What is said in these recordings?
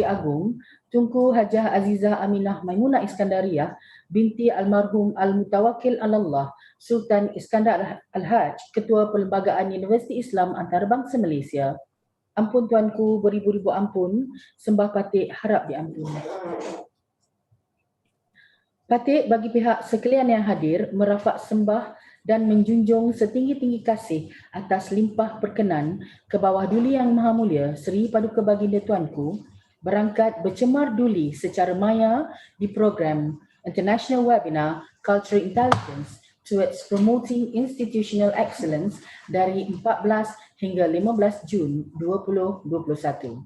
Agung Tunku Hajah Azizah Aminah Maimunah Iskandariah binti almarhum Al-Mutawakkil Allah Sultan Iskandar Al-Haj, Ketua Perlembagaan Universiti Islam Antarabangsa Malaysia. Ampun tuanku, beribu-ribu ampun, sembah patik harap diampuni. Patik bagi pihak sekalian yang hadir merafak sembah dan menjunjung setinggi-tinggi kasih atas limpah perkenan ke bawah Duli Yang Maha Mulia Seri Paduka Baginda Tuanku berangkat bercemar duli secara maya di program International Webinar Cultural Intelligence towards Promoting Institutional Excellence dari 14 hingga 15 Jun 2021.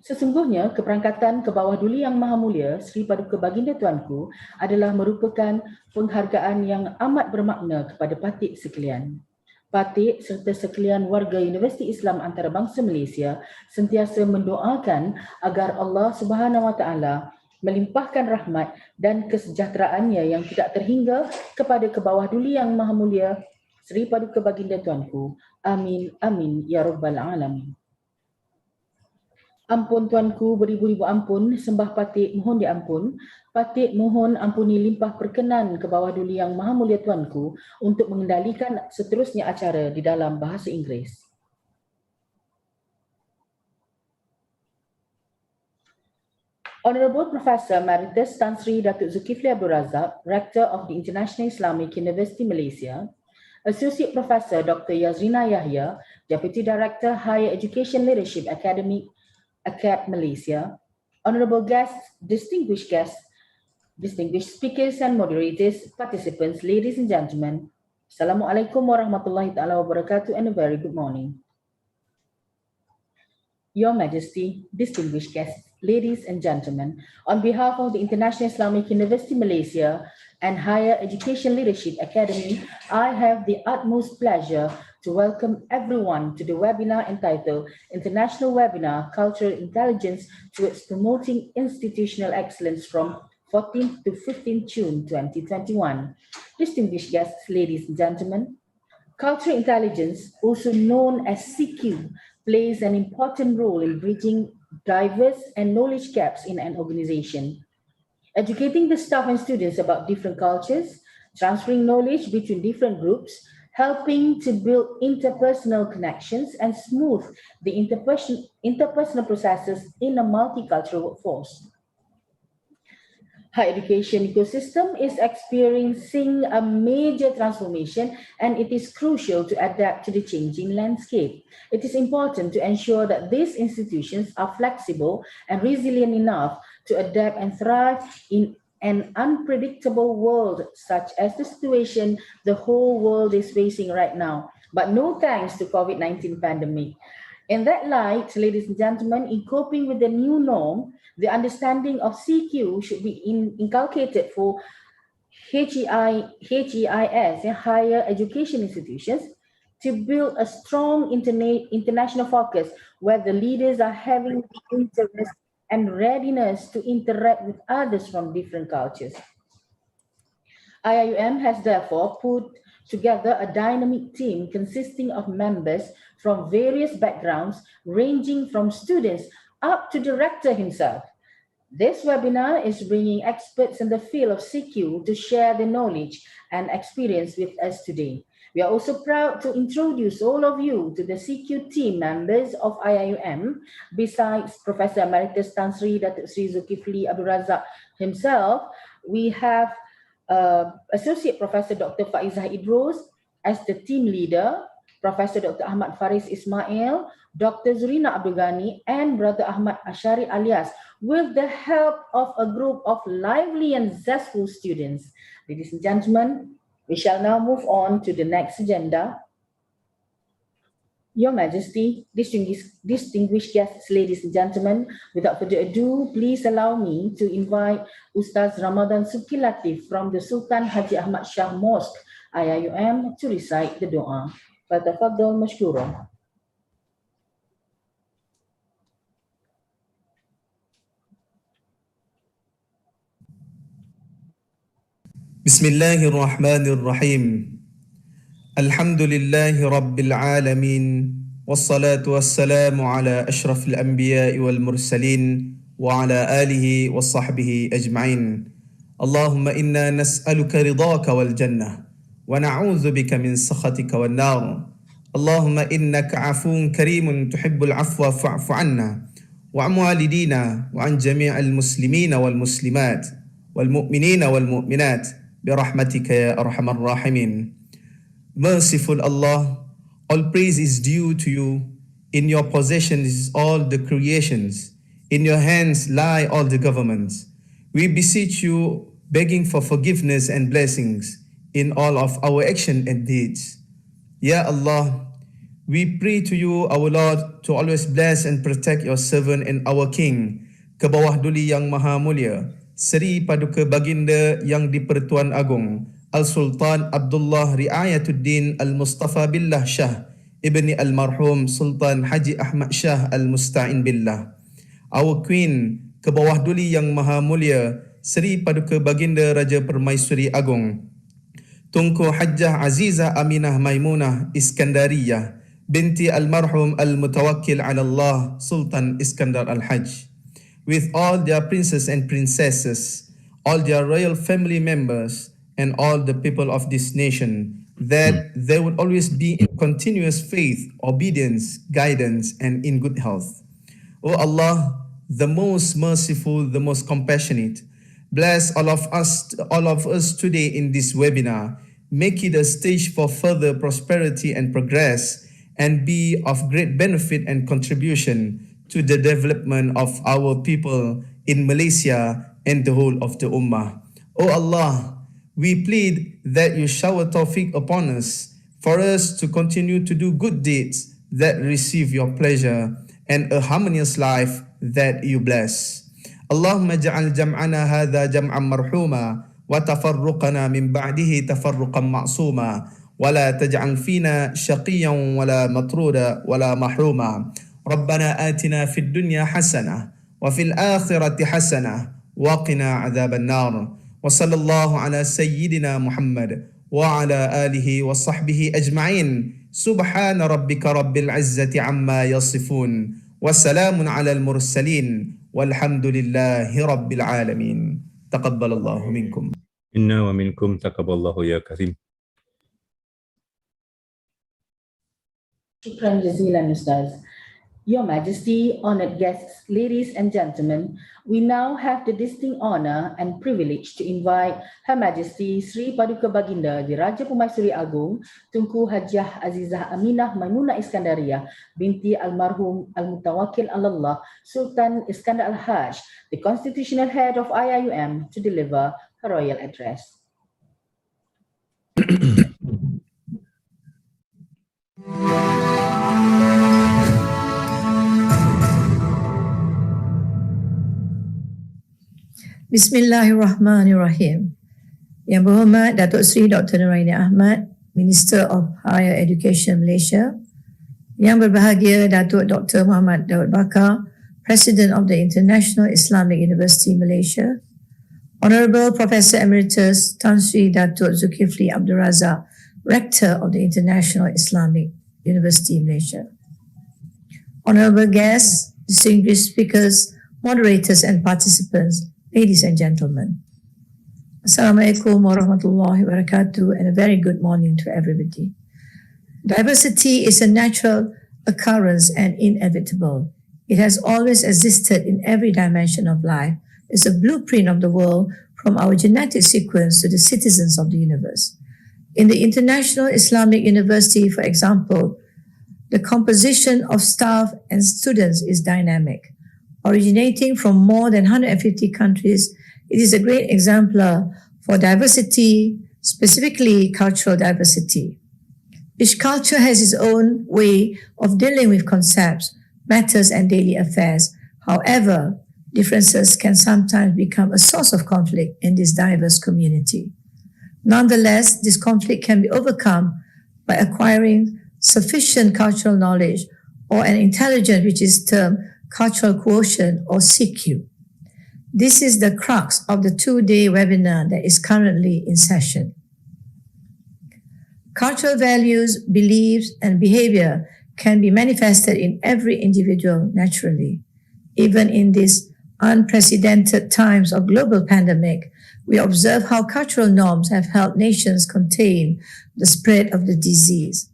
Sesungguhnya, keberangkatan ke bawah Duli Yang Maha Mulia Seri Paduka Baginda Tuanku adalah merupakan penghargaan yang amat bermakna kepada patik sekalian. Patik serta sekalian warga Universiti Islam Antarabangsa Malaysia sentiasa mendoakan agar Allah Subhanahu Wa Taala melimpahkan rahmat dan kesejahteraannya yang tidak terhingga kepada ke bawah Duli Yang Maha Mulia Seri Paduka Baginda Tuanku. Amin, amin, ya Rabbal Alamin. Ampun tuanku, beribu-ribu ampun, sembah patik mohon diampun. Patik mohon ampuni limpah perkenan ke bawah Duli Yang Maha Mulia Tuanku untuk mengendalikan seterusnya acara di dalam bahasa Inggeris. Honorable Professor Emeritus Tan Sri Datuk Zulkifli Abdul Razak, Rector of the International Islamic University Malaysia, Associate Professor Dr. Yazrina Yahya, Deputy Director Higher Education Leadership Academy, AKEPT Malaysia, honorable guests, distinguished speakers and moderators, participants, ladies and gentlemen, Assalamualaikum warahmatullahi ta'ala wabarakatuh and a very good morning. Your Majesty, distinguished guests, ladies and gentlemen, on behalf of the International Islamic University Malaysia and Higher Education Leadership Academy, I have the utmost pleasure to welcome everyone to the webinar entitled International Webinar Cultural Intelligence Towards Promoting Institutional Excellence from 14th to 15th June 2021. Distinguished guests, ladies and gentlemen, cultural intelligence, also known as CQ, plays an important role in bridging diverse and knowledge gaps in an organization. Educating the staff and students about different cultures, transferring knowledge between different groups, helping to build interpersonal connections and smooth the interpersonal processes in a multicultural workforce. Higher education ecosystem is experiencing a major transformation and it is crucial to adapt to the changing landscape. It is important to ensure that these institutions are flexible and resilient enough to adapt and thrive in an unpredictable world such as the situation the whole world is facing right now, but no thanks to COVID-19 pandemic. In that light, ladies and gentlemen, in coping with the new norm, the understanding of CQ should be inculcated for HEIS, higher education institutions, to build a strong international focus where the leaders are having the interest and readiness to interact with others from different cultures. IIUM has therefore put together a dynamic team consisting of members from various backgrounds, ranging from students up to the rector himself. This webinar is bringing experts in the field of CQ to share their knowledge and experience with us today. We are also proud to introduce all of you to the CQ team members of IIUM. Besides Professor Emeritus Tan Sri Datuk Sri Zulkifli Abdul Razak himself, we have Associate Professor Dr. Faizah Idros as the team leader, Professor Dr. Ahmad Faris Ismail, Dr. Zurina Abdul Ghani, and Brother Ahmad Ashari Alias, with the help of a group of lively and zestful students. Ladies and gentlemen, we shall now move on to the next agenda. Your Majesty, distinguished guests, ladies and gentlemen, without further ado, please allow me to invite Ustaz Ramadan Subki Latif from the Sultan Haji Ahmad Shah Mosque, IIUM, to recite the dua. Fatafadhal mashkura. Bismillahirrahmanirrahim. Alhamdulillahi Rabbil Alamin. والصلاة والسلام على أشرف الأنبياء والمرسلين وعلى آله وصحبه أجمعين. اللهم إنا نسألك رضاك والجنة ونعوذ بك من سخطك والنار. اللهم إنك عفو كريم تحب العفو فاعف عنا وعن والدينا وعن جميع المسلمين والمسلمات والمؤمنين والمؤمنات برحمتك يا أرحم الراحمين. Merciful Allah, all praise is due to you. In your possession is all the creations. In your hands lie all the governments. We beseech you, begging for forgiveness and blessings in all of our action and deeds. Ya Allah, we pray to you, our Lord, to always bless and protect your servant and our King, ke bawah duli yang maha mulia, Seri Paduka Baginda yang di-Pertuan Agong, Al-Sultan Abdullah Riayatuddin Al-Mustafa Billah Shah, Ibni Al-Marhum Sultan Haji Ahmad Shah Al-Musta'in Billah. Our Queen, ke bawah duli yang maha mulia, Seri Paduka Baginda Raja Permaisuri Agong, Tunku Hajjah Azizah Aminah Maimunah Iskandariyah, binti Al-Marhum Al-Mutawakkil ala Allah Sultan Iskandar Al-Hajj, with all their princes and princesses, all their royal family members, and all the people of this nation, that they would always be in continuous faith, obedience, guidance, and in good health. O Allah, the most merciful, the most compassionate, bless all of us today in this webinar. Make it a stage for further prosperity and progress, and be of great benefit and contribution to the development of our people in Malaysia and the whole of the Ummah. O Allah, we plead that you shower tawfiq upon us for us to continue to do good deeds that receive your pleasure and a harmonious life that you bless. Allahumma ja'al jam'ana hadha jam'an marhuma wa tafarruqana min ba'dihi tafarruqan ma'suma wa la taj'al fina shaqiyan wa la matruda wa la mahruma. Rabbana atina fid dunya hasanah wa fil akhirati hasanah wa qina adhaban nar. Wa sallallahu ala sayyidina Muhammad wa ala alihi wa sahbihi ajma'in. Subhana rabbika rabbil izzati amma yasifun. Wa salamun ala al-mursalin. Walhamdulillahi rabbil alamin. Taqabbalallahu minkum. Inna wa minkum taqabbalallahu ya karim. Shukran jazilan, Ustaz. Your Majesty, honored guests, ladies and gentlemen, we now have the distinct honor and privilege to invite Her Majesty Sri Paduka Baginda di Raja Permaisuri Agong Tunku Hajjah Azizah Aminah Maimunah Iskandariyah binti Almarhum Al-Mutawakkil Allah Sultan Iskandar Al-Hajj, the constitutional head of UIAM, to deliver her royal address. Bismillahirrahmanirrahim. Yang berhormat Datuk Seri Dr. Nuraini Ahmad, Minister of Higher Education Malaysia. Yang berbahagia Datuk Dr. Muhammad Daud Bakar, President of the International Islamic University Malaysia. Honorable Professor Emeritus Tan Sri Datuk Zulkifli Abdul Razak, Rector of the International Islamic University Malaysia. Honorable guests, distinguished speakers, moderators and participants, ladies and gentlemen. Assalamualaikum warahmatullahi wabarakatuh, and a very good morning to everybody. Diversity is a natural occurrence and inevitable. It has always existed in every dimension of life. It's a blueprint of the world, from our genetic sequence to the citizens of the universe. In the International Islamic University, for example, the composition of staff and students is dynamic. Originating from more than 150 countries, it is a great exemplar for diversity, specifically cultural diversity. Each culture has its own way of dealing with concepts, matters, and daily affairs. However, differences can sometimes become a source of conflict in this diverse community. Nonetheless, this conflict can be overcome by acquiring sufficient cultural knowledge or an intelligence which is termed cultural quotient or CQ. This is the crux of the 2-day webinar that is currently in session. Cultural values, beliefs, and behavior can be manifested in every individual naturally. Even in these unprecedented times of global pandemic, we observe how cultural norms have helped nations contain the spread of the disease.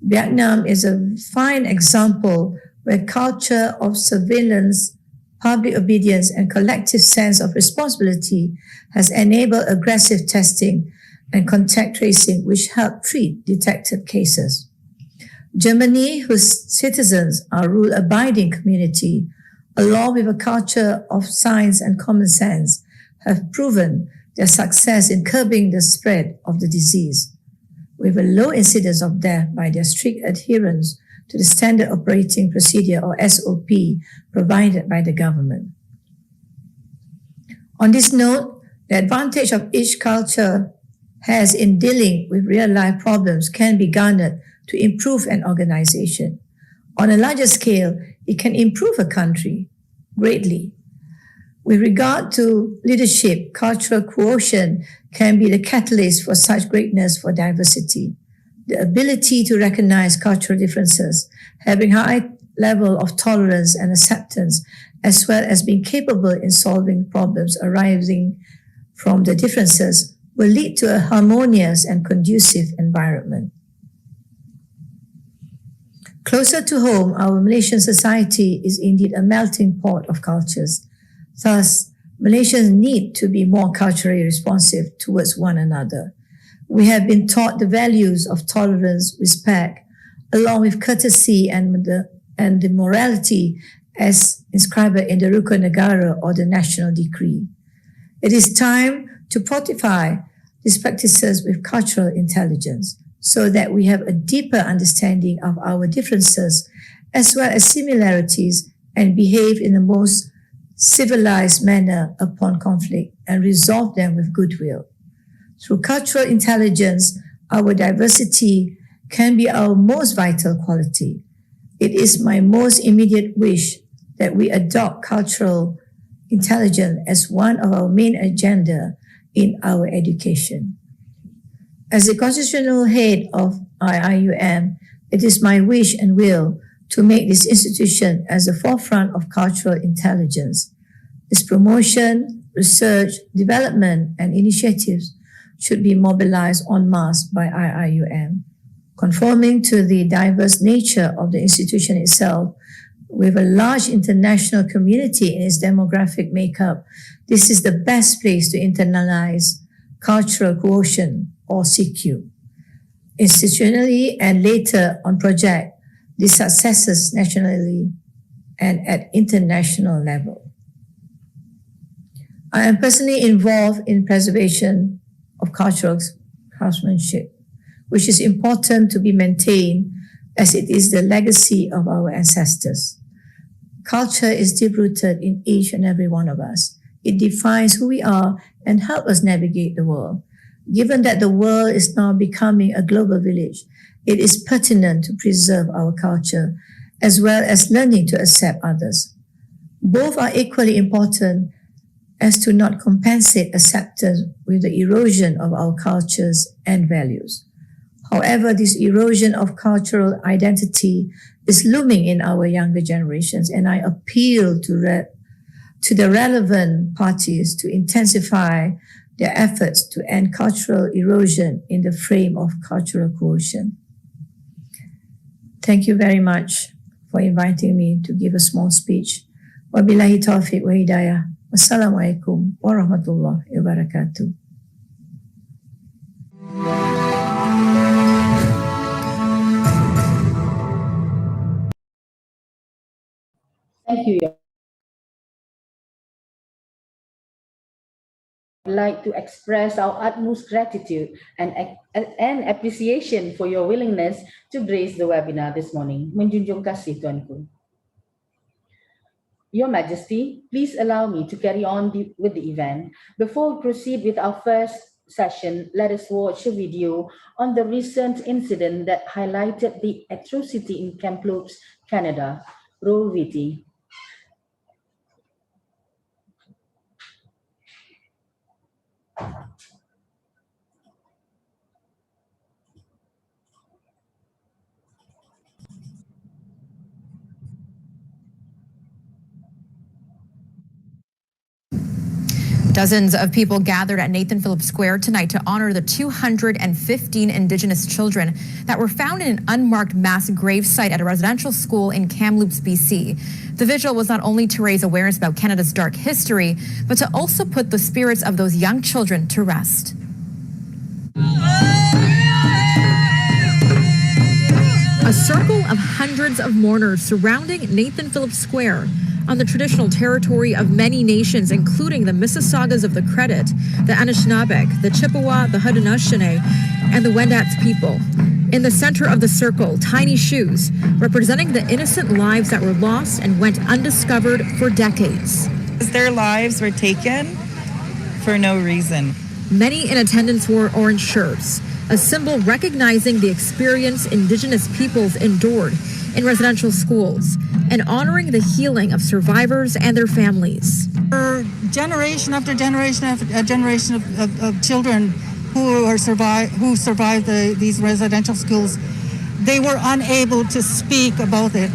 Vietnam is a fine example where culture of surveillance, public obedience, and collective sense of responsibility has enabled aggressive testing and contact tracing, which help treat detected cases. Germany, whose citizens are rule-abiding community, along with a culture of science and common sense, have proven their success in curbing the spread of the disease, with a low incidence of death by their strict adherence to the Standard Operating Procedure or SOP provided by the government. On this note, the advantage of each culture has in dealing with real-life problems can be garnered to improve an organization. On a larger scale, it can improve a country greatly. With regard to leadership, cultural cohesion can be the catalyst for such greatness for diversity. The ability to recognize cultural differences, having high level of tolerance and acceptance, as well as being capable in solving problems arising from the differences, will lead to a harmonious and conducive environment. Closer to home, our Malaysian society is indeed a melting pot of cultures. Thus, Malaysians need to be more culturally responsive towards one another. We have been taught the values of tolerance, respect, along with courtesy and the morality as inscribed in the Rukun Negara or the National Decree. It is time to fortify these practices with cultural intelligence so that we have a deeper understanding of our differences as well as similarities and behave in the most civilized manner upon conflict and resolve them with goodwill. Through cultural intelligence, our diversity can be our most vital quality. It is my most immediate wish that we adopt cultural intelligence as one of our main agenda in our education. As the constitutional head of IIUM, it is my wish and will to make this institution as the forefront of cultural intelligence. Its promotion, research, development, and initiatives should be mobilized en masse by IIUM. Conforming to the diverse nature of the institution itself, with a large international community in its demographic makeup, this is the best place to internalize cultural cohesion or CQ. Institutionally and later on project the successes nationally and at international level. I am personally involved in preservation of cultural craftsmanship, which is important to be maintained as it is the legacy of our ancestors. Culture is deep-rooted in each and every one of us. It defines who we are and helps us navigate the world. Given that the world is now becoming a global village, it is pertinent to preserve our culture as well as learning to accept others. Both are equally important as to not compensate acceptance with the erosion of our cultures and values. However, this erosion of cultural identity is looming in our younger generations, and I appeal to the relevant parties to intensify their efforts to end cultural erosion in the frame of cultural cohesion. Thank you very much for inviting me to give a small speech. Wabillahi taufiq wa hidayah. Wassalamualaikum warahmatullahi wabarakatuh. Thank you. I'd like to express our utmost gratitude and appreciation for your willingness to grace the webinar this morning. Menjunjung kasih Tuanku. Your Majesty, please allow me to carry on with the event. Before we proceed with our first session, let us watch a video on the recent incident that highlighted the atrocity in Kamloops, Canada. Roll VT. Dozens of people gathered at Nathan Phillips Square tonight to honor the 215 Indigenous children that were found in an unmarked mass grave site at a residential school in Kamloops, BC. The vigil was not only to raise awareness about Canada's dark history, but to also put the spirits of those young children to rest. A circle of hundreds of mourners surrounding Nathan Phillips Square on the traditional territory of many nations, including the Mississaugas of the Credit, the Anishinaabeg, the Chippewa, the Haudenosaunee, and the Wendat people. In the center of the circle, tiny shoes, representing the innocent lives that were lost and went undiscovered for decades. Their lives were taken for no reason. Many in attendance wore orange shirts, a symbol recognizing the experience Indigenous peoples endured in residential schools and honoring the healing of survivors and their families. For generation after generation after generation of children who survived these residential schools, they were unable to speak about it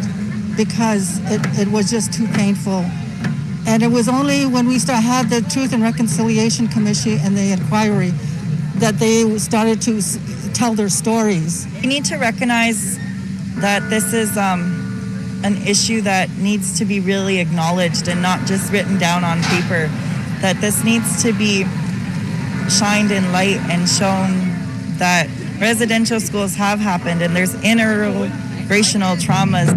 because it was just too painful. And it was only when we had the Truth and Reconciliation Commission and the inquiry that they started to tell their stories. We need to recognize that this is an issue that needs to be really acknowledged and not just written down on paper, that this needs to be shined in light and shown that residential schools have happened and there's intergenerational traumas.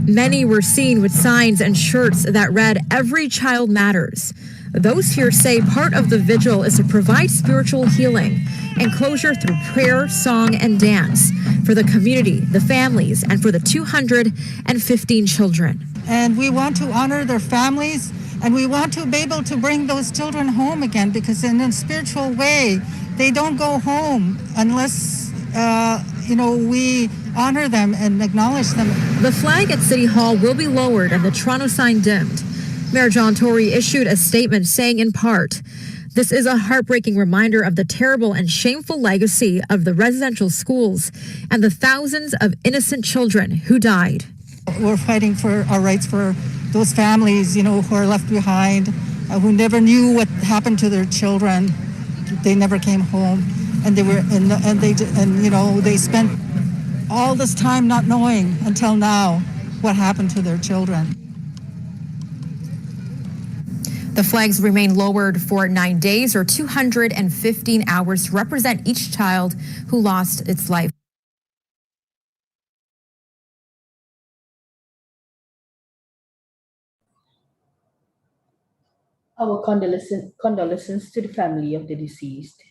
Many were seen with signs and shirts that read, "Every child matters." Those here say part of the vigil is to provide spiritual healing and closure through prayer, song, and dance for the community, the families, and for the 215 children. And we want to honor their families, and we want to be able to bring those children home again, because in a spiritual way, they don't go home unless, we honor them and acknowledge them. The flag at City Hall will be lowered and the Toronto sign dimmed. Mayor John Tory issued a statement saying in part, "This is a heartbreaking reminder of the terrible and shameful legacy of the residential schools and the thousands of innocent children who died." We're fighting for our rights for those families, who are left behind, who never knew what happened to their children. They never came home, and they spent all this time not knowing until now what happened to their children. The flags remain lowered for 9 days or 215 hours to represent each child who lost its life. Our condolences to the family of the deceased.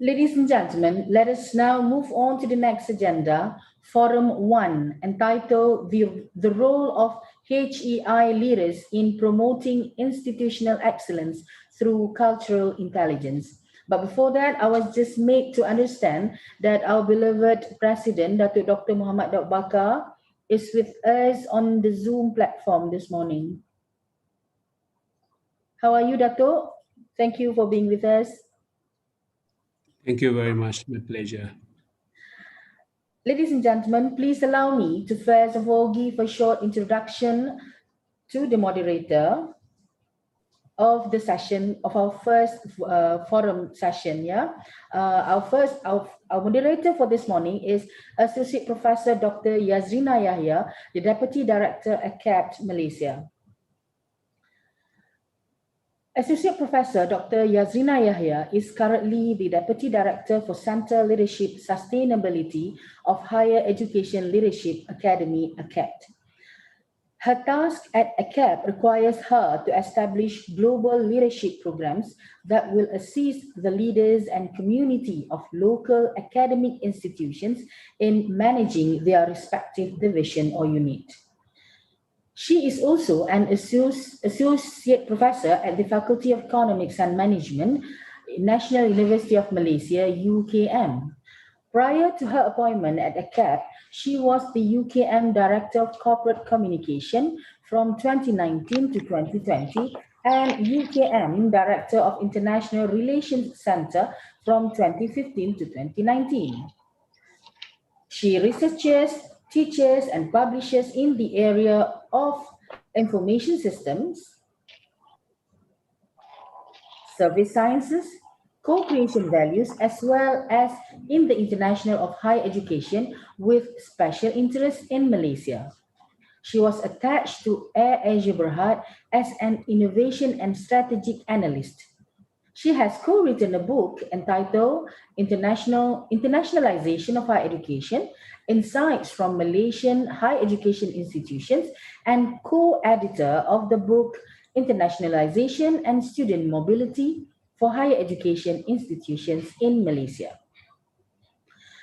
Ladies and gentlemen, let us now move on to the next agenda, Forum 1, entitled The Role of HEI Leaders in Promoting Institutional Excellence Through Cultural Intelligence. But before that, I was just made to understand that our beloved President, Dr. Muhammad Daud Bakar, is with us on the Zoom platform this morning. How are you, Dato'? Thank you for being with us. Thank you very much. My pleasure. Ladies and gentlemen, please allow me to first of all give a short introduction to the moderator of the session, of our first forum session. Our moderator for this morning is Associate Professor Dr. Yazrina Yahya, the Deputy Director at AKEPT, Malaysia. Associate Professor Dr. Yazrina Yahya is currently the Deputy Director for Center Leadership Sustainability of Higher Education Leadership Academy, AKEPT. Her task at AKEPT requires her to establish global leadership programs that will assist the leaders and community of local academic institutions in managing their respective division or unit. She is also an associate professor at the Faculty of Economics and Management, National University of Malaysia, UKM. Prior to her appointment at AKEPT, she was the UKM Director of Corporate Communication from 2019 to 2020 and UKM Director of International Relations Center from 2015 to 2019. She researches, teaches, and publishes in the area of information systems, service sciences, co-creation values, as well as in the international of higher education with special interest in Malaysia. She was attached to Air Asia Berhad as an innovation and strategic analyst. She has co-written a book entitled Internationalization of Higher Education, Insights from Malaysian Higher Education Institutions, and co-editor of the book Internationalization and Student Mobility for Higher Education Institutions in Malaysia.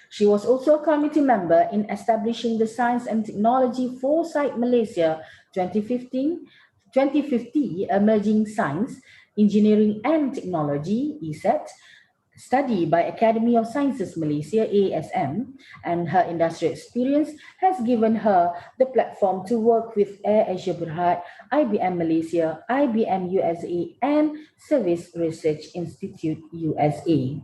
She was also a committee member in establishing the Science and Technology Foresight Malaysia 2050 Emerging Science, Engineering and Technology (ESET) study by Academy of Sciences Malaysia (ASM), and her industrial experience has given her the platform to work with Air Asia Berhad, IBM Malaysia, IBM USA, and Service Research Institute USA.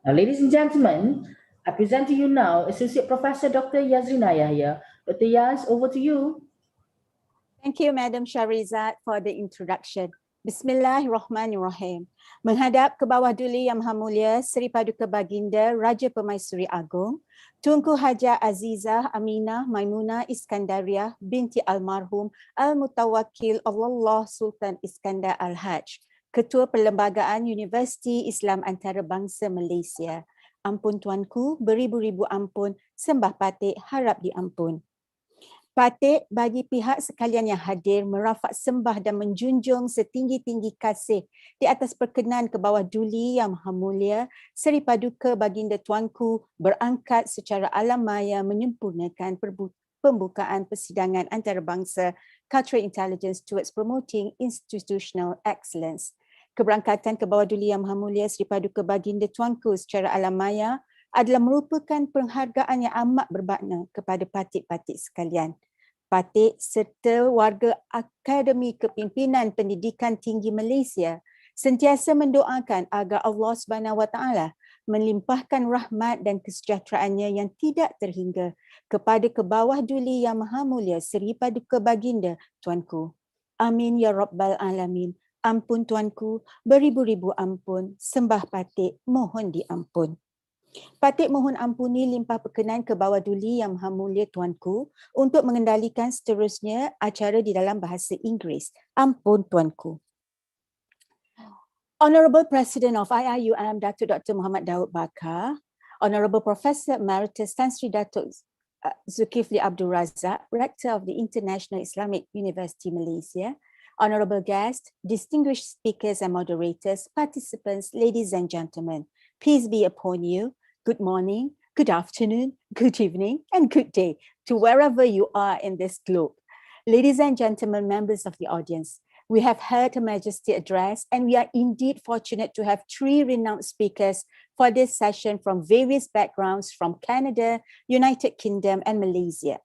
Now, ladies and gentlemen, I present to you now Associate Professor Dr. Yazrina Yahya. Dr. Yaz, over to you. Thank you, Madam Sharizat, for the introduction. Bismillahirrahmanirrahim. Menghadap ke bawah duli Yang Maha Mulia Seri Paduka Baginda Raja Permaisuri Agong, Tunku Haja Azizah Aminah Maimunah Iskandariah binti almarhum Al-Mutawakkil Allah Sultan Iskandar Al-Haj, Ketua Perlembagaan Universiti Islam Antarabangsa Malaysia. Ampun tuanku, beribu-ribu ampun, sembah patik harap diampun. Patik bagi pihak sekalian yang hadir merafak sembah dan menjunjung setinggi-tinggi kasih di atas perkenan ke bawah duli Yang Maha Mulia Seri Paduka Baginda Tuanku berangkat secara alam maya menyempurnakan pembukaan persidangan antarabangsa Cultural Intelligence towards Promoting Institutional Excellence. Keberangkatan ke bawah duli Yang Maha Mulia Seri Paduka Baginda Tuanku secara alam maya adalah merupakan penghargaan yang amat bermakna kepada patik-patik sekalian. Patik serta warga Akademi Kepimpinan Pendidikan Tinggi Malaysia sentiasa mendoakan agar Allah SWT melimpahkan rahmat dan kesejahteraannya yang tidak terhingga kepada ke bawah duli Yang Maha Mulia Seri Paduka Baginda Tuanku. Amin ya Rabbal Alamin. Ampun tuanku, beribu-ribu ampun, sembah patik mohon diampun. Patik mohon ampuni limpah perkenan ke bawah duli Yang Maha Mulia Tuanku untuk mengendalikan seterusnya acara di dalam bahasa Inggeris. Ampun Tuanku. Honorable President of UIAM, Datuk Dr. Muhammad Daud Bakar, Honorable Professor Emeritus Tan Sri Datuk Zulkifli Abdul Razak, Rector of the International Islamic University Malaysia, honorable guests, distinguished speakers and moderators, participants, ladies and gentlemen, peace be upon you. Good morning, good afternoon, good evening, and good day to wherever you are in this globe. Ladies and gentlemen, members of the audience, we have heard Her Majesty address, and we are indeed fortunate to have three renowned speakers for this session from various backgrounds from Canada, United Kingdom, and Malaysia.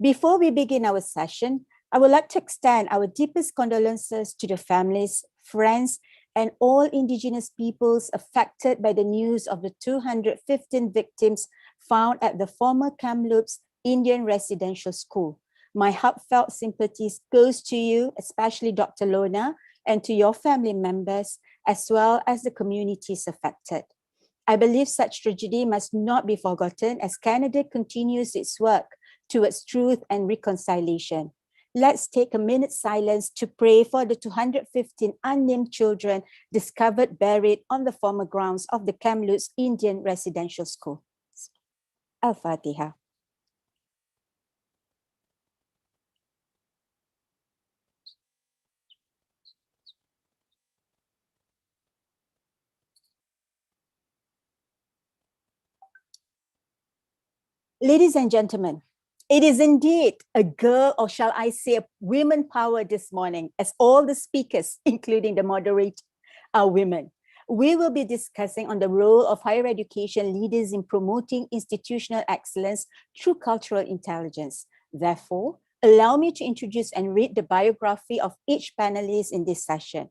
Before we begin our session, I would like to extend our deepest condolences to the families, friends, and all indigenous peoples affected by the news of the 215 victims found at the former Kamloops Indian Residential School. My heartfelt sympathies goes to you, especially Dr. Lona, and to your family members, as well as the communities affected. I believe such tragedy must not be forgotten as Canada continues its work towards truth and reconciliation. Let's take a minute's silence to pray for the 215 unnamed children discovered buried on the former grounds of the Kamloops Indian Residential School. Al-Fatiha. Ladies and gentlemen, it is indeed a girl, or shall I say women power this morning, as all the speakers, including the moderator, are women. We will be discussing on the role of higher education leaders in promoting institutional excellence through cultural intelligence. Therefore, allow me to introduce and read the biography of each panelist in this session.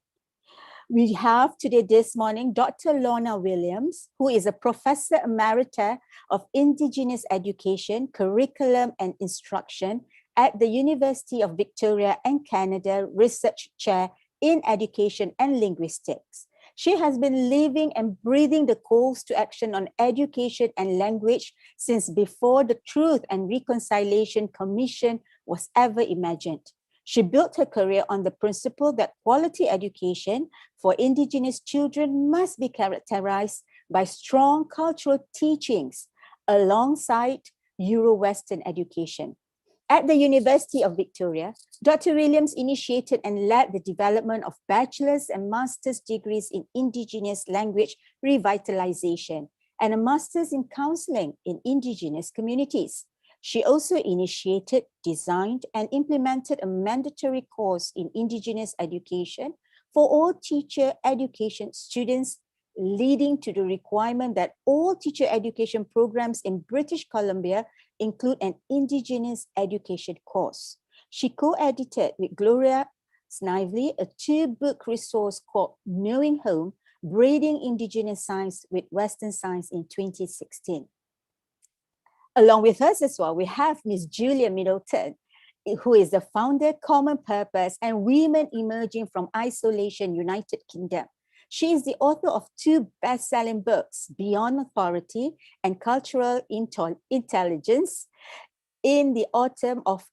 We have today this morning Dr. Lorna Williams, who is a Professor Emerita of Indigenous Education, Curriculum and Instruction at the University of Victoria and Canada Research Chair in Education and Linguistics. She has been living and breathing the calls to action on education and language since before the Truth and Reconciliation Commission was ever imagined. She built her career on the principle that quality education for Indigenous children must be characterized by strong cultural teachings alongside Euro-Western education. At the University of Victoria, Dr. Williams initiated and led the development of bachelor's and master's degrees in Indigenous language revitalization and a master's in counseling in Indigenous communities. She also initiated, designed, and implemented a mandatory course in Indigenous education for all teacher education students, leading to the requirement that all teacher education programs in British Columbia include an Indigenous education course. She co-edited with Gloria Snively a 2-book resource called Knowing Home, Braiding Indigenous Science with Western Science in 2016. Along with us as well, we have Ms. Julia Middleton, who is the founder, Common Purpose, and Women Emerging from Isolation, United Kingdom. She is the author of 2 best-selling books, Beyond Authority and Cultural Intelligence, in the autumn of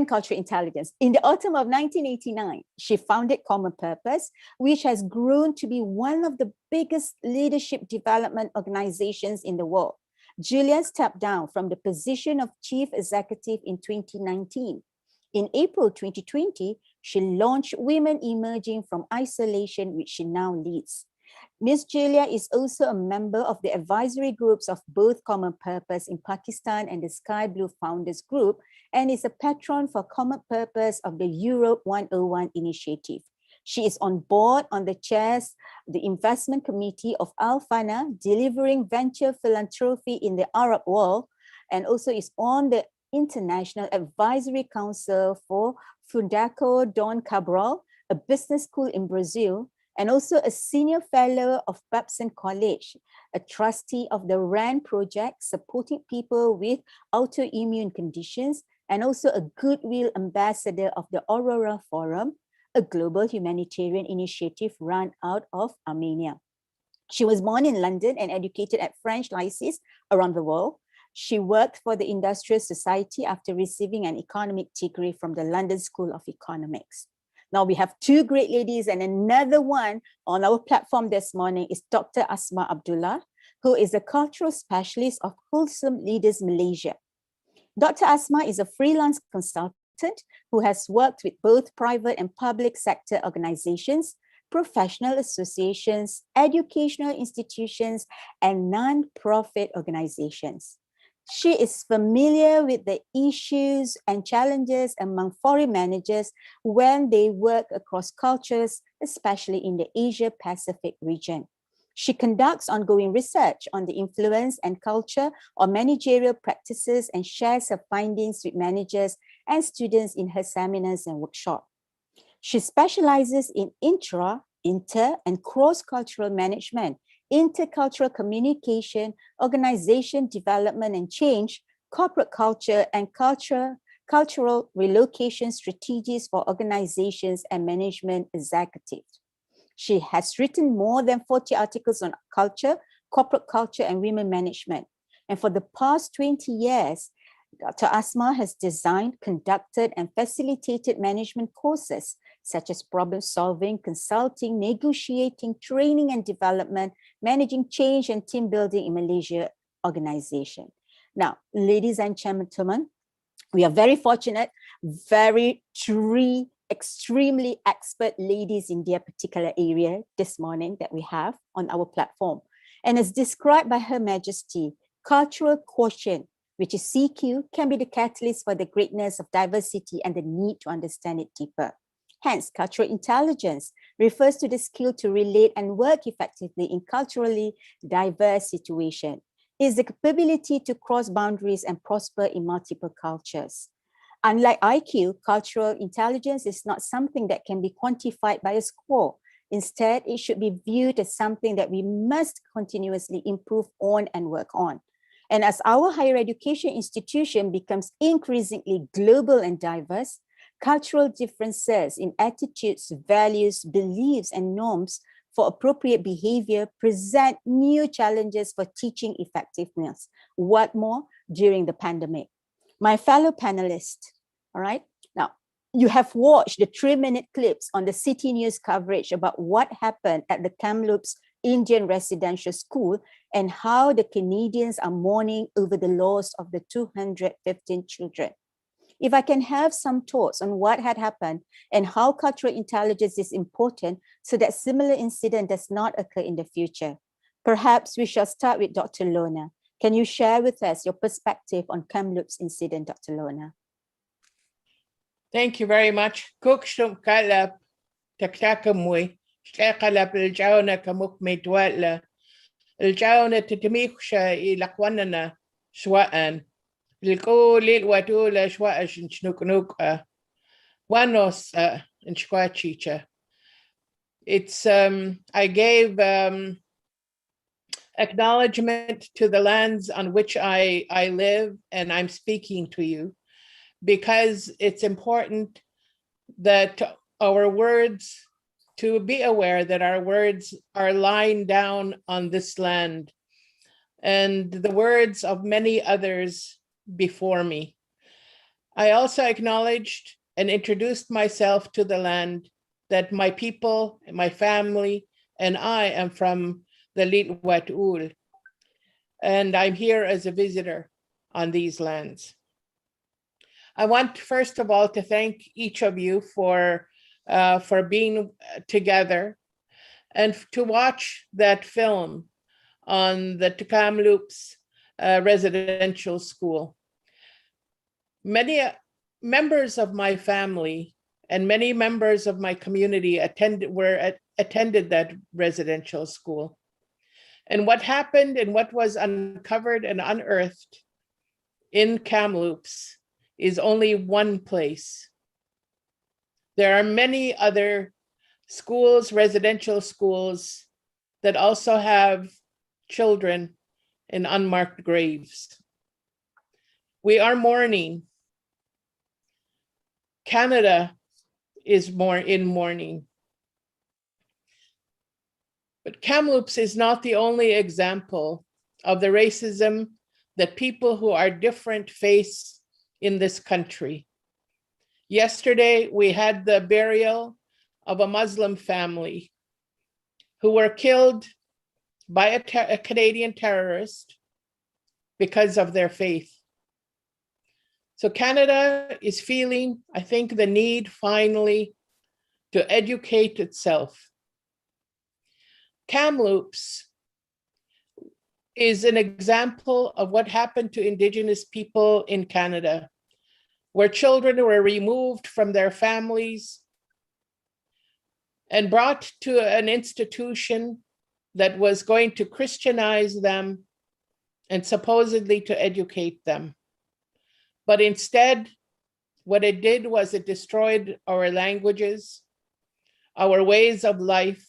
Cultural Intelligence. In the autumn of 1989, she founded Common Purpose, which has grown to be one of the biggest leadership development organizations in the world. Julia stepped down from the position of Chief Executive in 2019. In April 2020, she launched Women Emerging from Isolation, which she now leads. Ms. Julia is also a member of the advisory groups of both Common Purpose in Pakistan and the Sky Blue Founders Group, and is a patron for Common Purpose of the Europe 101 initiative. She is on board on the chairs the investment committee of Al Fana, delivering venture philanthropy in the Arab world, and also is on the International Advisory Council for Fundação Dom Cabral, a business school in Brazil, and also a senior fellow of Babson College, a trustee of the RAND project supporting people with autoimmune conditions, and also a goodwill ambassador of the Aurora Forum, a global humanitarian initiative run out of Armenia. She was born in London and educated at French lycées around the world. She worked for the Industrial Society after receiving an economic degree from the London School of Economics. Now we have 2 great ladies, and another one on our platform this morning is Dr. Asma Abdullah, who is a cultural specialist of Wholesome Leaders Malaysia. Dr. Asma is a freelance consultant who has worked with both private and public sector organizations, professional associations, educational institutions, and non-profit organizations. She is familiar with the issues and challenges among foreign managers when they work across cultures, especially in the Asia-Pacific region. She conducts ongoing research on the influence and culture of managerial practices and shares her findings with managers and students in her seminars and workshops. She specializes in inter, and cross-cultural management, intercultural communication, organization development and change, corporate culture, and cultural relocation strategies for organizations and management executives. She has written more than 40 articles on culture, corporate culture, and women management. And for the past 20 years, Dr. Asma has designed, conducted, and facilitated management courses such as problem solving, consulting, negotiating, training and development, managing change, and team building in Malaysia organization. Now, ladies and gentlemen, we are very fortunate, three extremely expert ladies in their particular area this morning that we have on our platform. And as described by Her Majesty, cultural quotient, which is CQ, can be the catalyst for the greatness of diversity and the need to understand it deeper. Hence, cultural intelligence refers to the skill to relate and work effectively in culturally diverse situations. It is the capability to cross boundaries and prosper in multiple cultures. Unlike IQ, cultural intelligence is not something that can be quantified by a score. Instead, it should be viewed as something that we must continuously improve on and work on. And as our higher education institution becomes increasingly global and diverse, cultural differences in attitudes, values, beliefs, and norms for appropriate behavior present new challenges for teaching effectiveness. What more during the pandemic? My fellow panelists, all right? Now, you have watched the 3-minute clips on the City News coverage about what happened at the Kamloops Indian Residential School and how the Canadians are mourning over the loss of the 215 children. If I can have some thoughts on what had happened and how cultural intelligence is important so that similar incident does not occur in the future. Perhaps we shall start with Dr. Lona. Can you share with us your perspective on Kamloops incident, Dr. Lona? Thank you very much. Cook shum kalap taktakamui. Kalap الجاونا كمك ميتوالا. الجاونا تتميكشا إلقوانا سواء. الكل الواتولا سواء شنوك wanos nchwachicha. It's I gave acknowledgement to the lands on which I live and I'm speaking to you, because it's important that our words, to be aware that our words are lying down on this land and the words of many others before me. I also acknowledged and introduced myself to the land, that my people, my family, and I am from the Litwatul, and I'm here as a visitor on these lands. I want, first of all, to thank each of you for being together and to watch that film on the Kamloops residential school. Many members of my family and many members of my community attended that residential school. And what happened and what was uncovered and unearthed in Kamloops is only one place. There are many other schools, residential schools, that also have children in unmarked graves. We are mourning. Canada is in mourning. But Kamloops is not the only example of the racism that people who are different face in this country. Yesterday, we had the burial of a Muslim family who were killed by a Canadian terrorist because of their faith. So Canada is feeling, I think, the need finally to educate itself. Kamloops is an example of what happened to Indigenous people in Canada, where children were removed from their families and brought to an institution that was going to Christianize them and supposedly to educate them. But instead, what it did was it destroyed our languages, our ways of life,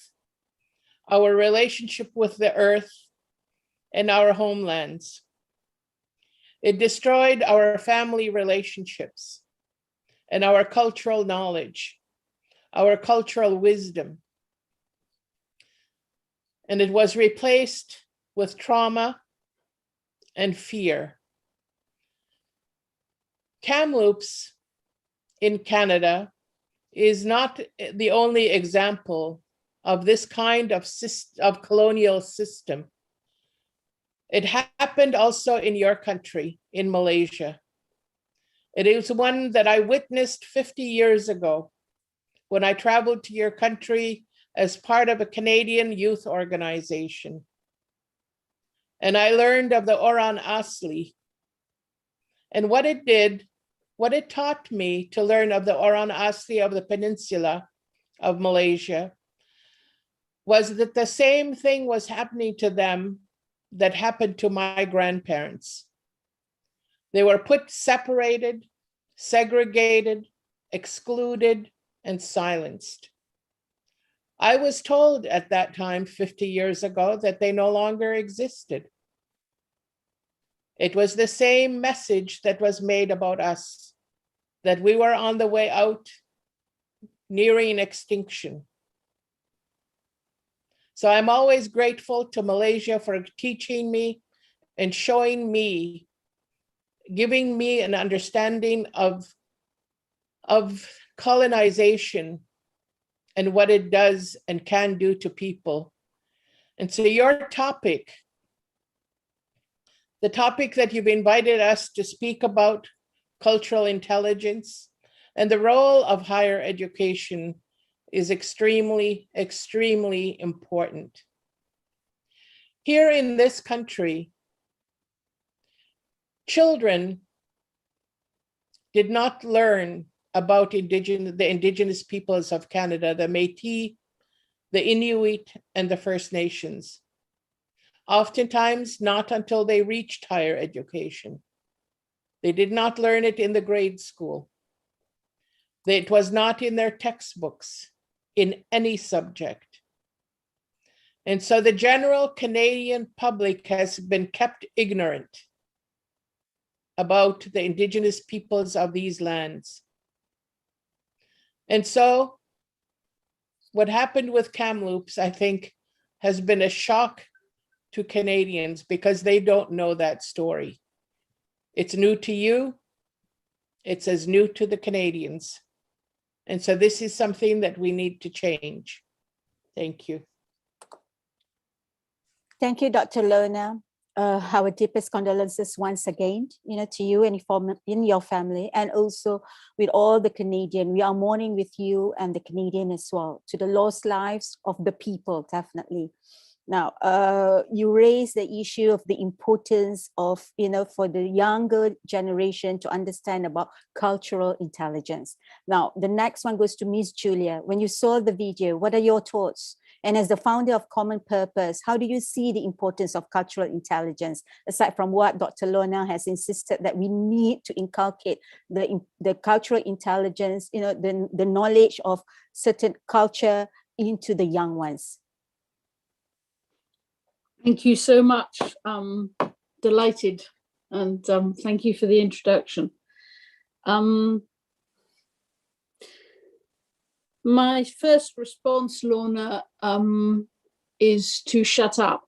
our relationship with the earth, and our homelands. It destroyed our family relationships and our cultural knowledge, our cultural wisdom. And it was replaced with trauma and fear. Kamloops in Canada is not the only example of this kind of colonial system. It happened also in your country, in Malaysia. It is one that I witnessed 50 years ago when I traveled to your country as part of a Canadian youth organization. And I learned of the Orang Asli. And what it did, what it taught me to learn of the Orang Asli of the peninsula of Malaysia was that the same thing was happening to them that happened to my grandparents. They were separated, segregated, excluded, and silenced. I was told at that time, 50 years ago, that they no longer existed. It was the same message that was made about us, that we were on the way out, nearing extinction. So I'm always grateful to Malaysia for teaching me and showing me, giving me an understanding of colonization and what it does and can do to people. And so your topic, the topic that you've invited us to speak about, cultural intelligence, and the role of higher education is extremely, extremely important. Here in this country, children did not learn about the indigenous peoples of Canada, the Métis, the Inuit, and the First Nations. Oftentimes, not until they reached higher education. They did not learn it in the grade school. It was not in their textbooks in any subject. And so the general Canadian public has been kept ignorant about the indigenous peoples of these lands. And so what happened with Kamloops, I think, has been a shock to Canadians because they don't know that story. It's new to you. It's as new to the Canadians. And so this is something that we need to change. Thank you. Thank you, Dr. Lona. Our deepest condolences once again, to you and in your family, and also with all the Canadian. We are mourning with you and the Canadian as well, to the lost lives of the people, definitely. Now, you raised the issue of the importance of, for the younger generation to understand about cultural intelligence. Now, the next one goes to Ms. Julia. When you saw the video, what are your thoughts? And as the founder of Common Purpose, how do you see the importance of cultural intelligence, aside from what Dr. Lona has insisted that we need to inculcate the cultural intelligence, the knowledge of certain culture into the young ones? Thank you so much. Delighted, and thank you for the introduction. My first response, Lorna, is to shut up.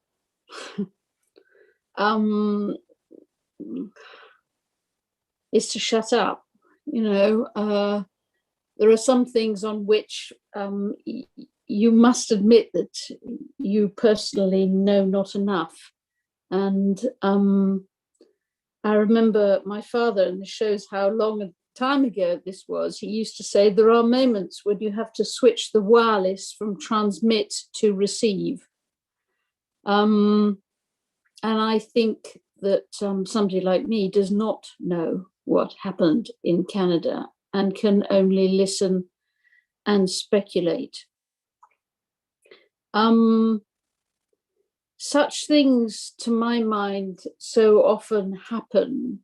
Is to shut up. There are some things on which you must admit that you personally know not enough. And I remember my father, and this shows how long a time ago this was, he used to say, there are moments when you have to switch the wireless from transmit to receive. And I think that somebody like me does not know what happened in Canada and can only listen and speculate. Such things, to my mind, so often happen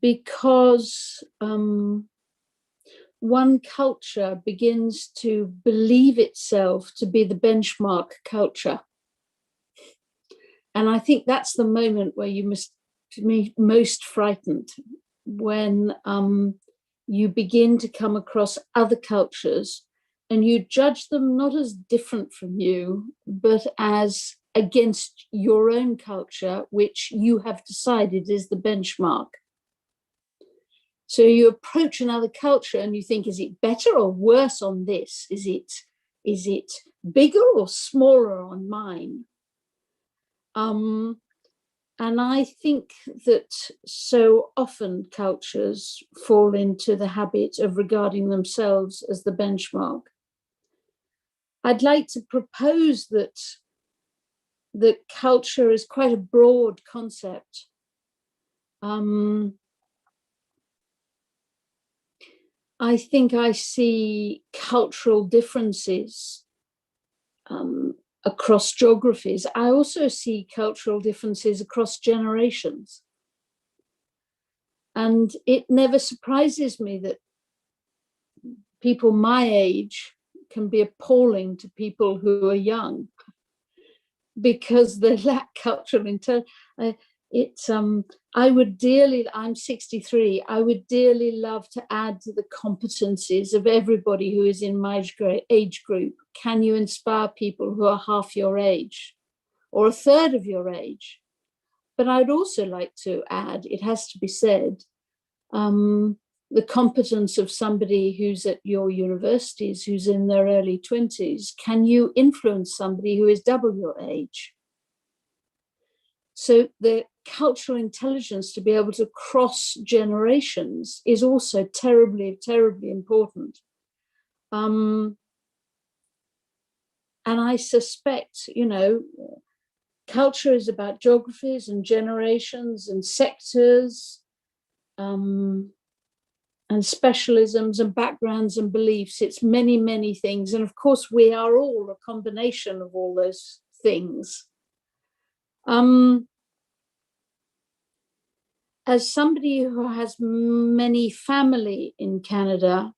because one culture begins to believe itself to be the benchmark culture. And I think that's the moment where you must be most frightened, when you begin to come across other cultures and you judge them not as different from you, but as against your own culture, which you have decided is the benchmark. So you approach another culture and you think, is it better or worse on this? Is it bigger or smaller on mine? And I think that so often cultures fall into the habit of regarding themselves as the benchmark. I'd like to propose that culture is quite a broad concept. I think I see cultural differences across geographies. I also see cultural differences across generations. And it never surprises me that people my age can be appalling to people who are young. because they lack cultural intelligence. I'm 63, I would dearly love to add to the competencies of everybody who is in my age group. Can you inspire people who are half your age or a third of your age? But I'd also like to add, it has to be said, the competence of somebody who's at your universities, who's in their early 20s. Can you influence somebody who is double your age? So the cultural intelligence to be able to cross generations is also terribly, terribly important. And I suspect, culture is about geographies and generations and sectors and specialisms and backgrounds and beliefs. It's many, many things. And of course, we are all a combination of all those things. As somebody who has many family in Canada,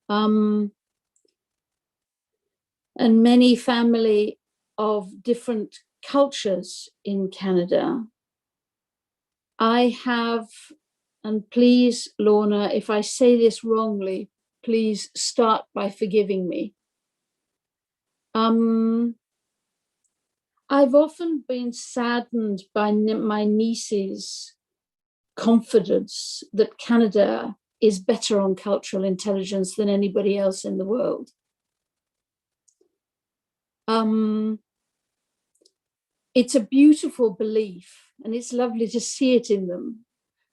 and many family of different cultures in Canada, I have, and please, Lorna, if I say this wrongly, please start by forgiving me. I've often been saddened by my niece's confidence that Canada is better on cultural intelligence than anybody else in the world. It's a beautiful belief, and it's lovely to see it in them,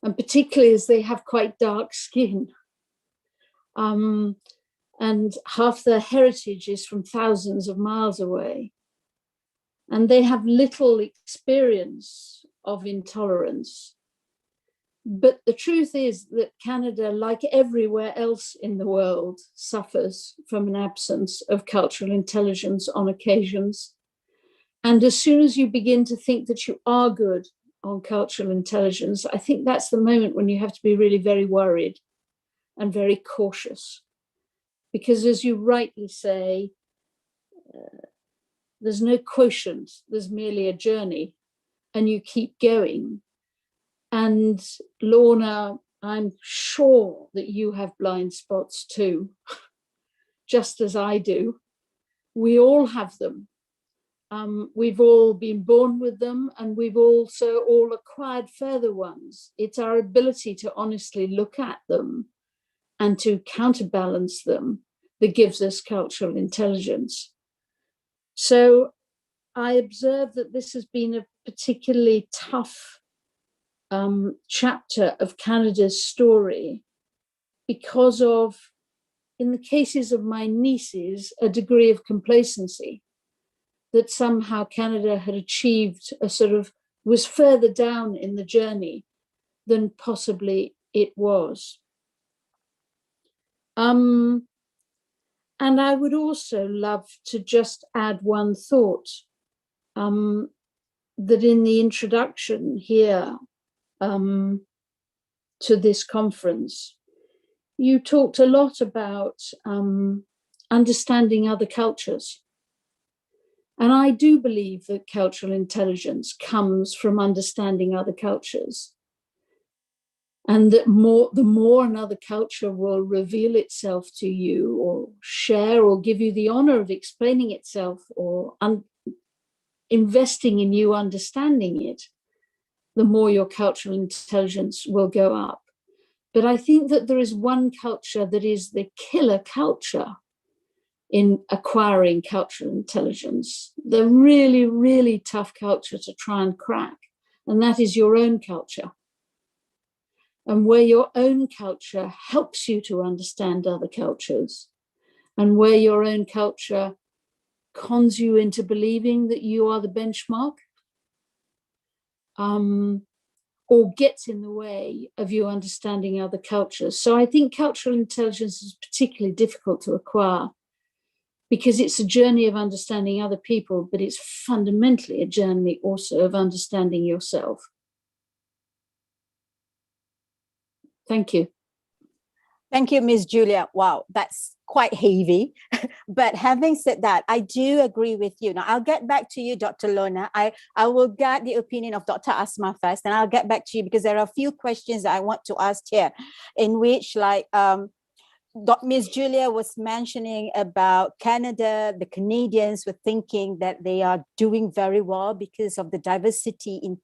and particularly as they have quite dark skin. And half their heritage is from thousands of miles away. And they have little experience of intolerance. But the truth is that Canada, like everywhere else in the world, suffers from an absence of cultural intelligence on occasions. And as soon as you begin to think that you are good on cultural intelligence, I think that's the moment when you have to be really very worried and very cautious. Because as you rightly say, there's no quotient, there's merely a journey, and you keep going. And Lorna, I'm sure that you have blind spots too, just as I do. We all have them. We've all been born with them, and we've also all acquired further ones. It's our ability to honestly look at them and to counterbalance them that gives us cultural intelligence. So I observe that this has been a particularly tough chapter of Canada's story because of, in the cases of my nieces, a degree of complacency that somehow Canada had achieved was further down in the journey than possibly it was. And I would also love to just add one thought, that in the introduction here to this conference, you talked a lot about understanding other cultures. And I do believe that cultural intelligence comes from understanding other cultures. And that the more another culture will reveal itself to you or share or give you the honor of explaining itself or investing in you understanding it, the more your cultural intelligence will go up. But I think that there is one culture that is the killer culture in acquiring cultural intelligence, the really, really tough culture to try and crack, and that is your own culture. And where your own culture helps you to understand other cultures, and where your own culture cons you into believing that you are the benchmark, or gets in the way of you understanding other cultures. So I think cultural intelligence is particularly difficult to acquire because it's a journey of understanding other people, but it's fundamentally a journey also of understanding yourself. Thank you. Thank you, Ms. Julia. Wow, that's quite heavy. But having said that, I do agree with you. Now, I'll get back to you, Dr. Lona. I will get the opinion of Dr. Asma first, and I'll get back to you because there are a few questions that I want to ask here, in which, like, Ms. Julia was mentioning about Canada. The Canadians were thinking that they are doing very well because of the diversity in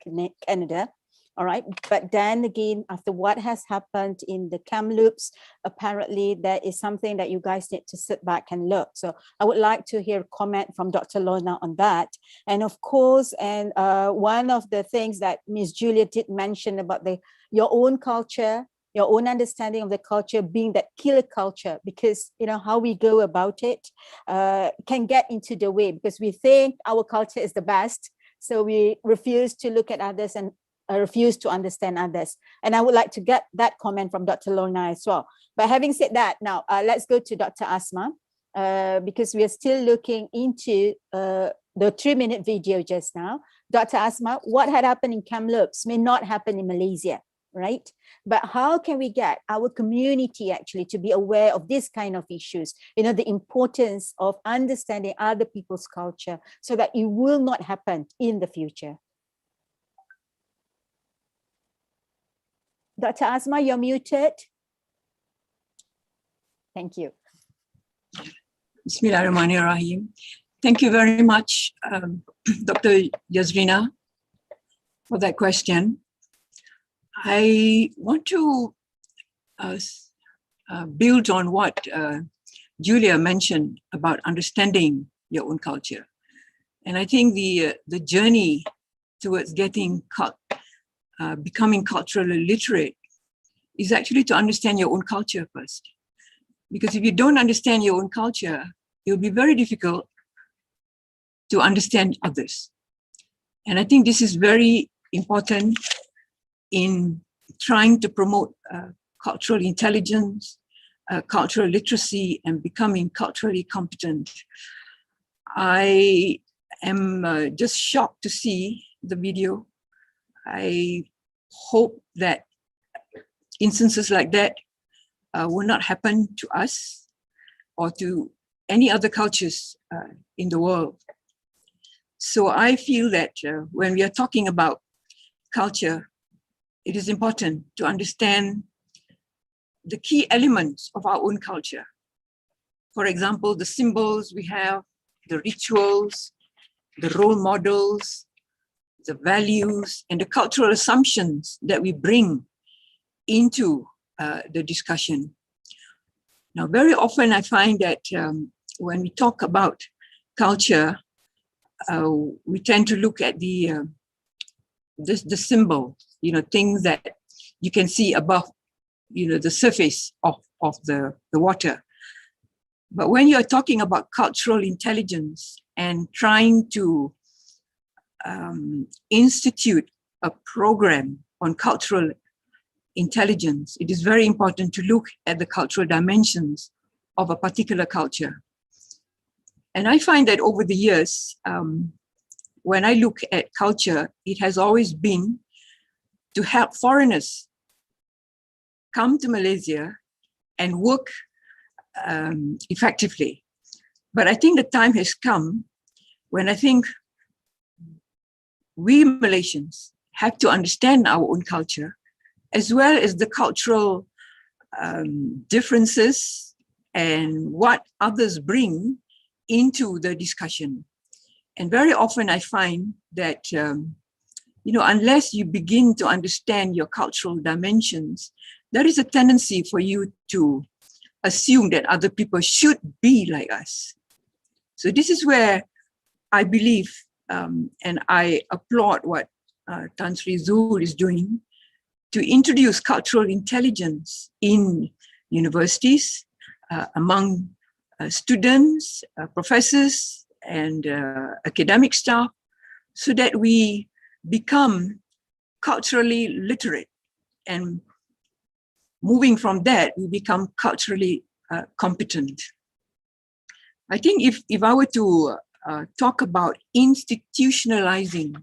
Canada. All right. But then again, after what has happened in the Kamloops, apparently that is something that you guys need to sit back and look. So I would like to hear a comment from Dr. Lona on that. And of course, and one of the things that Ms. Julia did mention about your own culture, your own understanding of the culture being that killer culture, because how we go about it can get into the way because we think our culture is the best. So we refuse to look at others and refuse to understand others. And I would like to get that comment from Dr. Lona as well. But having said that, now let's go to Dr. Asma because we are still looking into the 3-minute video just now. Dr. Asma, what had happened in Kamloops may not happen in Malaysia, right? But how can we get our community actually to be aware of this kind of issues? The importance of understanding other people's culture so that it will not happen in the future. Dr. Asma, you're muted. Thank you. Bismillahirrahmanirrahim. Thank you very much, Dr. Yasrina, for that question. I want to build on what Julia mentioned about understanding your own culture. And I think the journey towards becoming culturally literate is actually to understand your own culture first. Because if you don't understand your own culture, it'll be very difficult to understand others. And I think this is very important in trying to promote cultural intelligence, cultural literacy, and becoming culturally competent. I am just shocked to see the video. I hope that instances like that will not happen to us or to any other cultures in the world. So I feel that when we are talking about culture, it is important to understand the key elements of our own culture. For example, the symbols we have, the rituals, the role models, the values, and the cultural assumptions that we bring into the discussion. Now, very often I find that when we talk about culture, we tend to look at the symbol, things that you can see above, the surface of the water. But when you're talking about cultural intelligence and trying to institute a program on cultural intelligence, it is very important to look at the cultural dimensions of a particular culture. And I find that over the years, when I look at culture, it has always been to help foreigners come to Malaysia and work effectively. But I think the time has come when I think we Malaysians have to understand our own culture, as well as the cultural differences and what others bring into the discussion. And very often I find that, unless you begin to understand your cultural dimensions, there is a tendency for you to assume that other people should be like us. So this is where I believe, and I applaud what Tan Sri Zul is doing to introduce cultural intelligence in universities, among students, professors, and academic staff, so that we become culturally literate. And moving from that, we become culturally competent. I think if I were to talk about institutionalizing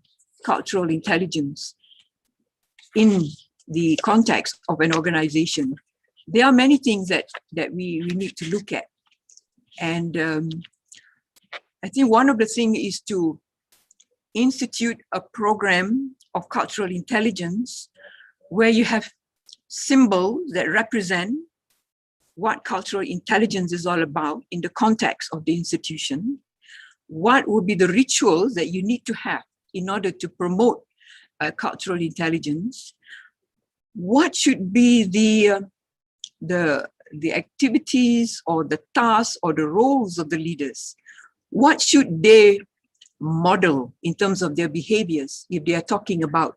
cultural intelligence in the context of an organization, there are many things that we need to look at. And I think one of the things is to institute a program of cultural intelligence where you have symbols that represent what cultural intelligence is all about in the context of the institution. What would be the rituals that you need to have in order to promote cultural intelligence? What should be the activities or the tasks or the roles of the leaders? What should they model in terms of their behaviors if they are talking about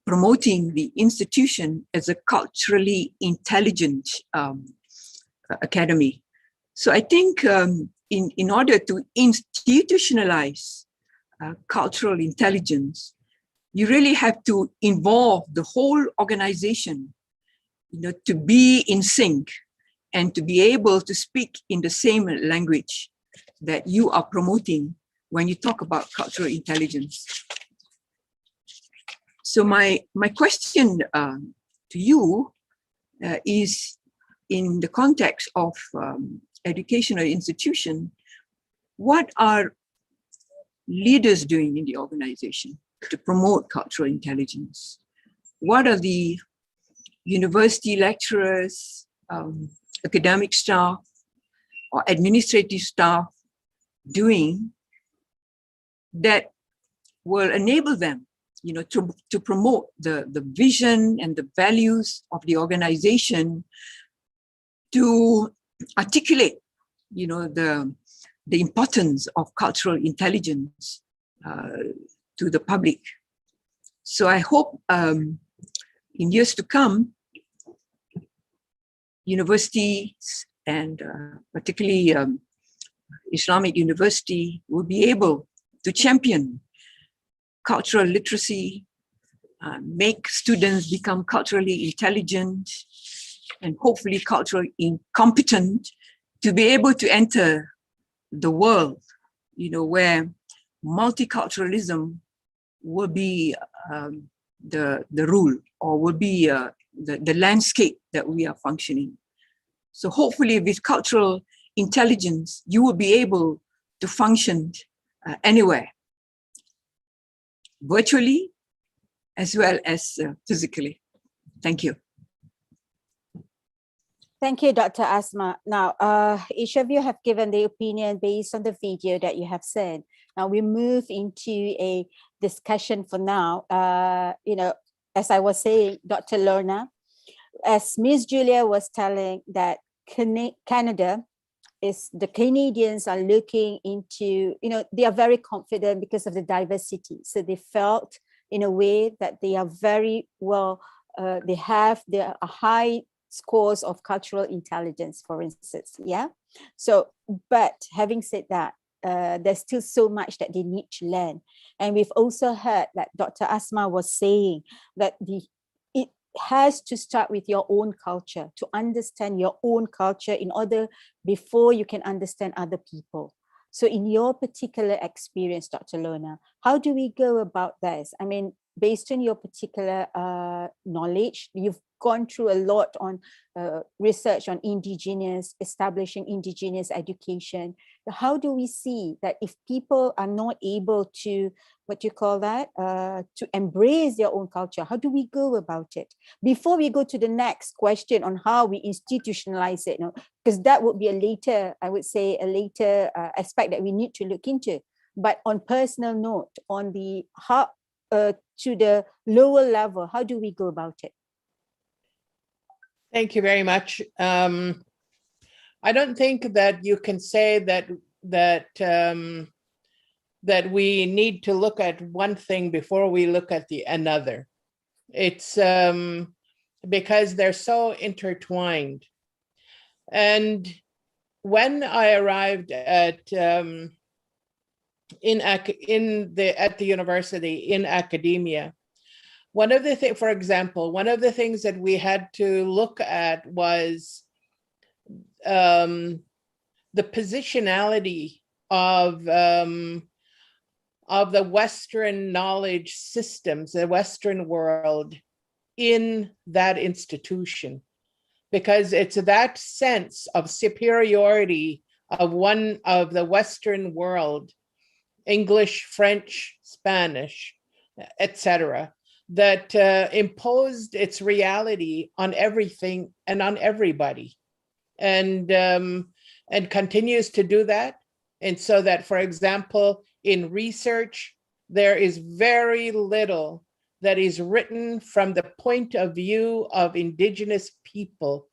promoting the institution as a culturally intelligent academy? So I think in order to institutionalize cultural intelligence, you really have to involve the whole organization, to be in sync and to be able to speak in the same language that you are promoting when you talk about cultural intelligence. So my question to you is, in the context of educational institution, what are leaders doing in the organization to promote cultural intelligence? What are the university lecturers, academic staff, or administrative staff doing that will enable them, to promote the vision and the values of the organization, to articulate, the importance of cultural intelligence to the public. So I hope in years to come, universities and particularly Islamic University will be able to champion cultural literacy, make students become culturally intelligent and hopefully culturally competent to be able to enter the world, where multiculturalism will be the rule, or will be the landscape that we are functioning. So hopefully with cultural intelligence, you will be able to function anywhere, virtually as well as physically. Thank you. Thank you, Dr. Asma. Now, each of you have given the opinion based on the video that you have said. Now we move into a discussion for now. As I was saying, Dr. Lorna, as Ms. Julia was telling, that Canada is, the Canadians are looking into, they are very confident because of the diversity. So they felt in a way that they are very well, they have their high scores of cultural intelligence, for instance. Yeah. So, but having said that, there's still so much that they need to learn. And we've also heard that Dr. Asma was saying that it has to start with your own culture, to understand your own culture in order, before you can understand other people. So in your particular experience, Dr. Lorna, how do we go about this? I mean, based on your particular knowledge, you've gone through a lot on research on establishing indigenous education. How do we see that if people are not able to, to embrace their own culture, how do we go about it? Before we go to the next question on how we institutionalize it, because that would be a later aspect that we need to look into. But on personal note, on the how to the lower level, how do we go about it? Thank you very much. I don't think that you can say that we need to look at one thing before we look at another. It's because they're so intertwined. And when I arrived at the university, in academia, one of the things, for example, one of the things that we had to look at was the positionality of the Western knowledge systems, the Western world in that institution. because it's that sense of superiority of one of the Western world, English, French, Spanish, etc., that imposed its reality on everything and on everybody, and continues to do that. And so that, for example, in research, there is very little that is written from the point of view of indigenous people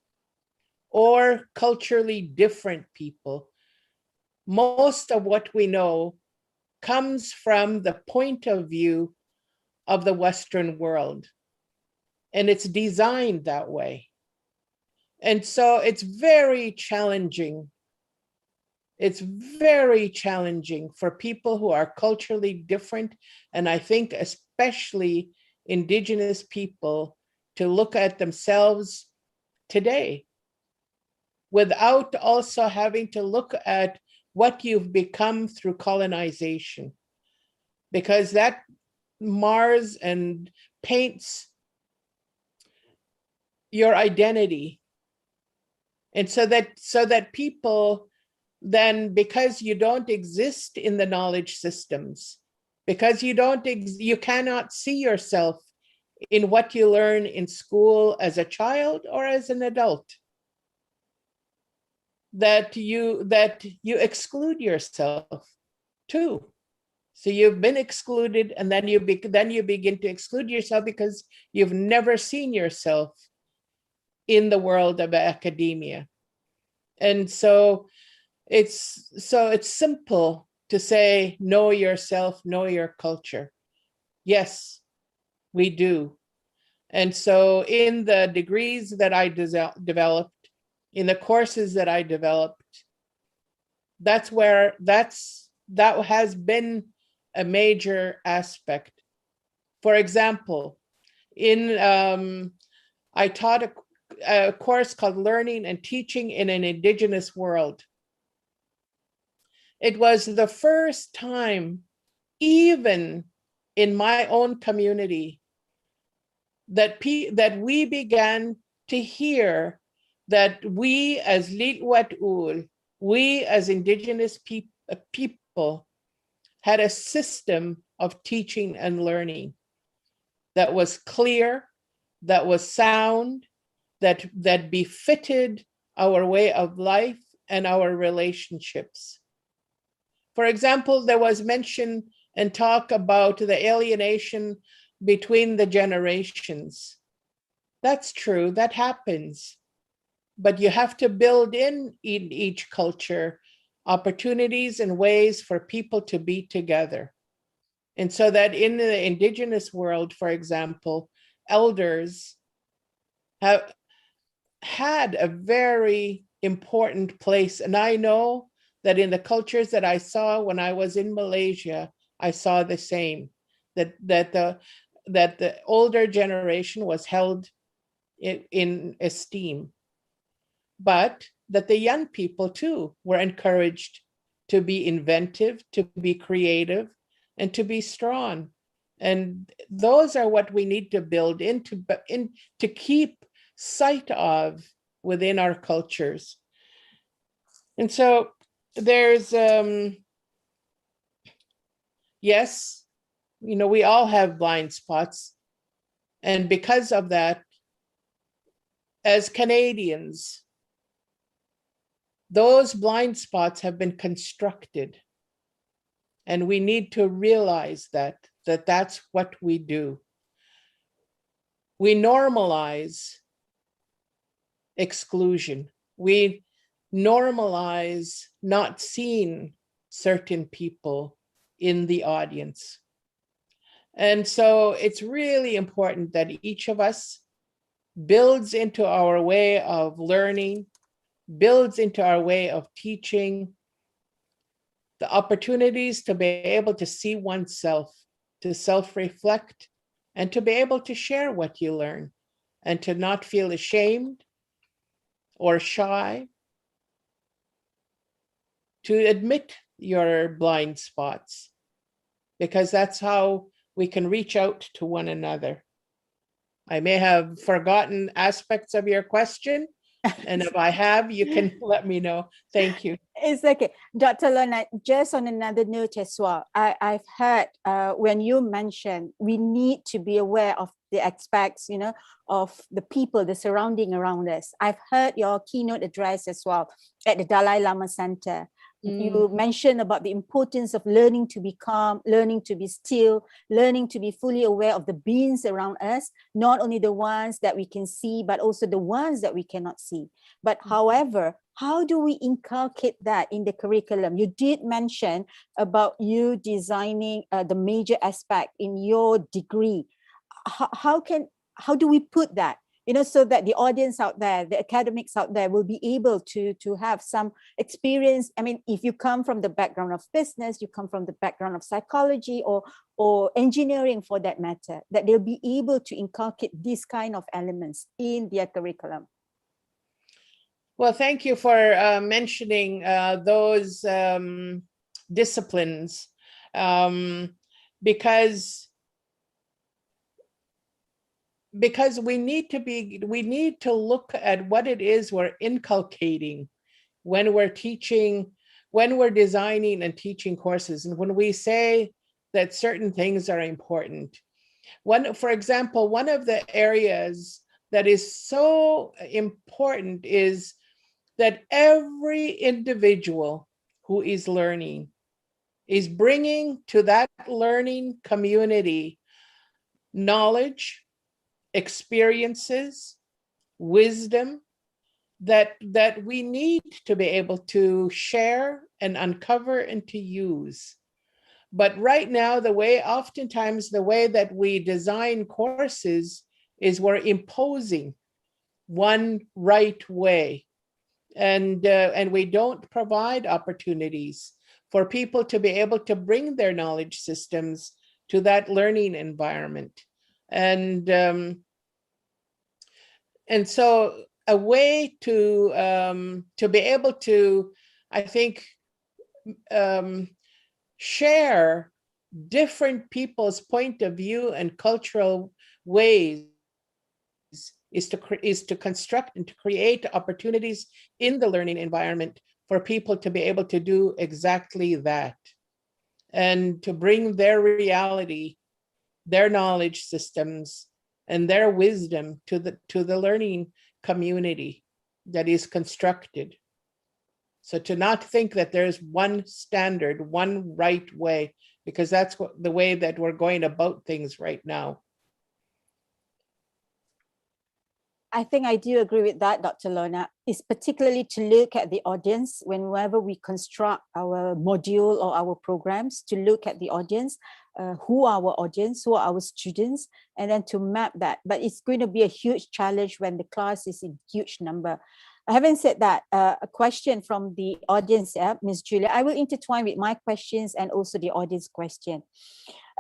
or culturally different people. Most of what we know comes from the point of view of the Western world, and it's designed that way. And so it's very challenging. It's very challenging for people who are culturally different, and I think especially indigenous people, to look at themselves today without also having to look at what you've become through colonization, because that mars and paints your identity. And so that people then, because you don't exist in the knowledge systems, because you cannot see yourself in what you learn in school as a child or as an adult, that you exclude yourself too. So you've been excluded, and then you begin to exclude yourself because you've never seen yourself in the world of academia. And so it's simple to say, know yourself, know your culture. Yes, we do. And so in the degrees that I developed, in the courses that I developed, that has been a major aspect. For example, I taught a course called Learning and Teaching in an Indigenous World. It was the first time, even in my own community, that we began to hear that we as Litwatul, we as Indigenous people, had a system of teaching and learning that was clear, that was sound, that befitted our way of life and our relationships. For example, there was mention and talk about the alienation between the generations. That's true, that happens. But you have to build in each culture opportunities and ways for people to be together. And so that in the Indigenous world, for example, elders have had a very important place. And I know that in the cultures that I saw when I was in Malaysia, I saw the same, that the older generation was held in esteem, but that the young people too were encouraged to be inventive, to be creative, and to be strong. And those are what we need to build to keep sight of within our cultures. And so there's, yes, we all have blind spots. And because of that, as Canadians, those blind spots have been constructed. And we need to realize that that's what we do. We normalize exclusion. We normalize not seeing certain people in the audience. And so it's really important that each of us builds into our way of learning, builds into our way of teaching, the opportunities to be able to see oneself, to self-reflect, and to be able to share what you learn, and to not feel ashamed or shy, to admit your blind spots, because that's how we can reach out to one another. I may have forgotten aspects of your question, And if I have, you can let me know. Thank you. It's okay. Dr. Lorna, just on another note as well, I've heard when you mentioned we need to be aware of the aspects, of the people, the surrounding around us. I've heard your keynote address as well at the Dalai Lama Center. You mentioned about the importance of learning to be calm, learning to be still, learning to be fully aware of the beings around us, not only the ones that we can see, but also the ones that we cannot see. But however, how do we inculcate that in the curriculum? You did mention about you designing the major aspect in your degree. How do we put that? So that the audience out there, the academics out there will be able to have some experience. I mean, if you come from the background of business, you come from the background of psychology or engineering for that matter, that they'll be able to inculcate these kind of elements in their curriculum. Well, thank you for mentioning those disciplines, because we need to look at what it is we're inculcating when we're teaching, when we're designing and teaching courses, and when we say that certain things are important. For example, one of the areas that is so important is that every individual who is learning is bringing to that learning community knowledge, experiences, wisdom that we need to be able to share and uncover and to use. But right now, oftentimes the way that we design courses is we're imposing one right way. And we don't provide opportunities for people to be able to bring their knowledge systems to that learning environment. And so a way to be able to, I think, share different people's point of view and cultural ways is to construct and to create opportunities in the learning environment for people to be able to do exactly that, and to bring their reality, their knowledge systems, and their wisdom to the learning community that is constructed. So to not think that there's one standard, one right way, because that's the way that we're going about things right now. I think I do agree with that, Dr. Lorna. It's particularly to look at the audience whenever we construct our module or our programs, to look at the audience, who are our audience, who are our students, and then to map that. But it's going to be a huge challenge when the class is in huge number. Having said that, a question from the audience, Ms. Julia. I will intertwine with my questions and also the audience question.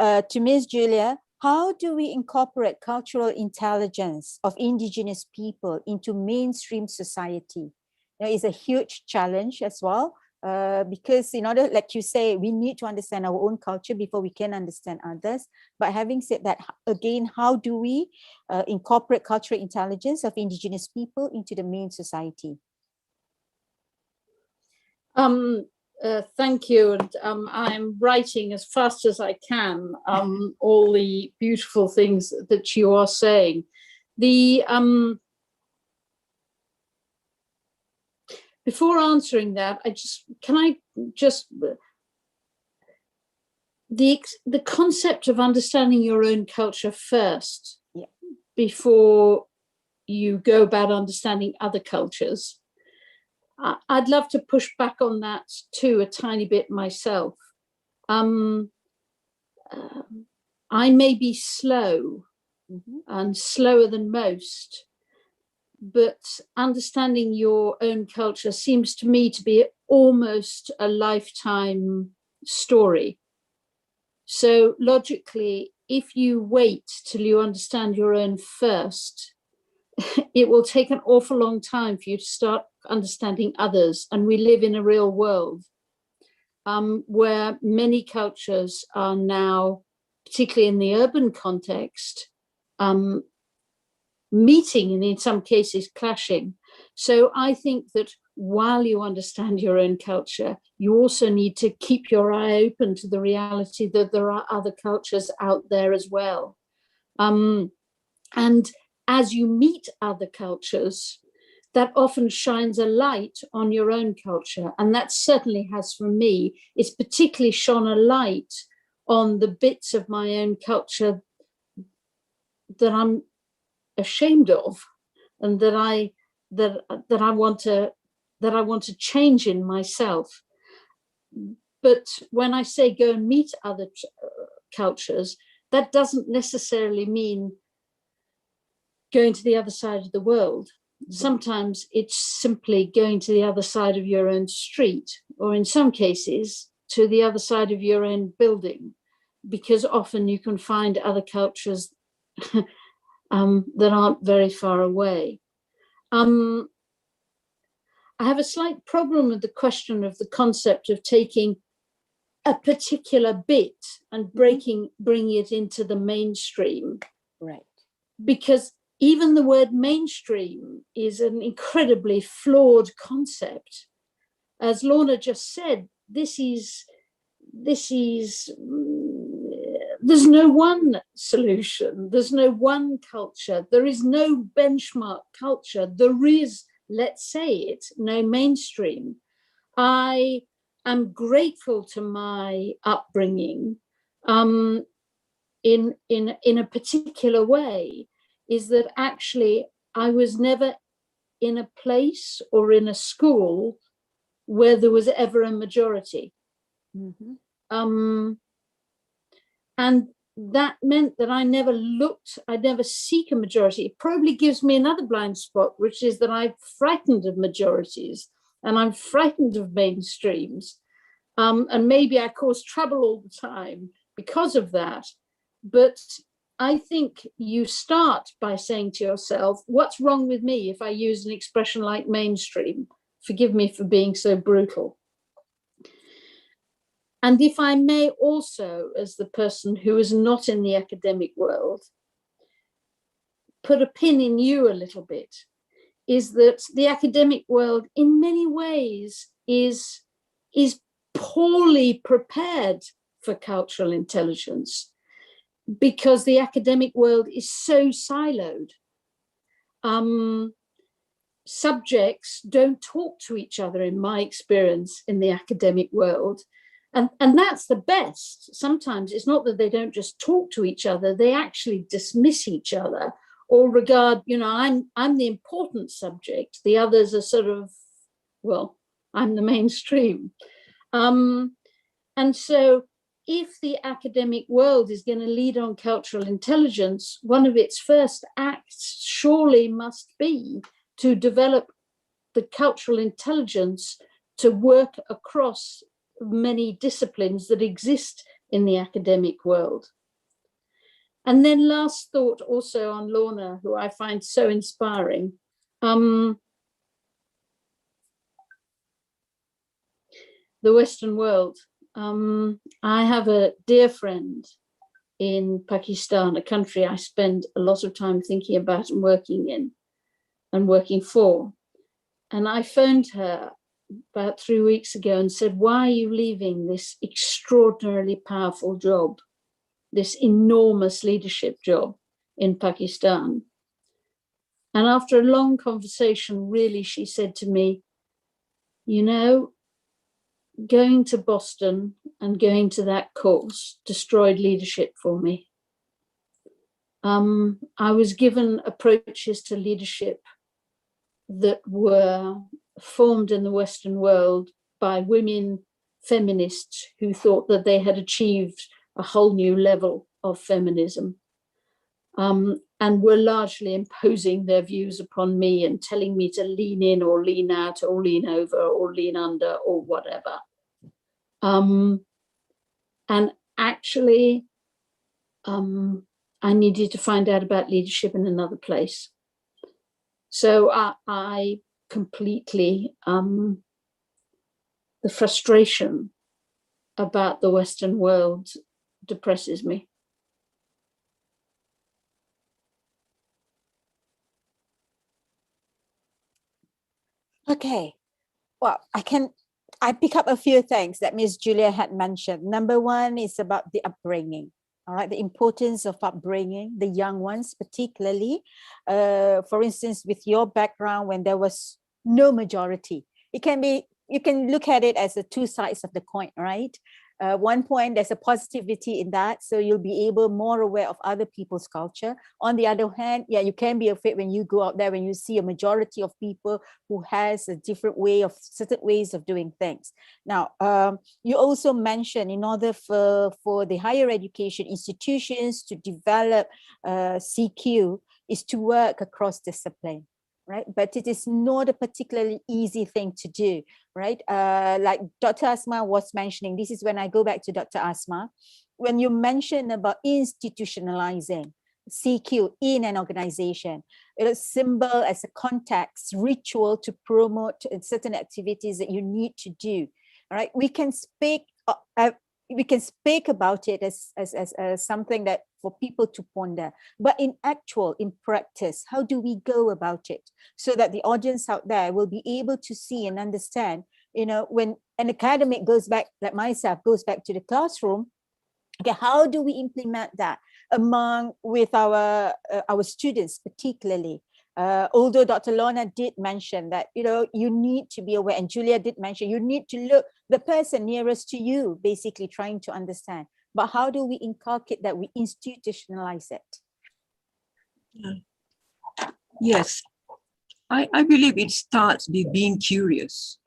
To Ms. Julia, how do we incorporate cultural intelligence of indigenous people into mainstream society? It's a huge challenge as well, because in order, like you say, we need to understand our own culture before we can understand others. But having said that, again, how do we incorporate cultural intelligence of indigenous people into the main society? Thank you, and I'm writing as fast as I can all the beautiful things that you are saying. Before answering that, the concept of understanding your own culture first, before you go about understanding other cultures. I'd love to push back on that too a tiny bit myself. I may be slow and slower than most, but understanding your own culture seems to me to be almost a lifetime story. So logically, if you wait till you understand your own first, it will take an awful long time for you to start understanding others. And we live in a real world where many cultures are now, particularly in the urban context, meeting and in some cases clashing. So I think that while you understand your own culture, you also need to keep your eye open to the reality that there are other cultures out there as well. And as you meet other cultures, that often shines a light on your own culture. And that certainly has for me. It's particularly shone a light on the bits of my own culture that I'm ashamed of and that I want to change in myself. But when I say go and meet other cultures, that doesn't necessarily mean going to the other side of the world. Sometimes it's simply going to the other side of your own street, or in some cases, to the other side of your own building, because often you can find other cultures that aren't very far away. I have a slight problem with the question of the concept of taking a particular bit and bringing it into the mainstream. Right. Because even the word mainstream is an incredibly flawed concept. As Lorna just said, there's no one solution. There's no one culture. There is no benchmark culture. There is, let's say it, no mainstream. I am grateful to my upbringing in a particular way, is that actually I was never in a place or in a school where there was ever a majority. Mm-hmm. And that meant that I never seek a majority. It probably gives me another blind spot, which is that I'm frightened of majorities and I'm frightened of mainstreams. And maybe I cause trouble all the time because of that. But I think you start by saying to yourself, what's wrong with me if I use an expression like mainstream? Forgive me for being so brutal. And if I may also, as the person who is not in the academic world, put a pin in you a little bit, is that the academic world in many ways is poorly prepared for cultural intelligence, because the academic world is so siloed. Subjects don't talk to each other, in my experience, in the academic world. And that's the best. Sometimes it's not that they don't just talk to each other, they actually dismiss each other or regard, I'm the important subject. The others are sort of, well, I'm the mainstream. And so if the academic world is going to lead on cultural intelligence, one of its first acts surely must be to develop the cultural intelligence to work across many disciplines that exist in the academic world. And then last thought also on Lorna, who I find so inspiring. The Western world. I have a dear friend in Pakistan, a country I spend a lot of time thinking about and working in and working for. And I phoned her about 3 weeks ago and said, why are you leaving this extraordinarily powerful job, this enormous leadership job in Pakistan? And after a long conversation, really, she said to me, going to Boston and going to that course destroyed leadership for me. I was given approaches to leadership that were formed in the Western world by women feminists who thought that they had achieved a whole new level of feminism, and were largely imposing their views upon me and telling me to lean in or lean out or lean over or lean under or whatever. And actually, I needed to find out about leadership in another place. So I completely, the frustration about the Western world depresses me. Okay. Well, I pick up a few things that Ms. Julia had mentioned. Number one is about the upbringing. All right, the importance of upbringing, the young ones particularly. For instance, with your background, when there was no majority, it can be, you can look at it as the two sides of the coin, right? One point, there's a positivity in that, so you'll be able more aware of other people's culture. On the other hand, yeah, you can be afraid when you go out there, when you see a majority of people who has a different way of, certain ways of doing things. Now, you also mentioned in order for the higher education institutions to develop CQ is to work across discipline. Right, but it is not a particularly easy thing to do, right? Like Dr. Asma was mentioning, this is when I go back to Dr. Asma, when you mention about institutionalizing CQ in an organization, it is symbol as a context, ritual to promote certain activities that you need to do, all right? We can speak about it as something that for people to ponder, but in practice, how do we go about it so that the audience out there will be able to see and understand, you know, when an academic goes back, like myself, goes back to the classroom, okay, how do we implement that with our students particularly? Although Dr. Lorna did mention that, you know, you need to be aware, and Julia did mention, you need to look the person nearest to you, basically trying to understand. But how do we inculcate that, we institutionalize it? Yes, I believe it starts with being curious.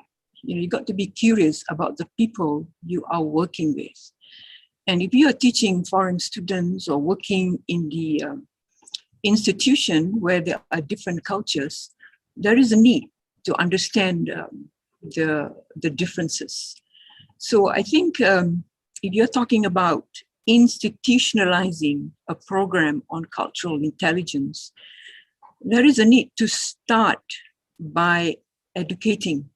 You know, you got to be curious about the people you are working with. And if you are teaching foreign students or working in the institution where there are different cultures, there is a need to understand the differences. So I think if you're talking about institutionalizing a program on cultural intelligence, there is a need to start by educating,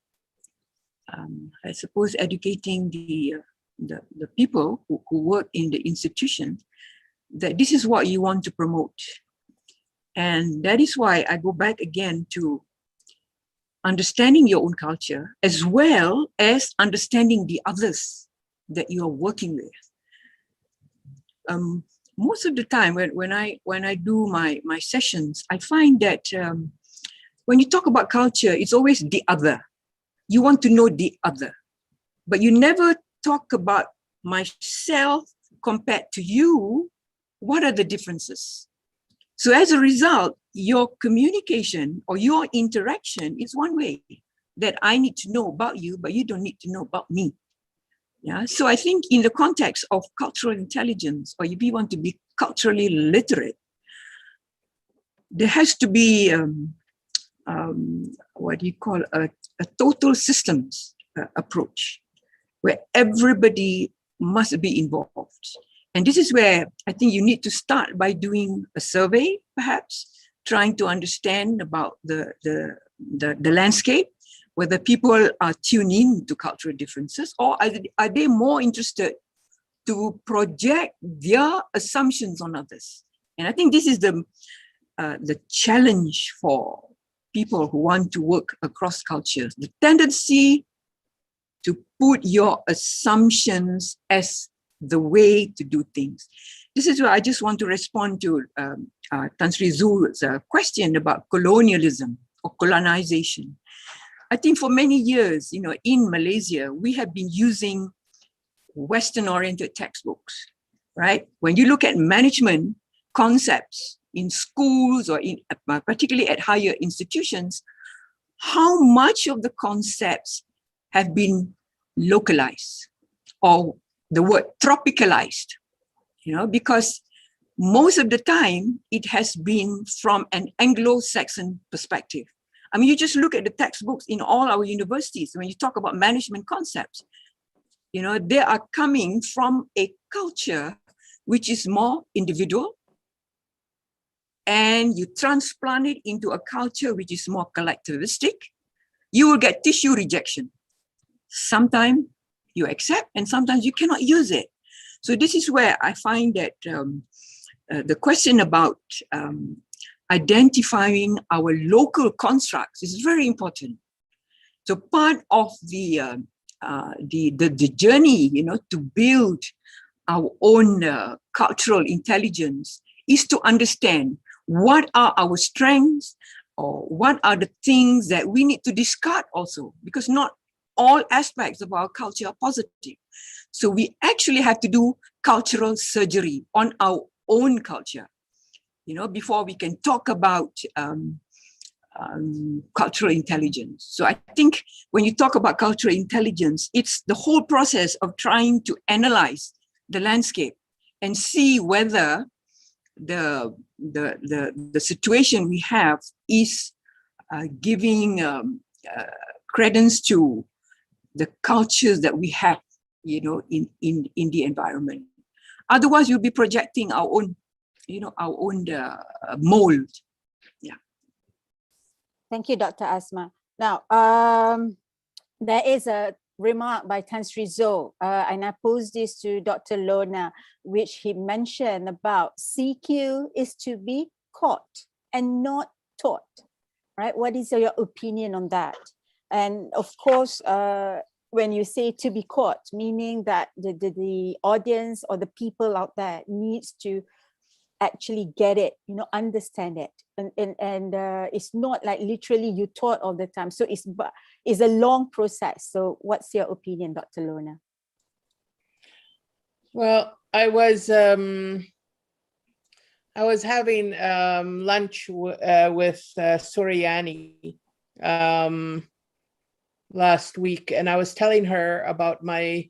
I suppose educating the people who work in the institution that this is what you want to promote. And that is why I go back again to understanding your own culture as well as understanding the others that you are working with. Most of the time when I do my sessions, I find that when you talk about culture, it's always the other. You want to know the other, but you never talk about myself compared to you. What are the differences? So as a result, your communication or your interaction is one way that I need to know about you, but you don't need to know about me. Yeah. So I think in the context of cultural intelligence, or if you want to be culturally literate, there has to be what do you call a total systems approach, where everybody must be involved. And this is where I think you need to start by doing a survey, perhaps, trying to understand about the landscape, whether people are tuned in to cultural differences, or are they more interested to project their assumptions on others. And I think this is the challenge for people who want to work across cultures, the tendency to put your assumptions as the way to do things. This is where I just want to respond to Tan Sri Zul's question about colonialism or colonization. I think for many years, you know, in Malaysia, we have been using Western-oriented textbooks, right? When you look at management concepts in schools or in particularly at higher institutions, how much of the concepts have been localized, or the word tropicalized, you know, because most of the time it has been from an Anglo-Saxon perspective. I mean, you just look at the textbooks in all our universities, when you talk about management concepts, you know, they are coming from a culture which is more individual, and you transplant it into a culture which is more collectivistic, you will get tissue rejection. Sometimes you accept and sometimes you cannot use it. So this is where I find that the question about identifying our local constructs is very important. So part of the journey, to build our own cultural intelligence is to understand what are our strengths, or what are the things that we need to discard also, because not all aspects of our culture are positive. So we actually have to do cultural surgery on our own culture, before we can talk about cultural intelligence. So I think when you talk about cultural intelligence, it's the whole process of trying to analyze the landscape and see whether the situation we have is giving credence to the cultures that we have, in the environment. Otherwise, you'll be projecting our own, mold. Yeah. Thank you, Dr. Asma. Now, there is a remark by Tan Sri Zul, and I posed this to Dr. Lorna, which he mentioned about CQ is to be caught and not taught, right? What is your opinion on that? And of course, when you say to be caught, meaning that the audience or the people out there needs to actually get it, understand it, and it's not like literally you taught all the time. So it's a long process. So what's your opinion, Dr. Lorna? Well, I was having lunch with Suryani last week, and I was telling her about my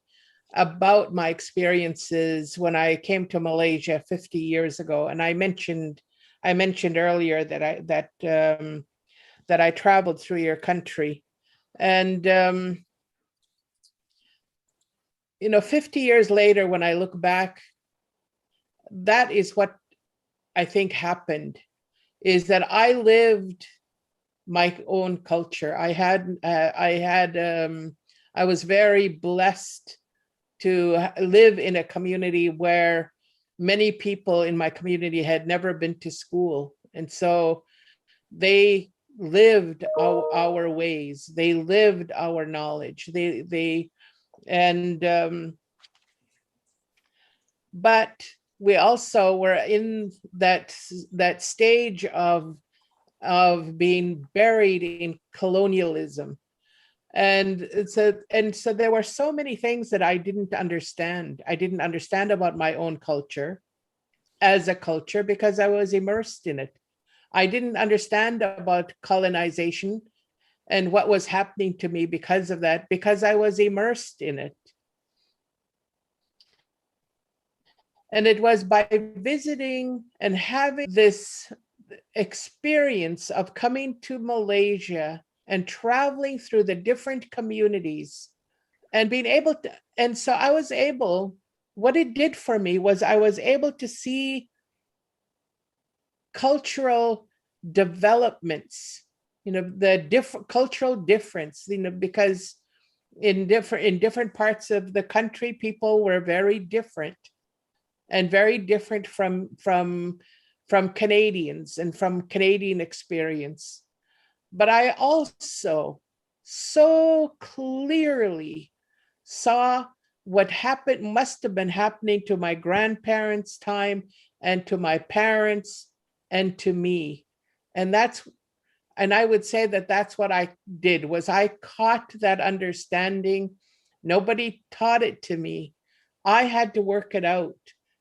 experiences when I came to Malaysia 50 years ago. And I mentioned earlier that I traveled through your country, and 50 years later, when I look back, that is what I think happened, is that I lived my own culture. I was very blessed to live in a community where many people in my community had never been to school. And so they lived our ways, they lived our knowledge, but we also were in that stage of being buried in colonialism. And so there were so many things that I didn't understand. I didn't understand about my own culture as a culture because I was immersed in it. I didn't understand about colonization and what was happening to me because of that, because I was immersed in it. And it was by visiting and having this experience of coming to Malaysia and traveling through the different communities and being able to, and so I was able, what it did for me was I was able to see cultural developments, the different cultural difference, because in different parts of the country, people were very different and very different from Canadians and from Canadian experience. But I also so clearly saw what must have been happening to my grandparents' time and to my parents and to me. And I would say that that's what I did, was I caught that understanding. Nobody taught it to me. I had to work it out,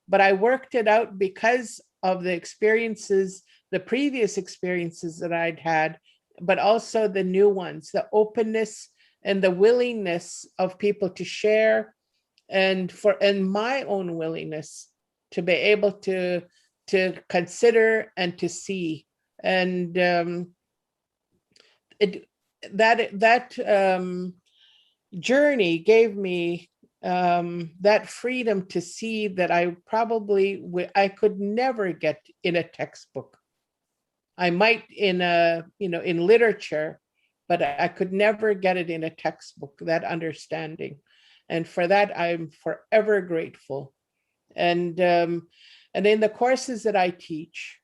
but I worked it out because of the experiences, the previous experiences that I'd had, but also the new ones, the openness and the willingness of people to share, and my own willingness to be able to consider and to see. And that journey gave me that freedom to see that I could never get in a textbook. I might in literature, but I could never get it in a textbook, that understanding. And for that, I'm forever grateful. And in the courses that I teach,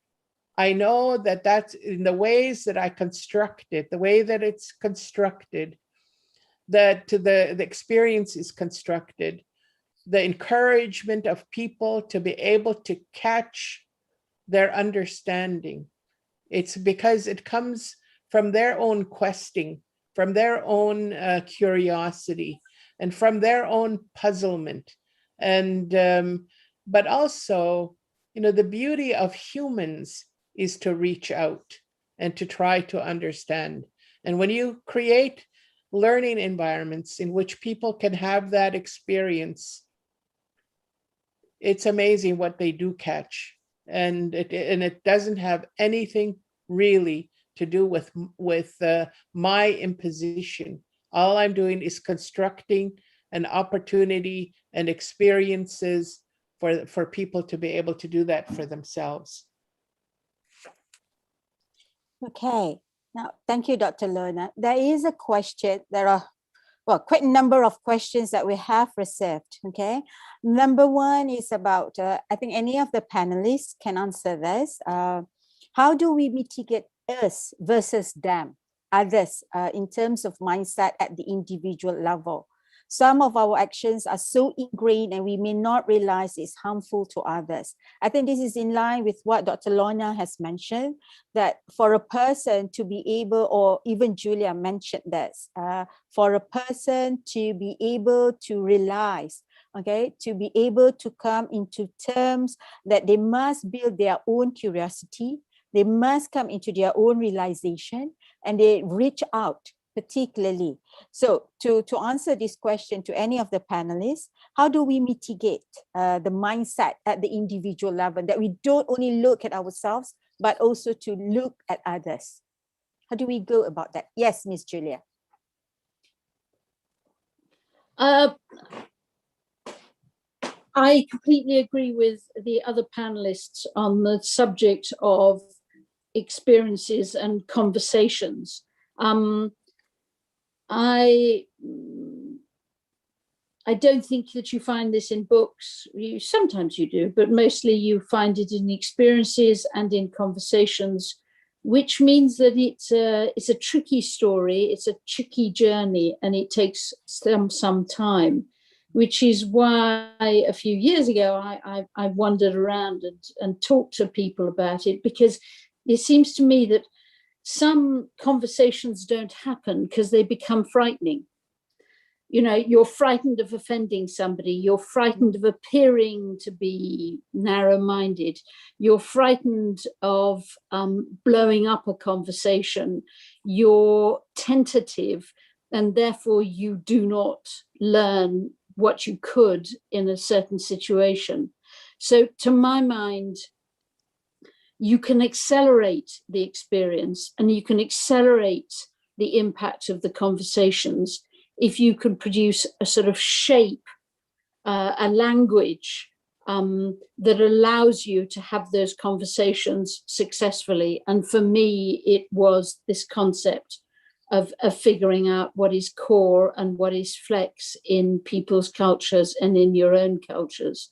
I know that that's in the ways that I construct it, the way that it's constructed that the experience is constructed, the encouragement of people to be able to catch their understanding. It's because it comes from their own questing, from their own curiosity, and from their own puzzlement. And but also, the beauty of humans is to reach out and to try to understand. And when you create learning environments in which people can have that experience, it's amazing what they do catch. And it doesn't have anything really to do with my imposition. All I'm doing is constructing an opportunity and experiences for people to be able to do that for themselves. Okay, now thank you, Dr. Lorna. There is a question, there are quite a number of questions that we have received, okay? Number one is about, I think any of the panelists can answer this. How do we mitigate us versus them, others, in terms of mindset at the individual level? Some of our actions are so ingrained and we may not realize it's harmful to others. I think this is in line with what Dr. Lorna has mentioned, that for a person to be able, or even Julia mentioned this, for a person to be able to realize, okay, to be able to come into terms that they must build their own curiosity, they must come into their own realization, and they reach out particularly. So to answer this question to any of the panelists, how do we mitigate the mindset at the individual level, that we don't only look at ourselves, but also to look at others? How do we go about that? Yes, Miss Julia. I completely agree with the other panelists on the subject of experiences and conversations. I don't think that you find this in books. Sometimes you do, but mostly you find it in experiences and in conversations, which means that it's a tricky story, it's a tricky journey, and it takes some time, which is why a few years ago I wandered around and talked to people about it, because it seems to me that some conversations don't happen because they become frightening. You're frightened of offending somebody, you're frightened of appearing to be narrow-minded, you're frightened of blowing up a conversation, you're tentative, and therefore you do not learn what you could in a certain situation. So to my mind, you can accelerate the experience and you can accelerate the impact of the conversations if you can produce a sort of shape, a language that allows you to have those conversations successfully. And for me, it was this concept of figuring out what is core and what is flex in people's cultures and in your own cultures.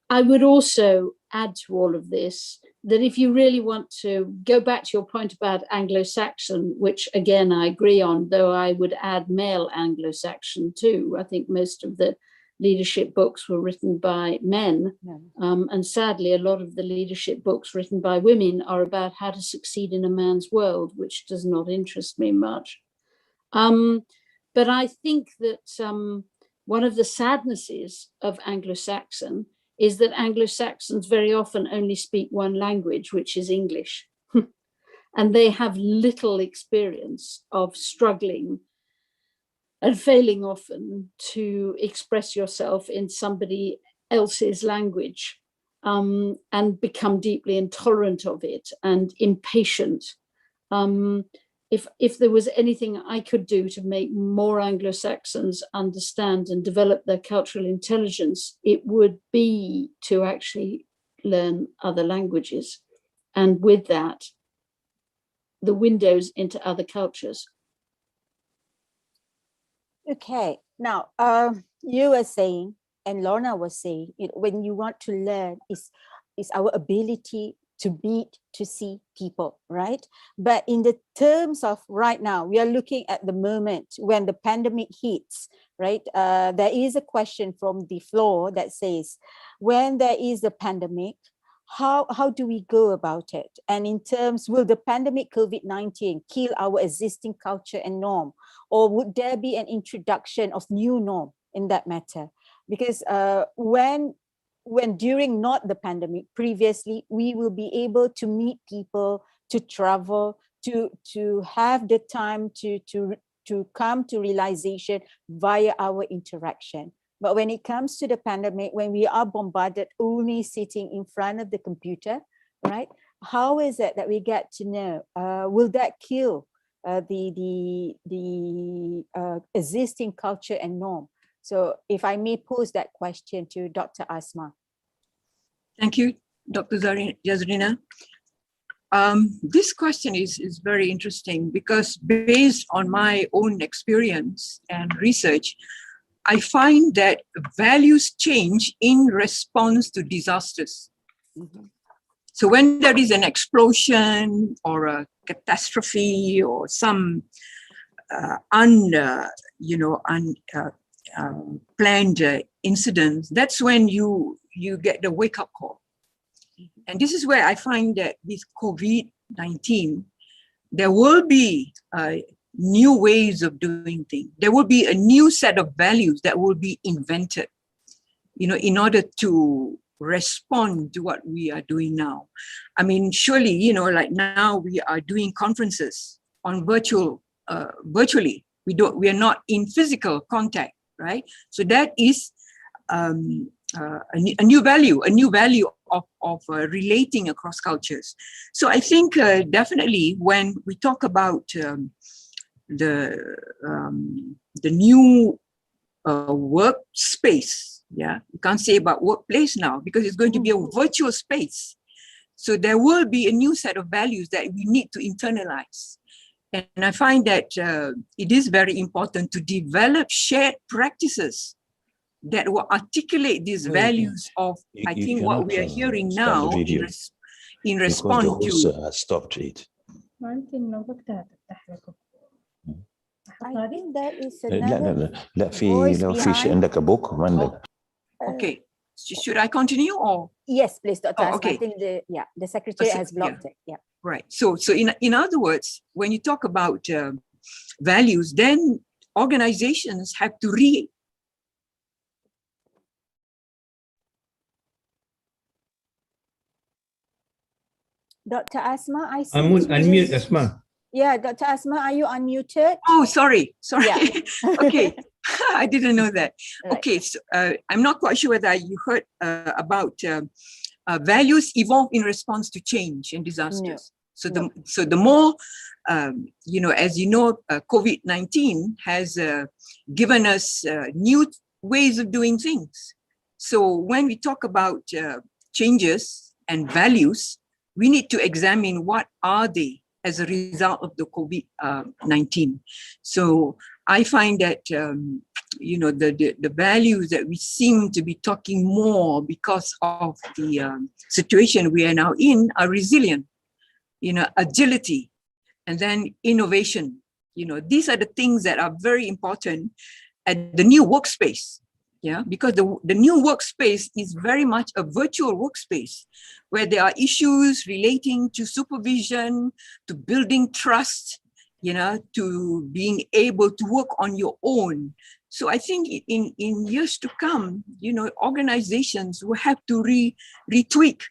I would also add to all of this that if you really want to go back to your point about Anglo-Saxon, which again I agree on, though I would add male Anglo-Saxon too. I think most of the leadership books were written by men, and sadly a lot of the leadership books written by women are about how to succeed in a man's world, which does not interest me much. But I think that one of the sadnesses of Anglo-Saxon is that Anglo-Saxons very often only speak one language, which is English. And they have little experience of struggling and failing often to express yourself in somebody else's language, and become deeply intolerant of it and impatient. If there was anything I could do to make more Anglo-Saxons understand and develop their cultural intelligence, it would be to actually learn other languages. And with that, the windows into other cultures. Okay, now you were saying, and Lorna was saying, when you want to learn is our ability to meet, to see people, right? But in the terms of right now, we are looking at the moment when the pandemic hits, right? There is a question from the floor that says, when there is a pandemic, how do we go about it? And in terms, will the pandemic COVID-19 kill our existing culture and norm? Or would there be an introduction of new norm in that matter? Because when during not the pandemic, previously, we will be able to meet people, to travel, to have the time to come to realization via our interaction. But when it comes to the pandemic, when we are bombarded only sitting in front of the computer, right? How is it that we get to know? Will that kill the existing culture and norm? So if I may pose that question to Dr. Asma. Thank you, Dr. Jazrina. This question is very interesting because based on my own experience and research, I find that values change in response to disasters. Mm-hmm. So when there is an explosion or a catastrophe or some unplanned incidents, that's when you get the wake-up call. And this is where I find that with COVID-19, there will be new ways of doing things. There will be a new set of values that will be invented, in order to respond to what we are doing now. I mean, surely, like now we are doing conferences on virtually. We are not in physical contact, right? So that is a new value of relating across cultures. So I think definitely when we talk about the new workspace, you can't say about workplace now because it's going to be a virtual space. So there will be a new set of values that we need to internalize. And I find that it is very important to develop shared practices that will articulate these values of, I think, what we are hearing now in response to. Stopped it. I think that is لا another لا في voice لو في behind. عندك ابوك ما عندك. Okay, should I continue or? Yes, please, Dr. Asma. Okay. I think the secretary has blocked it. Yeah. Right. So in other words, when you talk about values, then organizations have to Dr. Asma, I see. Unmute Asma. Yeah, Dr. Asma, are you unmuted? Oh, sorry. Yeah. Okay, I didn't know that. Right. Okay, so I'm not quite sure whether you heard about values evolve in response to change and disasters. No. So the more, as you know, COVID-19 has given us new ways of doing things. So when we talk about changes and values, we need to examine what are they as a result of the COVID-19. So I find that, the values that we seem to be talking more because of the situation we are now in are resilient, agility, and then innovation. These are the things that are very important at the new workspace. Yeah, because the new workspace is very much a virtual workspace where there are issues relating to supervision, to building trust, to being able to work on your own. So I think in years to come, organizations will have to retweak,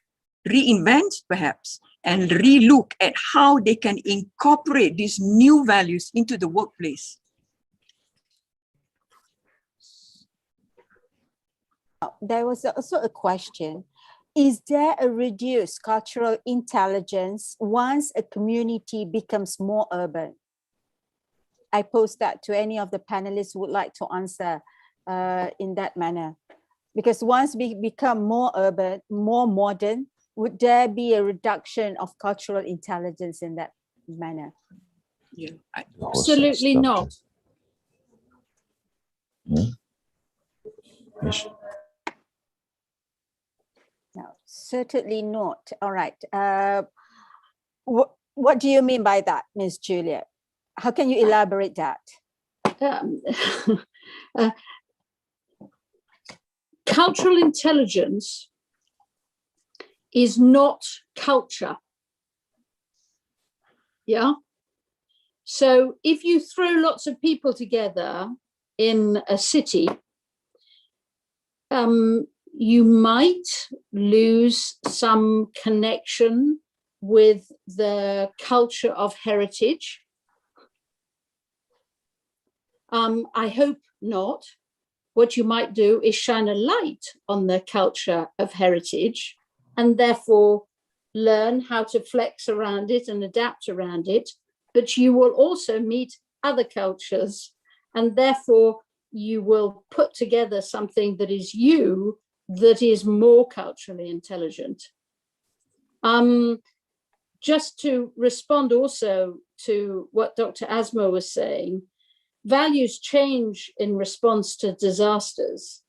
reinvent perhaps, and relook at how they can incorporate these new values into the workplace. There was also a question. Is there a reduced cultural intelligence once a community becomes more urban? I pose that to any of the panelists who would like to answer in that manner. Because once we become more urban, more modern, would there be a reduction of cultural intelligence in that manner? Yeah, Absolutely not. No. Certainly not. All right. What do you mean by that, Ms. Julia? How can you elaborate that? Cultural intelligence is not culture. Yeah. So if you throw lots of people together in a city, you might lose some connection with the culture of heritage. I hope not. What you might do is shine a light on the culture of heritage and therefore learn how to flex around it and adapt around it. But you will also meet other cultures and therefore you will put together something that is you that is more culturally intelligent. Just to respond also to what Dr. Asma was saying, values change in response to disasters.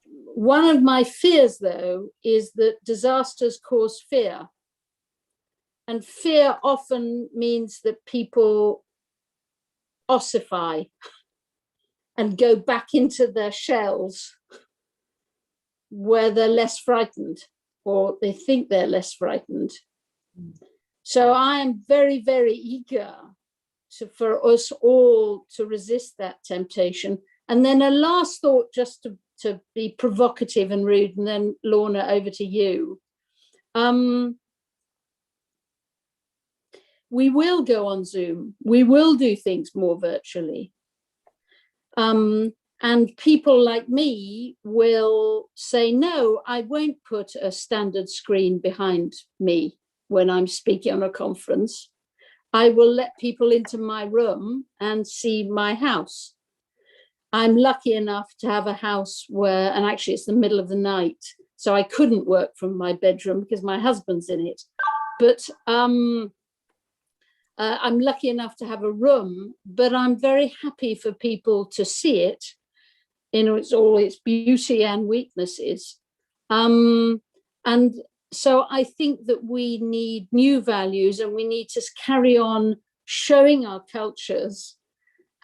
One of my fears, though, is that disasters cause fear. And fear often means that people ossify and go back into their shells where they're less frightened or they think they're less frightened. So I am very, very eager for us all to resist that temptation. And then a last thought, just to be provocative and rude, and then Lorna, over to you. We will go on Zoom. We will do things more virtually. And people like me will say, no, I won't put a standard screen behind me when I'm speaking on a conference. I will let people into my room and see my house. I'm lucky enough to have a house where, and actually it's the middle of the night, so I couldn't work from my bedroom because my husband's in it. But I'm lucky enough to have a room, but I'm very happy for people to see it in all its beauty and weaknesses. And so I think that we need new values and we need to carry on showing our cultures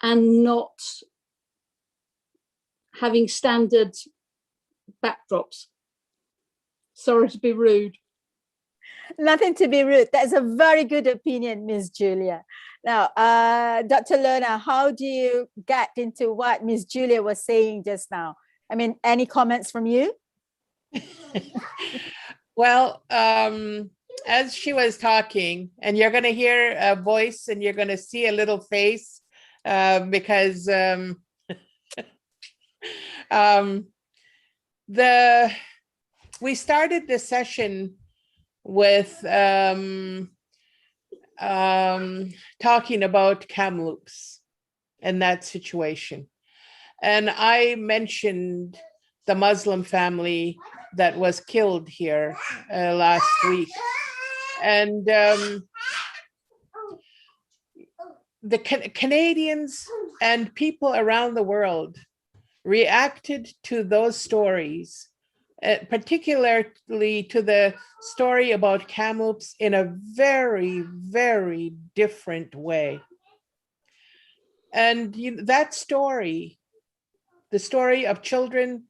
and not having standard backdrops. Sorry to be rude. Nothing to be rude. That's a very good opinion, Ms. Julia. Now, Dr. Lerner, how do you get into what Ms. Julia was saying just now? I mean, any comments from you? Well, as she was talking, and you're going to hear a voice and you're going to see a little face because we started the session with talking about Kamloops and that situation. And I mentioned the Muslim family that was killed here last week. And the Canadians and people around the world reacted to those stories, particularly to the story about Kamloops, in a very, very different way. And that story, the story of children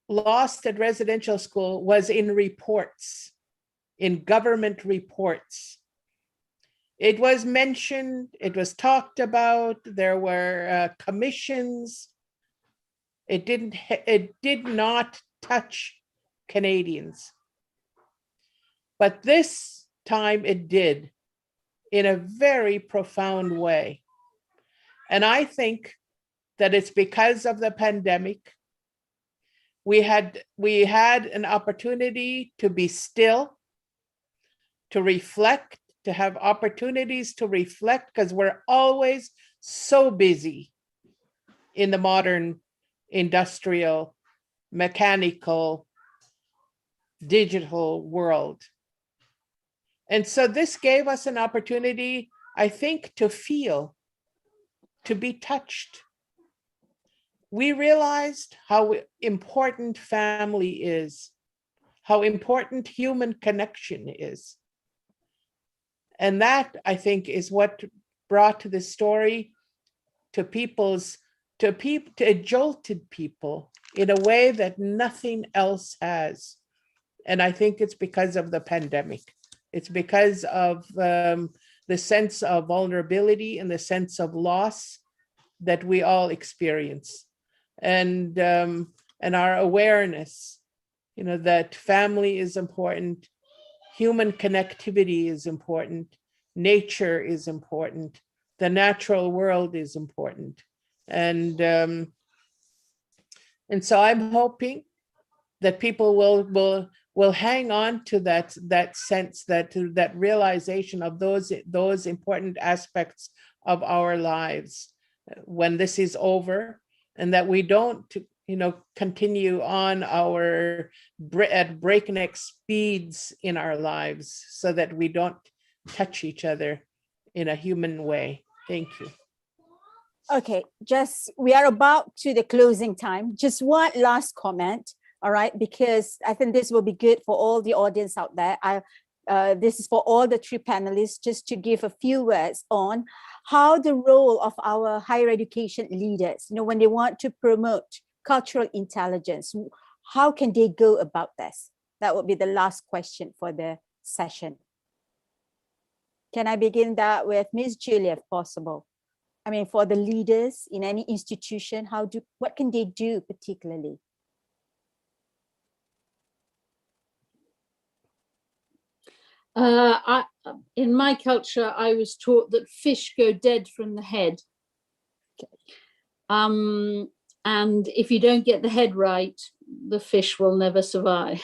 lost at residential school, was in reports, in government reports. It was mentioned, it was talked about, there were commissions. It did not touch Canadians. But this time it did, in a very profound way. And I think that it's because of the pandemic. We had an opportunity to be still, to reflect, to have opportunities to reflect, because we're always so busy in the modern industrial, mechanical, digital world. And so this gave us an opportunity, I think, to feel, to be touched. We realized how important family is, how important human connection is. And that, I think, is what brought the story to to jolted people in a way that nothing else has. And I think it's because of the pandemic. It's because of the sense of vulnerability and the sense of loss that we all experience, and our awareness, that family is important, human connectivity is important, nature is important, the natural world is important, and so I'm hoping that people will hang on to that sense, that realization of those important aspects of our lives when this is over, and that we don't continue on at breakneck speeds in our lives, so that we don't touch each other in a human way. Thank you. Okay, we are about to the closing time. Just one last comment, all right, because I think this will be good for all the audience out there. This is for all the three panelists, just to give a few words on how the role of our higher education leaders, when they want to promote cultural intelligence, how can they go about this? That would be the last question for the session. Can I begin that with Ms. Julia, if possible? I mean, for the leaders in any institution, what can they do particularly? In my culture, I was taught that fish go dead from the head. And if you don't get the head right, the fish will never survive.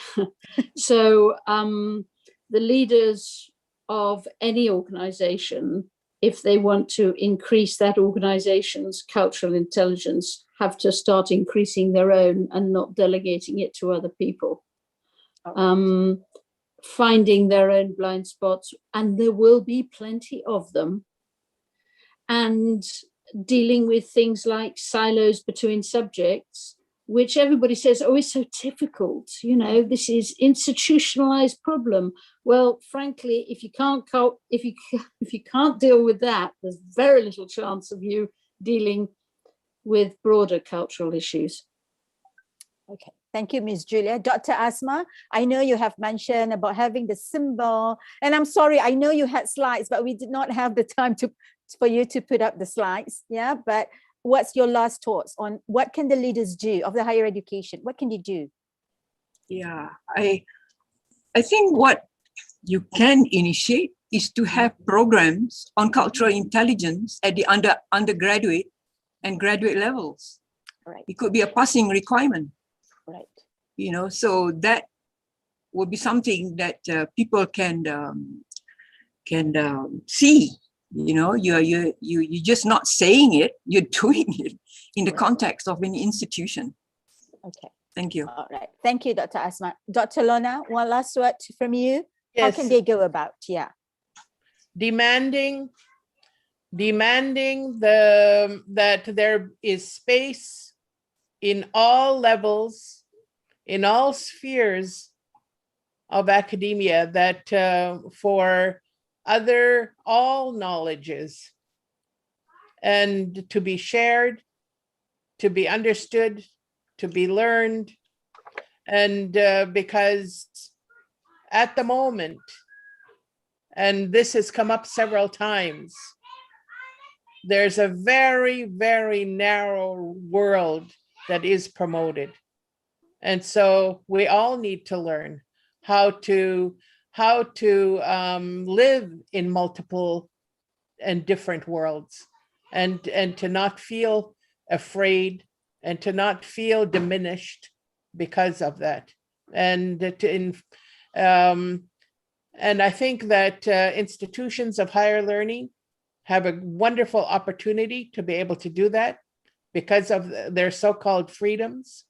So the leaders of any organization, if they want to increase that organization's cultural intelligence, have to start increasing their own and not delegating it to other people. Finding their own blind spots, and there will be plenty of them, and dealing with things like silos between subjects, which everybody says, oh, it's so difficult, this is institutionalized problem. Well, frankly, if you can't deal with that, there's very little chance of you dealing with broader cultural issues. Okay, thank you, Ms. Julia. Dr. Asma, I know you have mentioned about having the symbol, and I'm sorry, I know you had slides, but we did not have the time for you to put up the slides. Yeah, but what's your last thoughts on what can the leaders do of the higher education? What can they do? Yeah, I think what you can initiate is to have programs on cultural intelligence at the undergraduate and graduate levels. Right. It could be a passing requirement. Right. So that would be something that people can see. You're just not saying it, you're doing it in the context of an institution. Okay. Thank you. All right. Thank you, Dr. Asma. Dr. Lona, one last word from you. Yes. How can they go about? Yeah. Demanding that there is space in all levels, in all spheres of academia, that for all knowledges, and to be shared, to be understood, to be learned. And because at the moment, and this has come up several times, there's a very, very narrow world that is promoted. And so we all need to learn how to live in multiple and different worlds, and to not feel afraid, and to not feel diminished because of that. And I think that institutions of higher learning have a wonderful opportunity to be able to do that because of their so-called freedoms.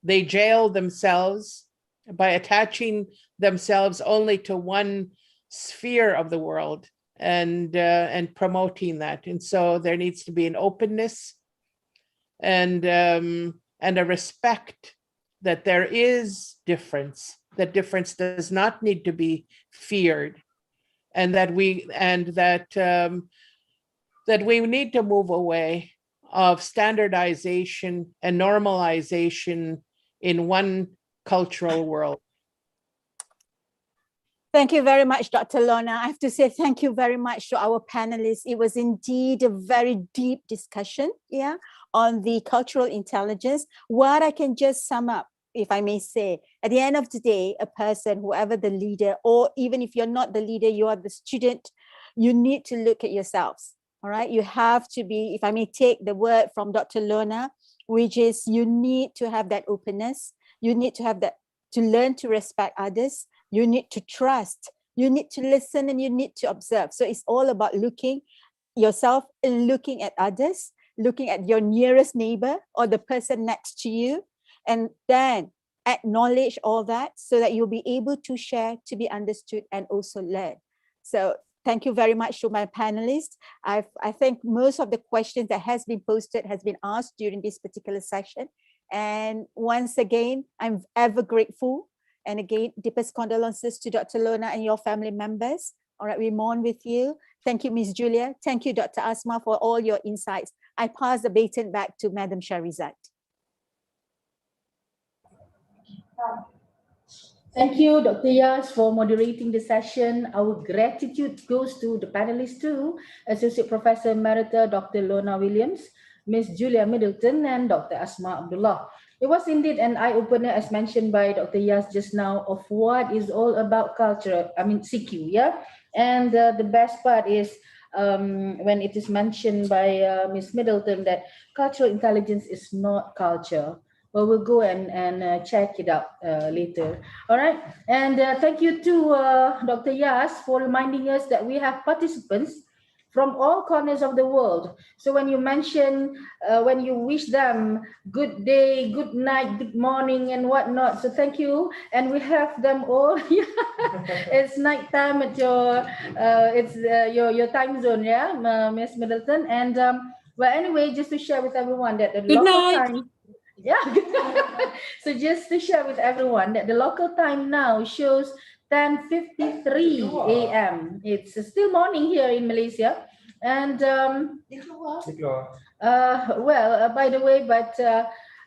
They jail themselves by attaching themselves only to one sphere of the world and promoting that. And so there needs to be an openness and a respect that there is difference, that difference does not need to be feared, and that we need to move away of standardization and normalization in one cultural world. Thank you very much, Dr. Lorna. I have to say thank you very much to our panelists. It was indeed a very deep discussion, on the cultural intelligence. What I can just sum up, if I may say, at the end of the day, a person, whoever the leader, or even if you're not the leader, you are the student, you need to look at yourselves. All right, you have to be, if I may take the word from Dr. Lorna, which is you need to have that openness. You need to have that, to learn to respect others. You need to trust, you need to listen, and you need to observe. So it's all about looking yourself and looking at others, looking at your nearest neighbor or the person next to you, and then acknowledge all that so that you'll be able to share, to be understood, and also learn. So thank you very much to my panelists. I think most of the questions that has been posted has been asked during this particular session. And once again, I'm ever grateful. And again, deepest condolences to Dr. Lorna and your family members. All right, we mourn with you. Thank you, Ms. Julia. Thank you, Dr. Asma, for all your insights. I pass the baton back to Madam Sharizat. Thank you, Dr. Yas, for moderating the session. Our gratitude goes to the panelists too, Associate Professor Emerita Dr. Lorna Williams, Ms. Julia Middleton, and Dr. Asma Abdullah. It was indeed an eye-opener, as mentioned by Dr. Yas just now, of what is all about culture, CQ, And the best part is when it is mentioned by Ms. Middleton that cultural intelligence is not culture. Well, we'll go and check it out later. All right. And thank you to Dr. Yas for reminding us that we have participants from all corners of the world. So when you mention, when you wish them good day, good night, good morning, and whatnot. So thank you. And we have them all. It's night time at your, your time zone, Miss Middleton. And well, anyway, just to share with everyone that the local time. So just to share with everyone that the local time now shows 10:53 a.m. It's still morning here in Malaysia. And by the way, but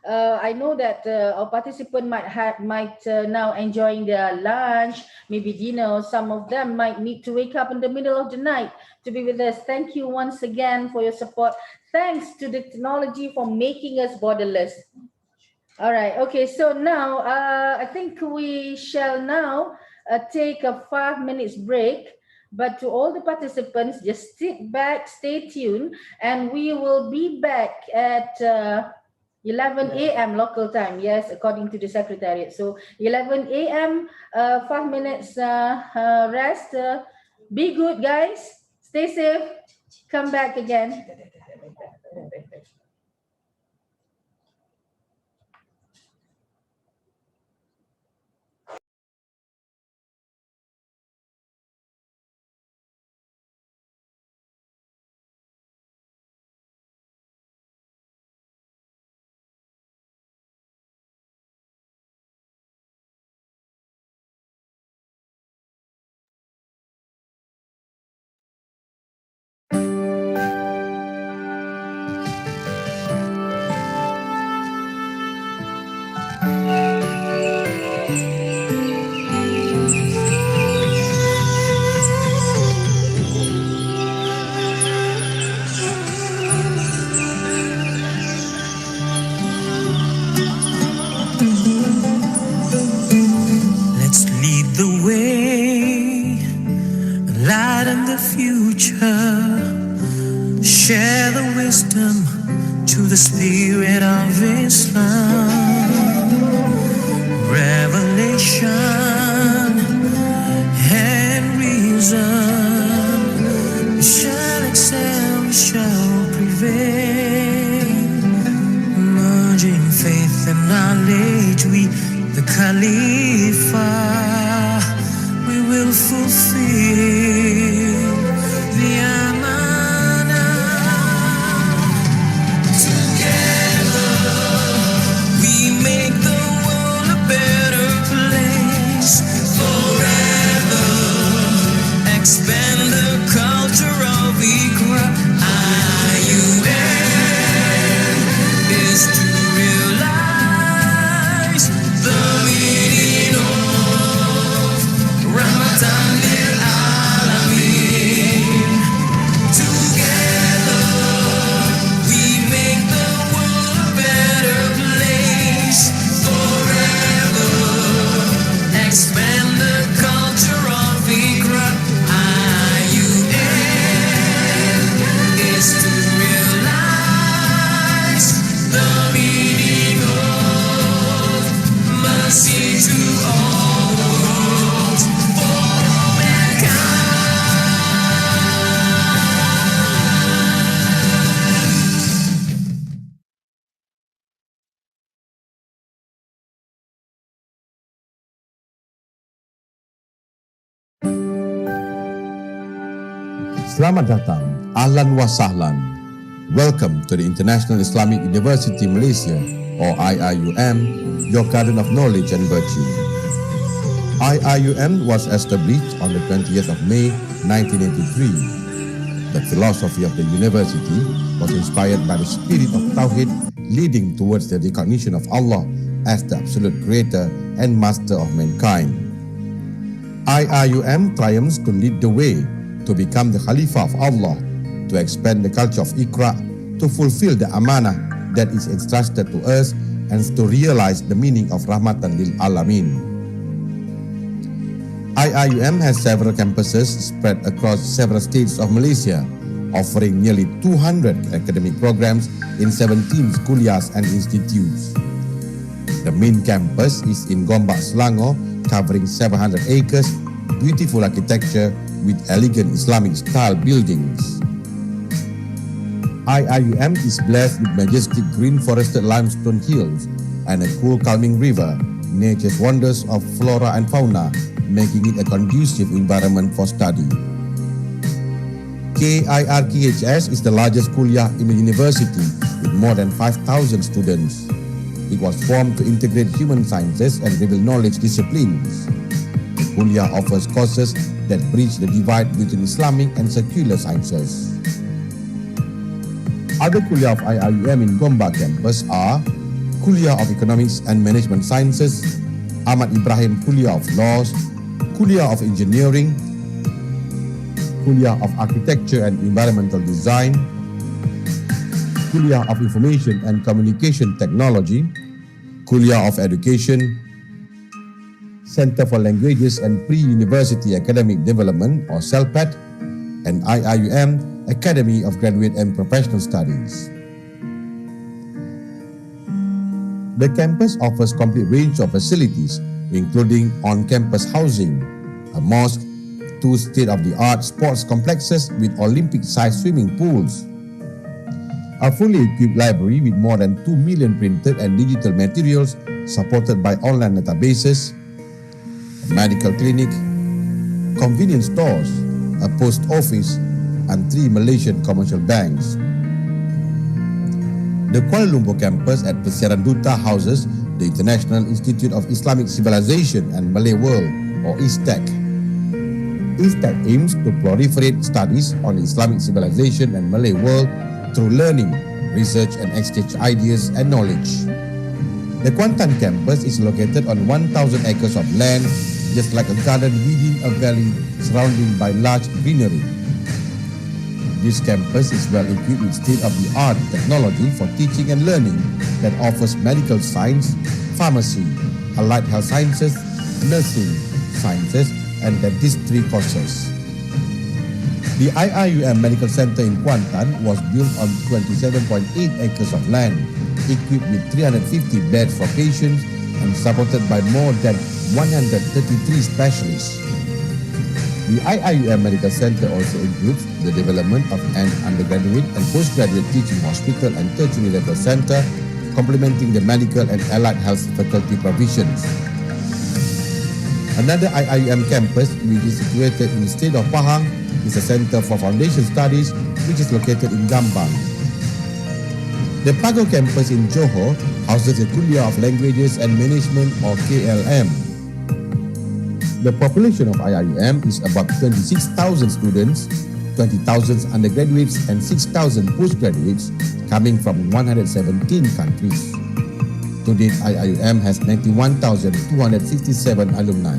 I know that our participant might now enjoying their lunch, maybe dinner. Some of them might need to wake up in the middle of the night to be with us. Thank you once again for your support. Thanks to the technology for making us borderless. All right. Okay. So now I think we shall now take a 5 minutes break. But to all the participants, just sit back, stay tuned, and we will be back at 11 a.m. local time. Yes, according to the Secretariat. So 11 a.m., 5 minutes rest. Be good, guys. Stay safe. Come back again. Share the wisdom to the spirit of Islam. Revelation and reason shall excel, shall prevail. Merging faith and knowledge, we, the Khalifa, we will fulfill the Selamat datang, ahlan wa sahlan. Welcome to the International Islamic University Malaysia, or IIUM, your garden of knowledge and virtue. IIUM was established on the 20th of May 1983. The philosophy of the university was inspired by the spirit of Tawhid, leading towards the recognition of Allah as the absolute creator and master of mankind. IIUM triumphs to lead the way to become the Khalifah of Allah, to expand the culture of Iqra, to fulfill the amanah that is entrusted to us, and to realize the meaning of Rahmatan lil Alamin. IIUM has several campuses spread across several states of Malaysia, offering nearly 200 academic programs in 17 kuliahs and institutes. The main campus is in Gombak, Selangor, covering 700 acres, beautiful architecture with elegant Islamic style buildings. IIUM is blessed with majestic green forested limestone hills and a cool calming river, nature's wonders of flora and fauna, making it a conducive environment for study. KIRKHS is the largest kuliah in the university with more than 5,000 students. It was formed to integrate human sciences and reveal knowledge disciplines. The kuliah offers courses that bridge the divide between Islamic and secular sciences. Other kuliah of IIUM in Gombak campus are Kuliah of Economics and Management Sciences, Ahmad Ibrahim Kuliah of Laws, Kuliah of Engineering, Kuliah of Architecture and Environmental Design, Kuliah of Information and Communication Technology, Kuliah of Education, Center for Languages and Pre-University Academic Development, or CELPAD, and IIUM Academy of Graduate and Professional Studies. The campus offers complete range of facilities, including on-campus housing, a mosque, 2 state-of-the-art sports complexes with Olympic-sized swimming pools, a fully equipped library with more than 2 million printed and digital materials supported by online databases, a medical clinic, convenience stores, a post office, and 3 Malaysian commercial banks. The Kuala Lumpur campus at Persiaran Duta houses the International Institute of Islamic Civilization and Malay World, or ISTAC. ISTAC aims to proliferate studies on Islamic civilization and Malay world through learning, research, and exchange ideas and knowledge. The Kuantan campus is located on 1,000 acres of land, just like a garden within a valley surrounded by large greenery. This campus is well equipped with state-of-the-art technology for teaching and learning that offers medical science, pharmacy, allied health sciences, nursing, sciences, and dentistry courses. The IIUM Medical Center in Kuantan was built on 27.8 acres of land, equipped with 350 beds for patients and supported by more than 133 specialists. The IIUM Medical Center also includes the development of an undergraduate and postgraduate teaching hospital and tertiary level center, complementing the medical and allied health faculty provisions. Another IIUM campus, which is situated in the state of Pahang, is a center for foundation studies, which is located in Gambang. The Pago campus in Johor houses the Kuliah of Languages and Management, or KLM. The population of IIUM is about 26,000 students, 20,000 undergraduates, and 6,000 postgraduates coming from 117 countries. To date, IIUM has 91,267 alumni.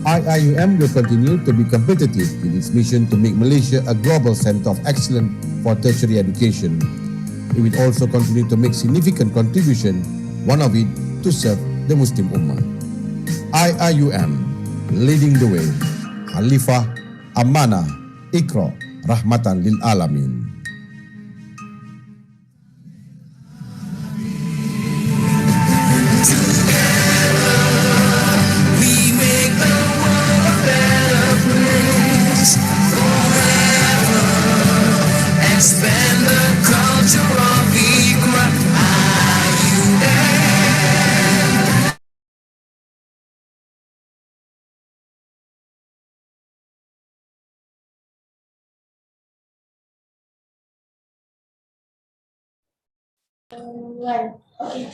IIUM will continue to be competitive in its mission to make Malaysia a global center of excellence for tertiary education. It will also continue to make significant contribution, one of it to serve the Muslim Ummah. IIUM, leading the way, Khalifah, Amanah, Iqra, Rahmatan lil Alamin. Right. Okay.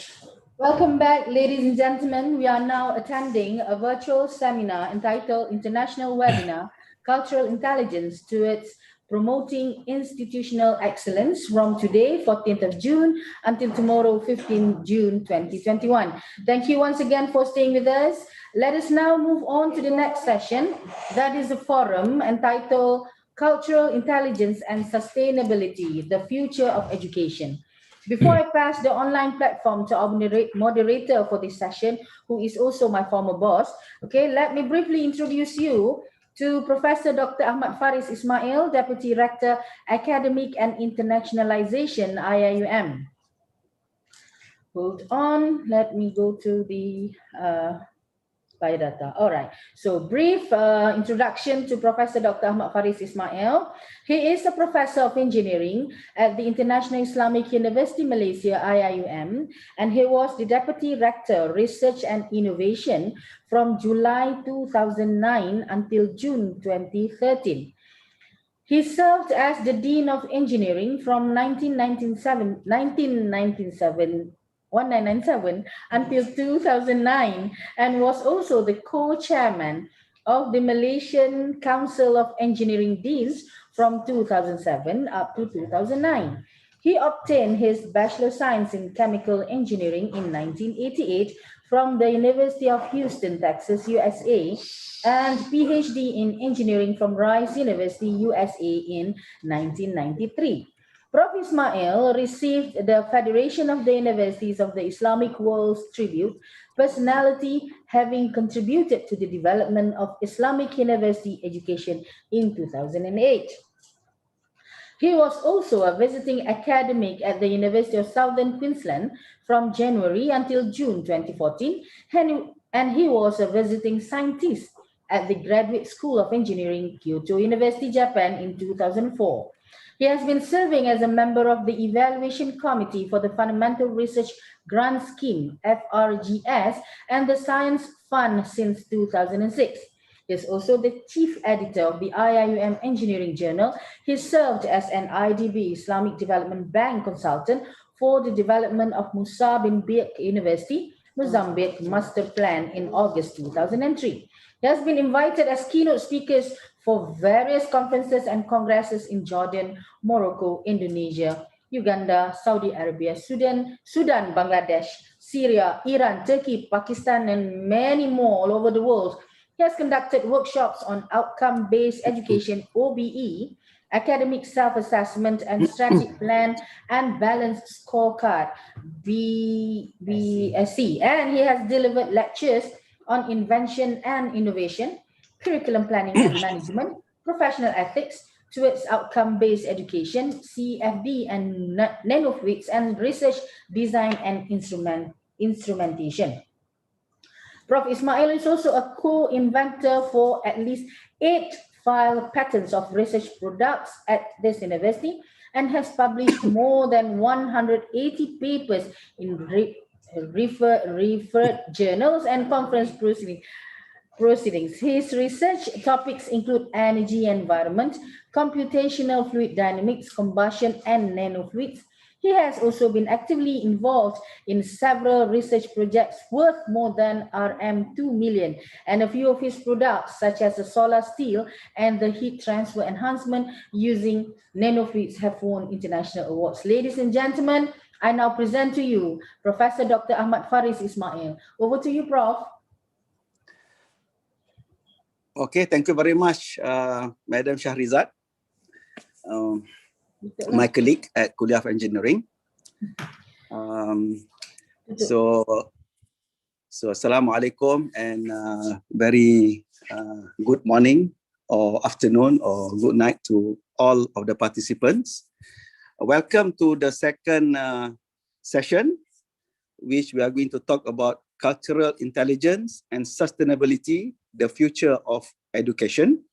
Welcome back, ladies and gentlemen. We are now attending a virtual seminar entitled International Webinar, Cultural Intelligence Towards Promoting Institutional Excellence from today, 14th of June, until tomorrow, 15th June 2021. Thank you once again for staying with us. Let us now move on to the next session. That is a forum entitled Cultural Intelligence and Sustainability, the Future of Education. Before I pass the online platform to our moderator for this session, who is also my former boss, okay, let me briefly introduce you to Professor Dr. Ahmad Faris Ismail, Deputy Rector, Academic and Internationalization, UIAM. Hold on, let me go to the biodata. All right. So brief introduction to Professor Dr. Ahmad Faris Ismail. He is a professor of engineering at the International Islamic University Malaysia, IIUM, and he was the Deputy Rector, Research and Innovation from July 2009 until June 2013. He served as the Dean of Engineering from 1997 until 2009 and was also the co-chairman of the Malaysian Council of Engineering Deans from 2007 up to 2009. He obtained his Bachelor of Science in Chemical Engineering in 1988 from the University of Houston, Texas, USA, and PhD in Engineering from Rice University, USA in 1993. Prof. Ismail received the Federation of the Universities of the Islamic World's Tribute, personality having contributed to the development of Islamic university education in 2008. He was also a visiting academic at the University of Southern Queensland from January until June 2014, and he was a visiting scientist at the Graduate School of Engineering, Kyoto University, Japan in 2004. He has been serving as a member of the Evaluation Committee for the Fundamental Research Grant Scheme, FRGS, and the Science Fund since 2006. He is also the chief editor of the IIUM Engineering Journal. He served as an IDB Islamic Development Bank consultant for the development of Musa bin Birk University, Mozambique Master Plan in August 2003. He has been invited as keynote speakers for various conferences and congresses in Jordan, Morocco, Indonesia, Uganda, Saudi Arabia, Sudan, Bangladesh, Syria, Iran, Turkey, Pakistan, and many more all over the world. He has conducted workshops on outcome-based education, OBE, academic self-assessment and strategic plan and balanced scorecard, BSC. And he has delivered lectures on invention and innovation, curriculum planning and management, professional ethics towards outcome-based education, CFD and nanofluids, and research design and instrumentation. Prof. Ismail is also a co-inventor for at least 8 filed patents of research products at this university and has published more than 180 papers in referred journals and conference proceedings. His research topics include energy and environment, computational fluid dynamics, combustion, and nanofluids. He has also been actively involved in several research projects worth more than RM 2 million, and a few of his products, such as the solar steel and the heat transfer enhancement using nanofluids, have won international awards. Ladies and gentlemen, I now present to you Professor Dr. Ahmad Faris Ismail. Over to you, Prof. Okay, thank you very much, Madam Shahrizad. My colleague at Kuliah of Engineering. So Assalamualaikum and very good morning or afternoon or good night to all of the participants. Welcome to the second session, which we are going to talk about cultural intelligence and sustainability, the future of education.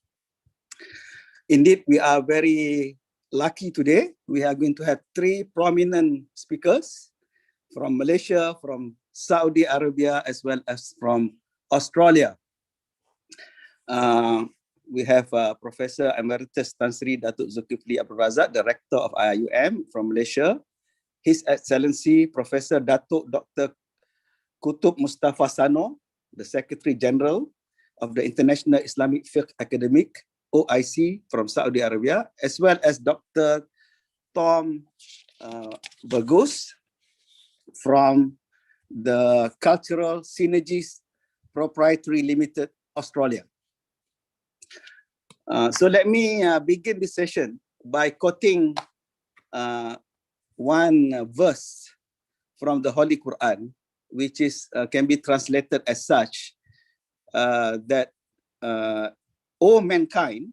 Indeed, we are very lucky today. We are going to have 3 prominent speakers from Malaysia, from Saudi Arabia, as well as from Australia. We have Professor Emeritus Tan Sri Datuk Zulkifli Abdul Razak, the Rector of IIUM from Malaysia, His Excellency Professor Datuk Dr. Kutub Mustafa Sano, the Secretary General of the International Islamic Fiqh Academic, OIC, from Saudi Arabia, as well as Dr. Tom Bagus from the Cultural Synergies Proprietary Limited, Australia. So let me begin this session by quoting one verse from the Holy Quran, which is can be translated as such, that O mankind,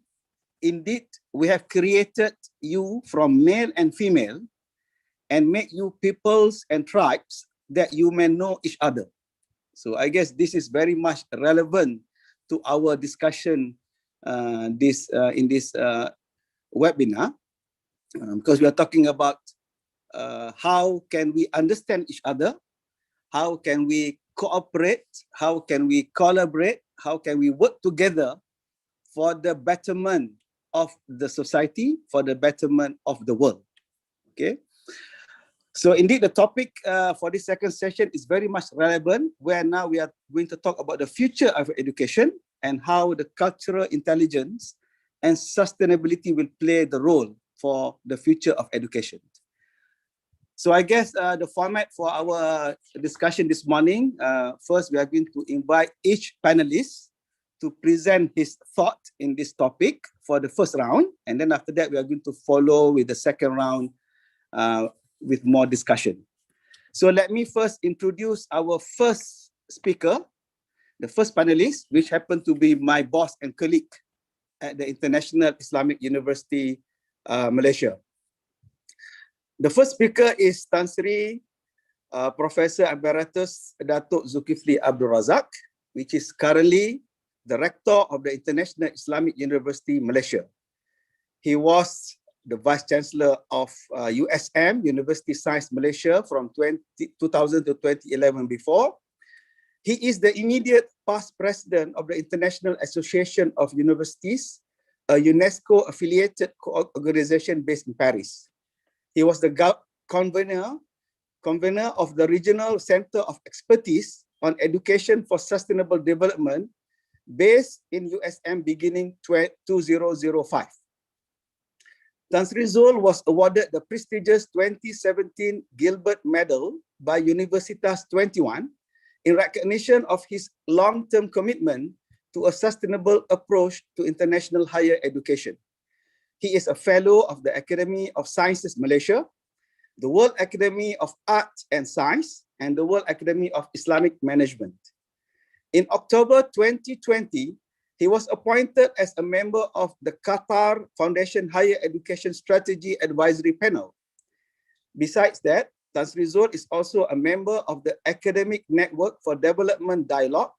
indeed we have created you from male and female and made you peoples and tribes that you may know each other. So I guess this is very much relevant to our discussion in this webinar, because we are talking about how can we understand each other, how can we cooperate, how can we collaborate, how can we work together for the betterment of the society, for the betterment of the world. Okay. So indeed, the topic for this second session is very much relevant, where now we are going to talk about the future of education and how the cultural intelligence and sustainability will play the role for the future of education. So I guess the format for our discussion this morning, first we are going to invite each panelist to present his thought in this topic for the first round. And then after that, we are going to follow with the second round with more discussion. So let me first introduce our first speaker, the first panelist, which happened to be my boss and colleague at the International Islamic University, Malaysia. The first speaker is Tan Sri Professor Emeritus Datuk Zulkifli Abdul Razak, which is currently the rector of the International Islamic University, Malaysia. He was the Vice Chancellor of USM, University Science Malaysia, from 2000 to 2011 before. He is the immediate past president of the International Association of Universities, a UNESCO-affiliated organization based in Paris. He was the convener of the Regional Center of Expertise on Education for Sustainable Development, based in USM beginning 2005. Tan Sri Zul was awarded the prestigious 2017 Gilbert Medal by Universitas 21 in recognition of his long-term commitment to a sustainable approach to international higher education. He is a fellow of the Academy of Sciences Malaysia, the World Academy of Art and Science, and the World Academy of Islamic Management. In October 2020, he was appointed as a member of the Qatar Foundation Higher Education Strategy Advisory Panel. Besides that, Tan Sri Zul is also a member of the Academic Network for Development Dialogue,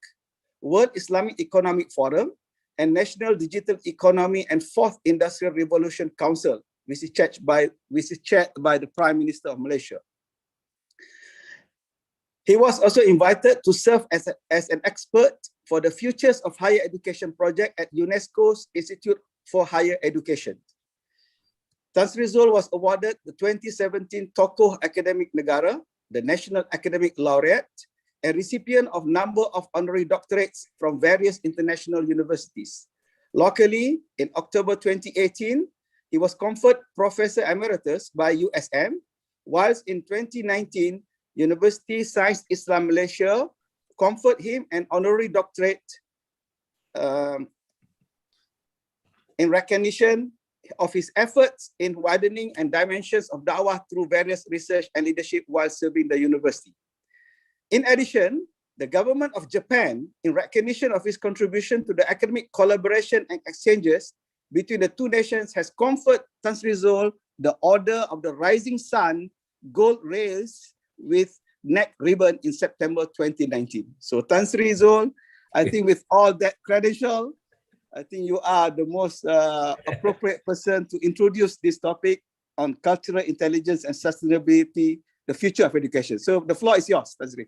World Islamic Economic Forum, and National Digital Economy and Fourth Industrial Revolution Council, which is chaired by the Prime Minister of Malaysia. He was also invited to serve as an expert for the Futures of Higher Education project at UNESCO's Institute for Higher Education. Tan Sri Zul was awarded the 2017 Tokoh Akademik Negara, the National Academic Laureate, and recipient of number of honorary doctorates from various international universities. Locally, in October 2018, he was conferred Professor Emeritus by USM, whilst in 2019, University Science Islam Malaysia conferred him an honorary doctorate in recognition of his efforts in widening and dimensions of da'wah through various research and leadership while serving the university. In addition, the government of Japan, in recognition of his contribution to the academic collaboration and exchanges between the two nations, has conferred Tan Sri Zul the Order of the Rising Sun Gold Rails with neck ribbon in September 2019. So Tan Sri Zul, I think with all that credential, I think you are the most appropriate person to introduce this topic on cultural intelligence and sustainability, the future of education. So the floor is yours, Tan Sri.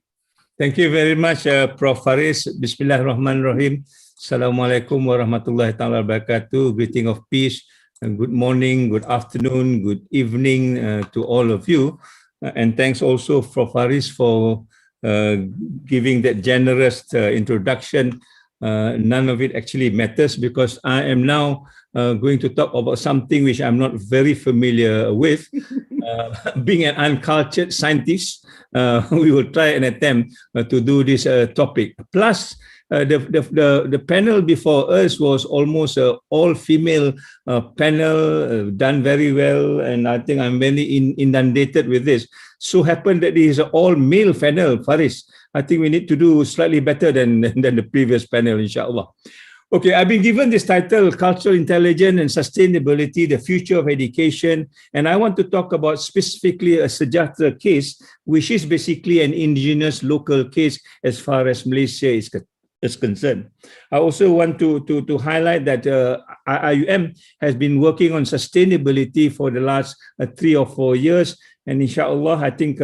Thank you very much, Prof. Faris. Bismillahirrahmanirrahim. Assalamualaikum warahmatullahi ta'ala wabarakatuh. Greeting of peace, and good morning, good afternoon, good evening to all of you. And thanks also for Faris for giving that generous introduction. None of it actually matters because I am now going to talk about something which I'm not very familiar with. Being an uncultured scientist, we will try and attempt to do this topic. Plus, the panel before us was almost an all-female panel, done very well, and I think I'm very inundated with this. So happened that it is an all-male panel, Faris. I think we need to do slightly better than the previous panel, inshallah. Okay, I've been given this title, Cultural Intelligence and Sustainability, the Future of Education, and I want to talk about specifically a Sejahtera case, which is basically an indigenous local case as far as Malaysia is concerned. I also want to highlight that UIAM has been working on sustainability for the last 3 or 4 years, and inshallah, I think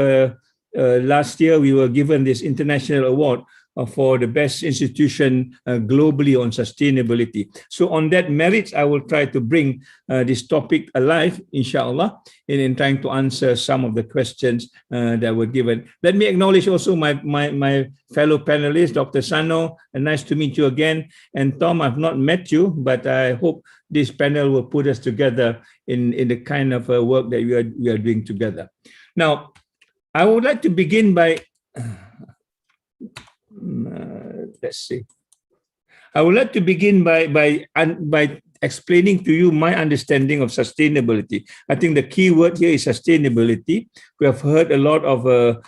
last year we were given this international award for the best institution globally on sustainability. So on that merit, I will try to bring this topic alive, inshallah, in trying to answer some of the questions that were given. Let me acknowledge also my fellow panelists, Dr. Sano, and nice to meet you again. And Tom, I've not met you, but I hope this panel will put us together in the kind of work that we are doing together. Now, I would like to begin by let's see. I would like to begin by explaining to you my understanding of sustainability. I think the key word here is sustainability. We have heard a lot of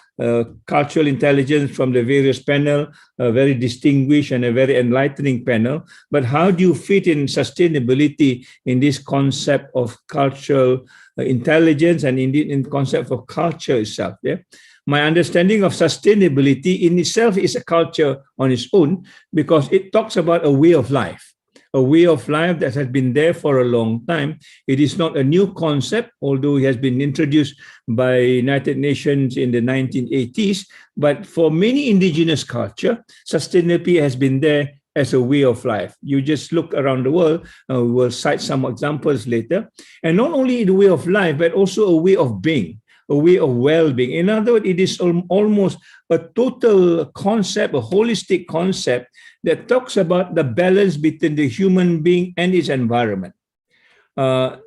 cultural intelligence from the various panel, a very distinguished and a very enlightening panel. But how do you fit in sustainability in this concept of cultural intelligence and indeed in concept of culture itself? Yeah. My understanding of sustainability in itself is a culture on its own because it talks about a way of life that has been there for a long time. It is not a new concept, although it has been introduced by United Nations in the 1980s. But for many indigenous culture, sustainability has been there as a way of life. You just look around the world, we will cite some examples later. And not only the way of life, but also a way of being, a way of well-being. In other words, it is almost a total concept, a holistic concept that talks about the balance between the human being and its environment.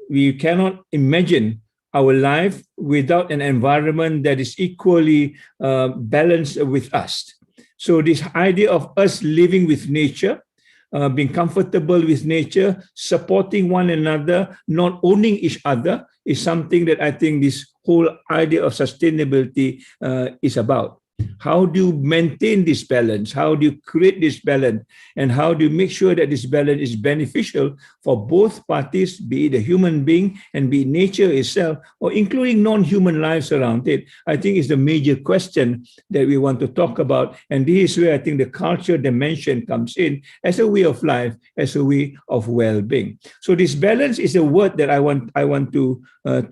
We cannot imagine our life without an environment that is equally balanced with us. So this idea of us living with nature, being comfortable with nature, supporting one another, not owning each other, is something that I think this whole idea of sustainability is about. How do you maintain this balance? How do you create this balance? And how do you make sure that this balance is beneficial for both parties, be it a human being and be it nature itself, or including non-human lives around it? I think is the major question that we want to talk about. And this is where I think the culture dimension comes in as a way of life, as a way of well-being. So this balance is a word that I want to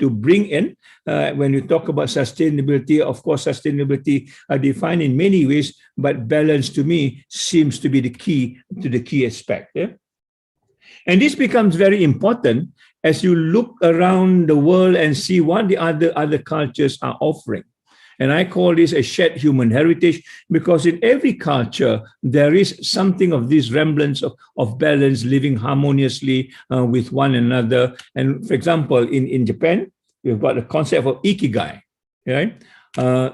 bring in when we talk about sustainability. Of course, sustainability are defined in many ways, but balance to me seems to be the key aspect. Yeah? And this becomes very important as you look around the world and see what the other cultures are offering. And I call this a shared human heritage because in every culture, there is something of this remnants of balance, living harmoniously with one another. And for example, in Japan, we've got the concept of ikigai, right?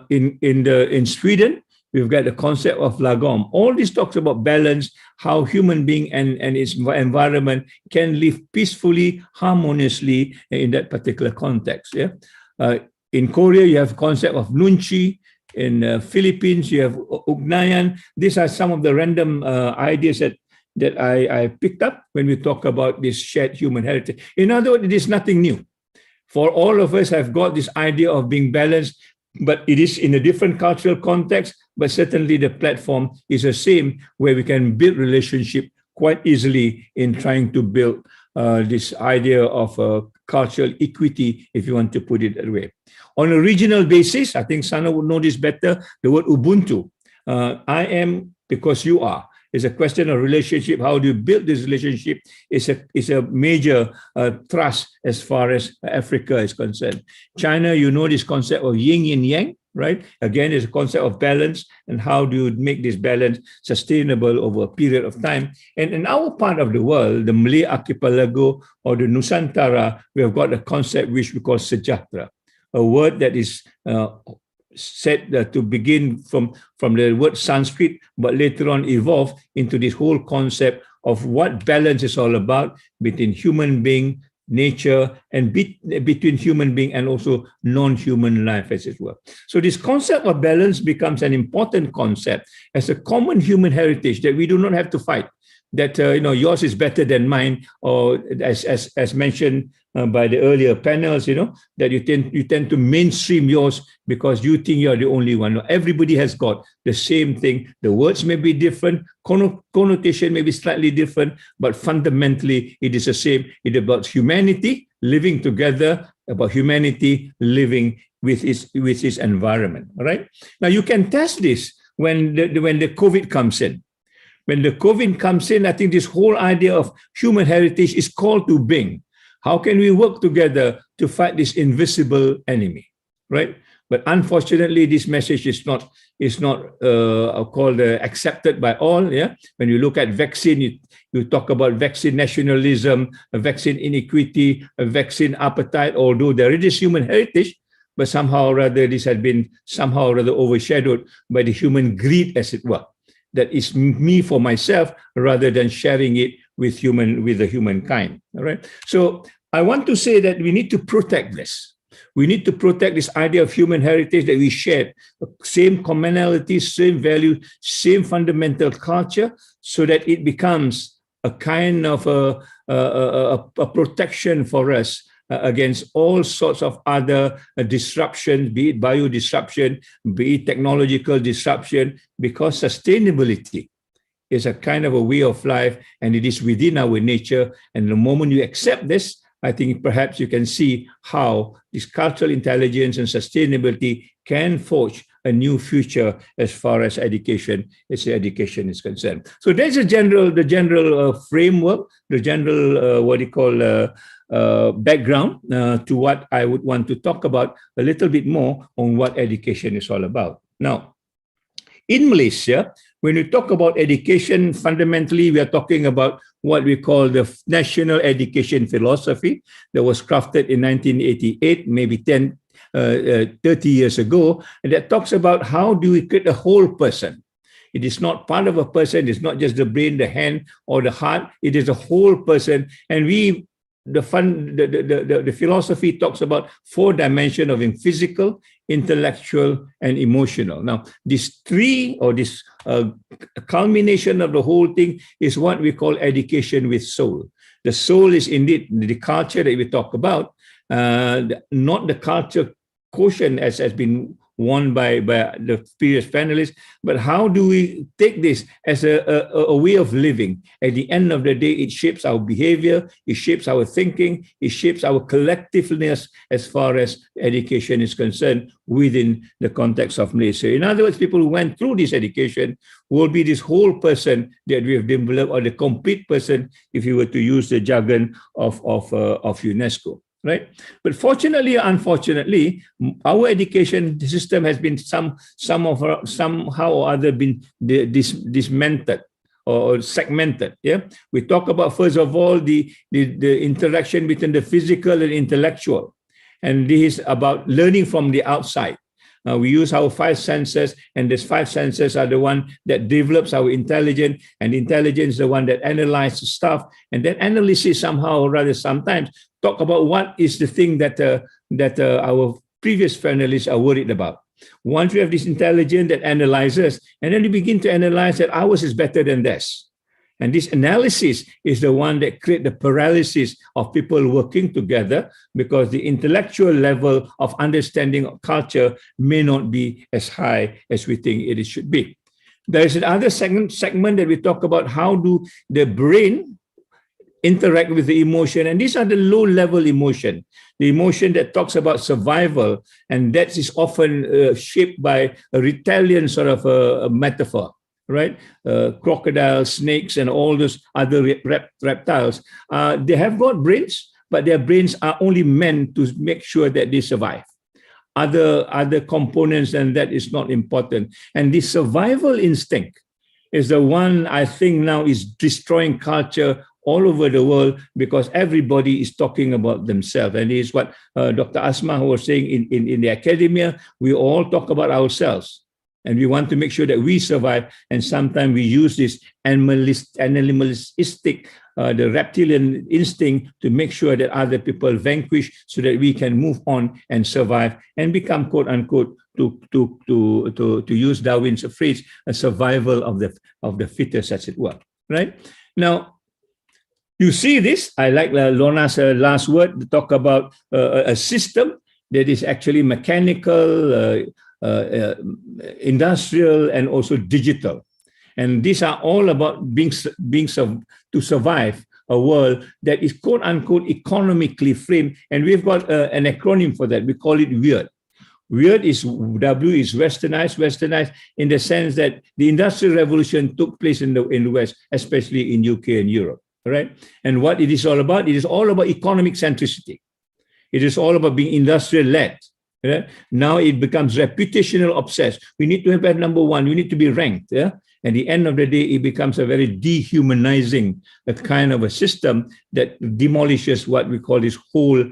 In Sweden, we've got the concept of lagom. All this talks about balance, how human being and its environment can live peacefully, harmoniously in that particular context. Yeah. In Korea, you have concept of nunchi. In Philippines, you have ugnayan. These are some of the random ideas that I picked up when we talk about this shared human heritage. In other words, it is nothing new. For all of us have got this idea of being balanced, but it is in a different cultural context, but certainly the platform is the same where we can build relationship quite easily in trying to build this idea of cultural equity, if you want to put it that way. On a regional basis, I think Sana would know this better, the word Ubuntu. I am because you are. It's a question of relationship. How do you build this relationship is a major thrust as far as Africa is concerned. China, you know this concept of yin and yang, right? Again, it's a concept of balance, and how do you make this balance sustainable over a period of time. And in our part of the world, the Malay archipelago or the Nusantara, we have got a concept which we call sejahtera, a word that is said to begin from the word Sanskrit, but later on evolved into this whole concept of what balance is all about between human being, nature, and between human being and also non-human life, as it were. So this concept of balance becomes an important concept as a common human heritage that we do not have to fight. That yours is better than mine, or as mentioned by the earlier panels, that you tend to mainstream yours because you think you're the only one. No, everybody has got the same thing. The words may be different, connotation may be slightly different, but fundamentally it is the same. It's about humanity living together, about humanity living with its environment. All right. Now you can test this when the COVID comes in. When the COVID comes in, I think this whole idea of human heritage is called to being. How can we work together to fight this invisible enemy, right? But unfortunately, this message is not called accepted by all. Yeah, when you look at vaccine, you talk about vaccine nationalism, a vaccine inequity, a vaccine appetite. Although there is human heritage, but somehow or other this has been somehow or other overshadowed by the human greed, as it were. That is me for myself rather than sharing it with the humankind. All right. So I want to say that we need to protect this. We need to protect this idea of human heritage that we share, same commonalities, same values, same fundamental culture, so that it becomes a kind of a protection for us against all sorts of other disruptions, be it bio disruption, be it technological disruption, because sustainability is a kind of a way of life and it is within our nature. And the moment you accept this, I think perhaps you can see how this cultural intelligence and sustainability can forge a new future as far as education is concerned. So there's the general framework, the general background to what I would want to talk about a little bit more on what education is all about. Now, in Malaysia, when we talk about education, fundamentally, we are talking about what we call the national education philosophy that was crafted in 1988, maybe 30 years ago, and that talks about how do we create a whole person. It is not part of a person, it's not just the brain, the hand, or the heart, it is a whole person. And the philosophy talks about 4 dimensions of physical, intellectual, and emotional. Now, these three, or this culmination of the whole thing, is what we call education with soul. The soul is indeed the culture that we talk about, not the culture quotient as has been won by the previous panelists, but how do we take this as a way of living? At the end of the day, it shapes our behavior, it shapes our thinking, it shapes our collectiveness as far as education is concerned within the context of Malaysia. In other words, people who went through this education will be this whole person that we have developed, or the complete person, if you were to use the jargon of UNESCO. Right, but fortunately or unfortunately, our education system has been somehow or other been dismantled or segmented. Yeah, we talk about first of all the interaction between the physical and intellectual, and this is about learning from the outside. We use our 5 senses, and these 5 senses are the one that develops our intelligence, and intelligence is the one that analyzes stuff, and that analysis somehow or rather sometimes talk about what is the thing that our previous panelists are worried about. Once we have this intelligence that analyzes, and then we begin to analyze that ours is better than theirs. And this analysis is the one that creates the paralysis of people working together, because the intellectual level of understanding of culture may not be as high as we think it should be. There is another segment that we talk about how do the brain interact with the emotion, and these are the low-level emotion, the emotion that talks about survival, and that is often shaped by a reptilian sort of a metaphor. right? Crocodiles, snakes, and all those other reptiles. They have got brains, but their brains are only meant to make sure that they survive. Other components, and that is not important. And the survival instinct is the one I think now is destroying culture all over the world, because everybody is talking about themselves. And it is what Dr. Asma was saying in the academia. We all talk about ourselves, and we want to make sure that we survive. And sometimes we use this animalistic, the reptilian instinct to make sure that other people vanquish, so that we can move on and survive and become, quote unquote, to use Darwin's phrase, a survival of the fittest, as it were. Right now, you see this. I like Lorna's last word to talk about a system that is actually mechanical, industrial, and also digital. And these are all about to survive a world that is, quote unquote, economically framed. And we've got an acronym for that. We call it WEIRD. WEIRD is W is westernized in the sense that the Industrial Revolution took place in the West, especially in UK and Europe. Right? And what it is all about, it is all about economic centricity. It is all about being industrial-led. Right? Now it becomes reputational obsessed. We need to have that number one. We need to be ranked. Yeah? At the end of the day, it becomes a very dehumanizing kind of a system that demolishes what we call this whole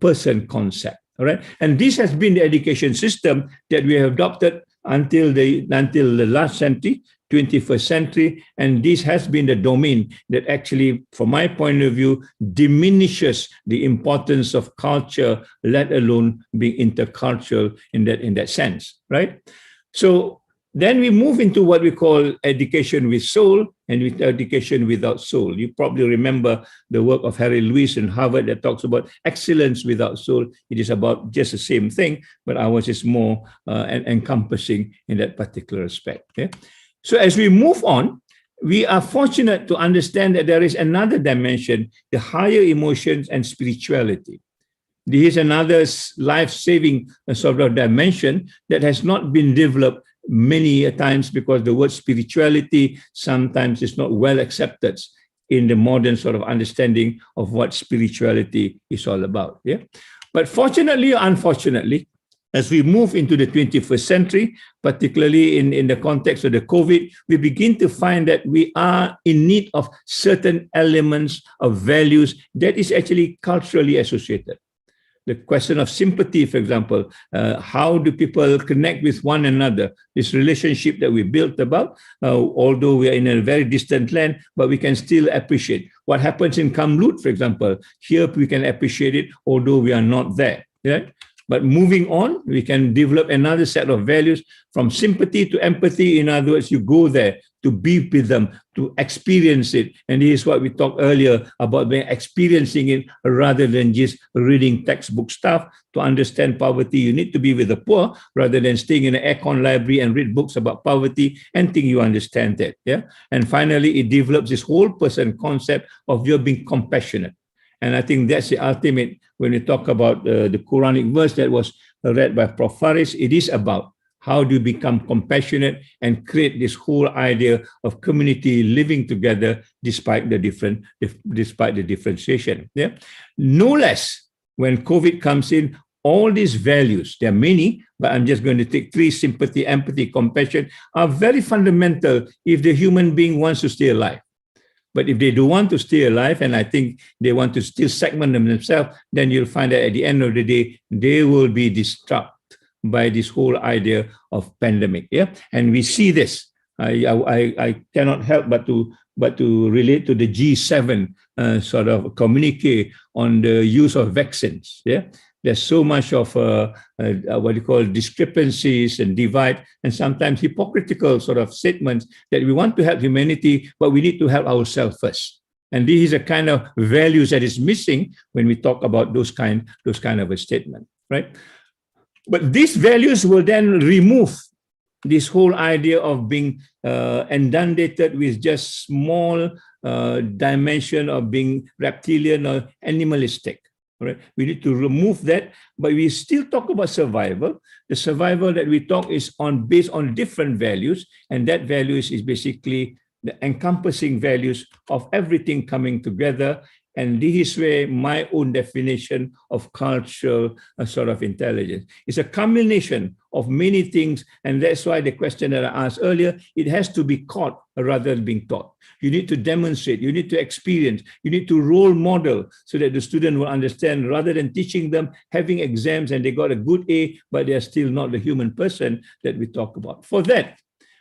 person concept. All right? And this has been the education system that we have adopted until the last century, 21st century, and this has been the domain that actually, from my point of view, diminishes the importance of culture, let alone being intercultural in that sense, right? So then we move into what we call education with soul and with education without soul. You probably remember the work of Harry Lewis in Harvard that talks about excellence without soul. It is about just the same thing, but ours is more encompassing in that particular aspect. Okay? So as we move on, we are fortunate to understand that there is another dimension, the higher emotions and spirituality. There is another life-saving sort of dimension that has not been developed many times, because the word spirituality sometimes is not well accepted in the modern sort of understanding of what spirituality is all about. Yeah? But fortunately or unfortunately, as we move into the 21st century, particularly in the context of the COVID, we begin to find that we are in need of certain elements of values that is actually culturally associated. The question of sympathy, for example, how do people connect with one another? This relationship that we built about, although we are in a very distant land, but we can still appreciate what happens in Kamlut, for example. Here we can appreciate it, although we are not there. Right? But moving on, we can develop another set of values from sympathy to empathy. In other words, you go there to be with them, to experience it. And this is what we talked earlier about experiencing it rather than just reading textbook stuff. To understand poverty, you need to be with the poor rather than staying in an aircon library and read books about poverty and think you understand that. Yeah. And finally, it develops this whole person concept of you being compassionate. And I think that's the ultimate, when we talk about the Quranic verse that was read by Prof. Faris, it is about how do you become compassionate and create this whole idea of community living together despite the differentiation. Yeah? No less, when COVID comes in, all these values, there are many, but I'm just going to take three: sympathy, empathy, compassion, are very fundamental if the human being wants to stay alive. But if they do want to stay alive, and I think they want to still segment themselves, then you'll find that at the end of the day, they will be distracted by this whole idea of pandemic. Yeah, and we see this. I cannot help but to relate to the G7 sort of communique on the use of vaccines. Yeah. There's so much of what you call discrepancies and divide, and sometimes hypocritical sort of statements that we want to help humanity, but we need to help ourselves first. And this is a kind of values that is missing when we talk about those kind of a statement, right? But these values will then remove this whole idea of being inundated with just small dimension of being reptilian or animalistic. Right? We need to remove that, but we still talk about survival. The survival that we talk is based on different values, and that values is basically the encompassing values of everything coming together. And this is where my own definition of cultural sort of intelligence. It's a combination of many things, and that's why the question that I asked earlier, it has to be caught rather than being taught. You need to demonstrate, you need to experience, you need to role model so that the student will understand, rather than teaching them having exams and they got a good A, but they're still not the human person that we talk about. For that,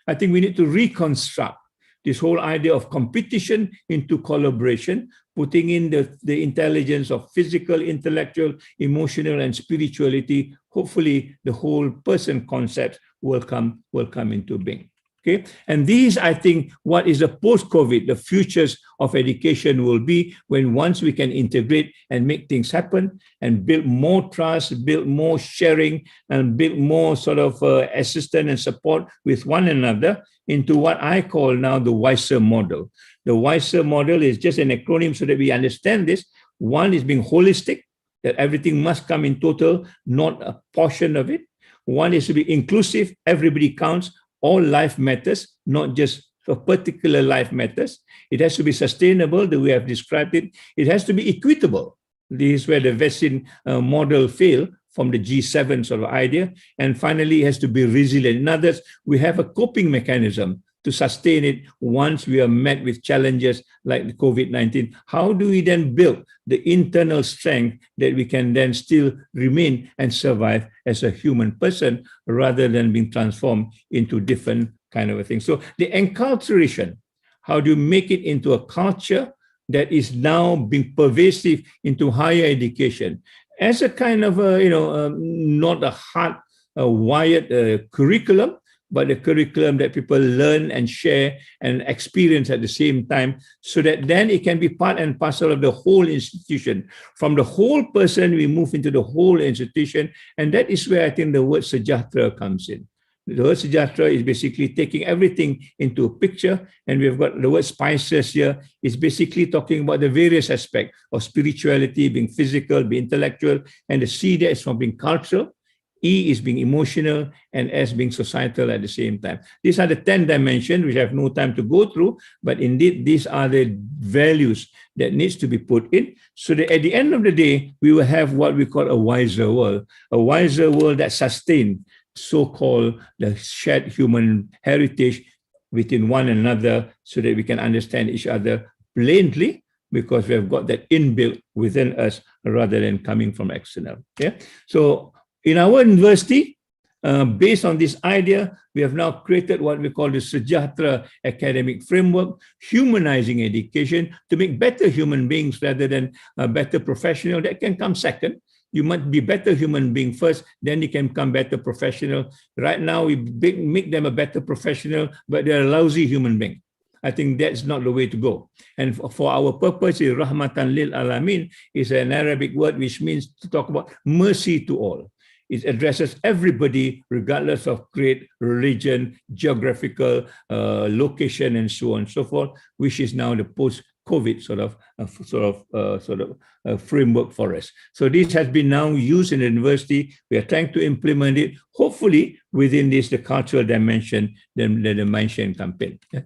I think we need to reconstruct this whole idea of competition into collaboration, putting in the intelligence of physical, intellectual, emotional, and spirituality. Hopefully, the whole person concept will come into being. Okay, and these, I think, what is the post-COVID, the futures of education will be when once we can integrate and make things happen and build more trust, build more sharing, and build more sort of assistance and support with one another into what I call now the WISER model. The WISER model is just an acronym so that we understand this. One is being holistic, that everything must come in total, not a portion of it. One is to be inclusive, everybody counts. All life matters, not just a particular life matters. It has to be sustainable, the way I've described it. It has to be equitable. This is where the vaccine model failed from the G7 sort of idea. And finally, it has to be resilient. In other words, we have a coping mechanism to sustain it once we are met with challenges like the COVID-19. How do we then build the internal strength that we can then still remain and survive as a human person rather than being transformed into different kind of a thing? So the enculturation, how do you make it into a culture that is now being pervasive into higher education as a kind of, not a hard-wired curriculum, but a curriculum that people learn and share and experience at the same time, so that then it can be part and parcel of the whole institution. From the whole person, we move into the whole institution, and that is where I think the word sejahtera comes in. The word sejahtera is basically taking everything into a picture, and we've got the word spices here. It's basically talking about the various aspects of spirituality, being physical, being intellectual, and the C there is from being cultural. E is being emotional, and S being societal at the same time. These are the 10 dimensions, which I have no time to go through, but indeed, these are the values that needs to be put in, so that at the end of the day, we will have what we call a wiser world that sustains so-called the shared human heritage within one another, so that we can understand each other plainly, because we have got that inbuilt within us rather than coming from external. Yeah. So in our university, based on this idea, we have now created what we call the Sejahtera academic framework, humanizing education to make better human beings rather than a better professional. That can come second. You might be better human being first, then you can become better professional. Right now, we make them a better professional, but they're a lousy human being. I think that's not the way to go. And for our purpose, Rahmatan lil Alamin is an Arabic word which means to talk about mercy to all. It addresses everybody, regardless of grade, religion, geographical location, and so on and so forth, which is now the post-COVID sort of framework for us. So this has been now used in the university. We are trying to implement it, hopefully within this the cultural dimension, the mentioned campaign. Yeah.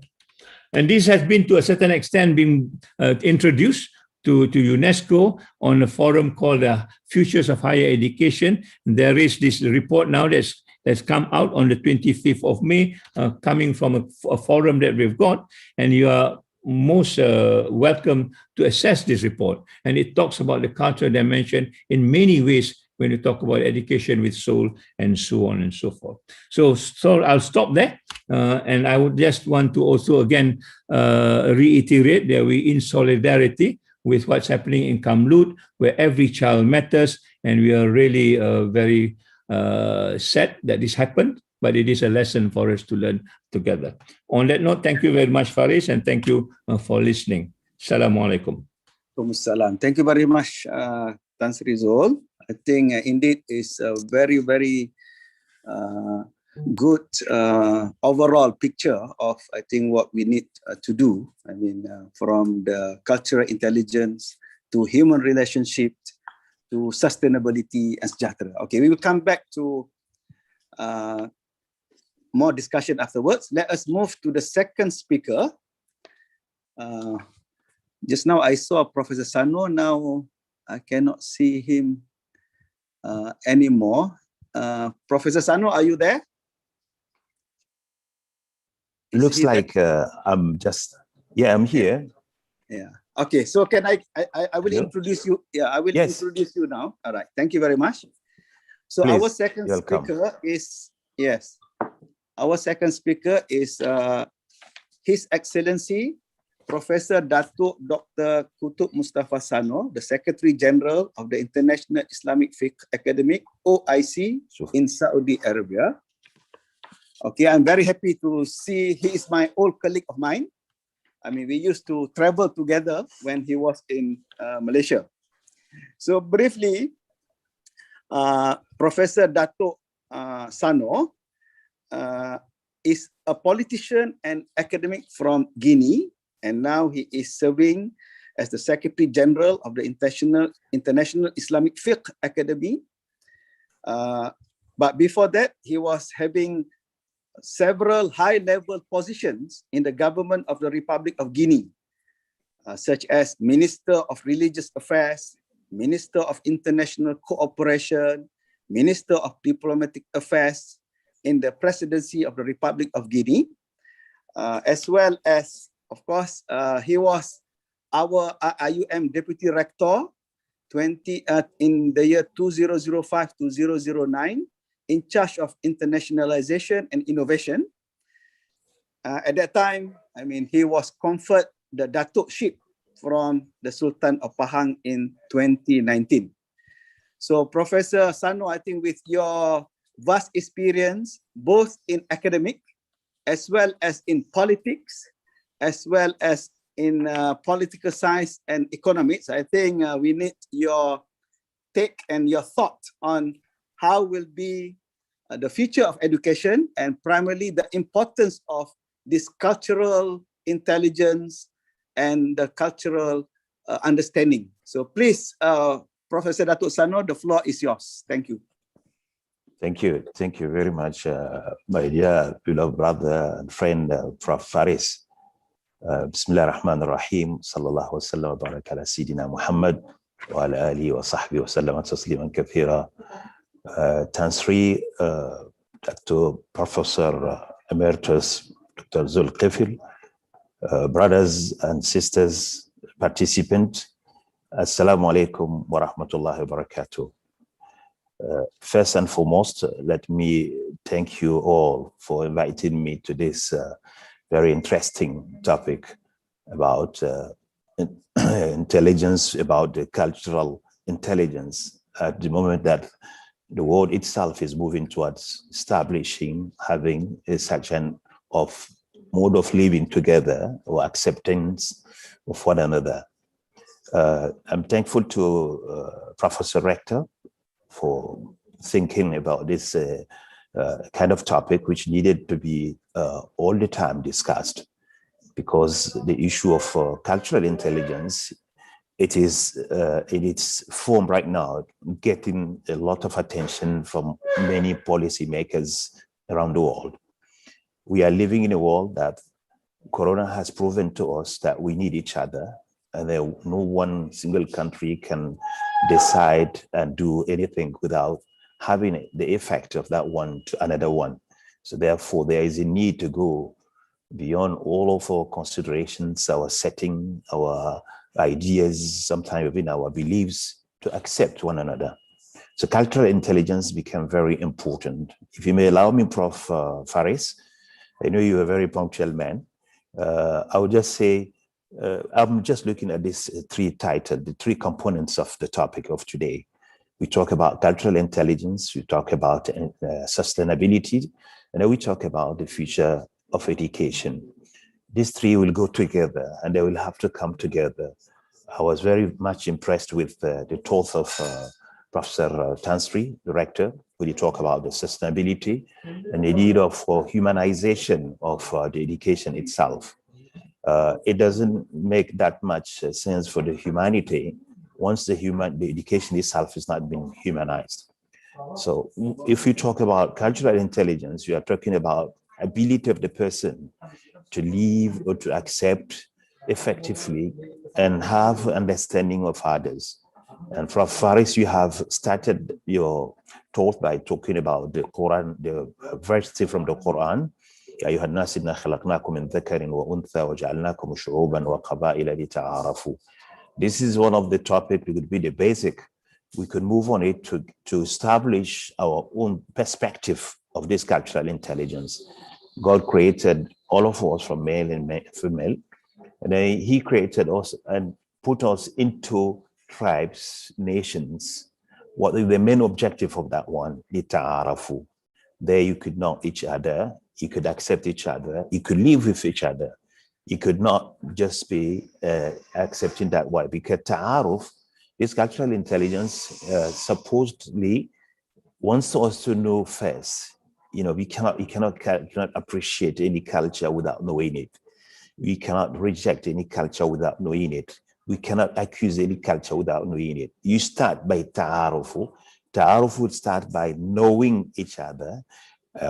And this has been, to a certain extent, been introduced to UNESCO on a forum called the Futures of Higher Education. There is this report now that's come out on the 25th of May, coming from a forum that we've got, and you are most welcome to assess this report. And it talks about the cultural dimension in many ways when you talk about education with soul and so on and so forth. So I'll stop there. And I would just want to also again reiterate that we're in solidarity with what's happening in Kamlut, where every child matters, and we are really very sad that this happened, but it is a lesson for us to learn together. On that note, thank you very much, Faris, and thank you for listening. Assalamualaikum. Waalaikumsalam. Thank you very much, Tan Sri Zul. I think indeed it's a very, very good overall picture of, I think, what we need to do. I mean, from the cultural intelligence to human relationships to sustainability and sejahtera. Okay, we will come back to more discussion afterwards. Let us move to the second speaker. Just now I saw Professor Sano. Now I cannot see him anymore. Professor Sano, are you there? Looks like I'm just, I'm here. Yeah. Okay. So can I will Hello? introduce you. Yeah, I will Yes. introduce you now. All right. Thank you very much. So Please, our second you're welcome. speaker is, yes, our second speaker is His Excellency Professor Datuk Dr. Kutub Mustafa Sano, the Secretary General of the International Islamic Fiqh Academy, OIC, in Saudi Arabia. Okay, I'm very happy to see he is my old colleague of mine. I mean, we used to travel together when he was in Malaysia. So briefly, Professor Datuk Sano is a politician and academic from Guinea, and now he is serving as the Secretary General of the International Islamic Fiqh Academy. But before that, he was having several high-level positions in the government of the Republic of Guinea, such as Minister of Religious Affairs, Minister of International Cooperation, Minister of Diplomatic Affairs in the Presidency of the Republic of Guinea, as well as, of course, he was our UIAM Deputy Rector in the year 2005-2009, in charge of internationalization and innovation. At that time, I mean, he was conferred the Datukship from the Sultan of Pahang in 2019. So Professor Sano, I think with your vast experience, both in academic, as well as in politics, as well as in political science and economics, I think we need your take and your thought on how will be the future of education, and primarily the importance of this cultural intelligence and the cultural understanding. So please, Professor Datuk Sano, the floor is yours. Thank you. Thank you. Thank you very much, my dear beloved brother and friend, Prof. Faris. Bismillah ar-Rahman ar-Rahim. Sallallahu wa sallam wa baraka ala Sayyidina Muhammad wa ala alihi wa sahbihi wa sallam tasliman kathira. Tansri, Dr. Professor Emeritus Dr. Zulkifil, brothers and sisters, participants, Assalamu alaikum wa rahmatullahi wa barakatuh. First and foremost, let me thank you all for inviting me to this very interesting topic about intelligence, about the cultural intelligence at the moment that the world itself is moving towards establishing, having a section of mode of living together or acceptance of one another. I'm thankful to Professor Rector for thinking about this kind of topic, which needed to be all the time discussed, because the issue of cultural intelligence, it is in its form right now, getting a lot of attention from many policymakers around the world. We are living in a world that Corona has proven to us that we need each other, and no one single country can decide and do anything without having the effect of that one to another one. So therefore, there is a need to go beyond all of our considerations, our setting, our ideas, sometimes even our beliefs, to accept one another. So cultural intelligence became very important. If you may allow me, Prof. Faris, I know you're a very punctual man. I would just say, I'm just looking at this three titles, the three components of the topic of today. We talk about cultural intelligence, we talk about sustainability, and then we talk about the future of education. These three will go together and they will have to come together. I was very much impressed with the thoughts of Professor Tansri, the rector, when you talk about the sustainability and the need of humanization of the education itself. It doesn't make that much sense for the humanity once the education itself is not being humanized. So if we talk about cultural intelligence, we are talking about ability of the person to live or to accept effectively and have understanding of others. And from Faris, you have started your talk by talking about the Quran, the verse from the Quran. يا أيها الناس إنا خلقناكم من ذكر وأنثى وجعلناكم شعوبا وقبائل لتعارفوا. This is one of the topics. It would be the basic. We could move on it to establish our own perspective of this cultural intelligence. God created all of us from male and female, and then he created us and put us into tribes, nations. What is the main objective of that one? Lita'arafu. There you could know each other, you could accept each other, you could live with each other. You could not just be accepting that way, because ta'aruf, this cultural intelligence supposedly wants us to know first. You know, we cannot appreciate any culture without knowing it. We cannot reject any culture without knowing it. We cannot accuse any culture without knowing it. You start by ta'arufu. Ta'aruf would start by knowing each other.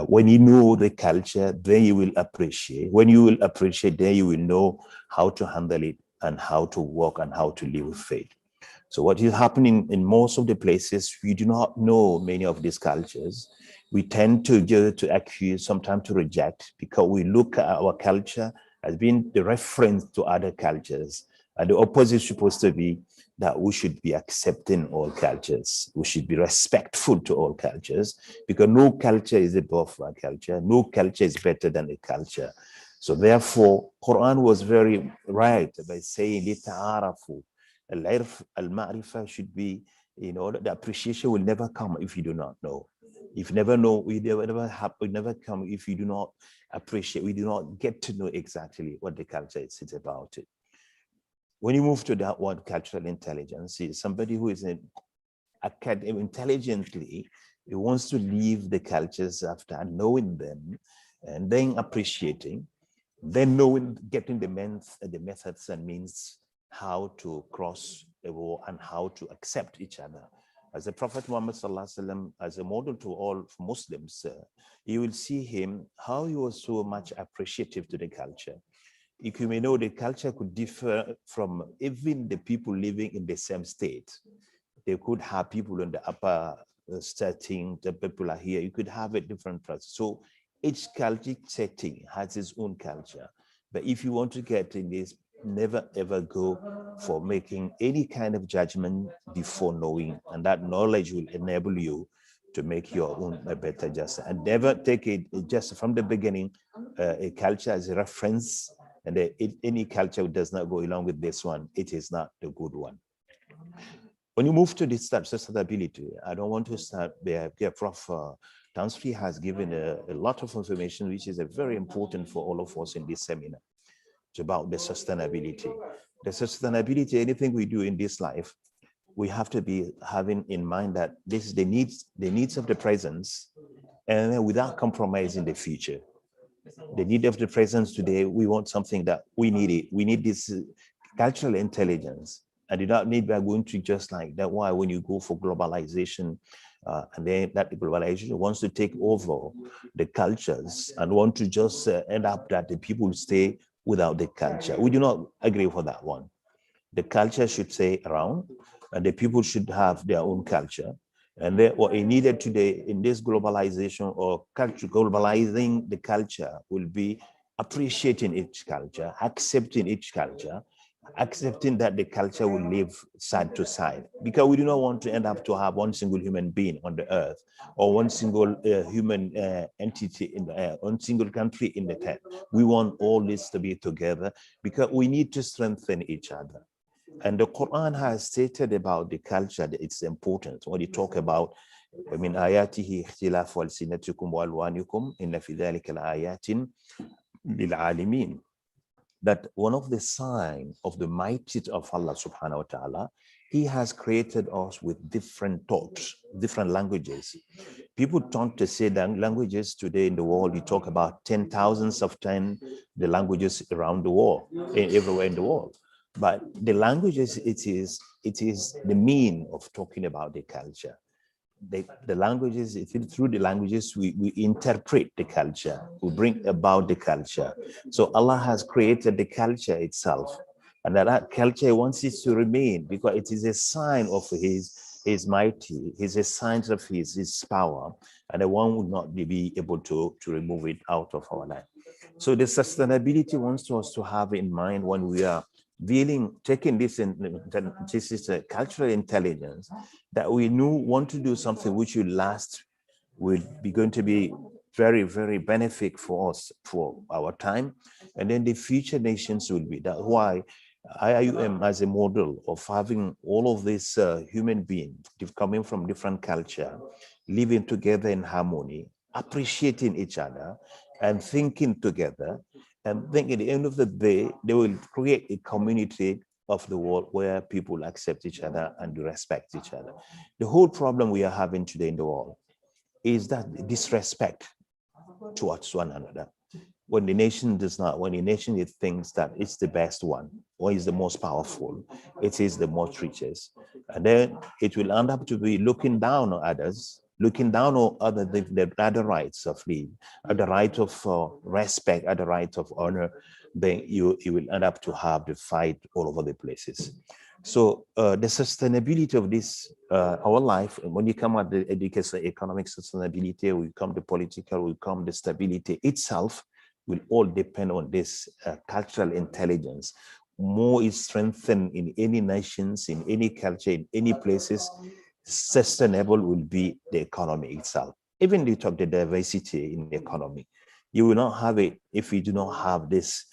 When you know the culture, then you will appreciate. When you will appreciate, then you will know how to handle it and how to work and how to live with it. So what is happening in most of the places, we do not know many of these cultures. We tend to accuse, sometimes to reject, because we look at our culture as being the reference to other cultures. And the opposite is supposed to be that we should be accepting all cultures. We should be respectful to all cultures, because no culture is above our culture. No culture is better than a culture. So therefore, Quran was very right by saying, لِتَعَارَفُوا. Al-irf, al-ma'rifah should be, the appreciation will never come if you do not know. If you never know, we never come if you do not appreciate, we do not get to know exactly what the culture is about it. When you move to that word cultural intelligence, is somebody who is intelligently, he wants to leave the cultures after knowing them and then appreciating, then knowing, getting the methods and means how to cross a war and how to accept each other. As the Prophet Muhammad Sallallahu Alaihi Wasallam, as a model to all Muslims, you will see him, how he was so much appreciative to the culture. You may know the culture could differ from even the people living in the same state. They could have people in the upper setting, the people are here, you could have a different process. So each culture setting has its own culture. But if you want to get in this, never ever go for making any kind of judgment before knowing, and that knowledge will enable you to make your own a better judgment. And never take it just from the beginning, a culture as a reference, and any culture does not go along with this one, it is not the good one. When you move to this sustainability, I don't want to start there. Prof. Tansri has given a lot of information, which is very important for all of us in this seminar. It's about the sustainability. The sustainability, anything we do in this life, we have to be having in mind that this is the needs of the present, and without compromising the future. The need of the present today, we want something that we need it. We need this cultural intelligence. I do not need by going to just like that. Why, when you go for globalization, and then that globalization wants to take over the cultures and want to just end up that the people stay without the culture. We do not agree for that one. The culture should stay around, and the people should have their own culture. And then what is needed today in this globalization or culture, globalizing the culture, will be appreciating each culture, accepting each culture, accepting that the culture will live side to side, because we do not want to end up to have one single human being on the earth, or one single human entity in the one single country in the earth. We want all this to be together, because we need to strengthen each other. And the Quran has stated about the culture that it's important. When you talk about من آياته اختلاف ألسنتكم وألوانكم إن في ذلك لآيات للعالمين. That one of the signs of the mighty of Allah subhanahu wa ta'ala, he has created us with different thoughts, different languages. People tend to say that languages today in the world, you talk about 10,000s of the languages around the world, everywhere in the world. But the languages, it is the mean of talking about the culture. The languages, through the languages, we interpret the culture, we bring about the culture. So Allah has created the culture itself, and that culture wants it to remain because it is a sign of his mighty, it is a sign of his power, and the one would not be able to remove it out of our life. So the sustainability wants us to have in mind when we are taking this is a cultural intelligence, that we want to do something which will last, will be going to be very, very beneficial for us, for our time, and then the future nations will be. That's why IIUM as a model of having all of these human beings coming from different culture, living together in harmony, appreciating each other, and thinking together. And think at the end of the day, they will create a community of the world where people accept each other and respect each other. The whole problem we are having today in the world is that disrespect towards one another. When the nation thinks that it's the best one, or is the most powerful, it is the most richest, and then it will end up to be looking down on others, looking down on the other rights of life, the right of respect, the right of honor. Then you will end up to have the fight all over the places. So the sustainability of this, our life, when you come at the education, economic sustainability, we come the political, we come the stability itself, will all depend on this cultural intelligence. More is strengthened in any nations, in any culture, in any places, sustainable will be the economy itself. Even you talk the diversity in the economy, you will not have it if you do not have this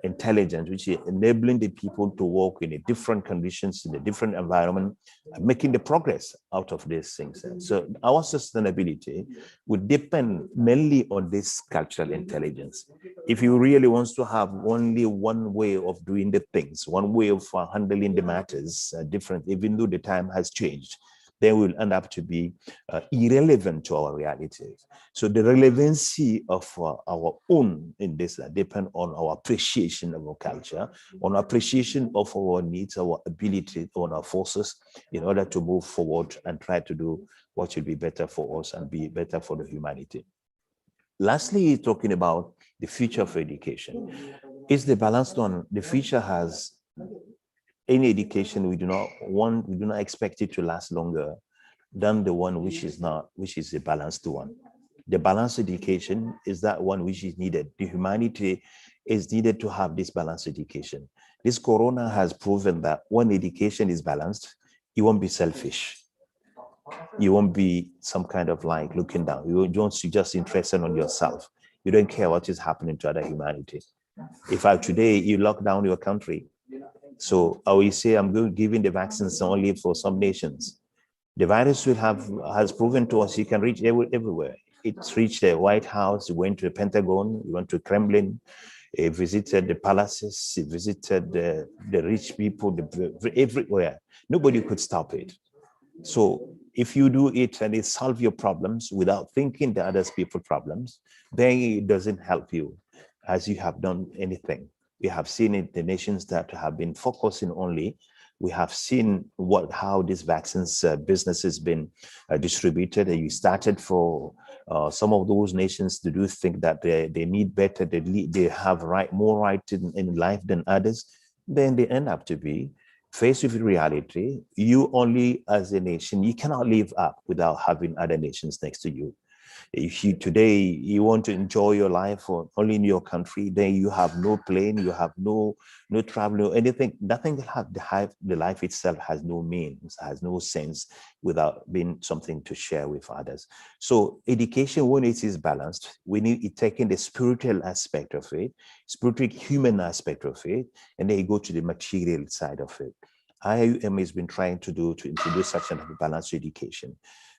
intelligence, which is enabling the people to work in a different conditions, in a different environment, making the progress out of these things. So our sustainability would depend mainly on this cultural intelligence. If you really want to have only one way of doing the things, one way of handling the matters different, even though the time has changed, they will end up to be irrelevant to our realities. So the relevancy of our own in this depend on our appreciation of our culture, on appreciation of our needs, our ability, on our forces, in order to move forward and try to do what should be better for us and be better for the humanity. Lastly, talking about the future of education. Is the balanced one? The future has any education we do not expect it to last longer than the one which is the balanced one. The balanced education is that one which is needed. The humanity is needed to have this balanced education. This corona has proven that when education is balanced, you won't be selfish. You won't be some kind of like looking down. You don't just interested on yourself. You don't care what is happening to other humanity. If today you lock down your country, so I will say I'm going giving the vaccines only for some nations. The virus has proven to us you can reach everywhere. It's reached the White House, it went to the Pentagon, it went to Kremlin, it visited the palaces, it visited the rich people everywhere. Nobody could stop it. So if you do it and it solve your problems without thinking the other people's problems, then it doesn't help you as you have done anything. We have seen it, the nations that have been focusing only. We have seen how this vaccines business has been distributed. And you started for some of those nations to do think that they need better, they have more right in life than others. Then they end up to be faced with reality. You only as a nation, you cannot live up without having other nations next to you. If today you want to enjoy your life only in your country, then you have no plane, you have no travel, no anything, nothing. The life itself has no means, has no sense without being something to share with others. So education, when it is balanced, we need taking the spiritual aspect of it, spiritual human aspect of it, and then you go to the material side of it. IIUM has been trying to introduce such a balanced education.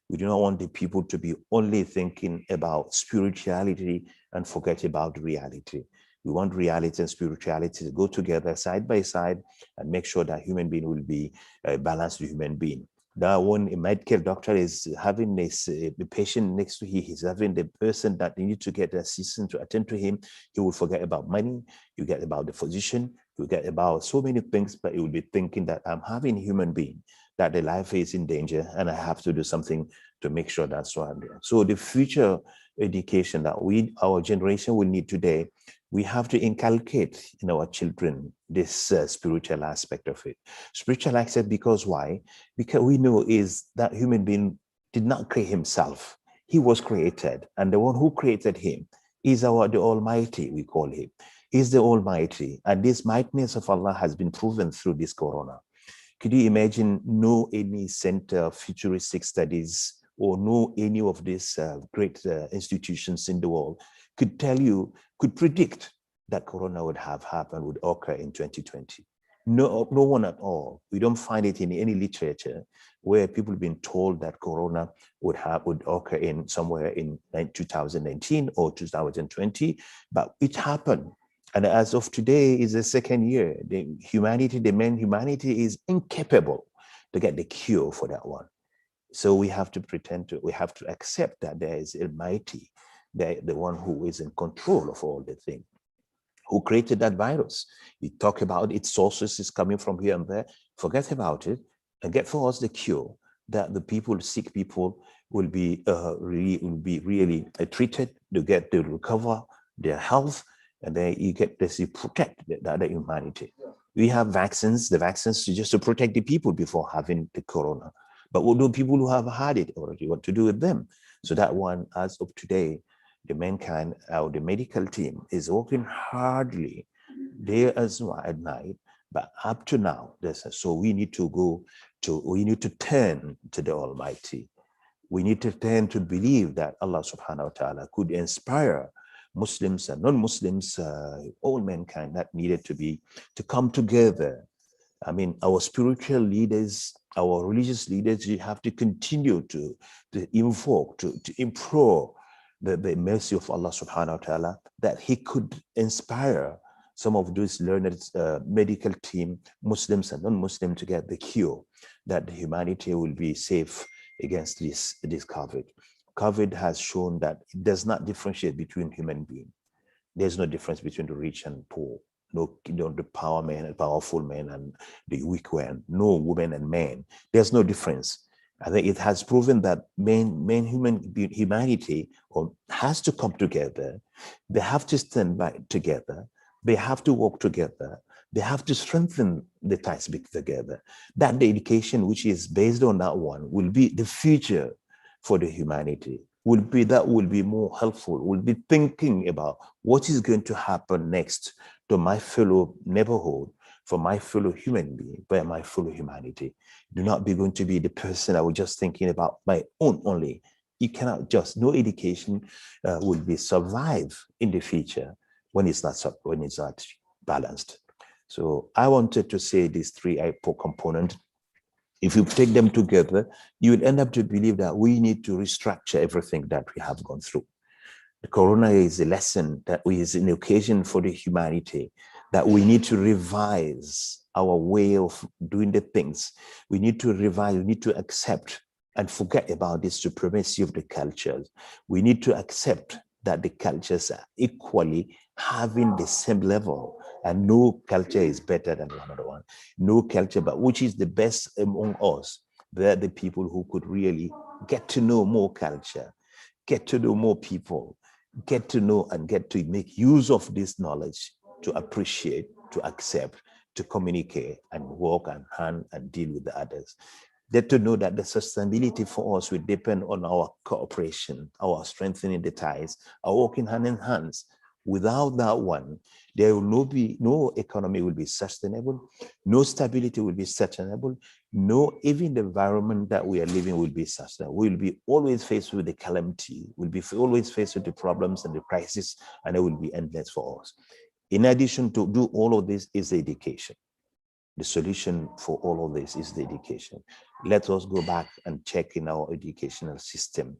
We do not want the people to be only thinking about spirituality and forget about reality. We want reality and spirituality to go together side by side and make sure that human being will be a balanced human being. That when a medical doctor is having the patient next to him, he's having the person that need to get the assistant to attend to him, he will forget about money, you get about the physician, you get about so many things, but he will be thinking that I'm having a human being, that the life is in danger, and I have to do something to make sure that's what I'm doing. So the future education that our generation will need today, we have to inculcate in our children this spiritual aspect of it. Spiritual aspect, because why? Because we know is that human being did not create himself. He was created, and the one who created him is the Almighty, we call him. He's the Almighty, and this mightiness of Allah has been proven through this corona. Could you imagine any center of futuristic studies or any of these great institutions in the world could predict that corona would have happened, would occur in 2020? No one at all. We don't find it in any literature where people have been told that corona would occur in somewhere in 2019 or 2020, but it happened. And as of today is the second year, humanity is incapable to get the cure for that one. So we have to accept that there is Almighty, the one who is in control of all the things, who created that virus. We talk about its sources is coming from here and there. Forget about it and get for us the cure that the sick people will be really treated to recover their health, and then you protect the other humanity. We have vaccines, the vaccines just to protect the people before having the corona. But what do people who have had it already, what to do with them? So that one, as of today, the mankind, the medical team is working hardly day as well at night, but up to now, so we need to turn to the Almighty. We need to turn to believe that Allah subhanahu wa ta'ala could inspire Muslims and non-Muslims, all mankind that needed to come together. I mean, our spiritual leaders, our religious leaders, you have to continue to invoke, to implore the mercy of Allah subhanahu wa ta'ala, that he could inspire some of those learned medical team, Muslims and non-Muslims, to get the cure, that humanity will be safe against this COVID. COVID has shown that it does not differentiate between human beings. There's no difference between the rich and poor. No, the powerful men and the weak men, no women and men. There's no difference. I think it has proven that humanity has to come together. They have to stand by together. They have to work together. They have to strengthen the ties together. That dedication, which is based on that one, will be the future for the humanity. Will be more helpful. Will be thinking about what is going to happen next to my fellow neighborhood, for my fellow human being, by my fellow humanity. Do not be going to be the person I was just thinking about my own only. You cannot no education will be survive in the future when it's not balanced. So I wanted to say these three components. If you take them together, you would end up to believe that we need to restructure everything that we have gone through. The corona is a lesson that is an occasion for the humanity, that we need to revise our way of doing the things. We need to revise, we need to accept and forget about this supremacy of the cultures. We need to accept that the cultures are equally having the same level, and no culture is better than another one. No culture, but which is the best among us? They're the people who could really get to know more culture, get to know more people, get to know and get to make use of this knowledge to appreciate, to accept, to communicate and work and hand and deal with the others. Get to know that the sustainability for us will depend on our cooperation, our strengthening the ties, our working hand in hands. Without that one, there will no economy will be sustainable, no stability will be sustainable, even the environment that we are living will be sustainable. We will be always faced with the calamity, we'll be always faced with the problems and the crisis, and it will be endless for us. In addition to do all of this is the education. The solution for all of this is the education. Let us go back and check in our educational system.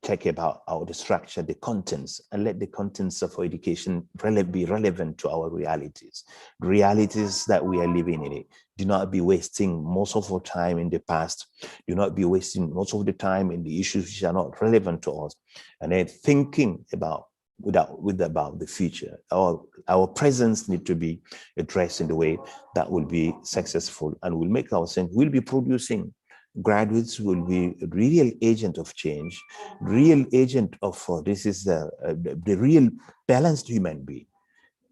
check about the structure, the contents, and let the contents of our education be relevant to our realities that we are living in. It. Do not be wasting most of our time in the past. Do not be wasting most of the time in the issues which are not relevant to us. And then thinking about the future. Our presence need to be addressed in the way that will be successful and will make our sense. We'll be producing graduates will be a real agent of change, real agent of this is the real balanced human being.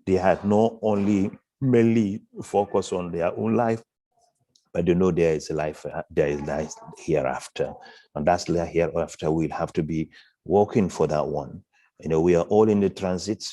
They have not only mainly focus on their own life, but they know there is a life, there is life hereafter, and that's hereafter we'll have to be working for that one. You know, we are all in the transit.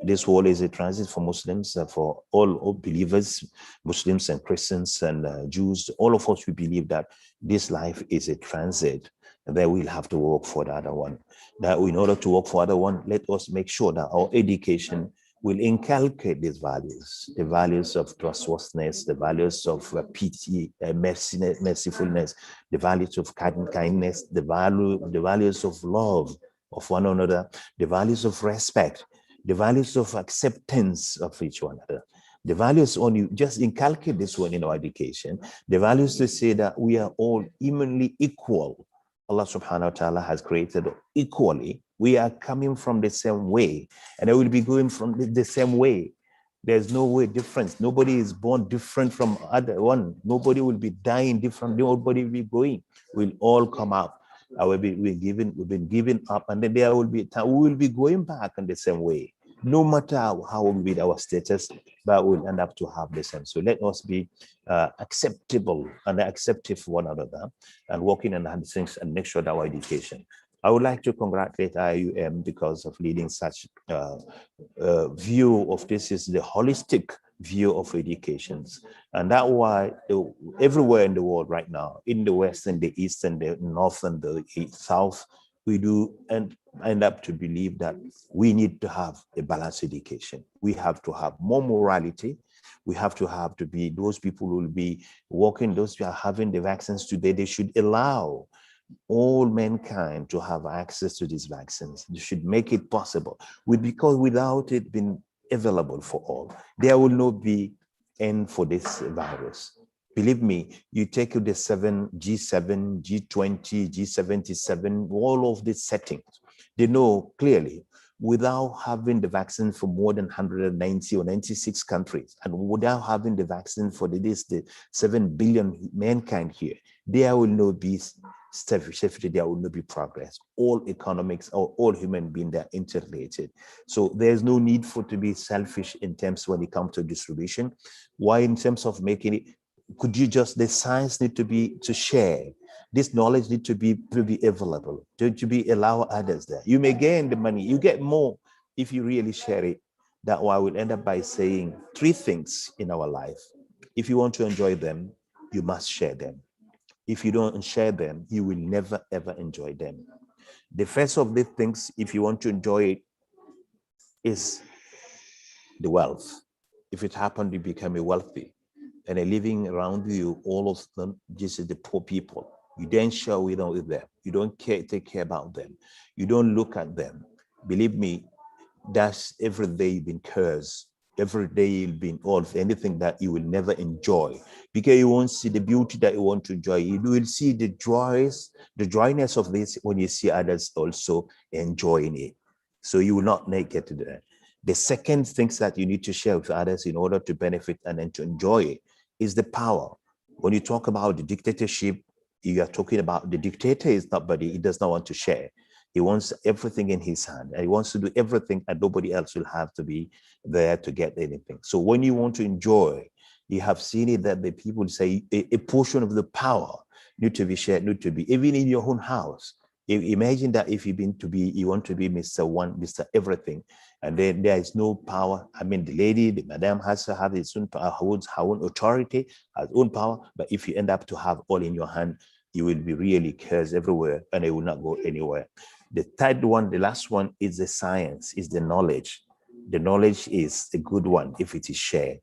This world is a transit for Muslims, for all believers, Muslims and Christians and Jews. All of us, we believe that this life is a transit, and then we'll have to work for the other one. That in order to work for the other one, let us make sure that our education will inculcate these values, the values of trustworthiness, the values of pity, mercifulness, the values of kindness, the values of love of one another, the values of respect, the values of acceptance of each one another. The values on you, just inculcate this one in our education. The values to say that we are all eminently equal. Allah subhanahu wa ta'ala has created equally. We are coming from the same way, and I will be going from the same way. There's no way difference. Nobody is born different from other one. Nobody will be dying different. Nobody will be going. We'll all come out. We've been given up, and then there will be time. We will be going back in the same way. No matter how will be our status, but we'll end up to have the same. So let us be acceptable and acceptive for one another, and working on the things and make sure that our education. I would like to congratulate UIAM because of leading such view of this is the holistic view of educations. And that's why everywhere in the world right now, in the West and the East and the North and the South, we do end up to believe that we need to have a balanced education. We have to have more morality. We have to be those people who will be working, those who are having the vaccines today, they should allow all mankind to have access to these vaccines. They should make it possible. Because without it being available for all, there will not be end for this virus. Believe me, you take the G7, G20, G77, all of these settings, they know clearly without having the vaccine for more than 190 or 96 countries, and without having the vaccine for the 7 billion mankind here, there will not be safety, there will not be progress. All economics or all human beings, they're interrelated. So there's no need to be selfish in terms when it comes to distribution. Why in terms of making it, could you just, the science need to be to share. This knowledge need to be available, to be allow others there. You may gain the money, you get more if you really share it. That why we'll end up by saying 3 things in our life. If you want to enjoy them, you must share them. If you don't share them, you will never ever enjoy them. The first of these things, if you want to enjoy it, is the wealth. If it happened, you become a wealthy, and living around you, all of them, this is the poor people. You don't share with them. You don't take care about them. You don't look at them. Believe me, that's every day you've been cursed. Every day you've been all anything that you will never enjoy, because you won't see the beauty that you want to enjoy. You will see the joyness of this when you see others also enjoying it. So you will not make it to that. The second thing that you need to share with others in order to benefit and then to enjoy it is the power. When you talk about the dictatorship, you are talking about the dictator is nobody, he does not want to share. He wants everything in his hand, and he wants to do everything, and nobody else will have to be there to get anything. So when you want to enjoy, you have seen it that the people say a portion of the power need to be shared, need to be, even in your own house. Imagine that if you want to be Mr. One, Mr. Everything, and then there is no power. I mean, the madam has to have its own power, her own authority, her own power. But if you end up to have all in your hand, you will be really cursed everywhere, and it will not go anywhere. The third one, the last one, is the science, is the knowledge. The knowledge is a good one if it is shared.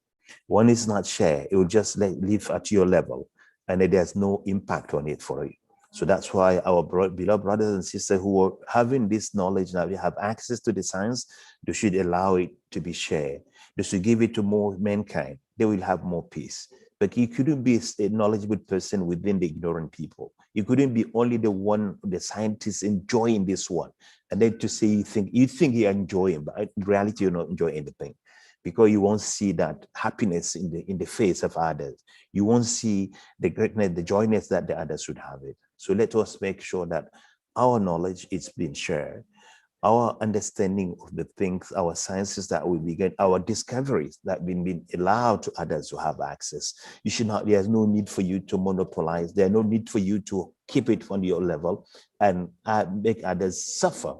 One is not shared, it will just live at your level, and there's no impact on it for you. So that's why our beloved brothers and sisters who are having this knowledge now, we have access to the science, they should allow it to be shared. They should give it to more mankind. They will have more peace. But you couldn't be a knowledgeable person within the ignorant people. You couldn't be only the one, the scientists enjoying this one. And then to say you think you're enjoying, but in reality, you're not enjoying anything. Because you won't see that happiness in the face of others. You won't see the greatness, the joyness that the others should have it. So let us make sure that our knowledge is being shared, our understanding of the things, our sciences that we begin, our discoveries that have been allowed to others to have access. You should not, there's no need for you to monopolize. There's no need for you to keep it on your level and make others suffer.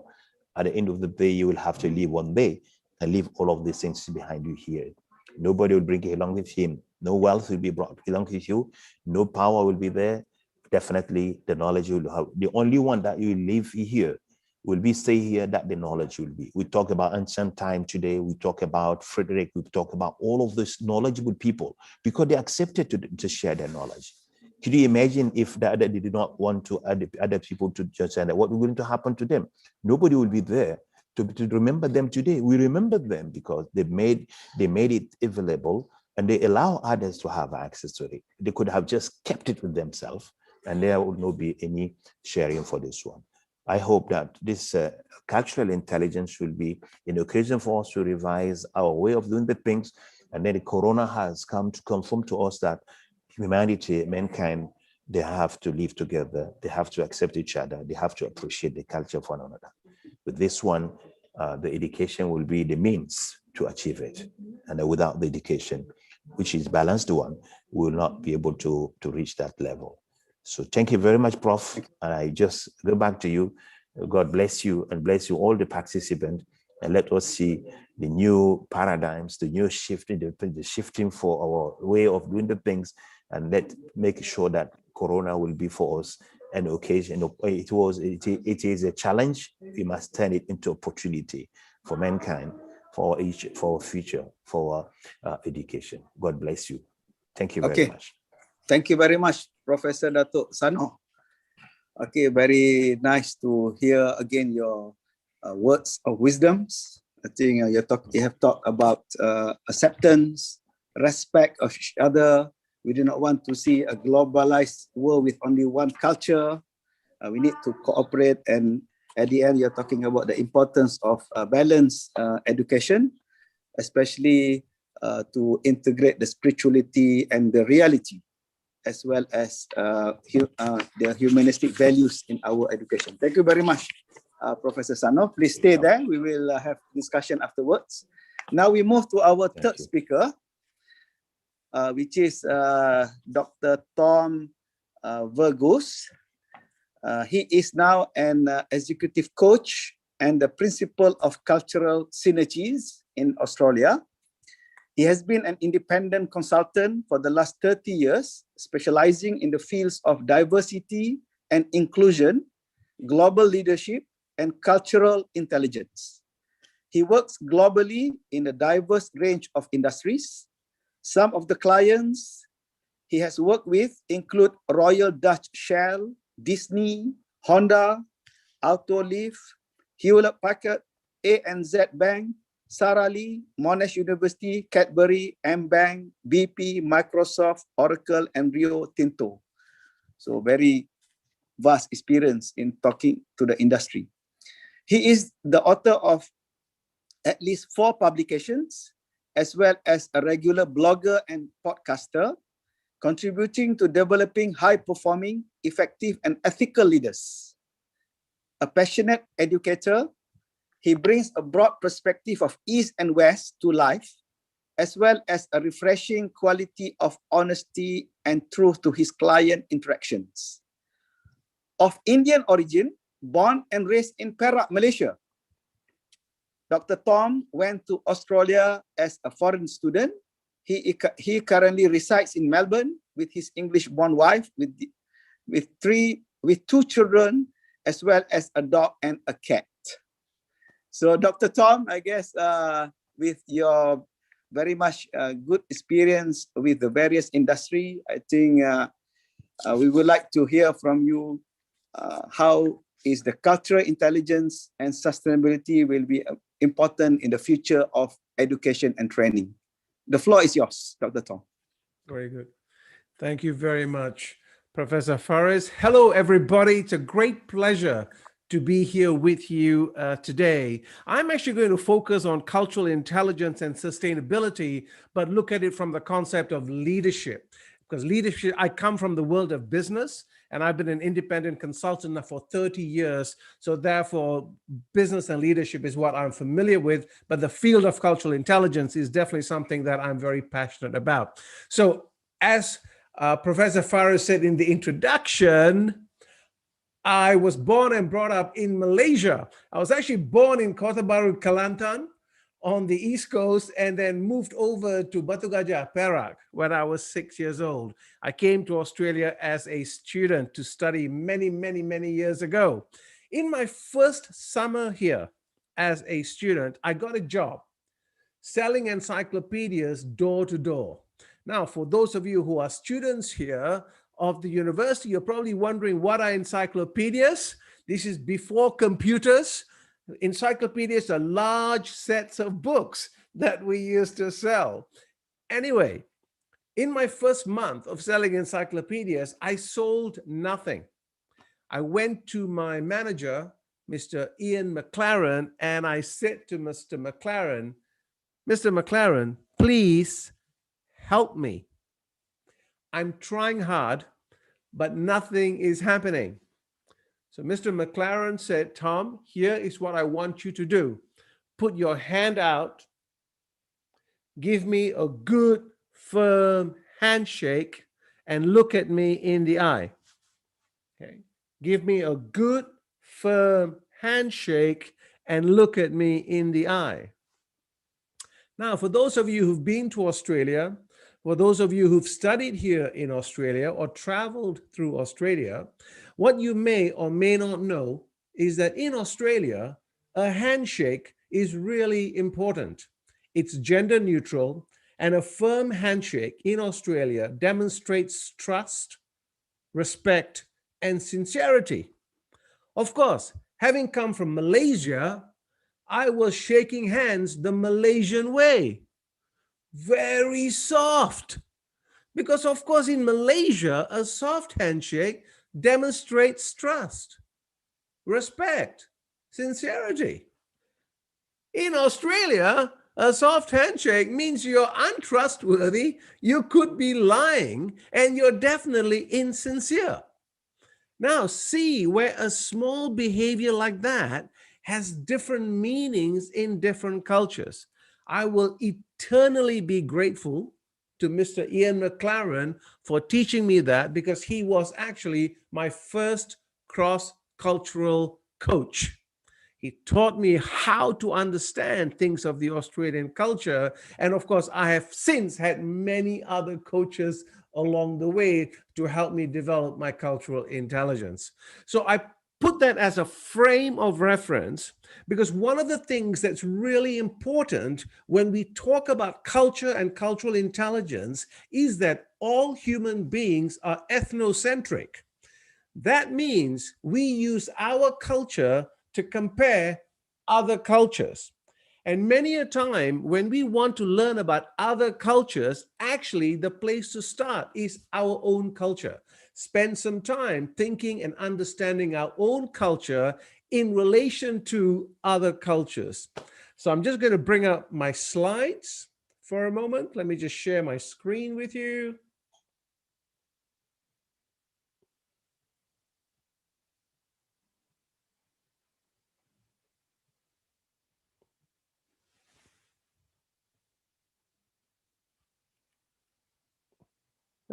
At the end of the day, you will have to leave one day and leave all of these things behind you here. Nobody will bring it along with him. No wealth will be brought along with you. No power will be there. Definitely the knowledge you will have. The only one that you will leave here will be stay here, that the knowledge will be. We talk about ancient time today. We talk about Frederick. We talk about all of these knowledgeable people because they accepted to share their knowledge. Could you imagine if they did not want to other people to just say that, what was going to happen to them? Nobody will be there to remember them today. We remember them because they made it available and they allow others to have access to it. They could have just kept it with themselves and there would not be any sharing for this one. I hope that this cultural intelligence will be an occasion for us to revise our way of doing the things. And then the corona has come to confirm to us that humanity, mankind, they have to live together. They have to accept each other. They have to appreciate the culture of one another. With this one, the education will be the means to achieve it. And without the education, which is balanced one, we will not be able to reach that level. So thank you very much, Prof. And I just go back to you. God bless you and bless you all the participants. And let us see the new paradigms, the new shifting, the shifting for our way of doing the things. And make sure that Corona will be for us an occasion. It is a challenge. We must turn it into opportunity for mankind, for our future, for our education. God bless you. Thank you very much. Thank you very much, Professor Datuk Sano. Okay, very nice to hear again your words of wisdoms. I think you have talked about acceptance, respect of each other. We do not want to see a globalized world with only one culture. We need to cooperate, and at the end, you're talking about the importance of balanced education, especially to integrate the spirituality and the reality, as well as the humanistic values in our education. Thank you very much, Professor Sano. Please stay there. We will have discussion afterwards. Now we move to our third speaker, which is Dr. Tom Vergoes. He is now an executive coach and the principal of cultural synergies in Australia. He has been an independent consultant for the last 30 years, specializing in the fields of diversity and inclusion, global leadership, and cultural intelligence. He works globally in a diverse range of industries. Some of the clients he has worked with include Royal Dutch Shell, Disney, Honda, Autoliv, Hewlett-Packard, ANZ Bank, Sara Lee, Monash University, Cadbury, M-Bank, BP, Microsoft, Oracle, and Rio Tinto. So very vast experience in talking to the industry. He is the author of at least 4 publications, as well as a regular blogger and podcaster, contributing to developing high-performing, effective, and ethical leaders. A passionate educator, he brings a broad perspective of East and West to life, as well as a refreshing quality of honesty and truth to his client interactions. Of Indian origin, born and raised in Perak, Malaysia, Dr. Tom went to Australia as a foreign student. He currently resides in Melbourne with his English-born wife, with 2 children, as well as a dog and a cat. So, Dr. Tom, I guess with your very much good experience with the various industry, I think we would like to hear from you how is the cultural intelligence and sustainability will be important in the future of education and training. The floor is yours, Dr. Tom. Very good. Thank you very much, Professor Faris. Hello, everybody. It's a great pleasure to be here with you today. I'm actually going to focus on cultural intelligence and sustainability, but look at it from the concept of leadership. Because leadership, I come from the world of business, and I've been an independent consultant now for 30 years. So therefore, business and leadership is what I'm familiar with, but the field of cultural intelligence is definitely something that I'm very passionate about. So as Professor Faris said in the introduction, I was born and brought up in Malaysia. I was actually born in Kota Baru, Kelantan, on the East Coast, and then moved over to Batu Gajah, Perak, when I was 6 years old. I came to Australia as a student to study many, many, many years ago. In my first summer here as a student, I got a job selling encyclopedias door to door. Now, for those of you who are students here of the university, you're probably wondering, what are encyclopedias? This is before computers. Encyclopedias are large sets of books that we used to sell. Anyway, in my first month of selling encyclopedias, I sold nothing. I went to my manager, Mr. Ian McLaren, and I said to Mr. McLaren, please help me. I'm trying hard, but nothing is happening. So Mr. McLaren said, Tom, here is what I want you to do. Put your hand out, give me a good, firm handshake, and look at me in the eye. Okay. Give me a good, firm handshake and look at me in the eye. Now, for those of you who've been to Australia, for those of you who've studied here in Australia or traveled through Australia, what you may or may not know is that in Australia, a handshake is really important. It's gender neutral, and a firm handshake in Australia demonstrates trust, respect, and sincerity. Of course, having come from Malaysia, I was shaking hands the Malaysian way. Very soft. Because of course, in Malaysia, a soft handshake demonstrates trust, respect, sincerity. In Australia, a soft handshake means you're untrustworthy, you could be lying, and you're definitely insincere. Now, see where a small behavior like that has different meanings in different cultures. I will eternally be grateful to Mr. Ian McLaren for teaching me that, because he was actually my first cross-cultural coach. He taught me how to understand things of the Australian culture. And of course, I have since had many other coaches along the way to help me develop my cultural intelligence. So I put that as a frame of reference, because one of the things that's really important when we talk about culture and cultural intelligence is that all human beings are ethnocentric. That means we use our culture to compare other cultures. And many a time when we want to learn about other cultures, actually the place to start is our own culture. Spend some time thinking and understanding our own culture in relation to other cultures. So I'm just going to bring up my slides for a moment. Let me just share my screen with you.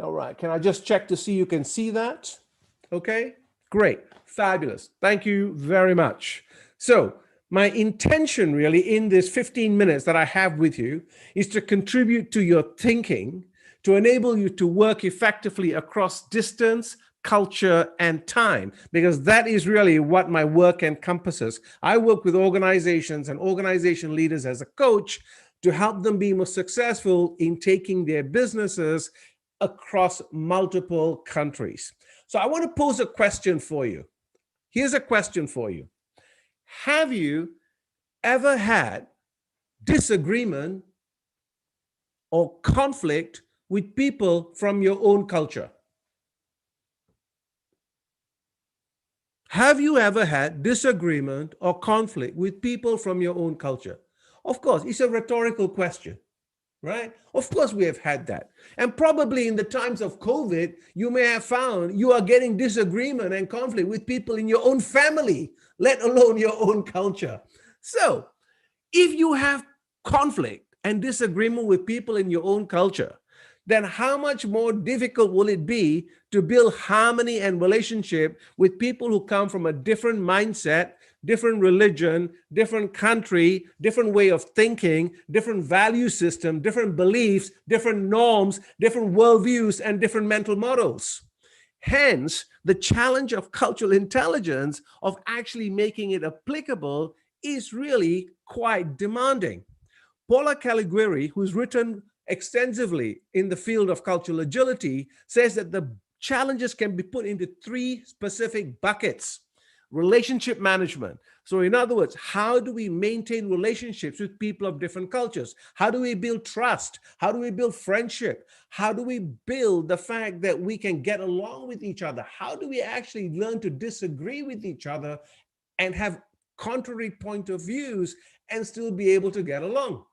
All right, can I just check to see you can see that? Okay, great, fabulous. Thank you very much. So my intention really in this 15 minutes that I have with you is to contribute to your thinking, to enable you to work effectively across distance, culture, and time, because that is really what my work encompasses. I work with organizations and organization leaders as a coach to help them be more successful in taking their businesses across multiple countries. So I want to pose a question for you. Here's a question for you. Have you ever had disagreement or conflict with people from your own culture? Have you ever had disagreement or conflict with people from your own culture? Of course, it's a rhetorical question, right? Of course, we have had that. And probably in the times of COVID, you may have found you are getting disagreement and conflict with people in your own family, let alone your own culture. So if you have conflict and disagreement with people in your own culture, then how much more difficult will it be to build harmony and relationship with people who come from a different mindset, different religion, different country, different way of thinking, different value system, different beliefs, different norms, different worldviews, and different mental models? Hence, the challenge of cultural intelligence, of actually making it applicable, is really quite demanding. Paula Caligiuri, who's written extensively in the field of cultural agility, says that the challenges can be put into three specific buckets. Relationship management. So in other words, how do we maintain relationships with people of different cultures? How do we build trust? How do we build friendship? How do we build the fact that we can get along with each other? How do we actually learn to disagree with each other and have contrary point of views and still be able to get along?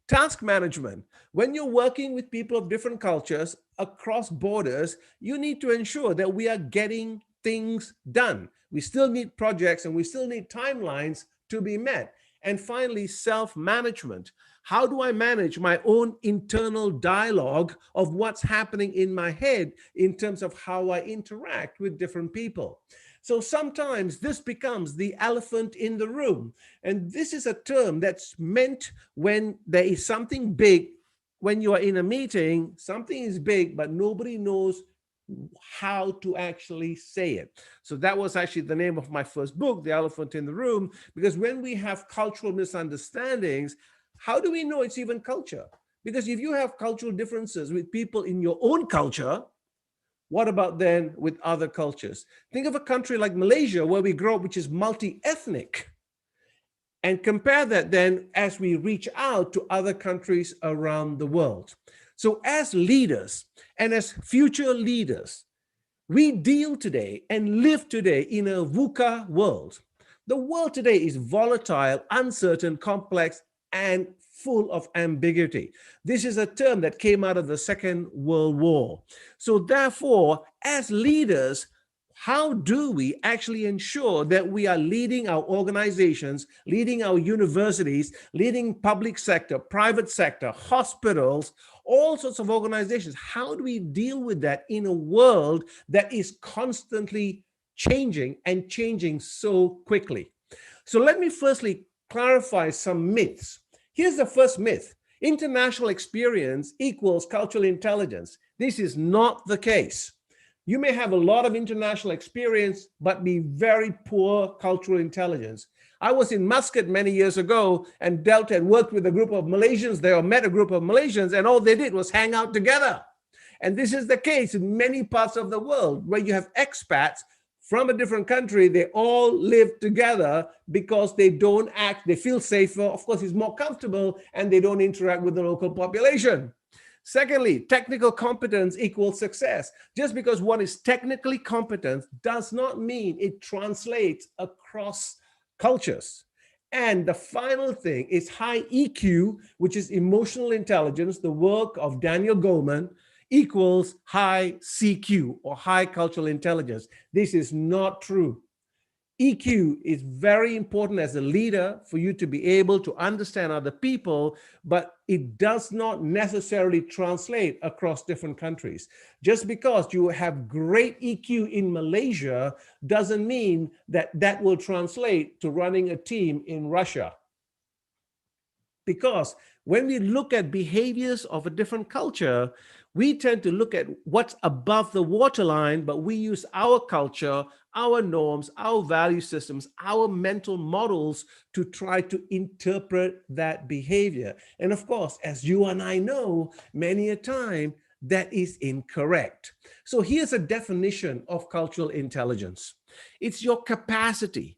Task management. When you're working with people of different cultures across borders, you need to ensure that we are getting things done. We still need projects and we still need timelines to be met. And finally, self-management. How do I manage my own internal dialogue of what's happening in my head in terms of how I interact with different people? So sometimes this becomes the elephant in the room. And this is a term that's meant when there is something big, when you are in a meeting, something is big, but nobody knows how to actually say it. So that was actually the name of my first book, The Elephant in the Room, because when we have cultural misunderstandings, how do we know it's even culture? Because if you have cultural differences with people in your own culture, what about then with other cultures? Think of a country like Malaysia, where we grow up, which is multi-ethnic, and compare that then as we reach out to other countries around the world. So as leaders and as future leaders, we deal today and live today in a VUCA world. The world today is volatile, uncertain, complex, and full of ambiguity. This is a term that came out of the Second World War. So therefore, as leaders, how do we actually ensure that we are leading our organizations, leading our universities, leading public sector, private sector, hospitals, all sorts of organizations? How do we deal with that in a world that is constantly changing and changing so quickly? So let me firstly clarify some myths. Here's the first myth. International experience equals cultural intelligence. This is not the case. You may have a lot of international experience, but be very poor cultural intelligence. I was in Muscat many years ago and dealt and worked with a group of Malaysians there, or met a group of Malaysians, and all they did was hang out together. And this is the case in many parts of the world where you have expats from a different country. They all live together because they don't act, they feel safer. Of course, it's more comfortable, and they don't interact with the local population. Secondly, technical competence equals success. Just because one is technically competent does not mean it translates across cultures. And the final thing is high EQ, which is emotional intelligence, the work of Daniel Goleman, equals high CQ, or high cultural intelligence. This is not true. EQ is very important as a leader for you to be able to understand other people, but it does not necessarily translate across different countries. Just because you have great EQ in Malaysia doesn't mean that that will translate to running a team in Russia. Because when we look at behaviors of a different culture, we tend to look at what's above the waterline, but we use our culture, our norms, our value systems, our mental models to try to interpret that behavior. And of course, as you and I know, many a time that is incorrect. So here's a definition of cultural intelligence. It's your capacity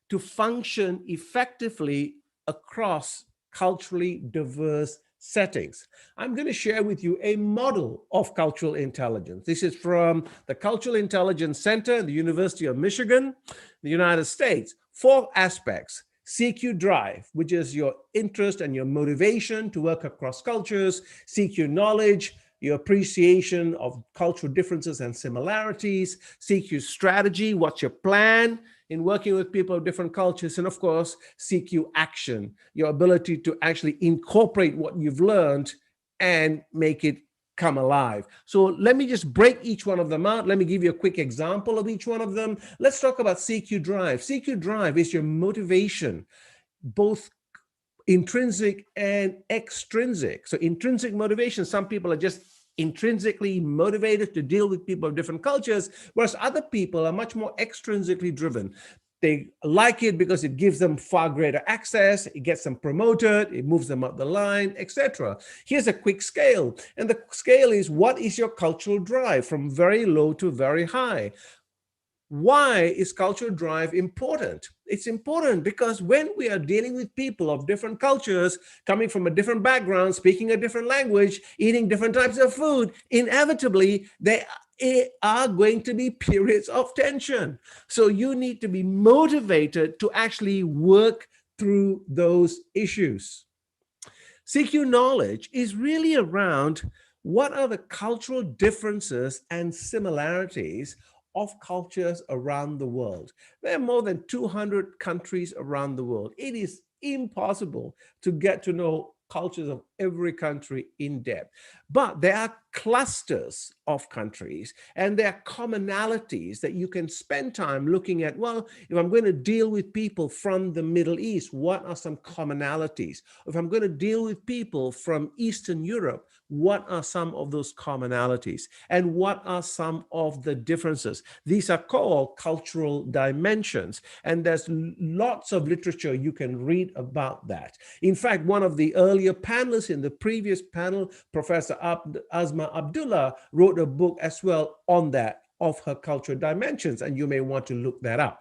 to function effectively across culturally diverse settings. I'm going to share with you a model of cultural intelligence. This is from the Cultural Intelligence Center, the University of Michigan, the United States. 4 aspects. CQ drive, which is your interest and your motivation to work across cultures. CQ knowledge, your appreciation of cultural differences and similarities. CQ strategy, what's your plan in working with people of different cultures. And of course, CQ action, your ability to actually incorporate what you've learned and make it come alive. So let me just break each one of them out. Let me give you a quick example of each one of them. Let's talk about CQ drive. CQ drive is your motivation, both intrinsic and extrinsic. So intrinsic motivation, some people are just intrinsically motivated to deal with people of different cultures, whereas other people are much more extrinsically driven. They like it because it gives them far greater access, it gets them promoted, it moves them up the line, etc. Here's a quick scale. And the scale is, what is your cultural drive from very low to very high? Why is cultural drive important? It's important because when we are dealing with people of different cultures, coming from a different background, speaking a different language, eating different types of food, inevitably there are going to be periods of tension. So you need to be motivated to actually work through those issues. CQ knowledge is really around what are the cultural differences and similarities of cultures around the world. There are more than 200 countries around the world. It is impossible to get to know cultures of every country in depth. But there are clusters of countries and there are commonalities that you can spend time looking at. Well, if I'm going to deal with people from the Middle East, what are some commonalities? If I'm going to deal with people from Eastern Europe, what are some of those commonalities? And what are some of the differences? These are called cultural dimensions. And there's lots of literature you can read about that. In fact, one of the earlier panelists in the previous panel, Professor Azma Abdullah, wrote a book as well on that, of her cultural dimensions, and you may want to look that up.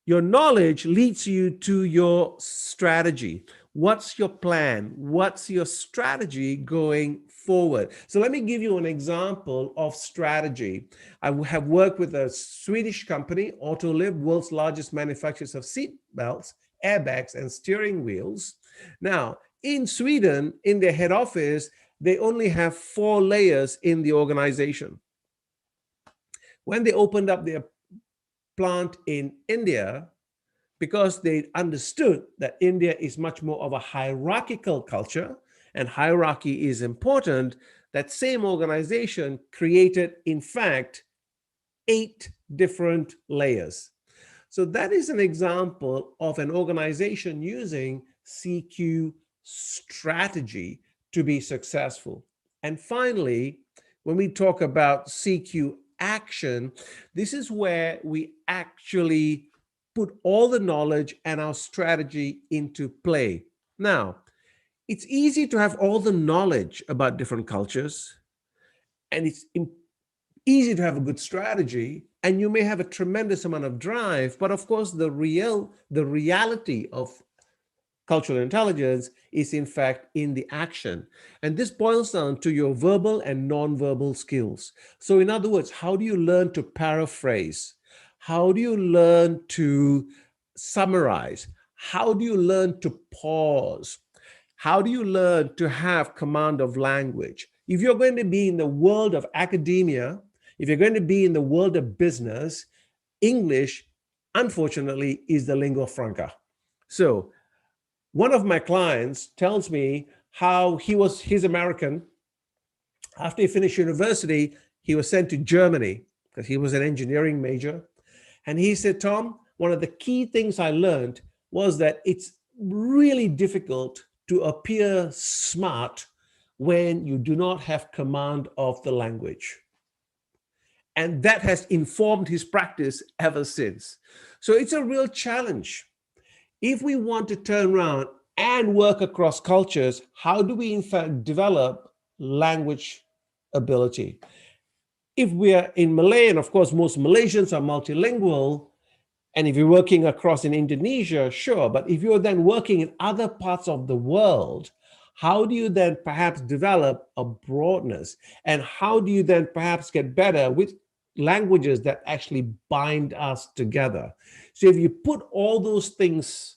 Your knowledge leads you to your strategy. What's your plan? What's your strategy going forward? So let me give you an example of strategy. I have worked with a Swedish company, Autoliv, world's largest manufacturers of seat belts, airbags, and steering wheels. Now, in Sweden, in their head office, they only have 4 layers in the organization. When they opened up their plant in India, because they understood that India is much more of a hierarchical culture and hierarchy is important, that same organization created, in fact, 8 different layers. So that is an example of an organization using CQ strategy to be successful. And finally, when we talk about CQ action, this is where we actually put all the knowledge and our strategy into play. Now, it's easy to have all the knowledge about different cultures, and it's easy to have a good strategy, and you may have a tremendous amount of drive, but of course the reality of cultural intelligence is in fact in the action. And this boils down to your verbal and non-verbal skills. So in other words, how do you learn to paraphrase? How do you learn to summarize? How do you learn to pause? How do you learn to have command of language? If you're going to be in the world of academia, if you're going to be in the world of business, English, unfortunately, is the lingua franca. So one of my clients tells me how he's American. After he finished university, he was sent to Germany because he was an engineering major. And he said, Tom, one of the key things I learned was that it's really difficult to appear smart when you do not have command of the language. And that has informed his practice ever since. So it's a real challenge. If we want to turn around and work across cultures, how do we in fact develop language ability? if we are in Malay, and of course, most Malaysians are multilingual, and if you're working across in Indonesia, sure, but if you're then working in other parts of the world, how do you then perhaps develop a broadness? And how do you then perhaps get better with languages that actually bind us together? So if you put all those things,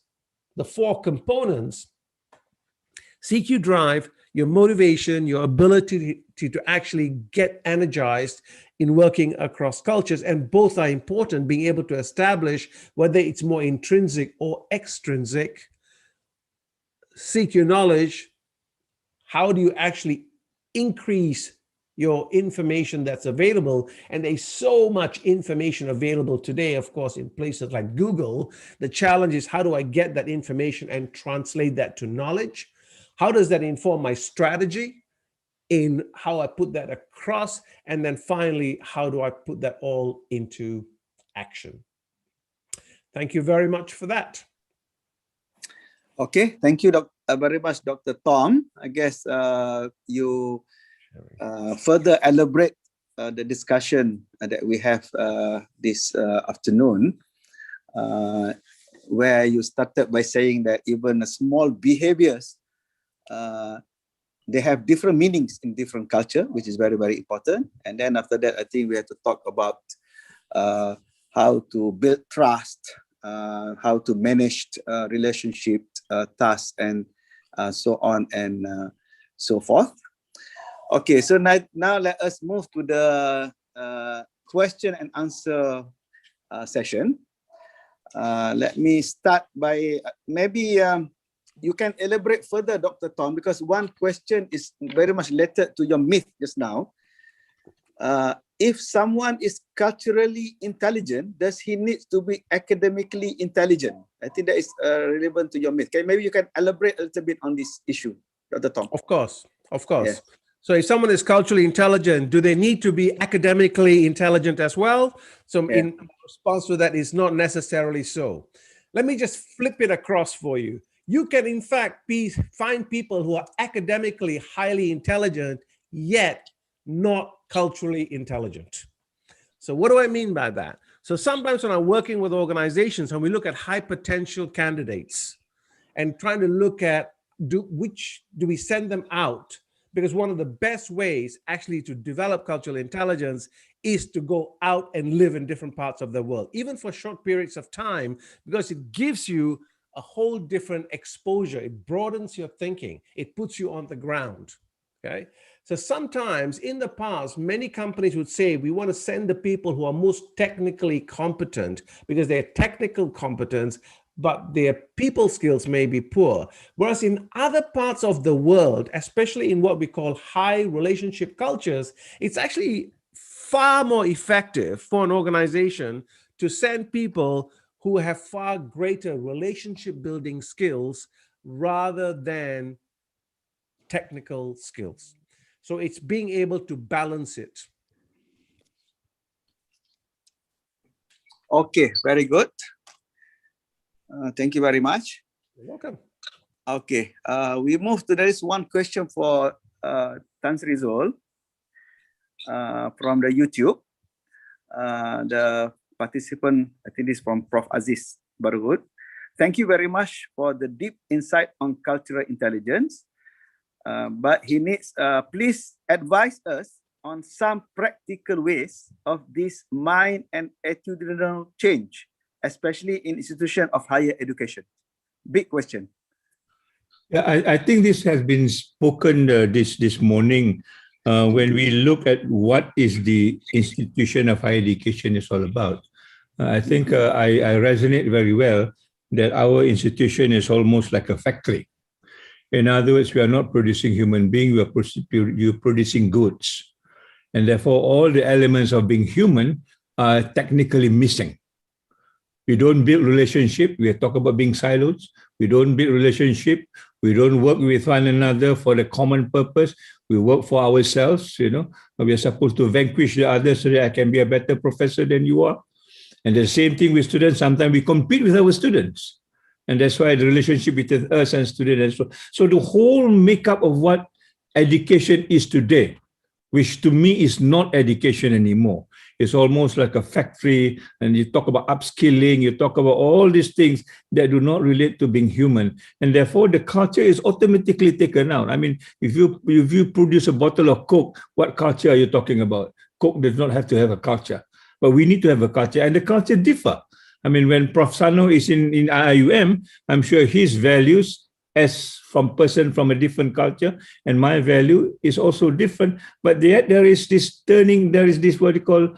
the four components, CQ drive, your motivation, your ability to actually get energized in working across cultures, and both are important, being able to establish whether it's more intrinsic or extrinsic. Seek your knowledge. How do you actually increase your information that's available? And there's so much information available today, of course, in places like Google. The challenge is, how do I get that information and translate that to knowledge? How does that inform my strategy in how I put that across? And then finally, how do I put that all into action? Thank you very much for that. Okay, thank you very much, Dr. Tom. I guess you further elaborate the discussion that we have this afternoon, where you started by saying that even small behaviors, they have different meanings in different culture, which is very, very important. And then after that, I think we have to talk about how to build trust, how to manage relationship, tasks, and so on and so forth. Okay, so now let us move to the question and answer session. Let me start by maybe you can elaborate further, Dr. Tom, because one question is very much related to your myth just now. If someone is culturally intelligent, does he need to be academically intelligent? I think that is relevant to your myth. Okay, maybe you can elaborate a little bit on this issue, Dr. Tom. Of course, of course. Yeah. So if someone is culturally intelligent, do they need to be academically intelligent as well? So in response to that, is not necessarily so. Let me just flip it across for you. You can, in fact, find people who are academically highly intelligent, yet not culturally intelligent. So what do I mean by that? So sometimes when I'm working with organizations and we look at high potential candidates and trying to look at which do we send them out? Because one of the best ways actually to develop cultural intelligence is to go out and live in different parts of the world, even for short periods of time, because it gives you a whole different exposure. It broadens your thinking. It puts you on the ground, okay? So sometimes in the past, many companies would say, we want to send the people who are most technically competent because their technical competence, but their people skills may be poor. Whereas in other parts of the world, especially in what we call high relationship cultures, it's actually far more effective for an organization to send people who have far greater relationship building skills rather than technical skills. So it's being able to balance it. Okay, very good. Thank you very much. You're welcome. Okay, we move to, there is one question for Tan Sri Zul from the YouTube. The participant, I think this is from Prof. Aziz Barud. Thank you very much for the deep insight on cultural intelligence. But he needs, please advise us on some practical ways of this mind and attitudinal change, especially in institutions of higher education. Big question. Yeah, I think this has been spoken this morning when we look at what is the institution of higher education is all about. I think I resonate very well that our institution is almost like a factory. In other words, we are not producing human beings, we are producing goods. And therefore, all the elements of being human are technically missing. We don't build relationship. We talk about being silos. We don't build relationship. We don't work with one another for the common purpose. We work for ourselves, you know. We are supposed to vanquish the others so that I can be a better professor than you are. And the same thing with students. Sometimes we compete with our students. And that's why the relationship between us and students. So the whole makeup of what education is today, which to me is not education anymore. It's almost like a factory, and you talk about upskilling, you talk about all these things that do not relate to being human, and therefore the culture is automatically taken out. I mean, if you produce a bottle of Coke, what culture are you talking about? Coke does not have to have a culture, but we need to have a culture, and the culture differ. I mean, when Prof. Sano is in IUM, I'm sure his values as from person from a different culture, and my value is also different. But yet there is this turning, there is this what you call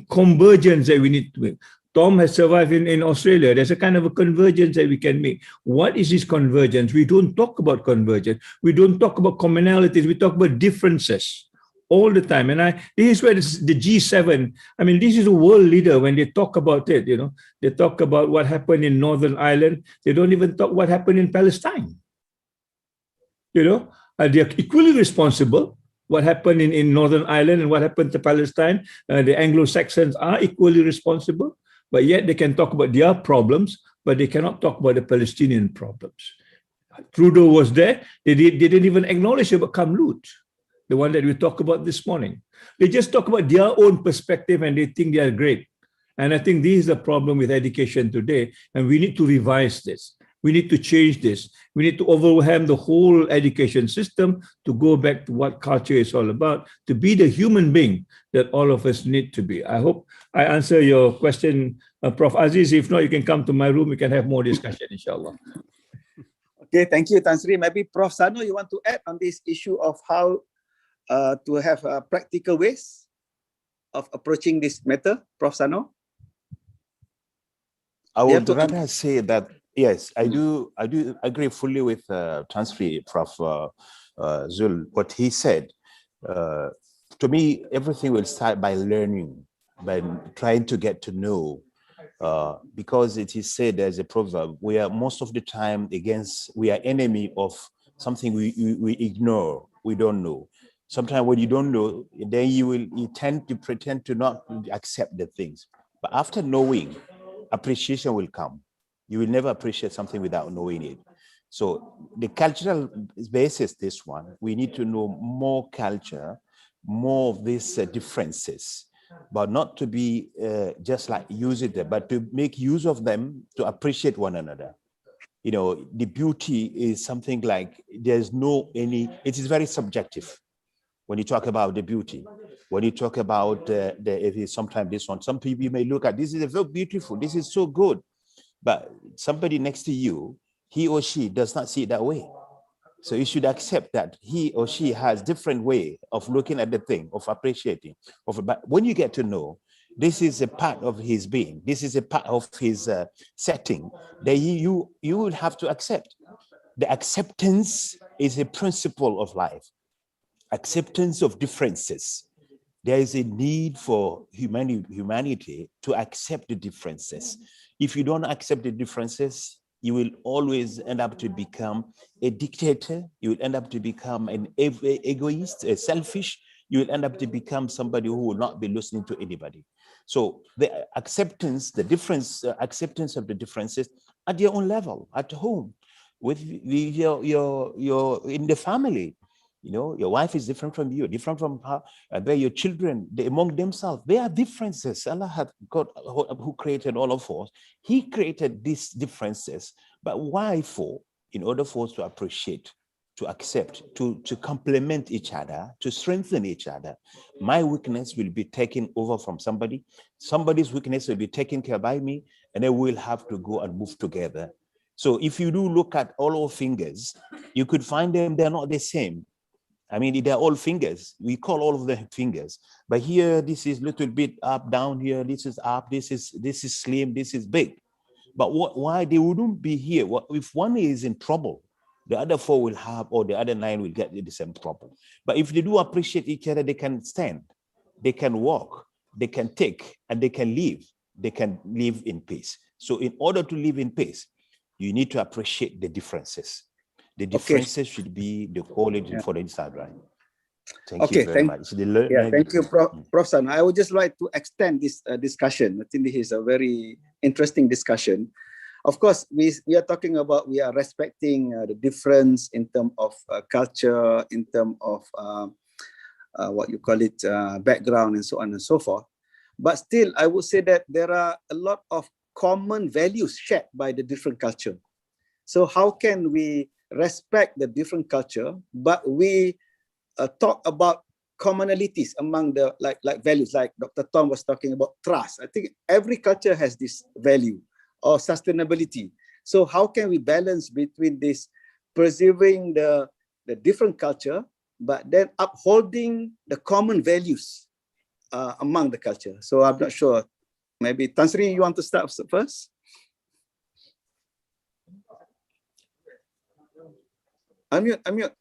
convergence that we need to make. Tom has survived in Australia. There's a kind of a convergence that we can make. What is this convergence? We don't talk about convergence. We don't talk about commonalities. We talk about differences all the time. And this is where the G7, I mean, this is a world leader when they talk about it, they talk about what happened in Northern Ireland. They don't even talk what happened in Palestine. They're equally responsible. What happened in Northern Ireland and what happened to Palestine, the Anglo-Saxons are equally responsible, but yet they can talk about their problems, but they cannot talk about the Palestinian problems. Trudeau was there. They didn't even acknowledge about Kamlut, the one that we talked about this morning. They just talk about their own perspective and they think they are great. And I think this is the problem with education today. And we need to revise this. We need to change this. We need to overwhelm the whole education system to go back to what culture is all about, to be the human being that all of us need to be. I hope I answer your question, Prof. Aziz. If not, you can come to my room. We can have more discussion, inshallah. Okay, thank you, Tan Sri. Maybe Prof. Sano, you want to add on this issue of how to have practical ways of approaching this matter, Prof. Sano? I would rather say that, yes, I do agree fully with Tan Sri, Prof. Zul, what he said. To me, everything will start by learning, by trying to get to know, because it is said as a proverb, we are most of the time we are enemy of something we ignore, we don't know. Sometimes when you don't know, then you tend to pretend to not accept the things. But after knowing, appreciation will come. You will never appreciate something without knowing it. So the cultural basis, this one, we need to know more culture, more of these differences, but not to be just like use it, but to make use of them to appreciate one another. The beauty is something like there's no it is very subjective. When you talk about the beauty, when you talk about sometimes this one, some people may look at this is very beautiful, this is so good, but somebody next to you, he or she does not see it that way. So you should accept that he or she has different way of looking at the thing, of appreciating. But when you get to know, this is a part of his being, this is a part of his setting, that you will have to accept. The acceptance is a principle of life. Acceptance of differences. There is a need for humanity to accept the differences. If you don't accept the differences, you will always end up to become a dictator. You will end up to become an egoist, a selfish. You will end up to become somebody who will not be listening to anybody. So the acceptance, acceptance of the differences at your own level, at home, with your in the family. Your wife is different from you, different from her. Your children, among themselves, there are differences. Allah had God who created all of us. He created these differences. But why for? In order for us to appreciate, to accept, to complement each other, to strengthen each other. My weakness will be taken over from somebody. Somebody's weakness will be taken care by me, and then we'll have to go and move together. So if you do look at all our fingers, you could find them, they're not the same. I mean, they're all fingers. We call all of them fingers. But here, this is a little bit up, down here. This is up. This is slim. This is big. But why they wouldn't be here? If one is in trouble, the other four will have, or the other 9 will get the same trouble. But if they do appreciate each other, they can stand, they can walk, they can take, and they can live. They can live in peace. So in order to live in peace, you need to appreciate the differences. The differences should be the quality for the inside, right? Thank you very much. Thank you, Prof. San. I would just like to extend this discussion. I think this is a very interesting discussion. Of course, we are talking about, we are respecting the difference in terms of culture, in terms of what you call it, background and so on and so forth. But still, I would say that there are a lot of common values shared by the different culture. So how can we respect the different culture, but we talk about commonalities among the like values, like Dr. Tom was talking about trust. I think every culture has this value, or sustainability. So how can we balance between this preserving the different culture, but then upholding the common values among the culture? So I'm not sure. Maybe Tan Sri, you want to start first? Unmute.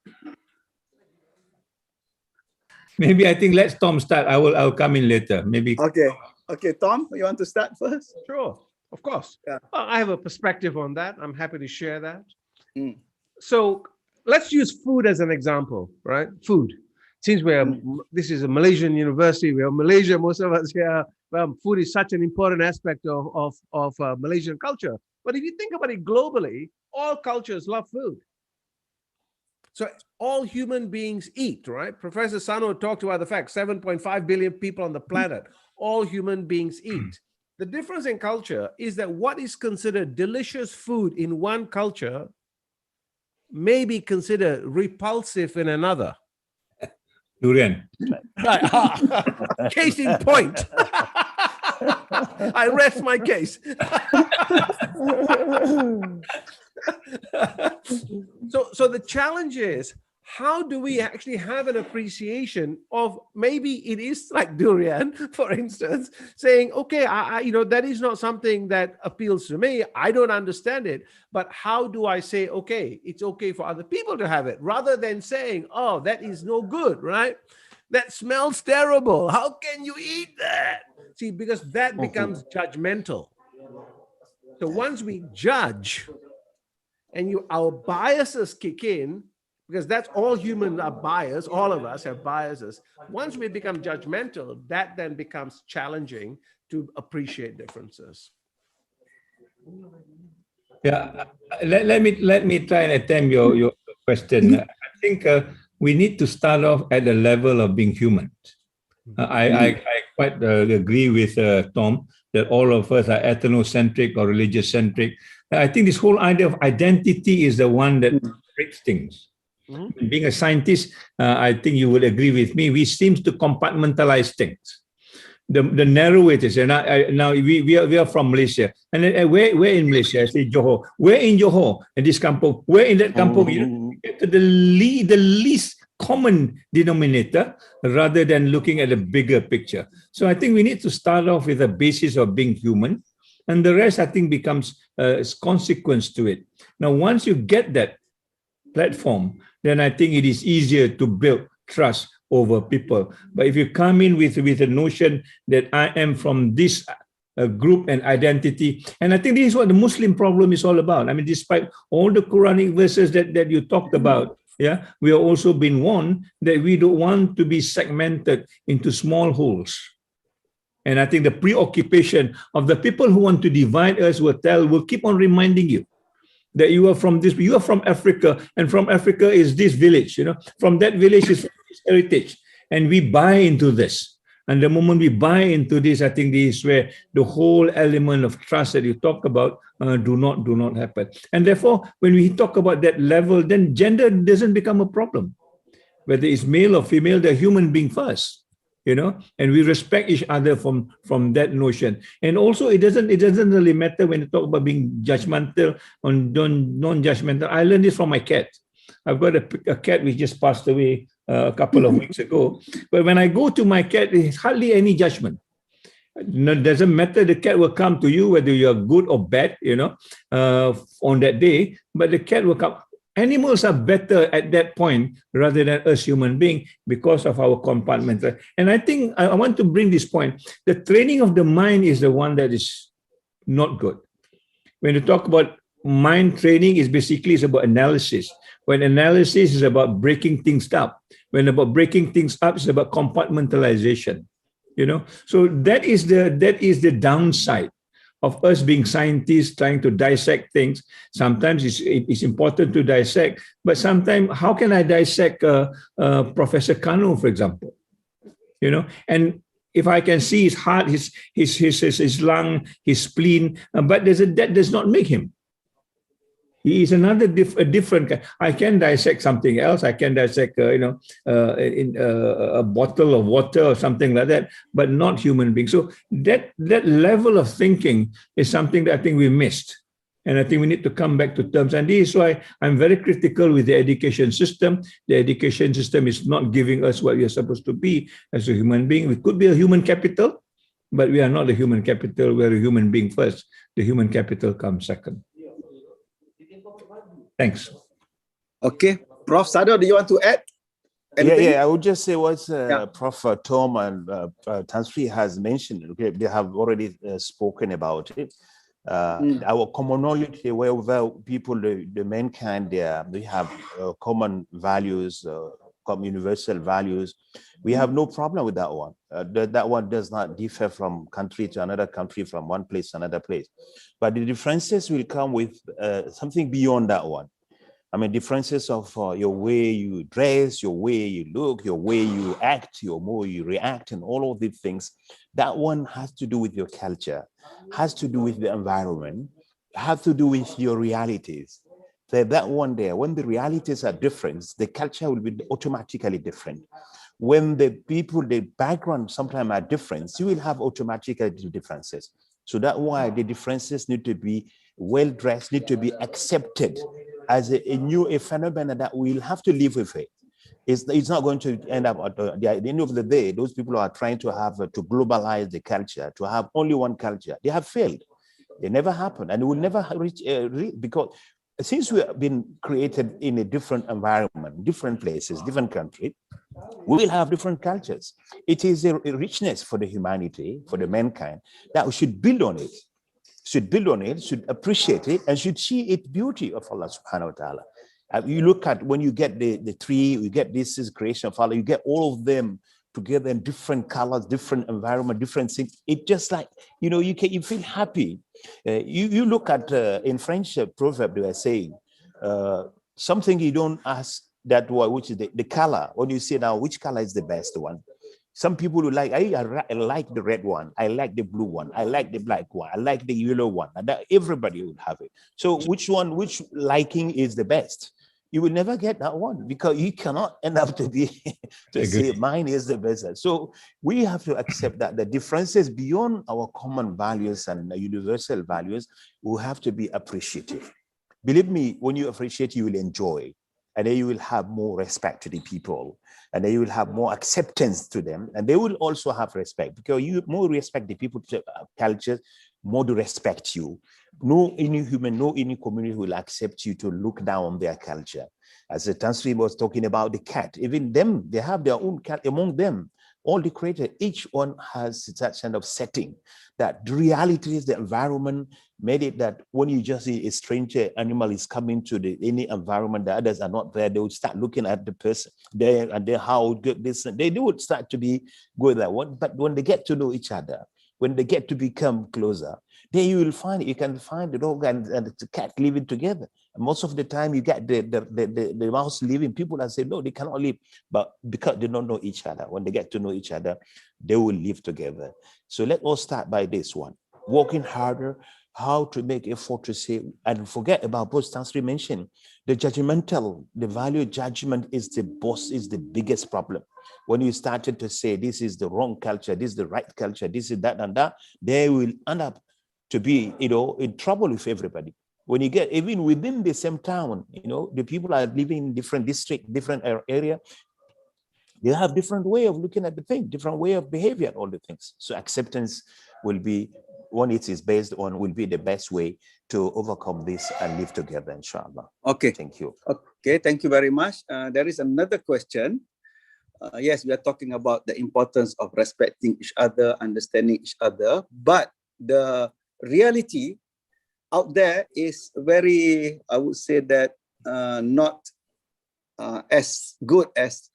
Maybe I think let's Tom start. I'll come in later. Maybe. Okay, Tom, you want to start first? Sure, of course. Yeah. I have a perspective on that. I'm happy to share that. So let's use food as an example, right? Food. Since this is a Malaysian university, we are Malaysia, most of us here. Food is such an important aspect of Malaysian culture. But if you think about it globally, all cultures love food. So all human beings eat, right? Professor Sano talked about the fact 7.5 billion people on the planet, all human beings eat. The difference in culture is that what is considered delicious food in one culture may be considered repulsive in another. Durian. Right. Case in point. I rest my case. So the challenge is, how do we actually have an appreciation of, maybe it is like durian, for instance, saying, okay, that is not something that appeals to me. I don't understand it. But how do I say, okay, it's okay for other people to have it, rather than saying, oh, that is no good, right? That smells terrible. How can you eat that? See, because that becomes judgmental. So once we judge and our biases kick in, because that's all humans are biased, all of us have biases. Once we become judgmental, that then becomes challenging to appreciate differences. Yeah, let me try and attempt your question. I think we need to start off at the level of being human. I quite agree with Tom that all of us are ethnocentric or religious-centric. I think this whole idea of identity is the one that breaks things. Being a scientist, I think you would agree with me, we seem to compartmentalize things. The narrow it is, and now we are from Malaysia, and we're in Malaysia. I say Johor. We're in Johor, in this kampung. We're in that kampung. You get to the least common denominator, rather than looking at the bigger picture. So I think we need to start off with the basis of being human, and the rest I think becomes consequence to it. Now, once you get that platform, then I think it is easier to build trust over people. But if you come in with a notion that I am from this group and identity, and I think this is what the Muslim problem is all about. I mean, despite all the Quranic verses that you talked about, yeah, we are also being warned that we don't want to be segmented into small holes. And I think the preoccupation of the people who want to divide us will keep on reminding you that you are from this, you are from Africa, and from Africa is this village, from that village is this heritage. And we buy into this. And the moment we buy into this, I think this is where the whole element of trust that you talk about do not happen. And therefore, when we talk about that level, then gender doesn't become a problem. Whether it's male or female, they're human being first. And we respect each other from that notion. And also, it doesn't really matter when you talk about being judgmental or non-judgmental. I learned this from my cat. I've got a cat which just passed away a couple of weeks ago. But when I go to my cat, there's hardly any judgment. It doesn't matter, the cat will come to you, whether you're good or bad, on that day, but the cat will come. Animals are better at that point rather than us human beings because of our compartmental. And I think I want to bring this point. The training of the mind is the one that is not good. When you talk about mind training, it's about analysis. When analysis is about breaking things up. When about breaking things up, it's about compartmentalization. So that is the downside of us being scientists trying to dissect things. Sometimes it's important to dissect, but sometimes how can I dissect Professor Kano, for example? and if I can see his heart, his lung, his spleen, but that does not make him. He is a different. I can dissect something else. I can dissect, in a bottle of water or something like that, but not human being. So that level of thinking is something that I think we missed, and I think we need to come back to terms. And this is why I'm very critical with the education system. The education system is not giving us what we are supposed to be as a human being. We could be a human capital, but we are not a human capital. We're a human being first. The human capital comes second. Thanks. Okay, Prof. Sado, do you want to add anything? Yeah. I would just say what Prof. Tom and Tan Sri has mentioned. Okay, they have already spoken about it. Our commonality, where people, the mankind, they have common values, universal values. We have no problem with that one. That one does not differ from country to another country, from one place to another place. But the differences will come with something beyond that one. I mean, differences of your way you dress, your way you look, your way you act, your way you react, and all of these things. That one has to do with your culture, has to do with the environment, has to do with your realities. So that one there, when the realities are different, the culture will be automatically different. When the people, the background sometimes are different, you will have automatically differences. So that's why the differences need to be well-dressed, need to be accepted as a new phenomenon that we'll have to live with it. It's not going to end up at the end of the day. Those people who are trying to have to globalize the culture, to have only one culture, they have failed. They never happen, and it will never reach because since we have been created in a different environment, different places, different countries, we will have different cultures. It is a richness for the humanity, for the mankind, that we should build on it, should appreciate it, and should see its beauty of Allah subhanahu wa ta'ala. You look at when you get the tree, you get this is creation of Allah, you get all of them together in different colors, different environment, different things. It just like, you feel happy. You look at, in French proverb, they are saying, something you don't ask that one, which is the color. When you say now, which color is the best one? Some people will like, I like the red one, I like the blue one, I like the black one, I like the yellow one. And that everybody would have it. So which liking is the best? You will never get that one because you cannot end up to say mine is the best. So we have to accept that the differences beyond our common values and universal values will have to be appreciative. Believe me, when you appreciate, you will enjoy, and then you will have more respect to the people, and then you will have more acceptance to them, and they will also have respect because you more respect the people, cultures, more to respect you. No any human, no any community will accept you to look down on their culture. As the Tan Sri was talking about the cat, even them, they have their own cat among them. All the creators, each one has such kind of setting that the reality is the environment made it that when you just see a stranger animal is coming to any environment, the others are not there, they would start looking at the person there and then how good this, they would start to be good at one. But when they get to know each other, when they get to become closer, then you can find the dog and the cat living together. And most of the time you get the mouse living, people that say, no, they cannot live, but because they don't know each other. When they get to know each other, they will live together. So let us start by this one, working harder, how to make effort to say, and forget about what Tan Sri mentioned, the judgmental, the value judgment is the biggest problem. When you started to say, this is the wrong culture, this is the right culture, this is that and that, they will end up to be, in trouble with everybody. When you get, even within the same town, the people are living in different district, different area, they have different way of looking at the thing, different way of behavior and all the things. So acceptance will be, when it is based on, will be the best way to overcome this and live together, inshallah. Okay. Thank you. Okay, thank you very much. There is another question. Yes, we are talking about the importance of respecting each other, understanding each other, but the reality out there is very, I would say that not as good as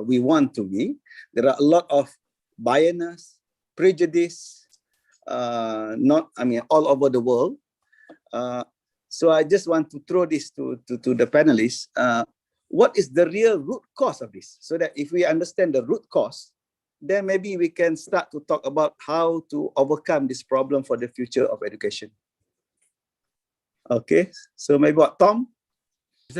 we want to be. There are a lot of biasness, prejudice, all over the world. So I just want to throw this to the panelists. What is the real root cause of this? So that if we understand the root cause, then maybe we can start to talk about how to overcome this problem for the future of education. Okay, so maybe what, Tom? Is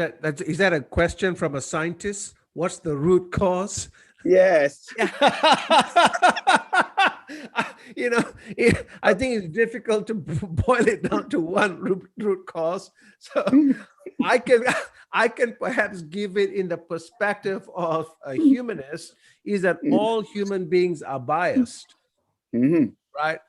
that a question from a scientist? What's the root cause? Yes. You know, I think it's difficult to boil it down to one root cause. So I can perhaps give it in the perspective of a humanist, is that all human beings are biased, right?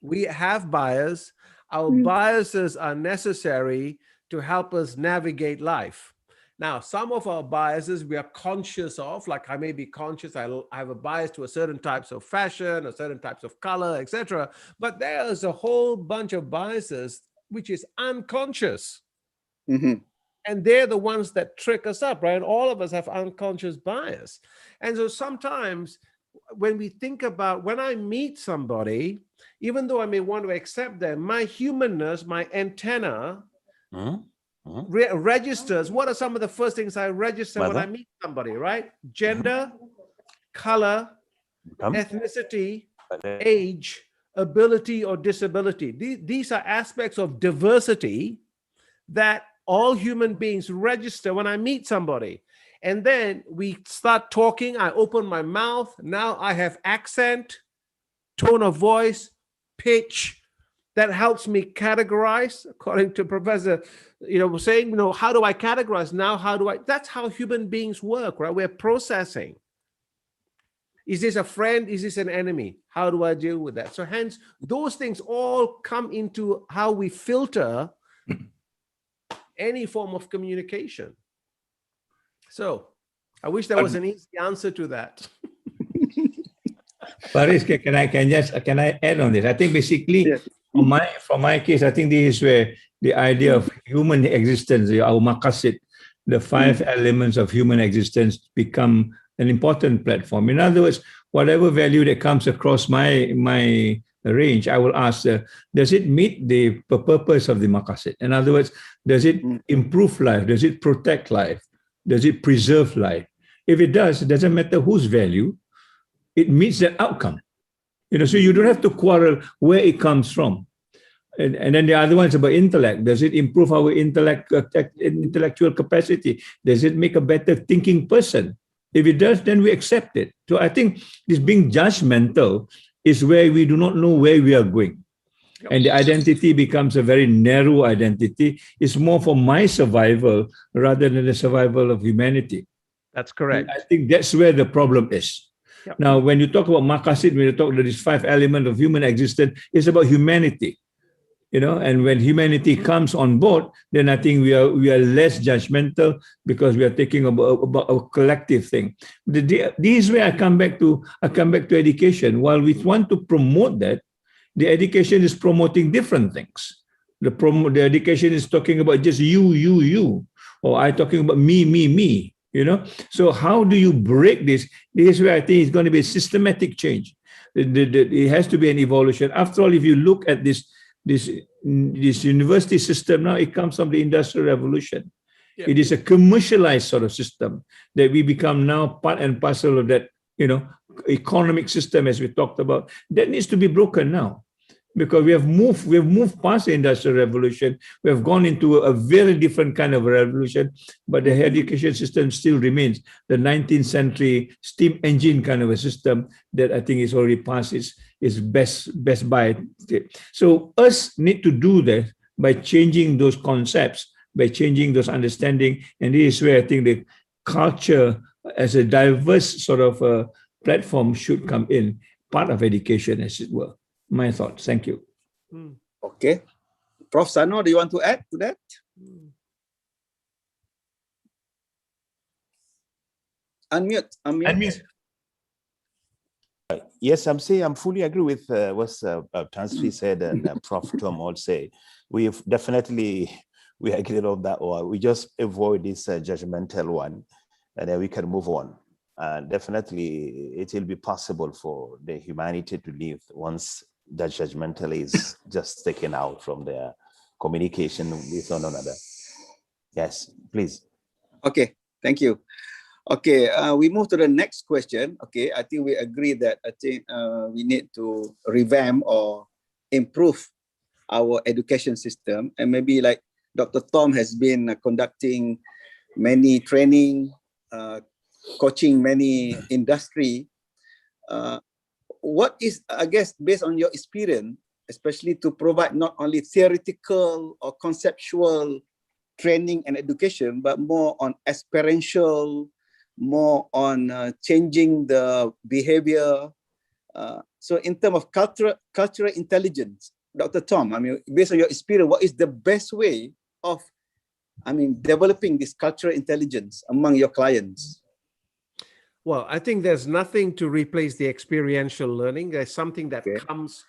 We have bias. Our biases are necessary to help us navigate life. Now, some of our biases we are conscious of, like I may be conscious, I have a bias to a certain types of fashion, or certain types of color, etc. But there is a whole bunch of biases which is unconscious. And they're the ones that trick us up, right? All of us have unconscious bias. And so sometimes when we think about, when I meet somebody, even though I may want to accept them, my humanness, my antenna, registers. What are some of the first things I register when I meet somebody, right? Gender, color, ethnicity, age, ability or disability. These are aspects of diversity that all human beings register when I meet somebody. And then we start talking, I open my mouth, now I have accent, tone of voice, pitch, that helps me categorize, according to Professor, saying, how do I categorize? Now, that's how human beings work, right? We're processing. Is this a friend? Is this an enemy? How do I deal with that? So hence, those things all come into how we filter any form of communication. So I wish there was an easy answer to that. Faris, can I add on this? I think basically, from my case, I think this is where the idea of human existence, our maqasid, the 5 elements of human existence, become an important platform. In other words, whatever value that comes across my range, I will ask, does it meet the purpose of the maqasid? In other words, does it improve life? Does it protect life? Does it preserve life? If it does, it doesn't matter whose value, it meets that outcome. So you don't have to quarrel where it comes from. And then the other one is about intellect. Does it improve our intellectual capacity? Does it make a better thinking person? If it does, then we accept it. So I think this being judgmental is where we do not know where we are going. And the identity becomes a very narrow identity. It's more for my survival rather than the survival of humanity. That's correct. And I think that's where the problem is. Now, when you talk about maqasid, when you talk about these 5 elements of human existence, it's about humanity. And when humanity comes on board, then I think we are less judgmental because we are thinking about a collective thing. This is where I come back to education. While we want to promote that, the education is promoting different things. The education is talking about just you, or I talking about me. So how do you break this? This is where I think it's going to be a systematic change. It has to be an evolution. After all, if you look at this university system now, it comes from the Industrial Revolution. It is a commercialized sort of system that we become now part and parcel of that, economic system, as we talked about. That needs to be broken now, because we have moved past the Industrial Revolution. We have gone into a very different kind of revolution, but the education system still remains the 19th century steam engine kind of a system that I think is already past its best by. So us need to do that by changing those concepts, by changing those understanding. And this is where I think the culture as a diverse sort of platform should come in, part of education, as it were. My thoughts. Thank you. Okay. Prof. Sano, do you want to add to that? Unmute. Yes, I'm fully agree with what Tan Sri said and Prof. Tom all say. We agree on that one. We just avoid this judgmental one, and then we can move on. Definitely, it will be possible for the humanity to live once that judgmental is just taken out from their communication with one another. Yes, please. Okay, thank you. Okay, we move to the next question. Okay, I think we agree that we need to revamp or improve our education system, and maybe like Dr. Tom has been conducting many training, coaching many industry. What is, I guess, based on your experience, especially to provide not only theoretical or conceptual training and education, but more on experiential, more on changing the behavior. So in terms of cultural intelligence, Dr. Tom, I mean, based on your experience, what is the best way of, I mean, developing this cultural intelligence among your clients? Well, I think there's nothing to replace the experiential learning. There's something that comes,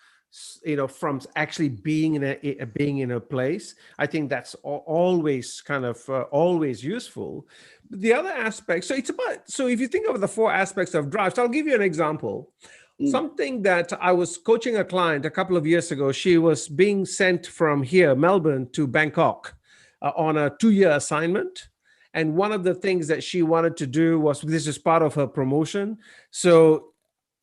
from actually being in a place. I think that's always kind of always useful. The other aspect, so if you think of the 4 aspects of drive, so I'll give you an example. Something that I was coaching a client a couple of years ago. She was being sent from here, Melbourne, to Bangkok on a 2-year assignment. And one of the things that she wanted to do was, this is part of her promotion. So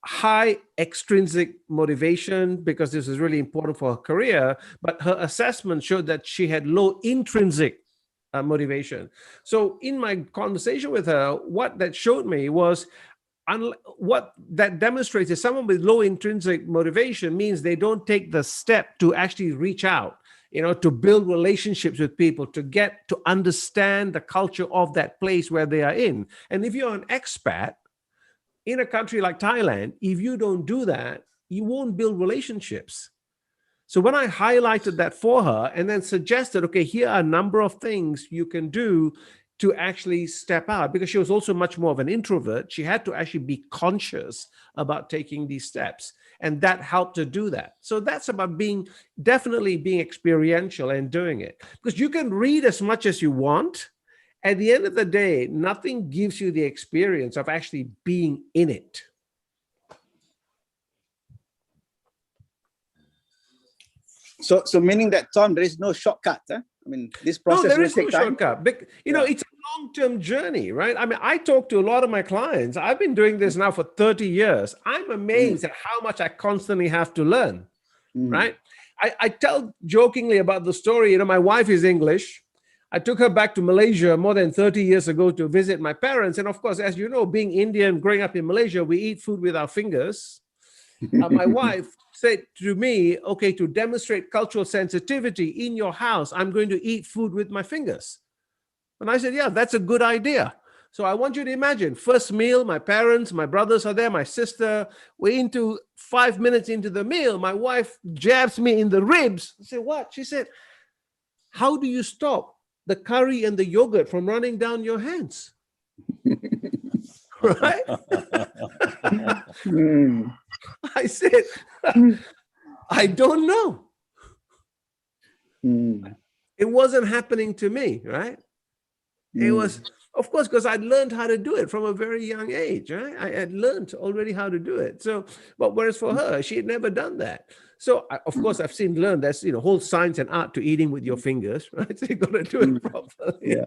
high extrinsic motivation, because this is really important for her career, but her assessment showed that she had low intrinsic motivation. So in my conversation with her, what that showed me was, what that demonstrates is someone with low intrinsic motivation means they don't take the step to actually reach out, to build relationships with people, to get to understand the culture of that place where they are in. And if you're an expat in a country like Thailand, if you don't do that, you won't build relationships. So when I highlighted that for her and then suggested, okay, here are a number of things you can do to actually step out, because she was also much more of an introvert, she had to actually be conscious about taking these steps. And that helped her do that. So that's about definitely being experiential and doing it. Because you can read as much as you want. At the end of the day, nothing gives you the experience of actually being in it. So meaning that, Tom, there is no shortcut, huh? I mean, this process there will is take no time. shortcut. It's a long-term journey, right? I mean, I talk to a lot of my clients. I've been doing this now for 30 years. I'm amazed at how much I constantly have to learn, right? I tell jokingly about the story. My wife is English. I took her back to Malaysia more than 30 years ago to visit my parents. And of course, as you know, being Indian, growing up in Malaysia, we eat food with our fingers. My wife said to me, okay, to demonstrate cultural sensitivity in your house, I'm going to eat food with my fingers. And I said, yeah, that's a good idea. So I want you to imagine, first meal, my parents, my brothers are there, my sister, we're into 5 minutes into the meal. My wife jabs me in the ribs. I said, what? She said, how do you stop the curry and the yogurt from running down your hands? Right? I said, I don't know. It wasn't happening to me, right? It was, of course, because I'd learned how to do it from a very young age, right? I had learned already how to do it. So, but whereas for her, she had never done that. So, of course, I've learned there's, whole science and art to eating with your fingers, right? So you got to do it properly. Yeah.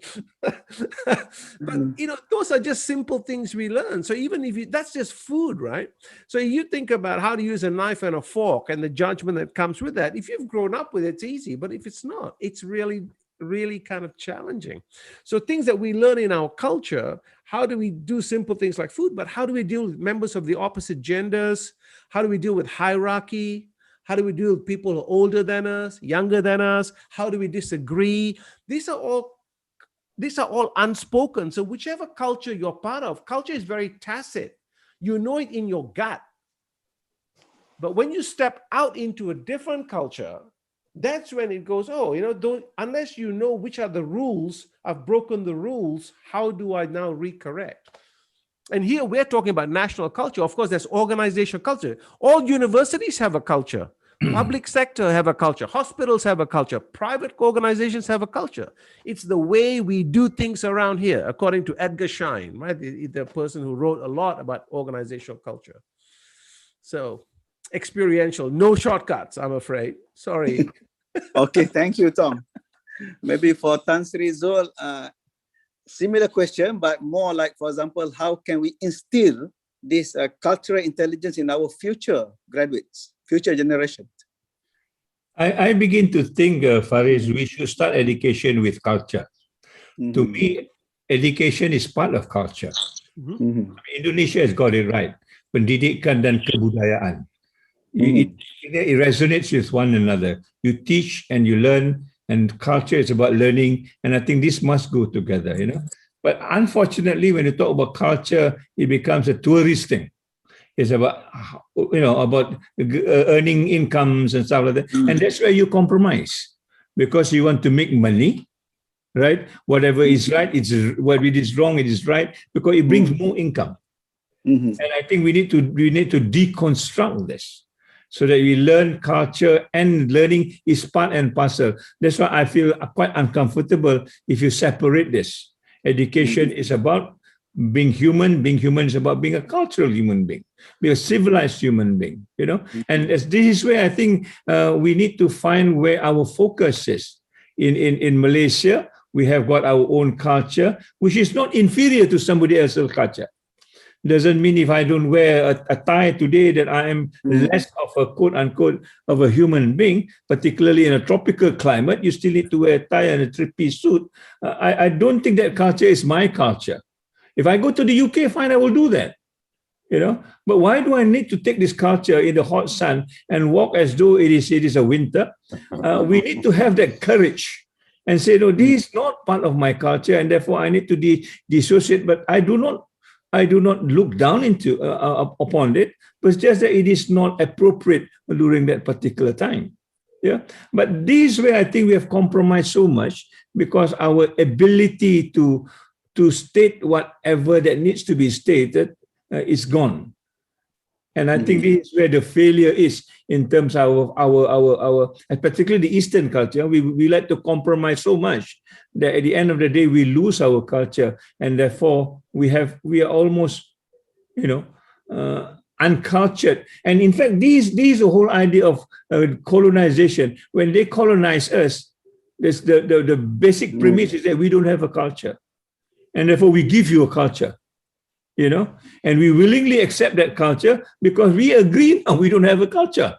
But, those are just simple things we learn. So even if that's just food, right? So you think about how to use a knife and a fork and the judgment that comes with that. If you've grown up with it, it's easy. But if it's not, it's really kind of challenging. So things that we learn in our culture, how do we do simple things like food, but how do we deal with members of the opposite genders? How do we deal with hierarchy? How do we deal with people who are older than us, younger than us? How do we disagree? These are all unspoken. So whichever culture you're part of, culture is very tacit. You know it in your gut. But when you step out into a different culture, that's when it goes, unless you know which are the rules, I've broken the rules, how do I now recorrect? And here we're talking about national culture. Of course, there's organizational culture. All universities have a culture. Public sector have a culture. Hospitals have a culture. Private organizations have a culture. It's the way we do things around here, according to Edgar Schein, right? The person who wrote a lot about organizational culture. So experiential, no shortcuts, I'm afraid. Sorry. Okay, thank you, Tom. Maybe for Tan Sri Zul, Similar question, but more like, for example, how can we instill this cultural intelligence in our future graduates, future generations? I begin to think, Faris, we should start education with culture. To me, education is part of culture. Indonesia has got it right. Pendidikan dan kebudayaan. It resonates with one another. You teach and you learn, and culture is about learning. And I think this must go together, you know. But unfortunately, when you talk about culture, it becomes a tourist thing. It's about, you know, about earning incomes and stuff like that. And that's where you compromise, because you want to make money, right? Whatever is right, what it is wrong, it is right, because it brings more income. And I think we need to deconstruct this, so that we learn culture, and learning is part and parcel. That's why I feel quite uncomfortable if you separate this. Education is about being human. Being human is about being a cultural human being, be a civilized human being, you know. And this is where I think we need to find where our focus is. In Malaysia, we have got our own culture, which is not inferior to somebody else's culture. Doesn't mean if I don't wear a tie today that I am less of a quote unquote of a human being, particularly in a tropical climate. You still need to wear a tie and a three-piece suit. I don't think that culture is my culture. If I go to the UK, fine, I will do that. You know, but why do I need to take this culture in the hot sun and walk as though it is a winter? We need to have that courage and say, no, this is not part of my culture, and therefore I need to dissociate. But I do not look down upon it, but it's just that it is not appropriate during that particular time. Yeah, but this way I think we have compromised so much, because our ability to state whatever that needs to be stated is gone. And I think this is where the failure is in terms of our and particularly the Eastern culture. We like to compromise so much that at the end of the day we lose our culture, and therefore we are almost, you know, uncultured. And in fact, these the whole idea of colonization. When they colonize us, the basic premise is that we don't have a culture, and therefore we give you a culture. You know, and we willingly accept that culture because we agree now we don't have a culture.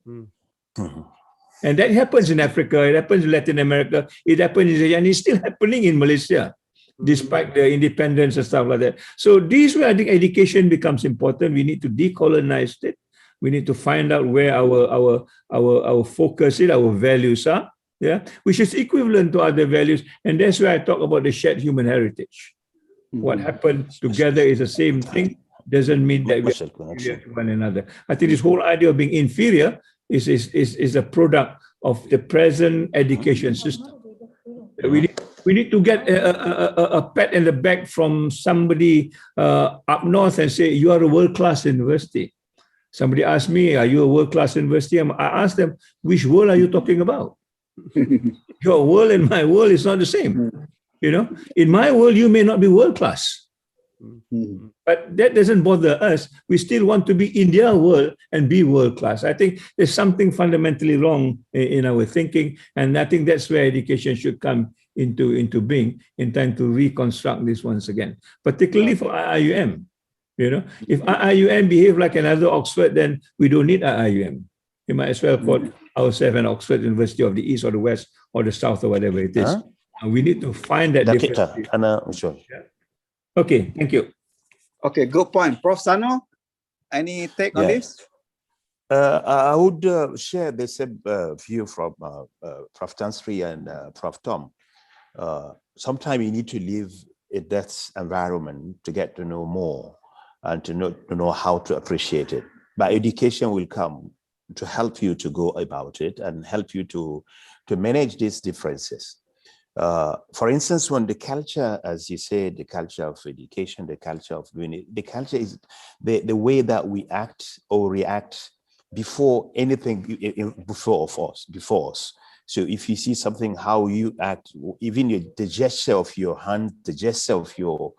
And that happens in Africa, it happens in Latin America, it happens in Asia, and it's still happening in Malaysia, despite the independence and stuff like that. So this way, I think education becomes important. We need to decolonize it. We need to find out where our focus is, our values are, yeah, which is equivalent to other values. And that's where I talk about the shared human heritage. What happened together is the same thing. Doesn't mean that we are inferior to one another. I think this whole idea of being inferior is a product of the present education system. We need to get a pat in the back from somebody up north and say, you are a world-class university. Somebody asked me, are you a world-class university? I asked them, which world are you talking about? Your world and my world is not the same. You know, in my world, you may not be world-class. But that doesn't bother us. We still want to be in their world and be world-class. I think there's something fundamentally wrong in our thinking. And I think that's where education should come into being, in time to reconstruct this once again, particularly for IIUM. You know, if IIUM behave like another Oxford, then we don't need IIUM. You might as well call ourselves an Oxford University of the East or the West or the South or whatever it is. We need to find that difference. Okay, thank you. Okay, good point. Prof. Sano, any take on this? I would share the same view from Prof. Tan Sri and Prof. Tom. Sometimes you need to live in that environment to get to know more and to know how to appreciate it. But education will come to help you to go about it and help you to manage these differences. For instance, when the culture, as you said, the culture of education, the culture of unity, the culture is the way that we act or react before anything, before us. So if you see something, how you act, even the gesture of your hand, the gesture of your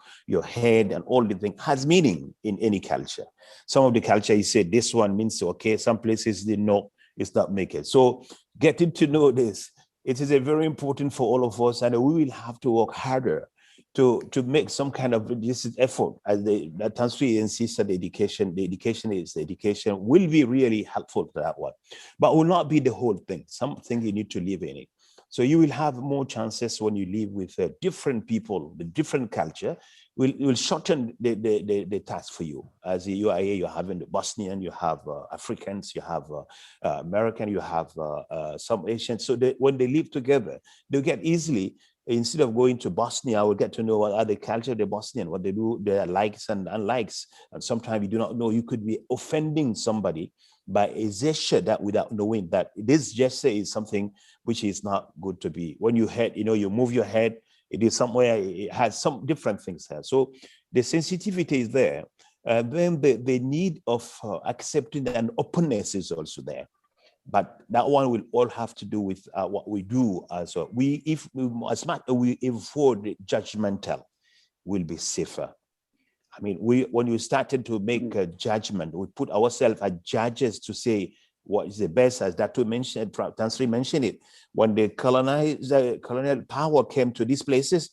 head and all the things has meaning in any culture. Some of the culture, you say this one means okay, some places they know it's not make it. So getting to know this, it is a very important for all of us, and we will have to work harder to make some kind of this effort, as the Tan Sri insisted, the education will be really helpful to that one, but will not be the whole thing. Something you need to live in it. So you will have more chances when you live with different people, the different culture. Will shorten the task for you. As the UIA, you have the Bosnian, you have Africans, you have American, you have some Asians. So when they live together, they get easily. Instead of going to Bosnia, I will get to know what are the culture of the Bosnian, what they do, their likes and unlikes. And sometimes you do not know, you could be offending somebody by a gesture that without knowing that this gesture is something which is not good to be. When you head, you move your head, it is somewhere, it has some different things there. So the sensitivity is there. Then the need of accepting and openness is also there. But that one will all have to do with what we do. So as much as we avoid judgmental, we'll be safer. I mean, when you started to make a judgment, we put ourselves as judges to say what is the best, as Dr. mentioned, Tan Sri mentioned it. When the colonial power came to these places,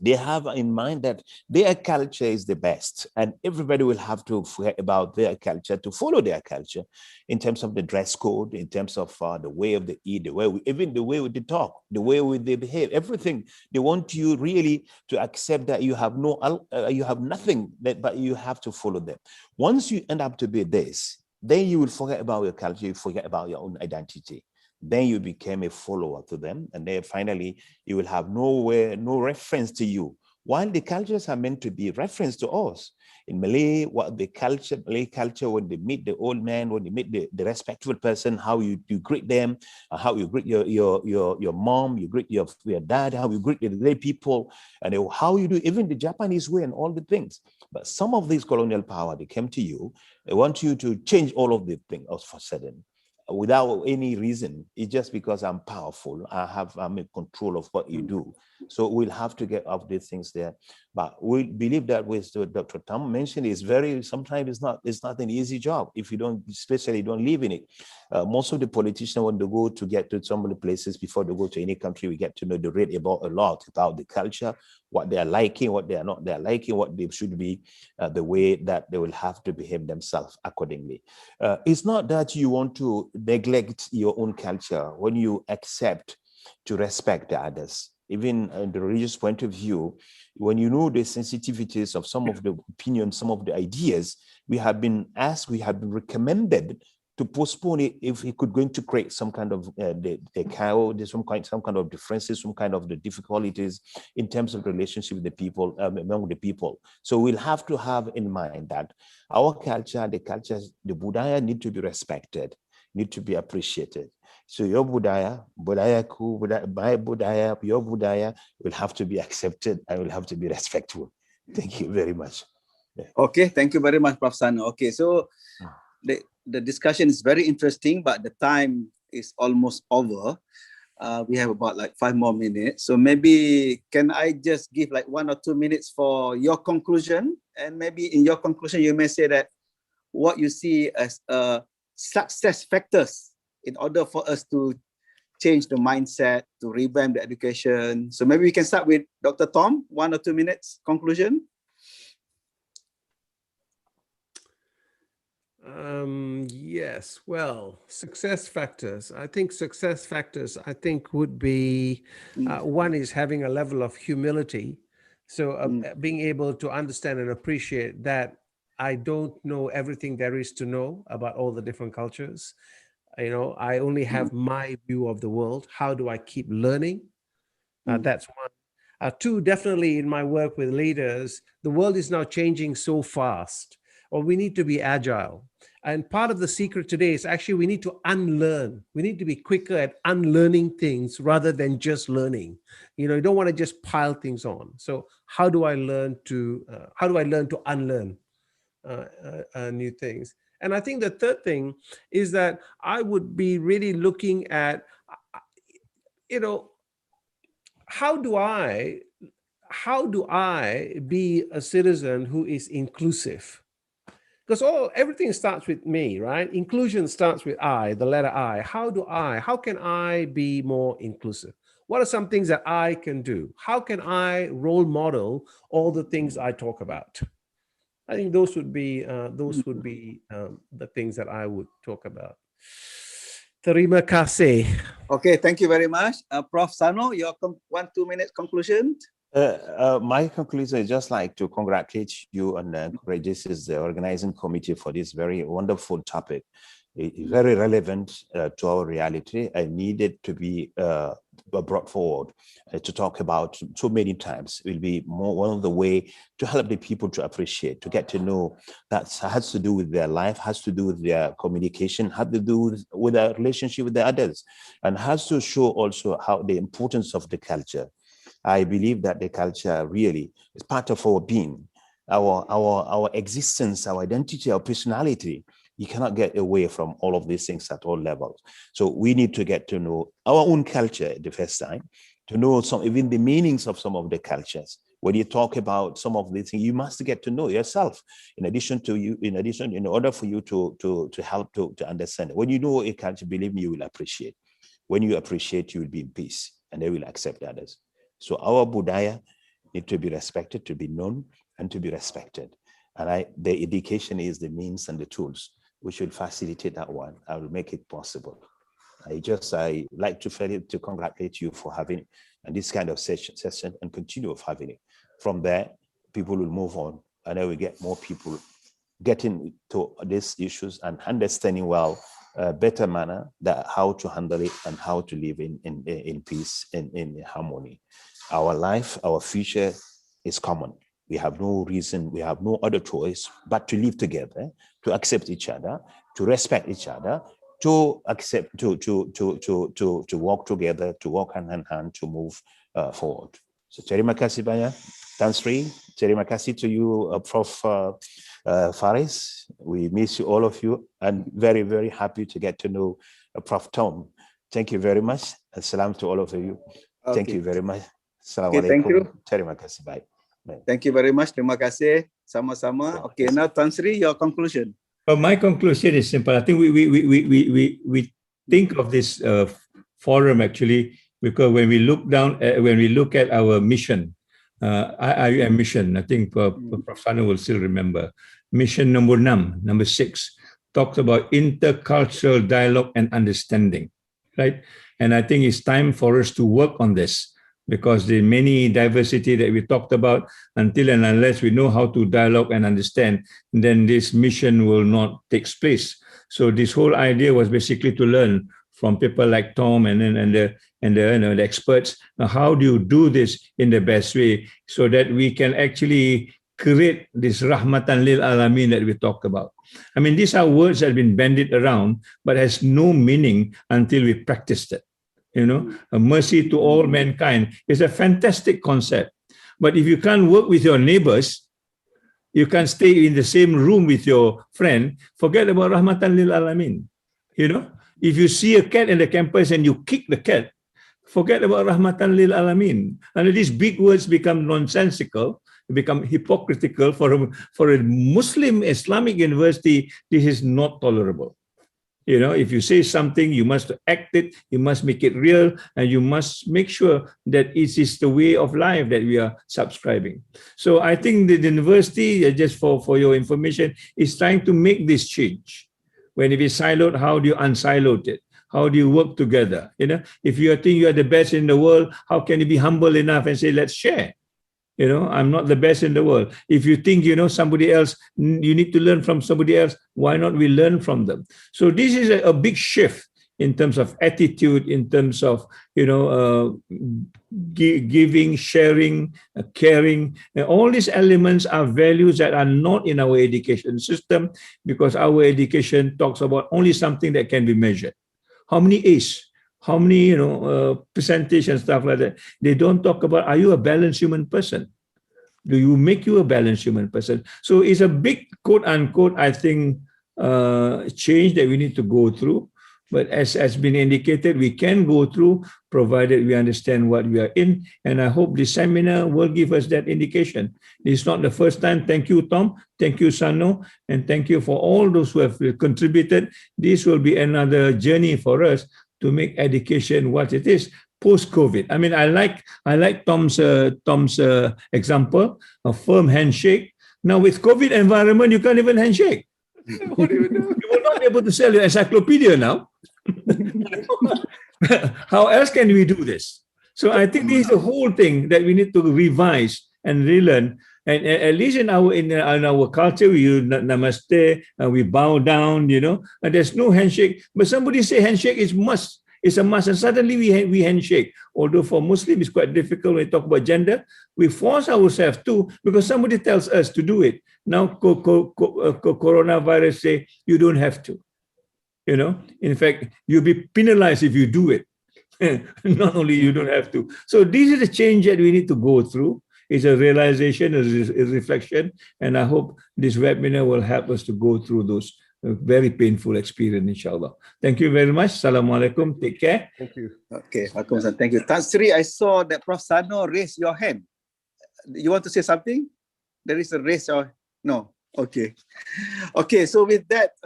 they have in mind that their culture is the best, and everybody will have to forget about their culture to follow their culture in terms of the dress code, in terms of the way of the eat, even the way we talk, the way they behave, everything. They want you really to accept that you have you have nothing, but you have to follow them. Once you end up to be this, then you will forget about your culture, you forget about your own identity. Then you became a follower to them, and then finally you will have no reference to you. While the cultures are meant to be reference to us. In Malay, what the Malay culture, when they meet the old man, when they meet the respectful person, how you greet them, how you greet your mom, you greet your dad, how you greet the lay people, and how you do even the Japanese way and all the things. But some of these colonial power, they came to you, they want you to change all of the things all of a sudden, without any reason. It's just because I'm powerful. I'm in control of what you do. So we'll have to get off these things there. But we believe that with Dr. Tam mentioned, sometimes it's not an easy job if you especially don't live in it. Most of the politicians, when they go to get to some of the places before they go to any country, we get to know, they read a lot about the culture, what they are liking, what they are not liking, what they should be, the way that they will have to behave themselves accordingly. It's not that you want to neglect your own culture when you accept to respect the others. Even in the religious point of view, when you know the sensitivities of some of the opinions, some of the ideas, we have been recommended to postpone it if it could going to create some kind of some kind of differences, some kind of the difficulties in terms of relationship with the people, among the people. So we'll have to have in mind that our culture, the budaya need to be respected, need to be appreciated. So your budaya, my budaya, your budaya will have to be accepted and will have to be respectful. Thank you very much. Yeah. Okay, thank you very much, Prof. Sano. Okay, so the discussion is very interesting, but the time is almost over. We have about like 5 more minutes. So maybe can I just give like 1 or 2 minutes for your conclusion? And maybe in your conclusion, you may say that what you see as success factors in order for us to change the mindset, to revamp the education. So maybe we can start with Dr. Tom, 1 or 2 minutes conclusion. Yes, well, success factors. I think success factors, would be, one is having a level of humility. So being able to understand and appreciate that I don't know everything there is to know about all the different cultures. I only have my view of the world. How do I keep learning? That's one. 2, definitely in my work with leaders, the world is now changing so fast, or we need to be agile. And part of the secret today is actually we need to unlearn. We need to be quicker at unlearning things rather than just learning. You don't want to just pile things on. So how do I learn to unlearn new things? And I think the third thing is that I would be really looking at, how do I be a citizen who is inclusive? Because everything starts with me, right? Inclusion starts with I, the letter I. How can I be more inclusive? What are some things that I can do? How can I role model all the things I talk about? I think those would be the things that I would talk about. Terima kasih. Okay, thank you very much. Prof. Sano, your 1-2 minute conclusion. My conclusion is just like to congratulate you and this is the organizing committee for this very wonderful topic. It's very relevant to our reality and needed to be brought forward to talk about so many times. It will be one of the way to help the people to appreciate, to get to know that has to do with their life, has to do with their communication, has to do with their relationship with the others, and has to show also how the importance of the culture. I believe that the culture really is part of our being, our existence, our identity, our personality. You cannot get away from all of these things at all levels. So we need to get to know our own culture at the first time, to know even the meanings of some of the cultures. When you talk about some of these things, you must get to know yourself. In order for you to help to understand. When you know a culture, believe me, you will appreciate. When you appreciate, you will be in peace, and they will accept others. So our budaya need to be respected, to be known, and to be respected. And the education is the means and the tools. We should facilitate that one. I will make it possible. I like to congratulate you for having this kind of session and continue of having it. From there, people will move on, and then we get more people getting to these issues and understanding well, better manner that how to handle it and how to live in peace and in harmony. Our life, our future is common. We have no reason, we have no other choice but to live together, to accept each other, to respect each other, to accept, to walk together, to walk hand in hand, to move forward. So terima kasih banyak, Tan Sri. Terima kasih to you, Prof. Faris. We miss you, all of you, and very, very happy to get to know Prof. Tom. Thank you very much. Salam to all of you. Okay. Thank you very much. Okay, thank you. Terima kasih. Bye. Thank you very much. Terima kasih. Sama-sama. Okay, now Tan Sri, your conclusion. My conclusion is simple. I think we think of this forum actually because when we look at our mission, UIAM mission, I think Prof. Sano will still remember. Mission number 6 talks about intercultural dialogue and understanding, right? And I think it's time for us to work on this. Because the many diversity that we talked about, until and unless we know how to dialogue and understand, then this mission will not take place. So this whole idea was basically to learn from people like Tom and the experts. Now, how do you do this in the best way so that we can actually create this rahmatan lil alamin that we talk about? I mean, these are words that have been bandied around, but has no meaning until we practiced it. You know, a mercy to all mankind is a fantastic concept. But if you can't work with your neighbors, you can't stay in the same room with your friend, forget about rahmatan lil alamin. You know, if you see a cat in the campus and you kick the cat, forget about rahmatan lil alamin. And these big words become nonsensical, become hypocritical for a Muslim Islamic university. This is not tolerable. You know, if you say something, you must act it, you must make it real, and you must make sure that it is the way of life that we are subscribing. So I think the university, just for your information, is trying to make this change. When it is siloed, how do you unsilo it? How do you work together? You know, if you think you are the best in the world, how can you be humble enough and say, let's share? You know, I'm not the best in the world. If you think you know somebody else, you need to learn from somebody else. Why not we learn from them? So this is a big shift in terms of attitude, in terms of, you know, giving, sharing, caring. And all these elements are values that are not in our education system because our education talks about only something that can be measured. How many A's? How many, you know, percentage and stuff like that. They don't talk about, are you a balanced human person? Do you make you a balanced human person? So it's a big, quote unquote, I think, change that we need to go through. But as has been indicated, we can go through, provided we understand what we are in. And I hope this seminar will give us that indication. It's not the first time. Thank you, Tom. Thank you, Sano. And thank you for all those who have contributed. This will be another journey for us to make education what it is, post-COVID. I mean, I like Tom's example, a firm handshake. Now with COVID environment, you can't even handshake. What do you do? You will not be able to sell your encyclopedia now. How else can we do this? So I think this is the whole thing that we need to revise and relearn. And at least in our culture, we use namaste, we bow down, and there's no handshake. But somebody say handshake is must. It's a must, and suddenly we handshake. Although for Muslims, it's quite difficult when we talk about gender. We force ourselves to, because somebody tells us to do it. Now, coronavirus say you don't have to. In fact, you'll be penalized if you do it. Not only you don't have to. So this is a change that we need to go through. It's a realization, a reflection, and I hope this webinar will help us to go through those very painful experience, inshallah. Thank you very much. Assalamualaikum. Take care. Thank you. Okay, Waalaikumsalam. Thank you. Tan Sri, I saw that Prof. Sano raised your hand. You want to say something? There is a raise or no? Okay. Okay, so with that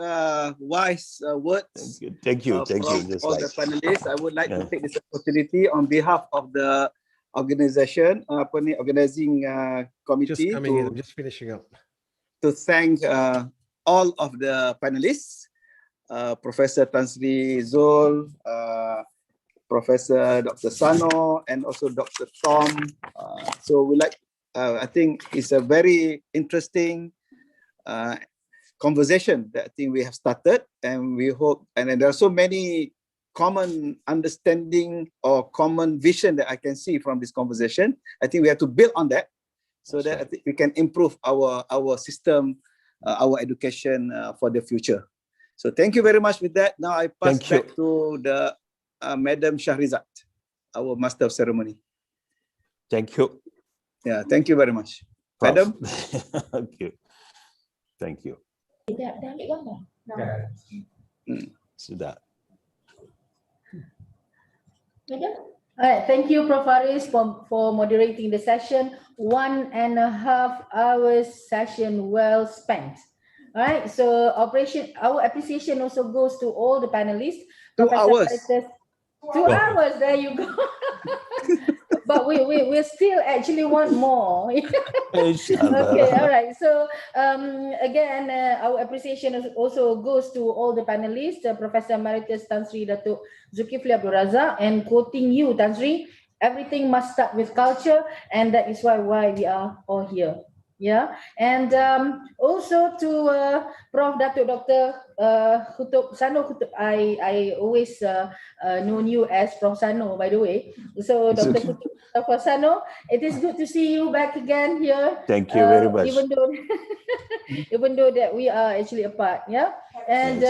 wise words, thank you. From all the panelists, I would like to take this opportunity on behalf of the organizing committee I'm just finishing up. To thank all of the panelists, Professor Tan Sri Zul, Professor Dr. Sano, and also Dr. Tom. So we I think it's a very interesting conversation that I think we have started, and we hope, and then there are so many common understanding or common vision that I can see from this conversation. I think we have to build on that so that I think we can improve our system, our education for the future. So thank you very much with that. Now I pass back to the Madam Shahrizat, our Master of Ceremony. Thank you. Yeah, thank you very much. Prof. Madam? Thank you. Sudah. All right, thank you, Prof. Haris, for moderating the session. 1.5 hours session well spent. All right, so our appreciation also goes to all the panelists. 2 hours. 2 hours, there you go. But we still actually want more. Okay, all right. So again, our appreciation also goes to all the panelists, Professor Emeritus Tan Sri Datuk Zulkifli Abdul Razak, and quoting you, Tan Sri, everything must start with culture, and that is why we are all here. Yeah, and also to Prof. Datuk Dr. Kutub Sano Kutub. I always known you as Prof. Sano, by the way. So Dr. Kutub Sano, it is good to see you back again here. Thank you very much. Even though that we are actually apart, yeah. And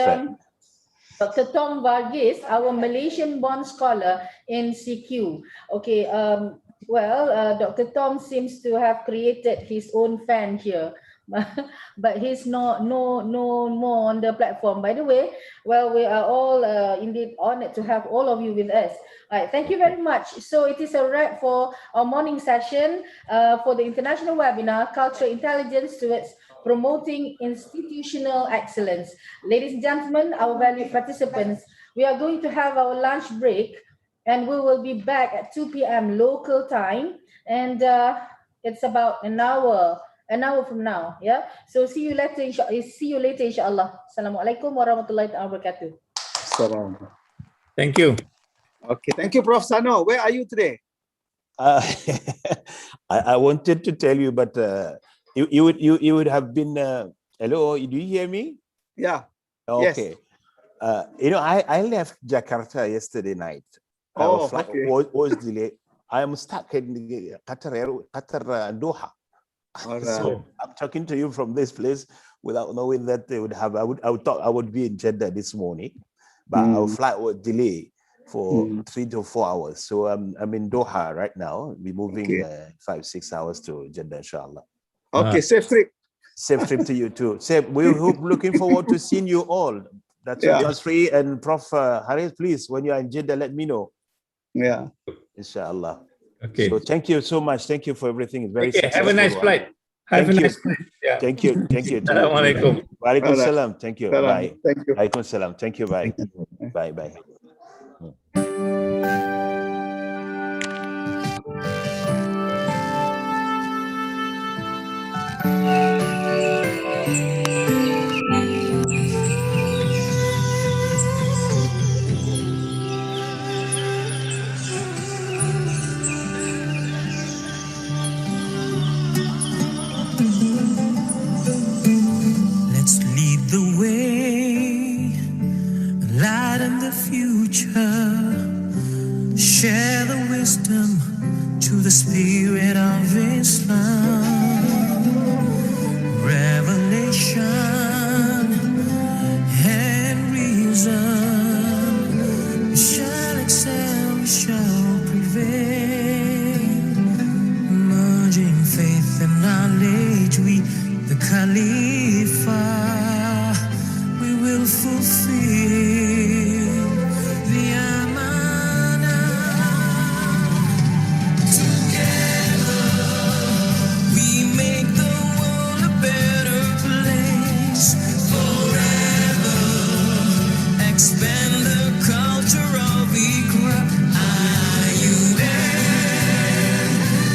Dr. Tom Varghese, our Malaysian-born scholar in CQ. Okay. Well, Dr. Tom seems to have created his own fan here, but he's no more on the platform. By the way, well, we are all indeed honored to have all of you with us. All right, thank you very much. So it is a wrap for our morning session for the international webinar, Cultural Intelligence Towards Promoting Institutional Excellence. Ladies and gentlemen, our valued participants, we are going to have our lunch break, and we will be back at 2 p.m. local time, and it's about an hour from now. Yeah. So see you later. Inshallah. Assalamualaikum warahmatullahi wabarakatuh. Salam. Thank you. Okay. Thank you, Prof. Sano. Where are you today? I wanted to tell you, but you would have been. Hello. Do you hear me? Yeah. Okay. Yes. I left Jakarta yesterday night. Our flight was delayed. I am stuck in Qatar, Doha. Right. So I'm talking to you from this place without knowing that they would have. I thought I would be in Jeddah this morning, but our flight was delayed for 3 to 4 hours. So I'm in Doha right now. We're moving 5-6 hours to Jeddah, inshallah. Okay, safe trip. Safe trip to you too. We're looking forward to seeing you all. That's Tasri and Prof. Haris. Please, when you are in Jeddah, let me know. Yeah. Inshallah. Okay. So thank you so much. Thank you for everything. It's very successful. Have a nice flight. Thank you. Yeah. Thank you. Assalamualaikum. Walaikum salam. Thank you. Bye. Thank you. Walaikum salam. Thank you. Bye. Bye. spirit of Islam. Revelation and reason, we shall excel, we shall prevail. Merging faith and knowledge, we, the Khalifa, we will fulfill the amanah. Together we make the world a better place. Forever expand the culture of Iqra. IUN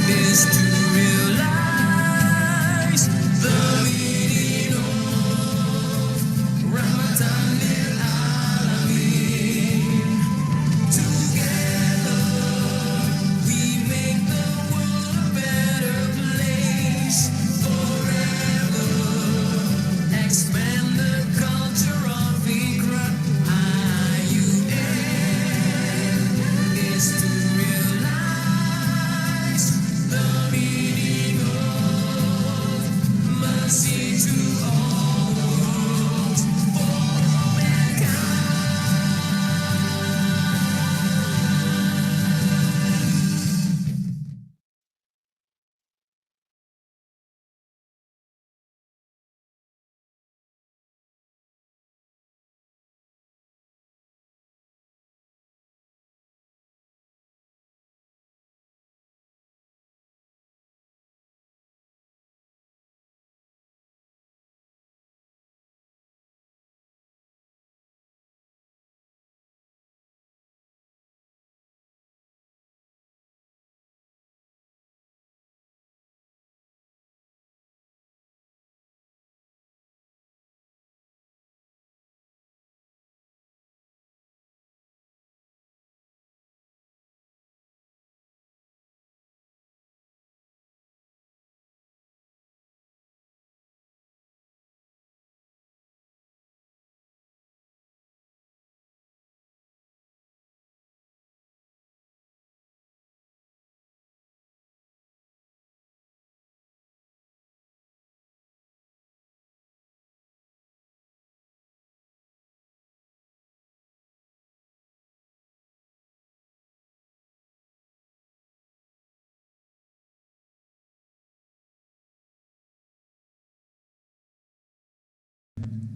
is to realize the meaning of Rahmatan lil Alamin. Together we make the world a better place. Forever expand the culture of Iqra. IUN is to realize the meaning of mercy to all worlds, for all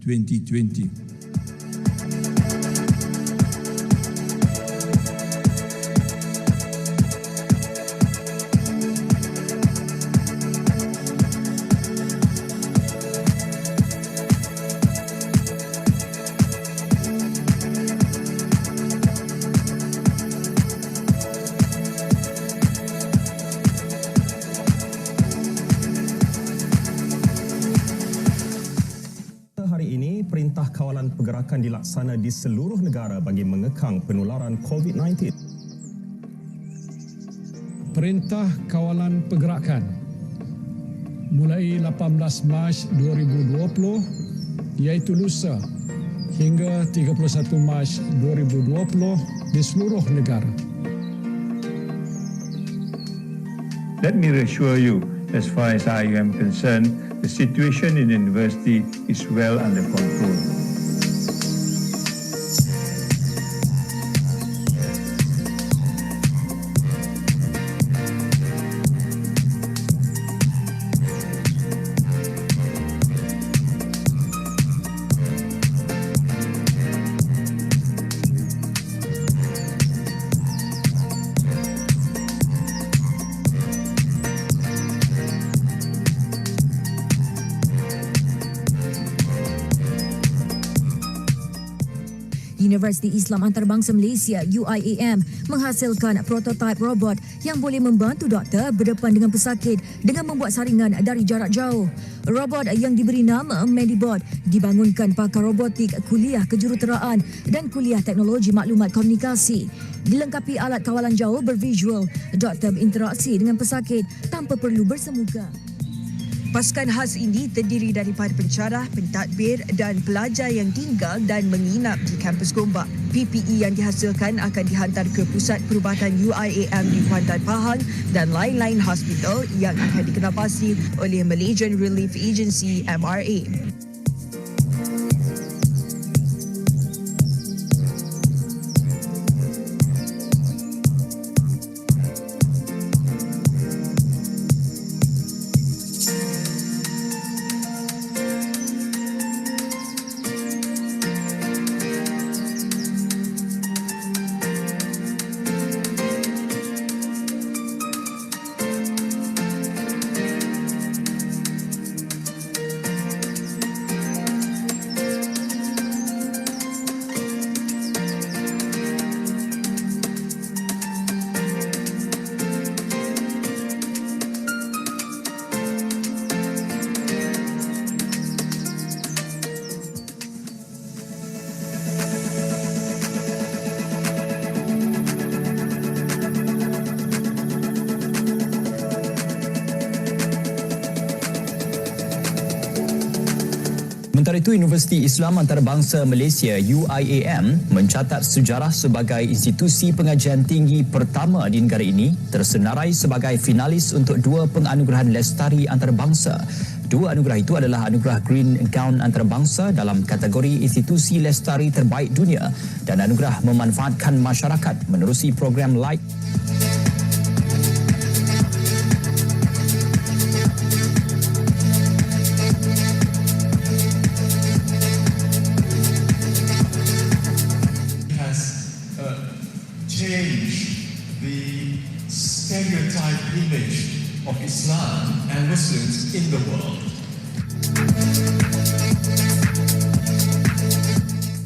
(2020). Hari ini, Perintah Kawalan Pergerakan dilaksana di seluruh negara bagi mengekang penularan COVID-19. Perintah Kawalan Pergerakan mulai 18 Mac 2020 iaitu lusa hingga 31 Mac 2020 di seluruh negara. Let me reassure you, as far as I am concerned, the situation in the university is well under control. Universiti Islam Antarabangsa Malaysia UIAM menghasilkan prototipe robot yang boleh membantu doktor berdepan dengan pesakit dengan membuat saringan dari jarak jauh. Robot yang diberi nama Medibot dibangunkan pakar robotik kuliah kejuruteraan dan kuliah teknologi maklumat komunikasi. Dilengkapi alat kawalan jauh bervisual, doktor berinteraksi dengan pesakit tanpa perlu bersemuka. Pasukan khas ini terdiri daripada pencarah, pentadbir dan pelajar yang tinggal dan menginap di kampus Gombak. PPE yang dihasilkan akan dihantar ke Pusat Perubatan UIAM di Kuantan Pahang dan lain-lain hospital yang akan dikenapasi oleh Malaysian Relief Agency MRA. Sementara itu, Universiti Islam Antarabangsa Malaysia UIAM mencatat sejarah sebagai institusi pengajian tinggi pertama di negara ini tersenarai sebagai finalis untuk 2 penganugerahan lestari antarabangsa. 2 anugerah itu adalah anugerah Green Gown Antarabangsa dalam kategori institusi lestari terbaik dunia dan anugerah memanfaatkan masyarakat menerusi program Light. Stereotype image of Islam and Muslims in the world.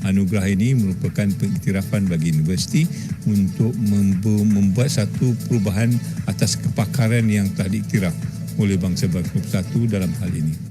Anugerah ini merupakan pengiktirafan bagi universiti untuk membuat satu perubahan atas kepakaran yang telah diiktiraf oleh bangsa-bangsa bersatu dalam hal ini.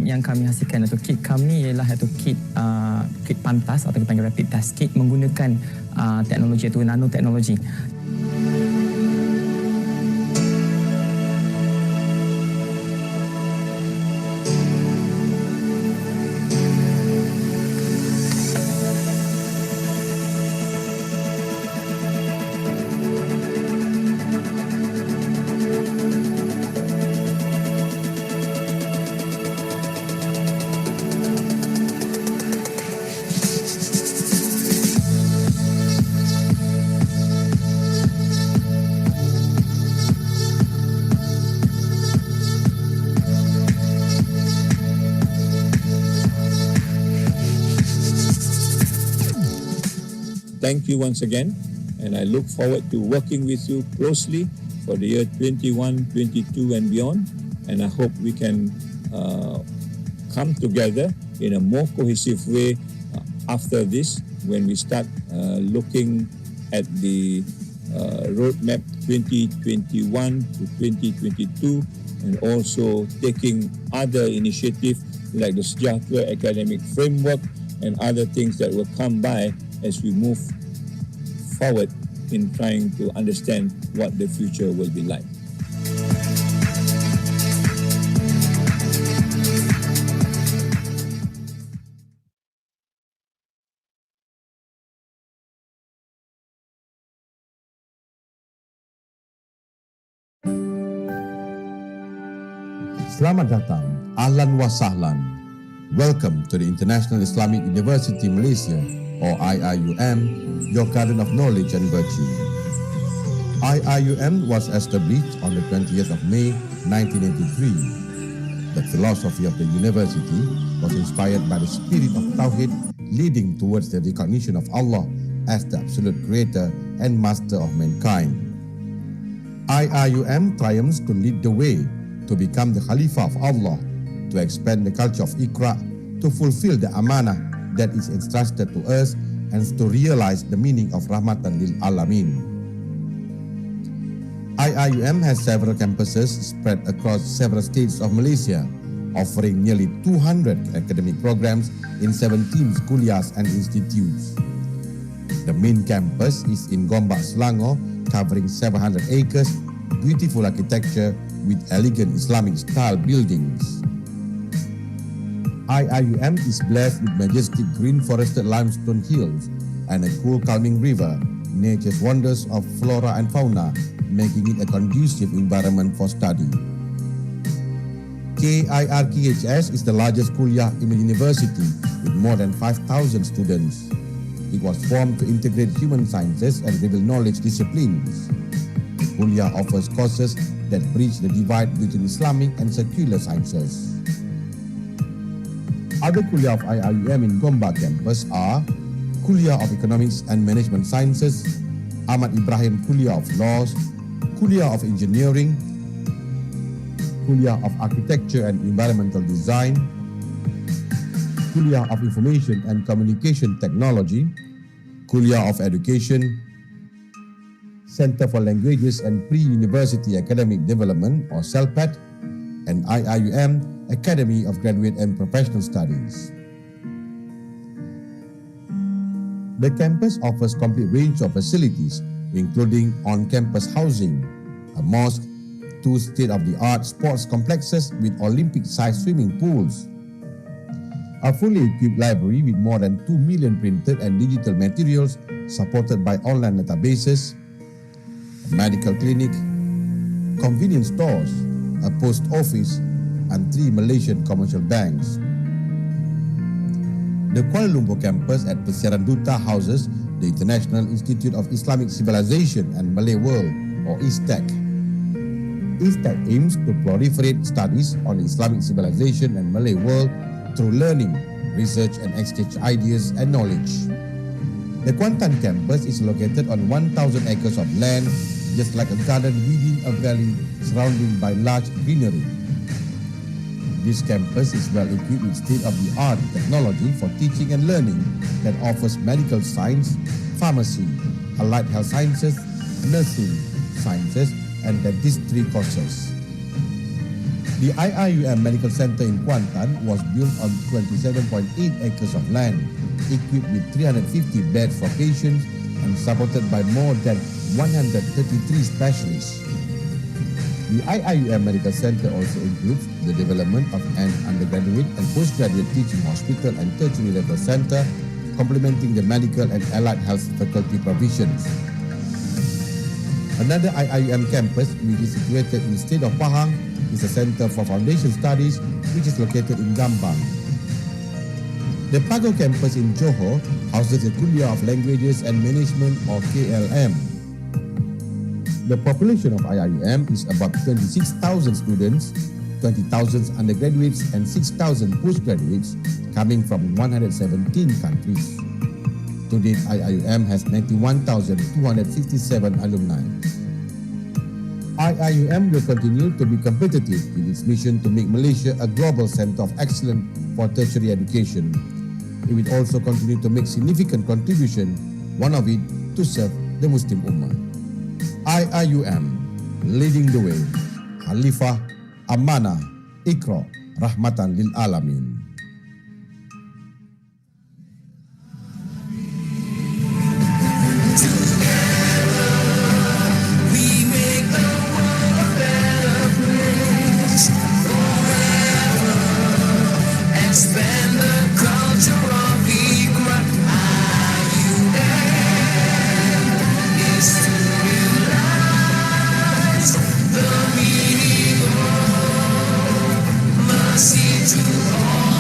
Yang kami hasilkan atau kit kami ialah kit pantas atau kita panggil rapid test kit menggunakan teknologi atau nanoteknologi. Thank you once again, and I look forward to working with you closely for the year 21, 22 and beyond, and I hope we can come together in a more cohesive way after this, when we start looking at the roadmap 2021 to 2022, and also taking other initiatives like the Sejahtera Academic Framework and other things that will come by as we move forward in trying to understand what the future will be like. Selamat datang, ahlan wa sahlan. Welcome to the International Islamic University Malaysia, or IIUM, your garden of knowledge and virtue. IIUM was established on the 20th of May 1983. The philosophy of the university was inspired by the spirit of Tawhid, leading towards the recognition of Allah as the absolute creator and master of mankind. IIUM triumphs to lead the way to become the Khalifah of Allah, to expand the culture of Iqra, to fulfill the amanah that is entrusted to us, and to realize the meaning of Rahmatan lil Alamin. IIUM has several campuses spread across several states of Malaysia, offering nearly 200 academic programs in 17 kuliahs and institutes. The main campus is in Gombak, Selangor, covering 700 acres, beautiful architecture with elegant Islamic style buildings. IIUM is blessed with majestic green forested limestone hills and a cool calming river, nature's wonders of flora and fauna, making it a conducive environment for study. KIRKHS is the largest kuliah in the university with more than 5,000 students. It was formed to integrate human sciences and reveal knowledge disciplines. The kuliah offers courses that bridge the divide between Islamic and secular sciences. Other kuliah of IIUM in Gombak campus are Kuliah of Economics and Management Sciences, Ahmad Ibrahim Kuliah of Laws, Kuliah of Engineering, Kuliah of Architecture and Environmental Design, Kuliah of Information and Communication Technology, Kuliah of Education, Center for Languages and Pre-University Academic Development, or CELPAD, and IIUM Academy of Graduate and Professional Studies. The campus offers complete range of facilities, including on-campus housing, a mosque, 2 state-of-the-art sports complexes with Olympic-sized swimming pools, a fully equipped library with more than 2 million printed and digital materials supported by online databases, a medical clinic, convenience stores, a post office, and 3 Malaysian commercial banks. The Kuala Lumpur campus at Persiaran Duta houses the International Institute of Islamic Civilization and Malay World, or ISTAC. ISTAC aims to proliferate studies on Islamic civilization and Malay world through learning, research, and exchange ideas and knowledge. The Kuantan campus is located on 1,000 acres of land, just like a garden within a valley surrounded by large greenery. This campus is well equipped with state-of-the-art technology for teaching and learning that offers medical science, pharmacy, allied health sciences, nursing sciences, and dentistry courses. The IIUM Medical Center in Kuantan was built on 27.8 acres of land, equipped with 350 beds for patients and supported by more than 133 specialists. The IIUM Medical Center also includes the development of an undergraduate and postgraduate teaching hospital and tertiary level center, complementing the medical and allied health faculty provisions. Another IIUM campus, which is situated in the state of Pahang, is a center for foundation studies, which is located in Gambang. The Pago campus in Johor houses the Kuliah of Languages and Management, or KLM. The population of IIUM is about 26,000 students, 20,000 undergraduates, and 6,000 postgraduates coming from 117 countries. To date, IIUM has 91,257 alumni. IIUM will continue to be competitive in its mission to make Malaysia a global center of excellence for tertiary education. It will also continue to make significant contribution, one of it to serve the Muslim Ummah. IIUM, leading the way. Khalifah, Amanah, Iqra, Rahmatan lil Alamin. Expand the culture of Iqra. IUM is to realize the meaning of mercy to all.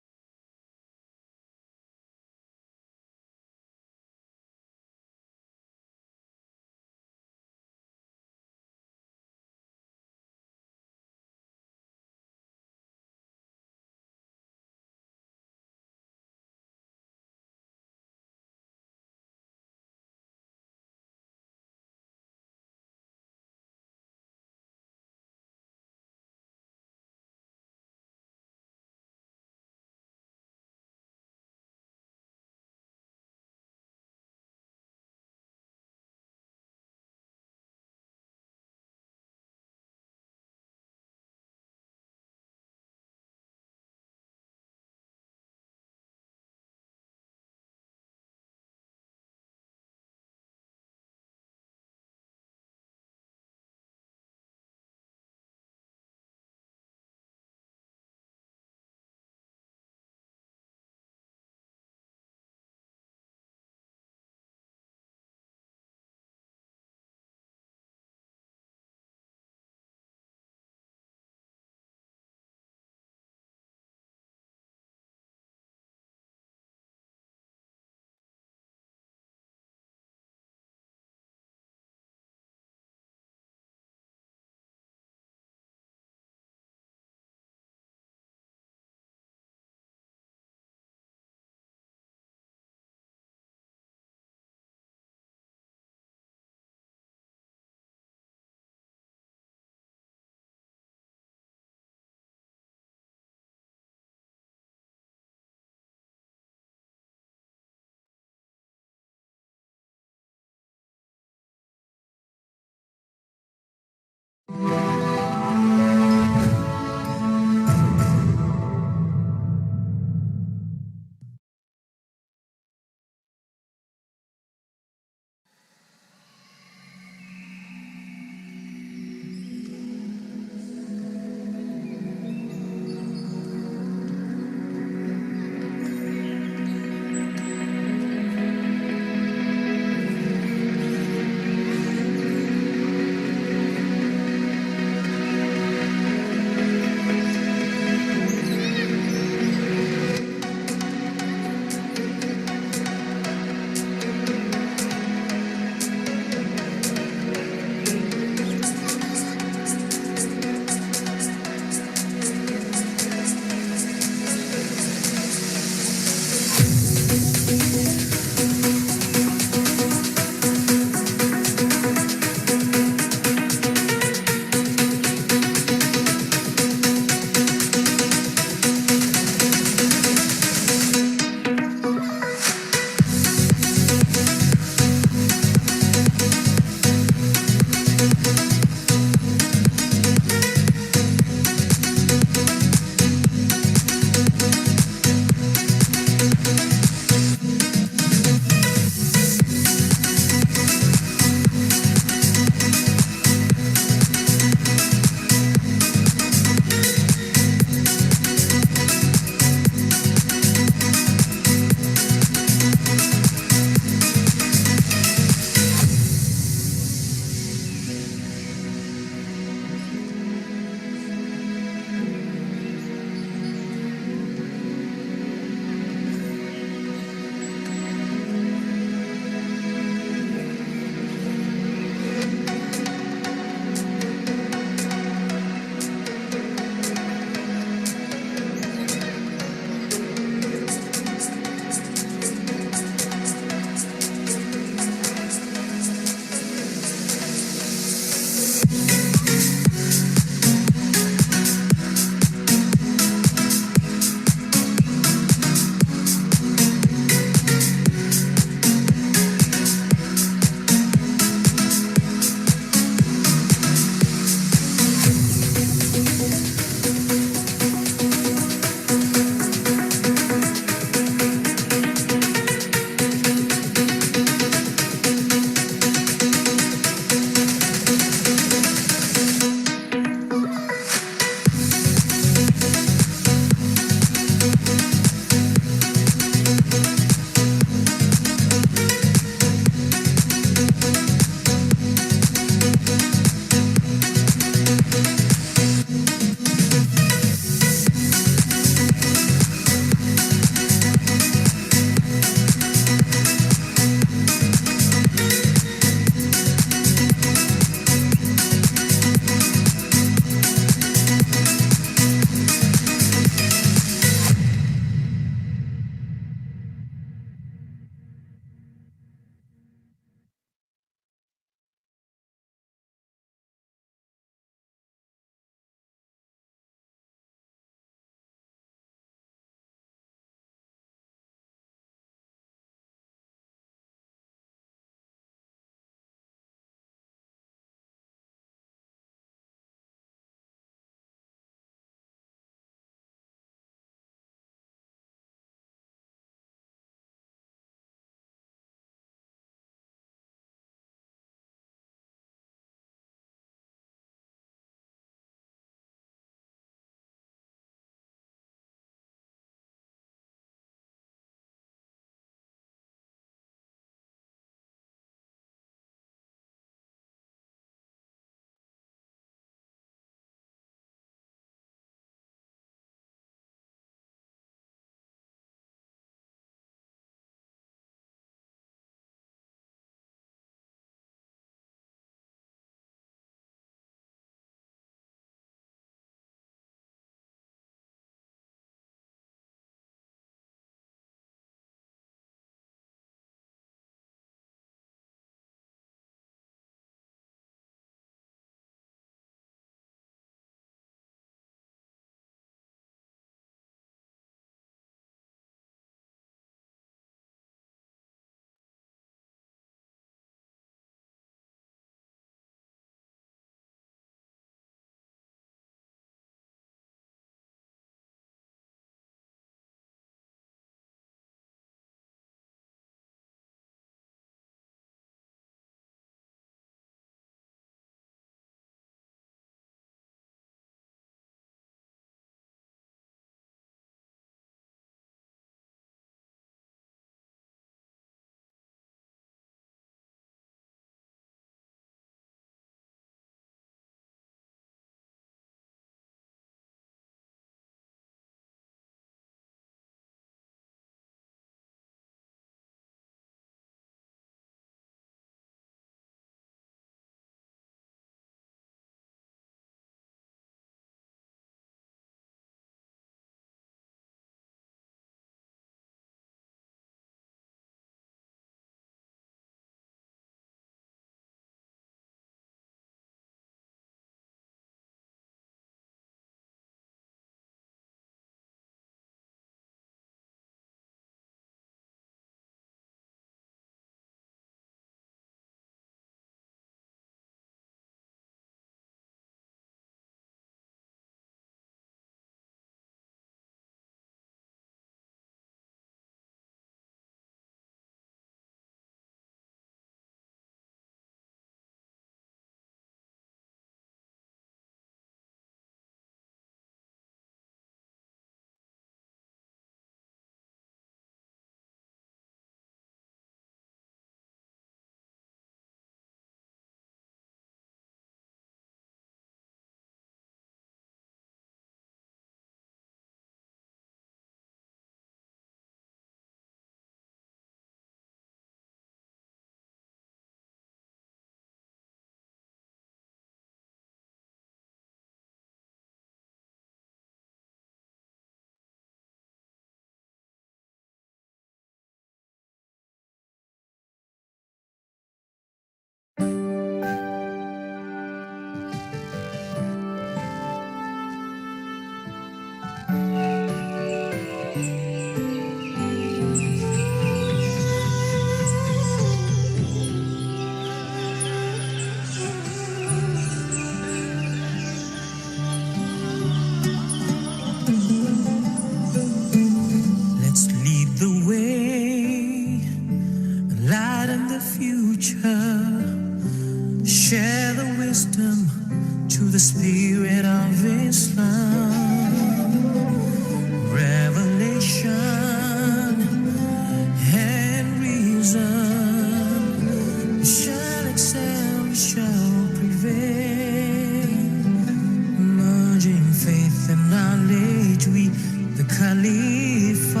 we, the Khalifa,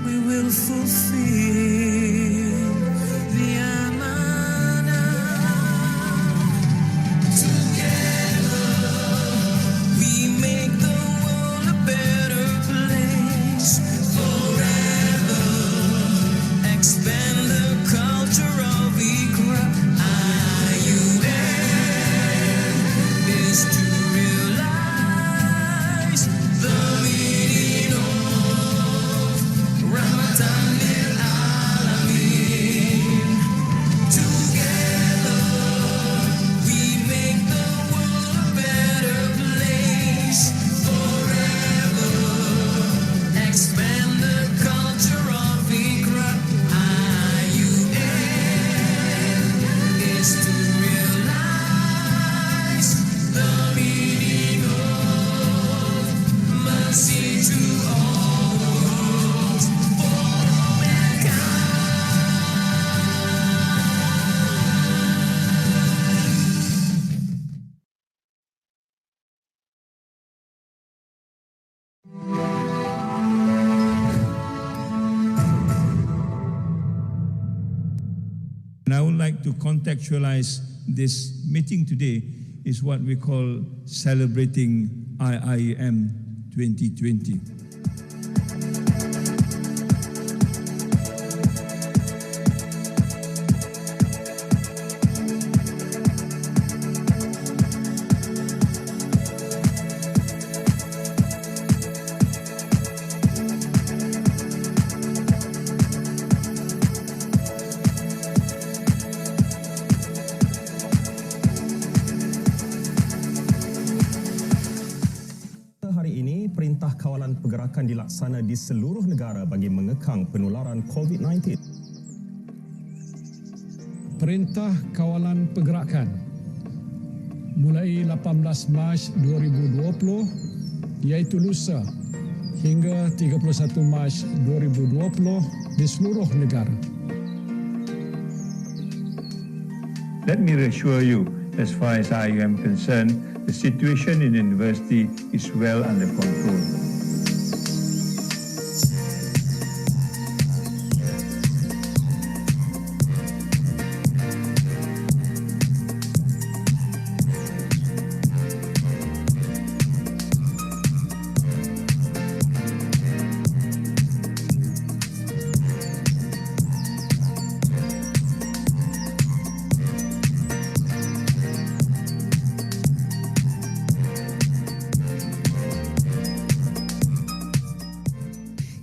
we will fulfill the amanah. Together, we make the world a better place. Forever, expand the culture of Iqra. IUN is to realize the meaning of Ramadan lil Alamin. Together, we make the world a better place. Forever, expand the culture of Iqra. IUN is to realize the meaning of mercy to all worlds, for all And I would like to contextualize this meeting today is what we call celebrating IIM 2020. Hari ini, Perintah Kawalan Pergerakan dilaksana di seluruh negara bagi mengekang penularan COVID-19. Perintah Kawalan Pergerakan mulai 18 Mac 2020 iaitu lusa hingga 31 Mac 2020 di seluruh negara. Let me reassure you, as far as I am concerned, the situation in the university is well under control.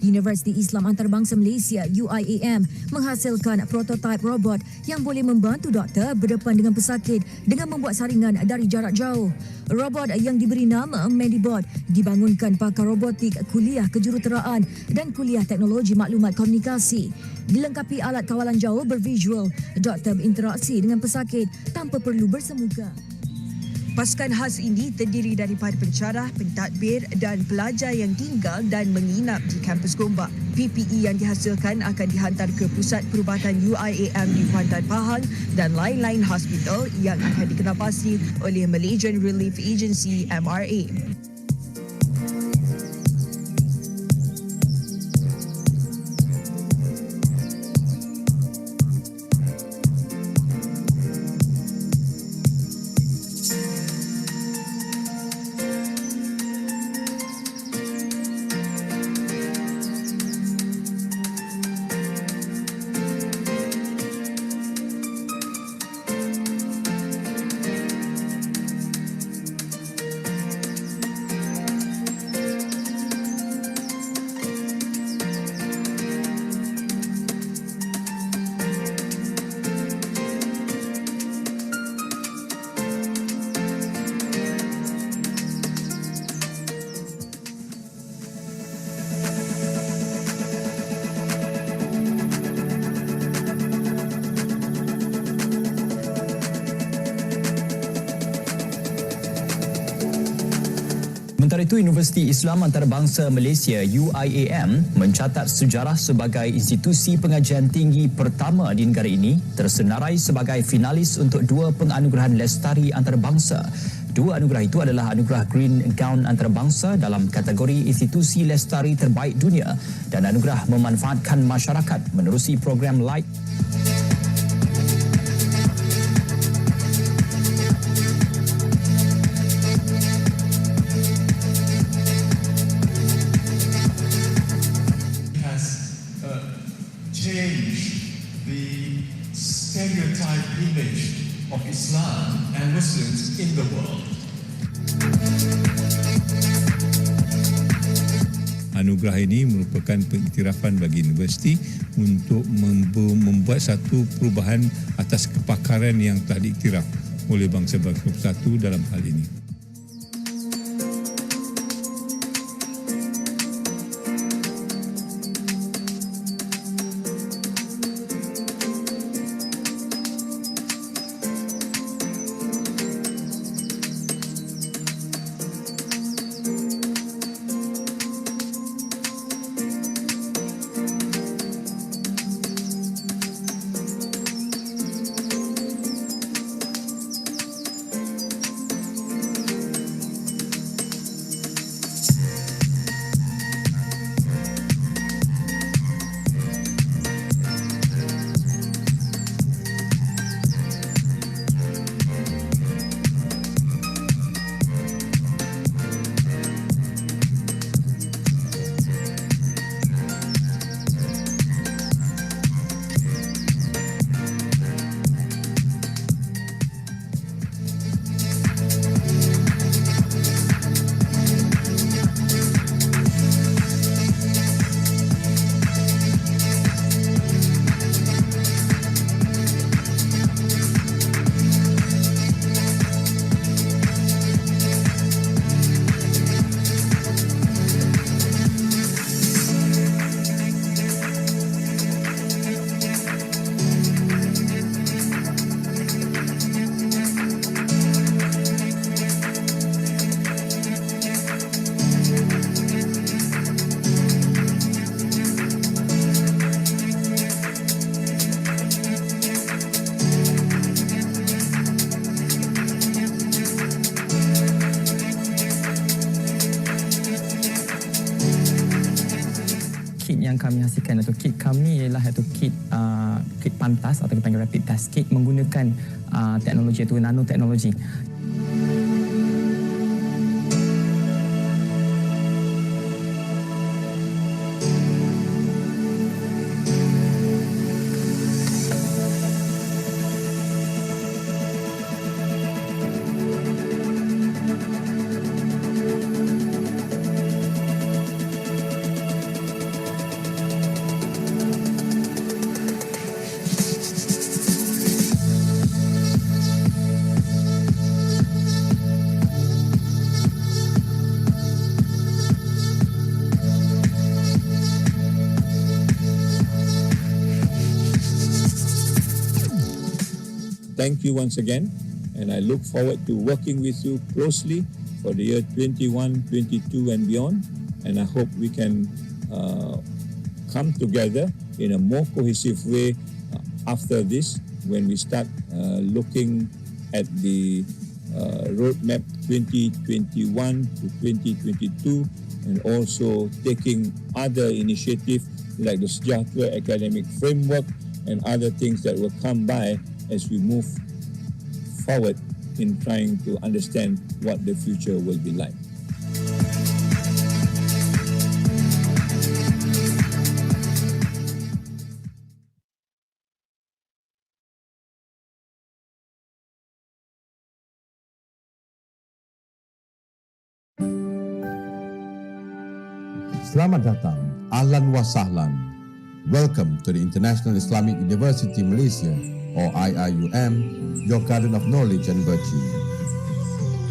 Universiti Islam Antarabangsa Malaysia UIAM menghasilkan prototipe robot yang boleh membantu doktor berdepan dengan pesakit dengan membuat saringan dari jarak jauh. Robot yang diberi nama Medibot dibangunkan pakar robotik kuliah kejuruteraan dan kuliah teknologi maklumat komunikasi. Dilengkapi alat kawalan jauh bervisual, doktor berinteraksi dengan pesakit tanpa perlu bersemuka. Pasukan khas ini terdiri daripada pencarah, pentadbir dan pelajar yang tinggal dan menginap di kampus Gombak. PPE yang dihasilkan akan dihantar ke Pusat Perubatan UIAM di Kuantan Pahang dan lain-lain hospital yang akan dikenapasi oleh Malaysian Relief Agency MRA. Sementara itu, Universiti Islam Antarabangsa Malaysia UIAM mencatat sejarah sebagai institusi pengajian tinggi pertama di negara ini tersenarai sebagai finalis untuk 2 penganugerahan lestari antarabangsa. Dua anugerah itu adalah anugerah Green Gown Antarabangsa dalam kategori institusi lestari terbaik dunia dan anugerah memanfaatkan masyarakat menerusi program Light. Stereotype image of Islam and Muslims in the world. Anugerah ini merupakan pengiktirafan bagi universiti untuk membuat satu perubahan atas kepakaran yang telah diiktiraf oleh bangsa-bangsa bersatu dalam hal ini. Kami hasilkan atau kit kami ialah satu kit pantas atau kita panggil rapid test kit menggunakan teknologi iaitu nanoteknologi. Thank you once again, and I look forward to working with you closely for the year 21, 22 and beyond, and I hope we can come together in a more cohesive way after this when we start looking at the roadmap 2021 to 2022 and also taking other initiatives like the Sejahtera Academic Framework and other things that will come by as we move forward in trying to understand what the future will be like. Selamat datang, ahlan wa sahlan. Welcome to the International Islamic University Malaysia, or IIUM, your garden of knowledge and virtue.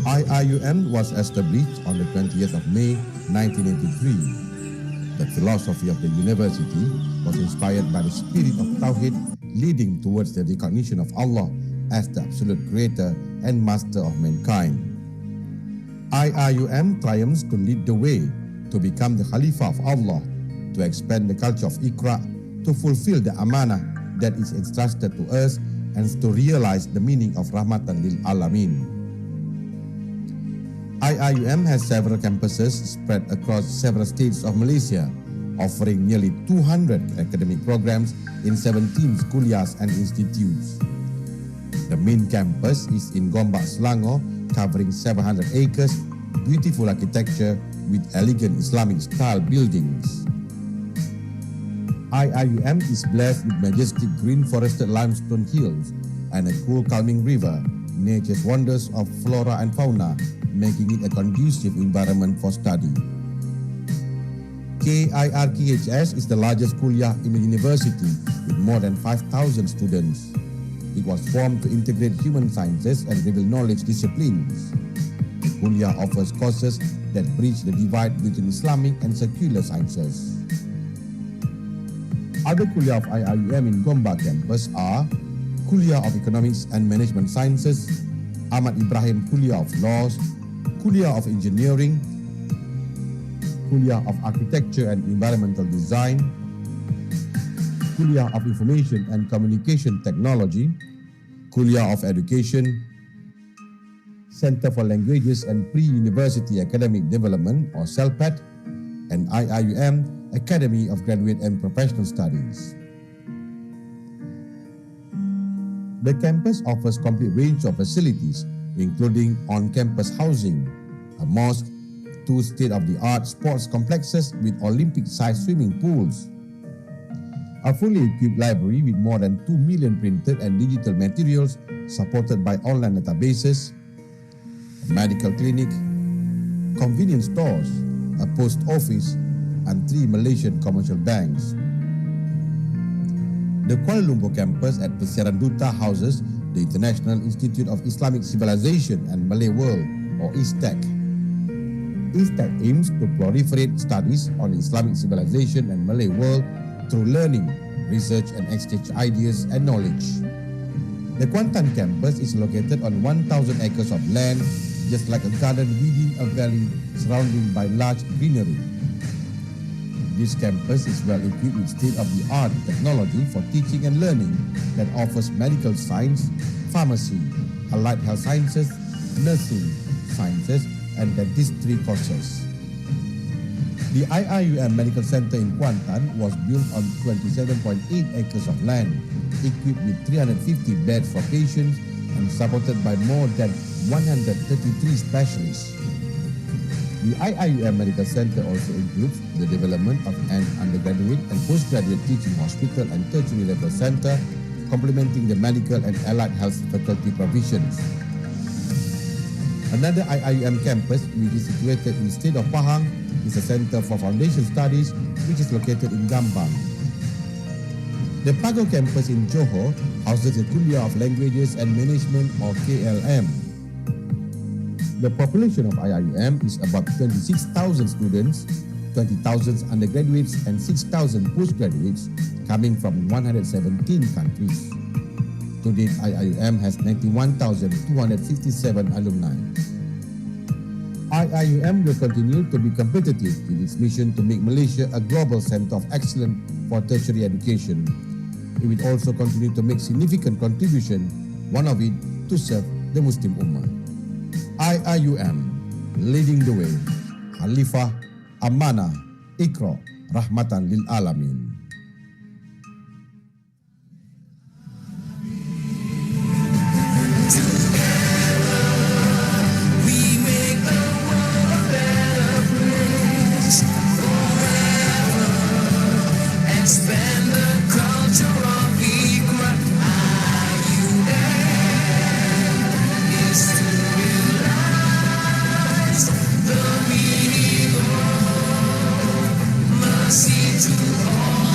IIUM was established on the 20th of May 1983. The philosophy of the university was inspired by the spirit of Tawhid, leading towards the recognition of Allah as the absolute creator and master of mankind. IIUM triumphs to lead the way to become the Khalifah of Allah, to expand the culture of Iqra, to fulfill the amanah that is entrusted to us, and to realize the meaning of Rahmatan lil Alamin. IIUM has several campuses spread across several states of Malaysia, offering nearly 200 academic programs in 17 kuliahs and institutes. The main campus is in Gombak, Selangor, covering 700 acres, beautiful architecture with elegant Islamic style buildings. IIUM is blessed with majestic green forested limestone hills and a cool calming river, nature's wonders of flora and fauna, making it a conducive environment for study. KIRKHS is the largest kuliah in the university with more than 5,000 students. It was formed to integrate human sciences and reveal knowledge disciplines. The kuliah offers courses that bridge the divide between Islamic and secular sciences. Other kuliah of IIUM in Gombak campus are Kuliah of Economics and Management Sciences, Ahmad Ibrahim Kuliah of Laws, Kuliah of Engineering, Kuliah of Architecture and Environmental Design, Kuliah of Information and Communication Technology, Kuliah of Education, Center for Languages and Pre-University Academic Development or CELPAD, and IIUM Academy of Graduate and Professional Studies. The campus offers complete range of facilities, including on-campus housing, a mosque, 2 state-of-the-art sports complexes with Olympic-sized swimming pools, a fully equipped library with more than 2 million printed and digital materials supported by online databases, a medical clinic, convenience stores, a post office, and 3 Malaysian commercial banks. The Kuala Lumpur campus at Persiaran Duta houses the International Institute of Islamic Civilization and Malay World, or ISTAC. ISTAC aims to proliferate studies on Islamic civilization and Malay world through learning, research, and exchange ideas and knowledge. The Kuantan campus is located on 1,000 acres of land, just like a garden within a valley surrounded by large greenery. This campus is well equipped with state-of-the-art technology for teaching and learning that offers medical science, pharmacy, allied health sciences, nursing sciences, and dentistry courses. The IIUM Medical Center in Kuantan was built on 27.8 acres of land, equipped with 350 beds for patients and supported by more than 133 specialists. The IIUM Medical Center also includes the development of an undergraduate and postgraduate teaching hospital and tertiary level center, complementing the medical and allied health faculty provisions. Another IIUM campus, which is situated in the state of Pahang, is a center for foundation studies, which is located in Gambang. The Pago campus in Johor houses the Kuliah of Languages and Management, or KLM. The population of IIUM is about 26,000 students, 20,000 undergraduates, and 6,000 postgraduates coming from 117 countries. To date, IIUM has 91,257 alumni. IIUM will continue to be competitive in its mission to make Malaysia a global center of excellence for tertiary education. It will also continue to make significant contribution, one of it to serve the Muslim Ummah. IIUM, leading the way. Khalifah, Amanah, Iqra, Rahmatan lil Alamin. See to all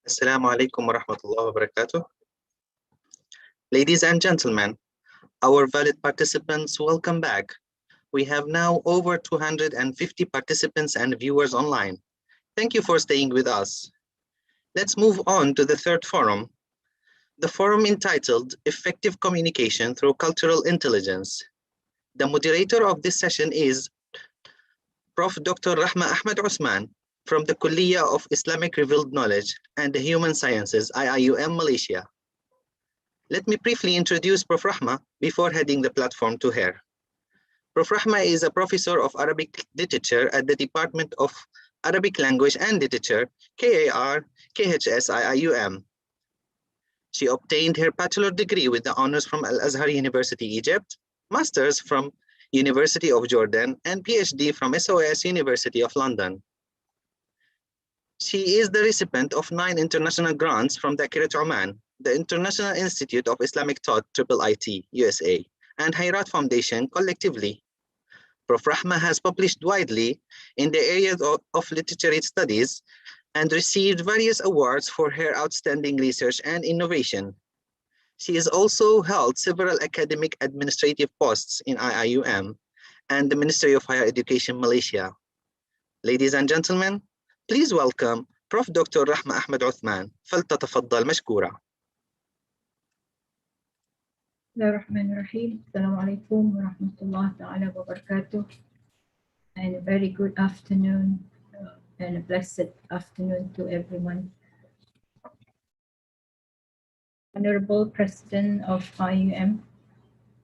Assalamu alaikum wa rahmatullahi wa barakatuh. Ladies and gentlemen, our valued participants, welcome back. We have now over 250 participants and viewers online. Thank you for staying with us. Let's move on to the third forum. The forum entitled Effective Communication Through Cultural Intelligence. The moderator of this session is Prof. Dr. Rahma Ahmed Osman from the Kuliya of Islamic Revealed Knowledge and the Human Sciences, IIUM, Malaysia. Let me briefly introduce Prof. Rahma before heading the platform to her. Prof. Rahma is a professor of Arabic literature at the Department of Arabic Language and Literature, KAR, KHS, IIUM. She obtained her bachelor degree with the honors from Al-Azhar University, Egypt, master's from University of Jordan, and PhD from SOAS University of London. She is the recipient of 9 international grants from the AKEPT Oman, the International Institute of Islamic Thought, IIIT, USA, and Hayrat Foundation collectively. Prof. Rahma has published widely in the areas of literary studies and received various awards for her outstanding research and innovation. She has also held several academic administrative posts in IIUM and the Ministry of Higher Education, Malaysia. Ladies and gentlemen, please welcome Prof. Dr. Rahma Ahmed Osman. فلتتفضل مشكورة. Bismillahirrahmanirrahim. Assalamualaikum warahmatullahi ta'ala wabarakatuh. And a very good afternoon and a blessed afternoon to everyone. Honorable President of IUM,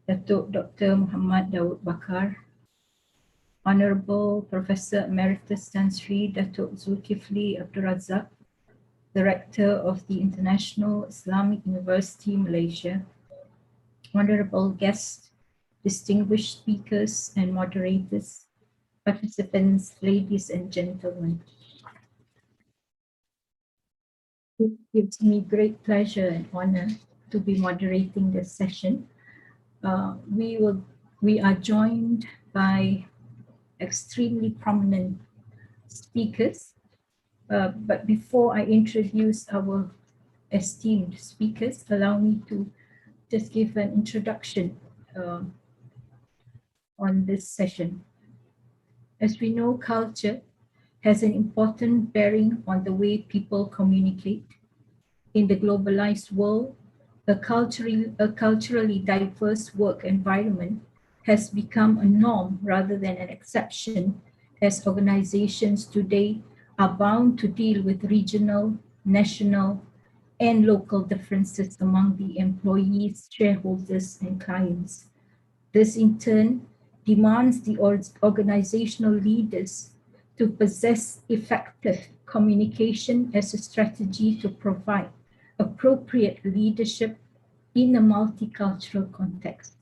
Datuk Dr. Muhammad Daud Bakar, Honorable Professor Emeritus Tan Sri Datuk Zulkifli Abdul Razak, Director of the International Islamic University, Malaysia, honorable guests, distinguished speakers and moderators, participants, ladies and gentlemen. It gives me great pleasure and honor to be moderating this session. We are joined by extremely prominent speakers. But before I introduce our esteemed speakers, allow me to just give an introduction on this session. As we know, culture has an important bearing on the way people communicate. In the globalized world, a culturally diverse work environment has become a norm rather than an exception, as organizations today are bound to deal with regional, national, and local differences among the employees, shareholders, and clients. This in turn demands the organizational leaders to possess effective communication as a strategy to provide appropriate leadership in a multicultural context.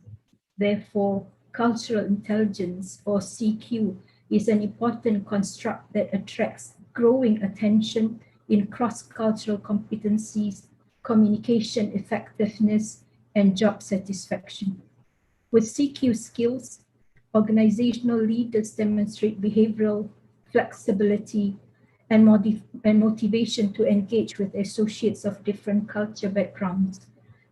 Therefore, cultural intelligence, or CQ, is an important construct that attracts growing attention in cross-cultural competencies, communication effectiveness, and job satisfaction. With CQ skills, organizational leaders demonstrate behavioral flexibility and motivation to engage with associates of different culture backgrounds.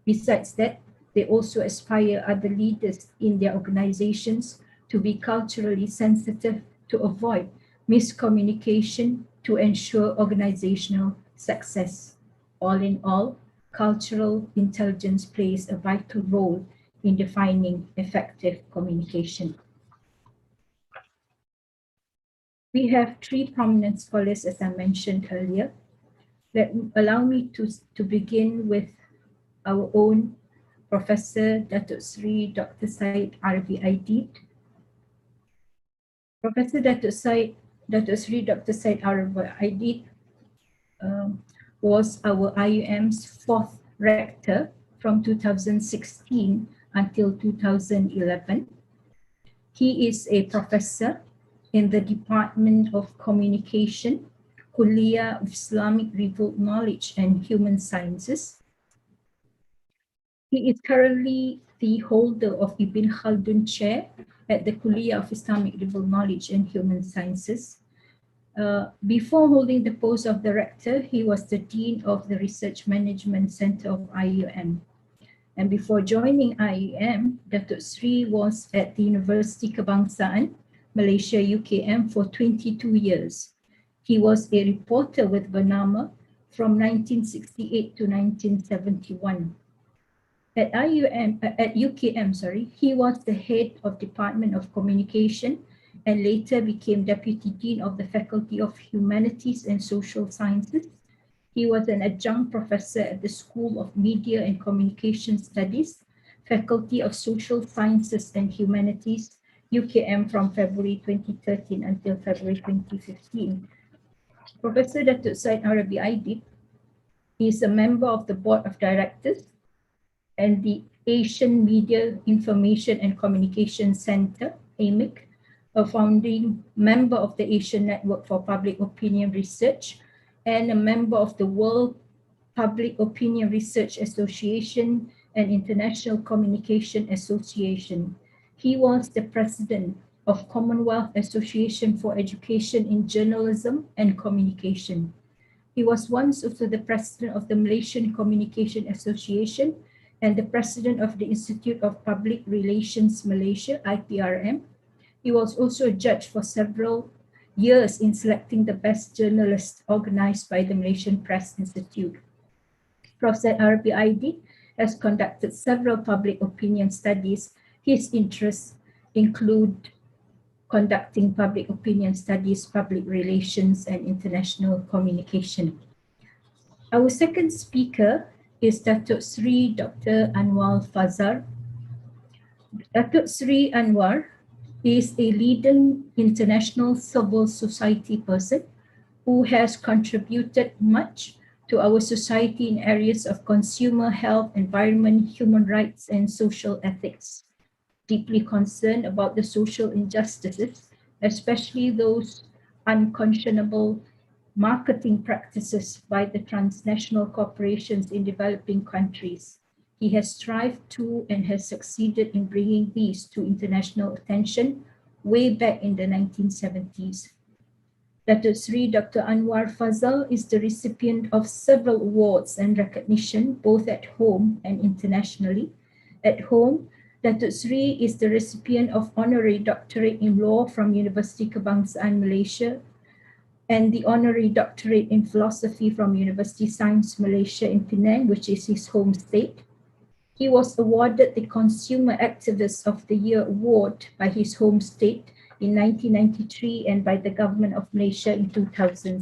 Besides that, they also aspire other leaders in their organizations to be culturally sensitive to avoid miscommunication to ensure organizational success. All in all, cultural intelligence plays a vital role in defining effective communication. We have 3 prominent scholars, as I mentioned earlier. Allow me to begin with our own Professor Datuk Sri Dr. Syed Arabi Aidid. Professor Datuk Sri Dr. Syed Arabi Aidid was our IUM's 4th rector from 2016 until 2011. He is a professor in the Department of Communication, Kuliya of Islamic Revealed Knowledge and Human Sciences. He is currently the holder of Ibn Khaldun Chair at the Kuliya of Islamic Revealed Knowledge and Human Sciences. Before holding the post of director, he was the Dean of the Research Management Center of IUM. And before joining IUM, Datuk Sri was at the Universiti Kebangsaan, Malaysia, UKM for 22 years. He was a reporter with Bernama from 1968 to 1971. At UKM, he was the head of Department of Communication and later became Deputy Dean of the Faculty of Humanities and Social Sciences. He was an adjunct professor at the School of Media and Communication Studies, Faculty of Social Sciences and Humanities, UKM from February 2013 until February 2015. Professor Datuk Syed Arabi Aidit is a member of the Board of Directors and the Asian Media Information and Communication Center, AMIC, a founding member of the Asian Network for Public Opinion Research, and a member of the World Public Opinion Research Association and International Communication Association. He was the president of Commonwealth Association for Education in Journalism and Communication. He was once also the president of the Malaysian Communication Association and the president of the Institute of Public Relations Malaysia, IPRM. He was also a judge for several years in selecting the best journalists organized by the Malaysian Press Institute. Professor Arabi Aidit has conducted several public opinion studies. His interests include conducting public opinion studies, public relations, and international communication. Our second speaker is Datuk Sri Dr. Anwar Fazal. Datuk Sri Anwar is a leading international civil society person who has contributed much to our society in areas of consumer health, environment, human rights, and social ethics. Deeply concerned about the social injustices, especially those unconscionable marketing practices by the transnational corporations in developing countries. He has strived to and has succeeded in bringing these to international attention way back in the 1970s. Datuk Sri Dr. Anwar Fazal is the recipient of several awards and recognition both at home and internationally. At home, Datuk Sri is the recipient of Honorary Doctorate in Law from Universiti Kebangsaan Malaysia and the Honorary Doctorate in Philosophy from University Science Malaysia in Penang, which is his home state. He was awarded the Consumer Activist of the Year Award by his home state in 1993 and by the Government of Malaysia in 2007.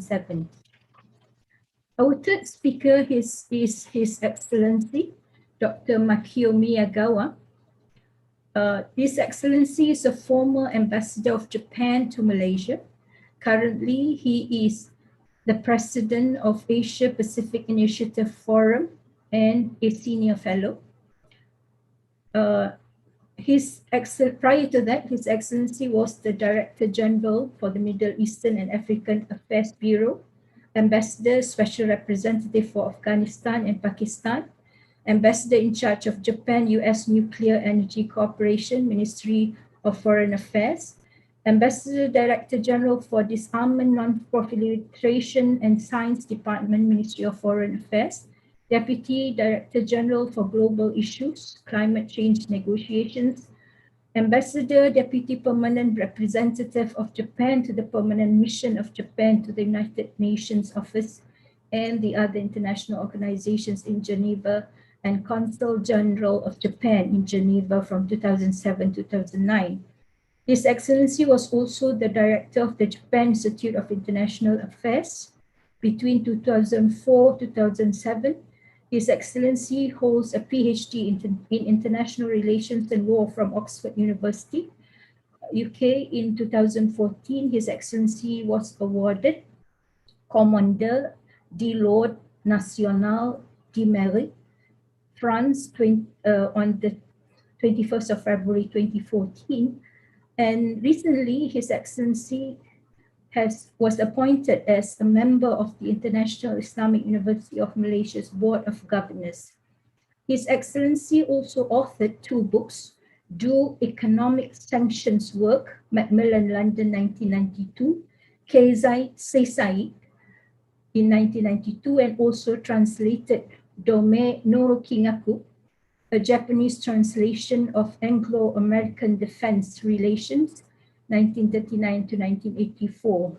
Our third speaker is His Excellency, Dr. Makio Miyagawa. His Excellency is a former ambassador of Japan to Malaysia. Currently, he is the president of Asia Pacific Initiative Forum and a senior fellow. Prior to that, His Excellency was the Director General for the Middle Eastern and African Affairs Bureau, Ambassador, Special Representative for Afghanistan and Pakistan, Ambassador in charge of Japan U.S. Nuclear Energy Corporation, Ministry of Foreign Affairs, Ambassador Director General for Disarmament, Non-Proliferation and Science Department, Ministry of Foreign Affairs, Deputy Director General for Global Issues, Climate Change Negotiations, Ambassador, Deputy Permanent Representative of Japan to the Permanent Mission of Japan to the United Nations Office and the other international organizations in Geneva, and Consul General of Japan in Geneva from 2007 to 2009. His Excellency was also the Director of the Japan Institute of International Affairs. Between 2004 to 2007, His Excellency holds a PhD in International Relations and Law from Oxford University, UK. In 2014, His Excellency was awarded Commandeur de l'Ordre National du Mérite, France, on the 21st of February 2014. And recently, His Excellency was appointed as a member of the International Islamic University of Malaysia's Board of Governors. His Excellency also authored 2 books, Dual Economic Sanctions Work, Macmillan, London, 1992, Seisai in 1992, and also translated Dome Noro Kingaku, a Japanese translation of Anglo-American Defense Relations, 1939 to 1984.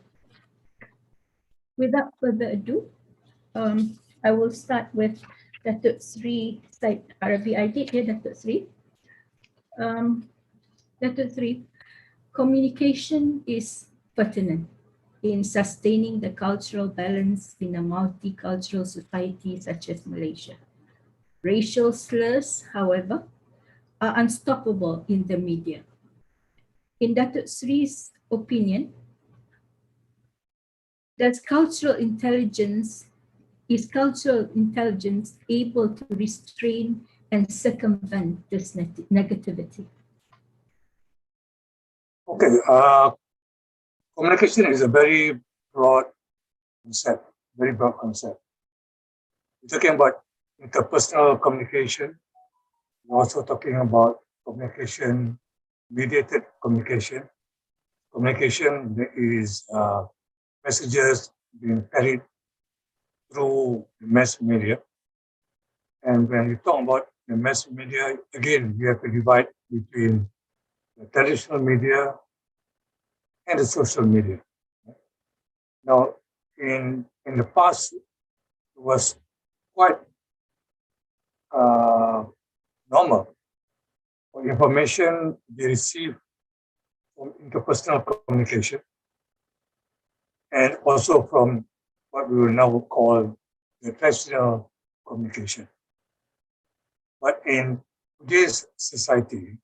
Without further ado, I will start with Datuk Sri Said Arabi Aidit. Here, Datuk Sri. Datuk Sri, communication is pertinent in sustaining the cultural balance in a multicultural society such as Malaysia. Racial slurs, however, are unstoppable in the media. In Datuk Sri's opinion, is cultural intelligence able to restrain and circumvent this negativity? Okay, communication is a very broad concept, We're talking about interpersonal communication. We're also talking about communication, mediated communication. Communication that is messages being carried through the mass media. And when we talk about the mass media, again, we have to divide between the traditional media and the social media. Now, in the past, it was quite normal for information to be received from interpersonal communication and also from what we will now call the traditional communication. But in today's society,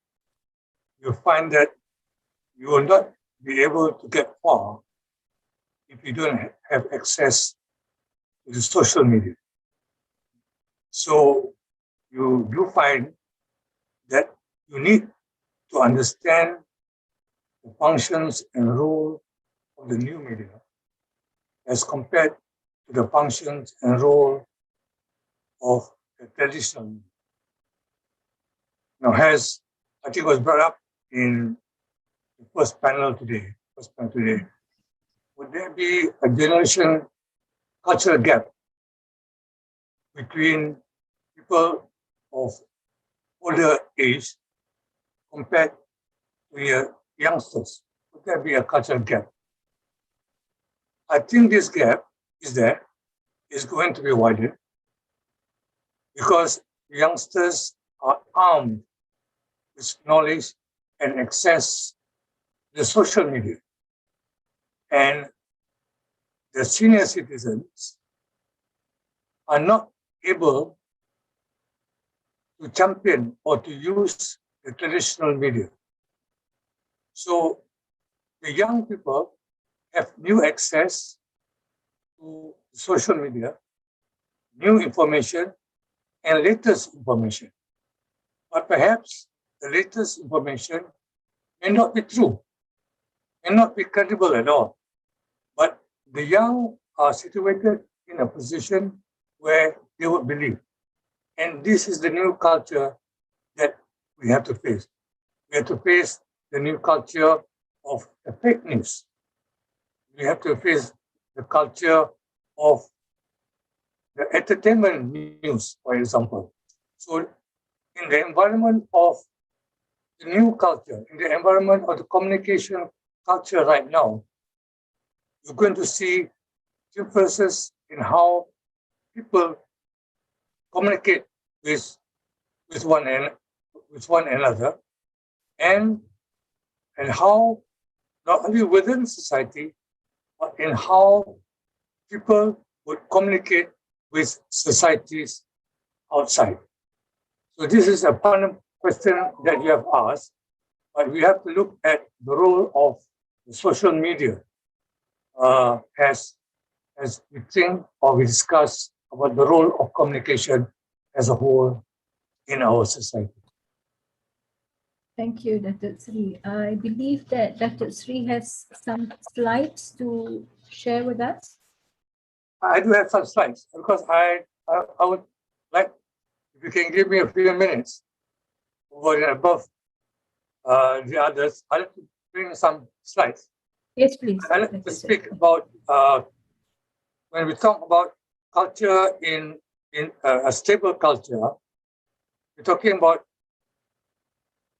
you'll find that you will not be able to get far if you don't have access to the social media. So you do find that you need to understand the functions and role of the new media as compared to the functions and role of the traditional media. Now, as I think was brought up in the first panel today, would there be a generation cultural gap between people of older age compared to your youngsters? Would there be a cultural gap? I think this gap is going to be widened because youngsters are armed with knowledge and access to the social media. And the senior citizens are not able to champion or to use the traditional media. So the young people have new access to social media, new information, and latest information. But perhaps the latest information may not be true, may not be credible at all. But the young are situated in a position where they would believe. And this is the new culture that we have to face. We have to face the new culture of the fake news. We have to face the culture of the entertainment news, for example. So in the environment of the new culture, in the environment of the communication culture right now, you're going to see differences in how people communicate with one another, and how not only within society, but in how people would communicate with societies outside. So this is a fun question that you have asked, but we have to look at the role of the social media as we think or we discuss about the role of communication as a whole in our society. Thank you, Datuk Sri. I believe that Datuk Sri has some slides to share with us. I do have some slides because I would like, if you can give me a few minutes over and above the others, I'd like to bring some slides Yes, please. I'd like to speak about when we talk about culture in a stable culture, we're talking about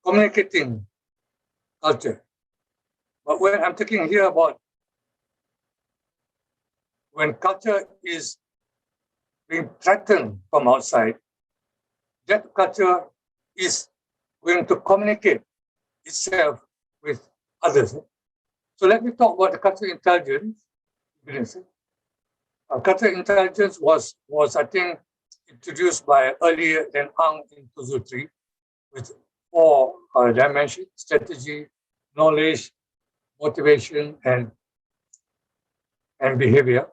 communicating culture. But when I'm talking here about when culture is being threatened from outside, that culture is going to communicate itself with others. So let me talk about the cultural intelligence. Cultural intelligence was I think, introduced by earlier than Ang in 2003 with 4 dimensions: strategy, knowledge, motivation, and behavior.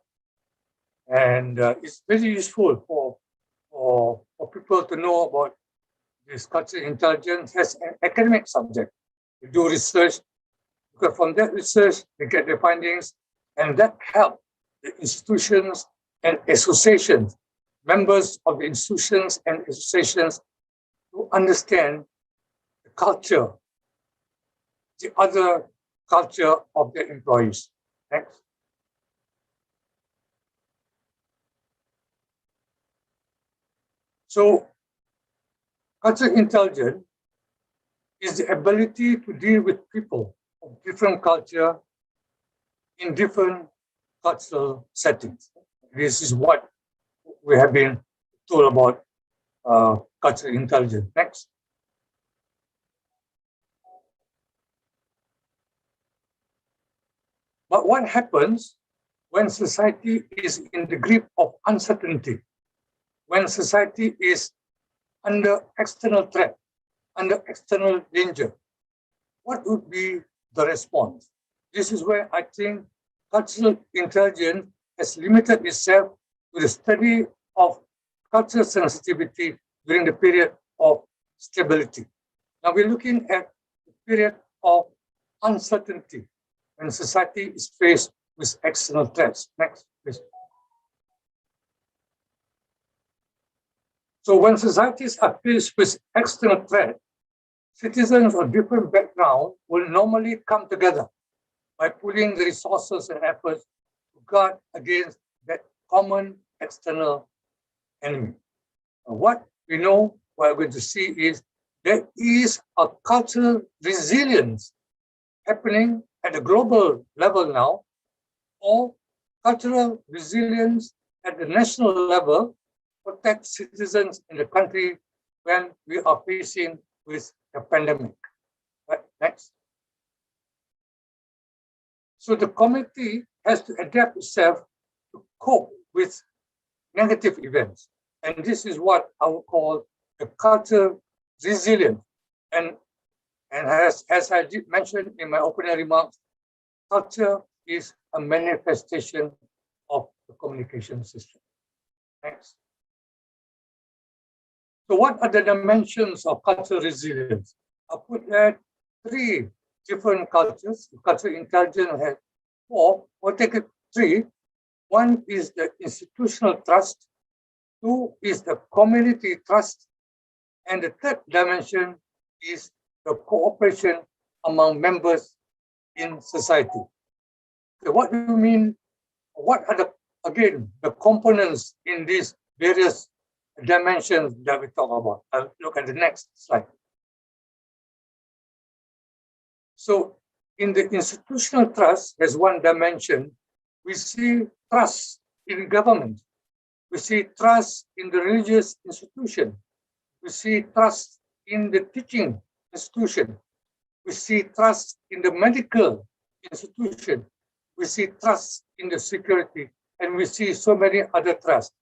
And it's very useful for people to know about this cultural intelligence as an academic subject. They do research, because from that research, they get their findings, and that helps the institutions and associations, members of the institutions and associations, to understand the culture, the other culture of their employees. Next. So, cultural intelligence is the ability to deal with people of different culture in different cultural settings. This is what we have been told about cultural intelligence. Next. But what happens when society is in the grip of uncertainty? When society is under external threat, under external danger, what would be the response? This is where I think cultural intelligence has limited itself to the study of cultural sensitivity during the period of stability. Now we're looking at the period of uncertainty when society is faced with external threats. Next, please. So when societies are faced with external threat, citizens of different backgrounds will normally come together by pooling the resources and efforts to guard against that common external enemy. What we know, what we're going to see is there is a cultural resilience happening at a global level now, or cultural resilience at the national level protect citizens in the country when we are facing with the pandemic. Right, next. So the community has to adapt itself to cope with negative events. And this is what I would call the cultural resilience. And as I did mention in my opening remarks, culture is a manifestation of the communication system. Next. So what are the dimensions of cultural resilience? I put there 3 different cultures. Cultural intelligence has 4. We'll take it 3. 1 is the institutional trust. 2 is the community trust. And the 3rd dimension is the cooperation among members in society. So what do you mean? What are the components in these various dimensions that we talk about? I'll look at the next slide. So in the institutional trust, as one dimension, we see trust in government. We see trust in the religious institution. We see trust in the teaching institution. We see trust in the medical institution. We see trust in the security, and we see so many other trusts.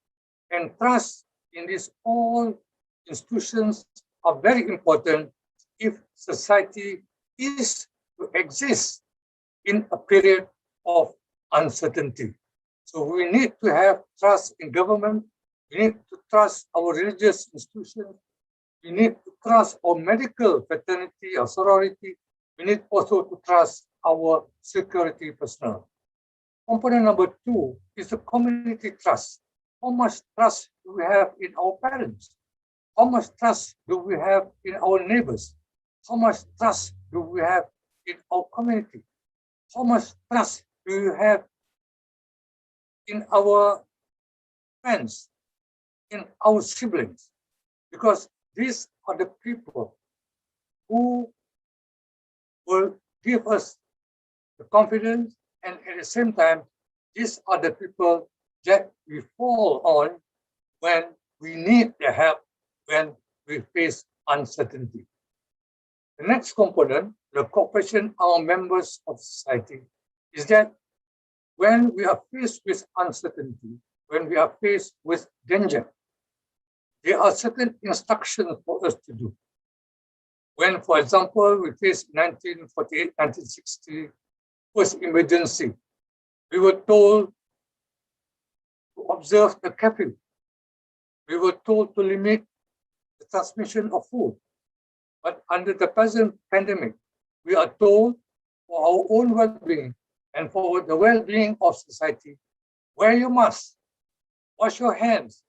And trust in these all institutions are very important if society is to exist in a period of uncertainty. So we need to have trust in government. We need to trust our religious institutions. We need to trust our medical fraternity or sorority. We need also to trust our security personnel. Component number 2 is the community trust. How much trust do we have in our parents? How much trust do we have in our neighbors? How much trust do we have in our community? how much trust do you have in our friends, in our siblings? Because these are the people who will give us the confidence, and at the same time, these are the people that we fall on when we need their help, when we face uncertainty. The next component, the cooperation among members of society, is that when we are faced with uncertainty, when we are faced with danger, there are certain instructions for us to do. When, for example, we faced 1948, 1960, first emergency, we were told to observe the curfew. We were told to limit the transmission of food. But under the present pandemic, we are told for our own well-being and for the well-being of society, wear your mask, wash your hands,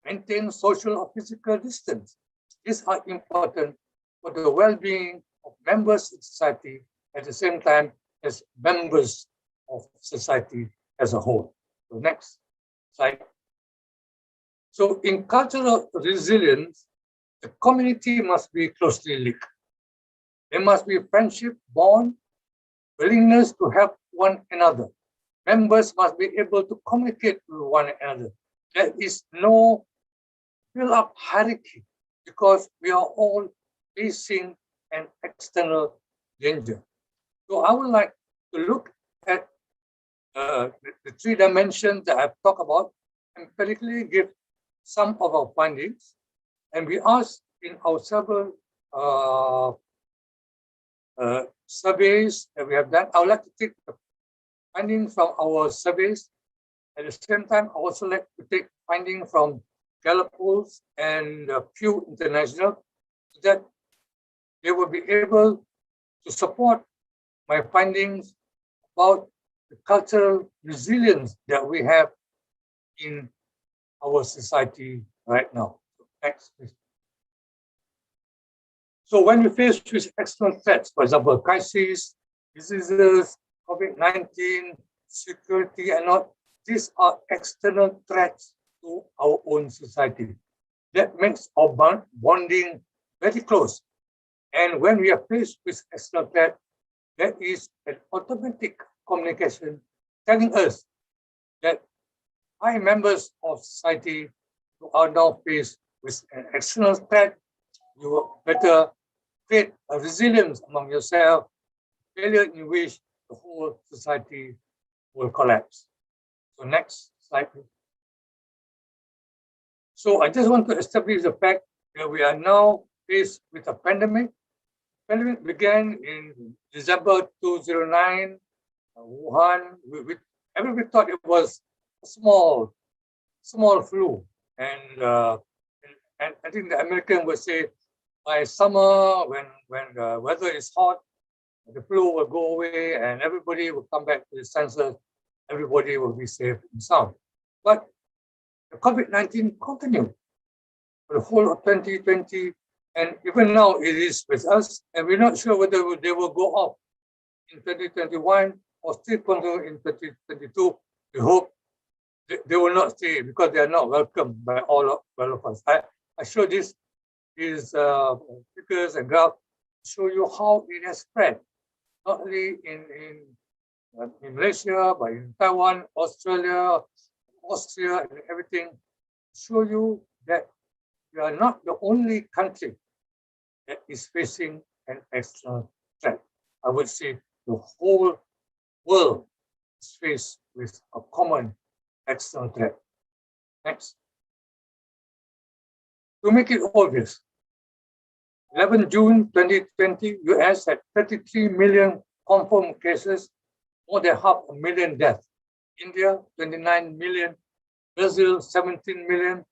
maintain social or physical distance. These are important for the well-being of members of society at the same time as members of society as a whole. So next slide. So in cultural resilience, the community must be closely linked. There must be friendship, bond, willingness to help one another. Members must be able to communicate with one another. There is no build-up hierarchy because we are all facing an external danger. So I would like to look at the three dimensions that I've talked about and particularly give some of our findings. And we asked in our several surveys that we have done. I would like to take the findings from our surveys. At the same time, I also like to take findings from Gallup polls and Pew International so that they will be able to support my findings about the cultural resilience that we have in our society right now. Next, please. So when we face with external threats, for example, crises, diseases, COVID-19, security, and all, these are external threats to our own society. That makes our bonding very close. And when we are faced with external threat, there is an automatic communication telling us that I, members of society who are now faced with an external threat, you better create a resilience among yourself, failure in which the whole society will collapse. So next slide, please. So I just want to establish the fact that we are now faced with a pandemic. The pandemic began in December 2009, Wuhan. Everybody thought it was a small flu. And I think the American would say by summer, when the weather is hot, the flu will go away and everybody will come back to the senses. Everybody will be safe and sound. But the COVID-19 continued for the whole of 2020, and even now it is with us, and we're not sure whether they will go off in 2021 or still continue in 2022. We hope they will not stay because they are not welcomed by all of us. I show these figures and graphs to show you how it has spread, not only in Malaysia, but in Taiwan, Australia, Austria, and everything. Show you that we are not the only country that is facing an external threat. I would say the whole world is faced with a common external threat. Next. To make it obvious, 11 June 2020, US had 33 million confirmed cases, more than 500,000 deaths. India, 29 million, Brazil, 17 million,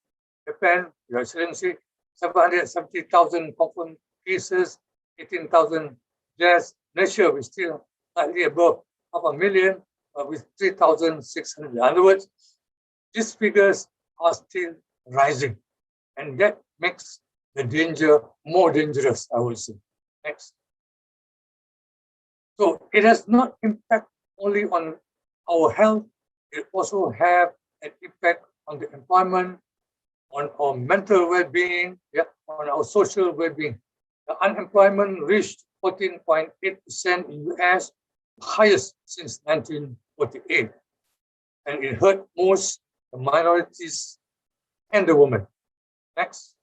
Japan, Your Excellency, 770,000 confirmed cases, 18,000 deaths. Malaysia, we still slightly above 500,000, with 3,600. In other words, these figures are still rising, and that makes the danger more dangerous, I would say. Next. So it has not impact only on our health, it also have an impact on the employment, on our mental well-being, on our social well-being. The unemployment reached 14.8% in US, highest since 1948. And it hurt most the minorities and the women. Next.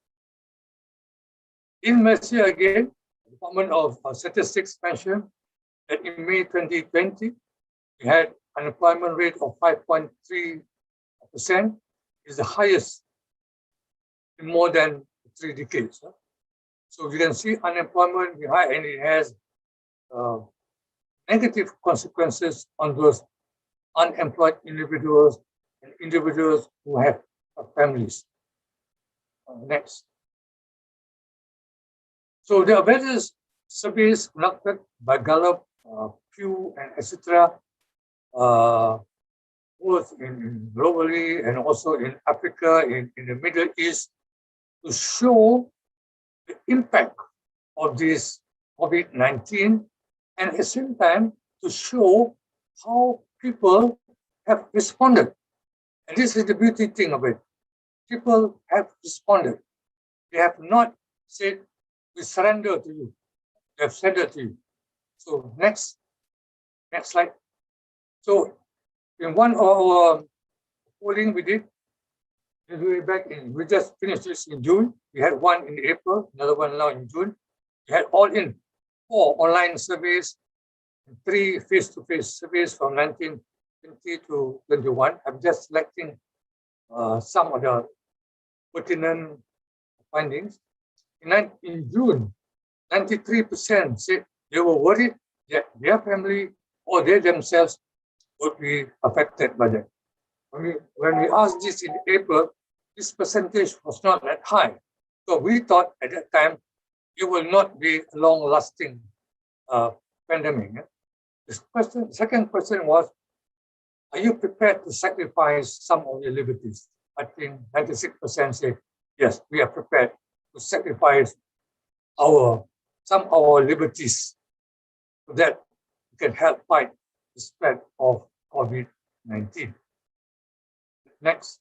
In Malaysia again, the Department of Statistics mentioned that in May 2020, we had unemployment rate of 5.3%, is the highest in more than 3 decades. So you can see unemployment is high and it has negative consequences on those unemployed individuals and individuals who have families. Next. So there are various surveys conducted by Gallup, Pew, and etc. Both in globally and also in Africa, in the Middle East, to show the impact of this COVID-19 and at the same time to show how people have responded. And this is the beauty thing of it. People have responded. They have not said, we surrender to you. They have surrendered to you. So next slide. So in one of our polling we did, we just finished this in June. We had one in April, another one now in June. We had all in 4 online surveys, 3 face-to-face surveys from 1920 to 21. I'm just selecting some of the pertinent findings. In June, 93% said they were worried that their family or they themselves would be affected by that. When we asked this in April, this percentage was not that high. So we thought at that time it will not be a long-lasting pandemic. The second question was, are you prepared to sacrifice some of your liberties? I think 96% say, yes, we are prepared to sacrifice some of our liberties so that we can help fight the spread of COVID-19. Next.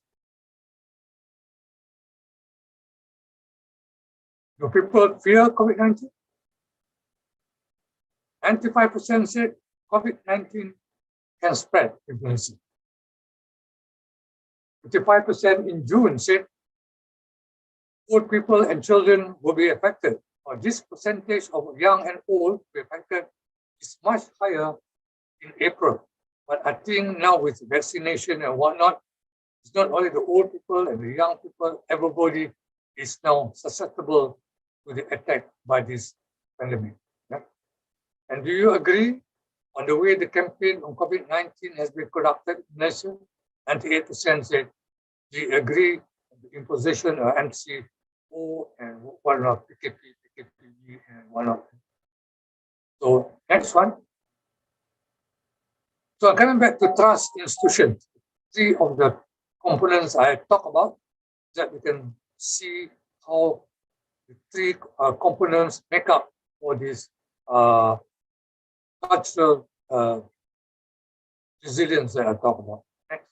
Do people fear COVID-19? 95% said COVID-19 can spread influenza. 55% in June said old people and children will be affected. Or this percentage of young and old will be affected is much higher in April. But I think now with vaccination and whatnot, it's not only the old people and the young people, everybody is now susceptible to the attack by this pandemic. Yeah? And do you agree on the way the campaign on COVID-19 has been conducted in Malaysia? 98% said they agree on the imposition of MCO and one of PKP, and one of them. So next one. So coming back to trust institutions, 3 of the components I talked about, that we can see how the 3 components make up for this cultural resilience that I talked about. Next.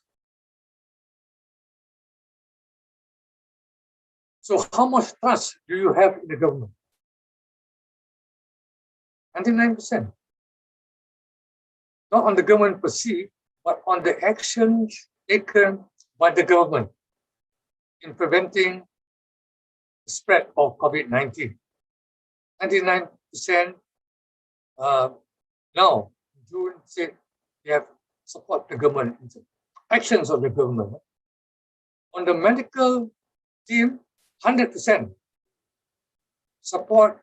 So how much trust do you have in the government? 99%. Not on the government per se, but on the actions taken by the government in preventing the spread of COVID-19. 99% now, June said they have support the government, actions of the government. On the medical team, 100% support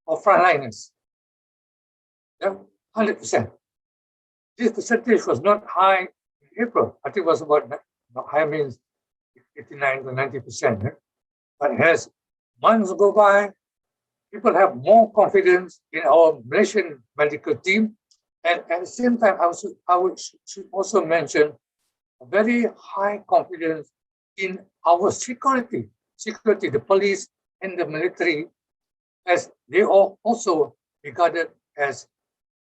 of frontliners. Yeah, 100%. This percentage was not high in April. I think it was about, not high means 89 to 90%. But as months go by, people have more confidence in our Malaysian medical team. And at the same time, I should also mention a very high confidence in our security, the police and the military, as they are also regarded as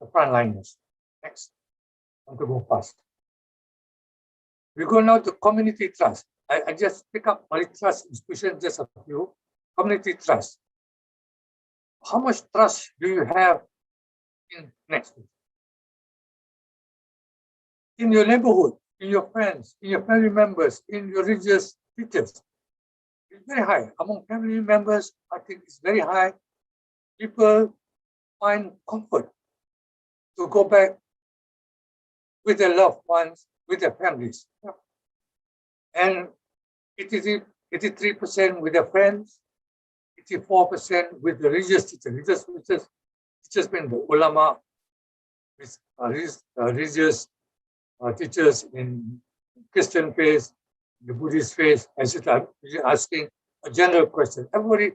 the frontliners. Next, I want to go fast. We go now to community trust. I just pick up my trust institution, just a few. Community trust. How much trust do you have in next? In your neighborhood, in your friends, in your family members, in your religious teachers? It's very high. Among family members, I think it's very high. People find comfort to go back with their loved ones, with their families. And 83% with their friends, 84% with the religious teachers. Teachers mean the ulama, religious teachers in Christian faith, the Buddhist faith, etc. You're asking a general question. Everybody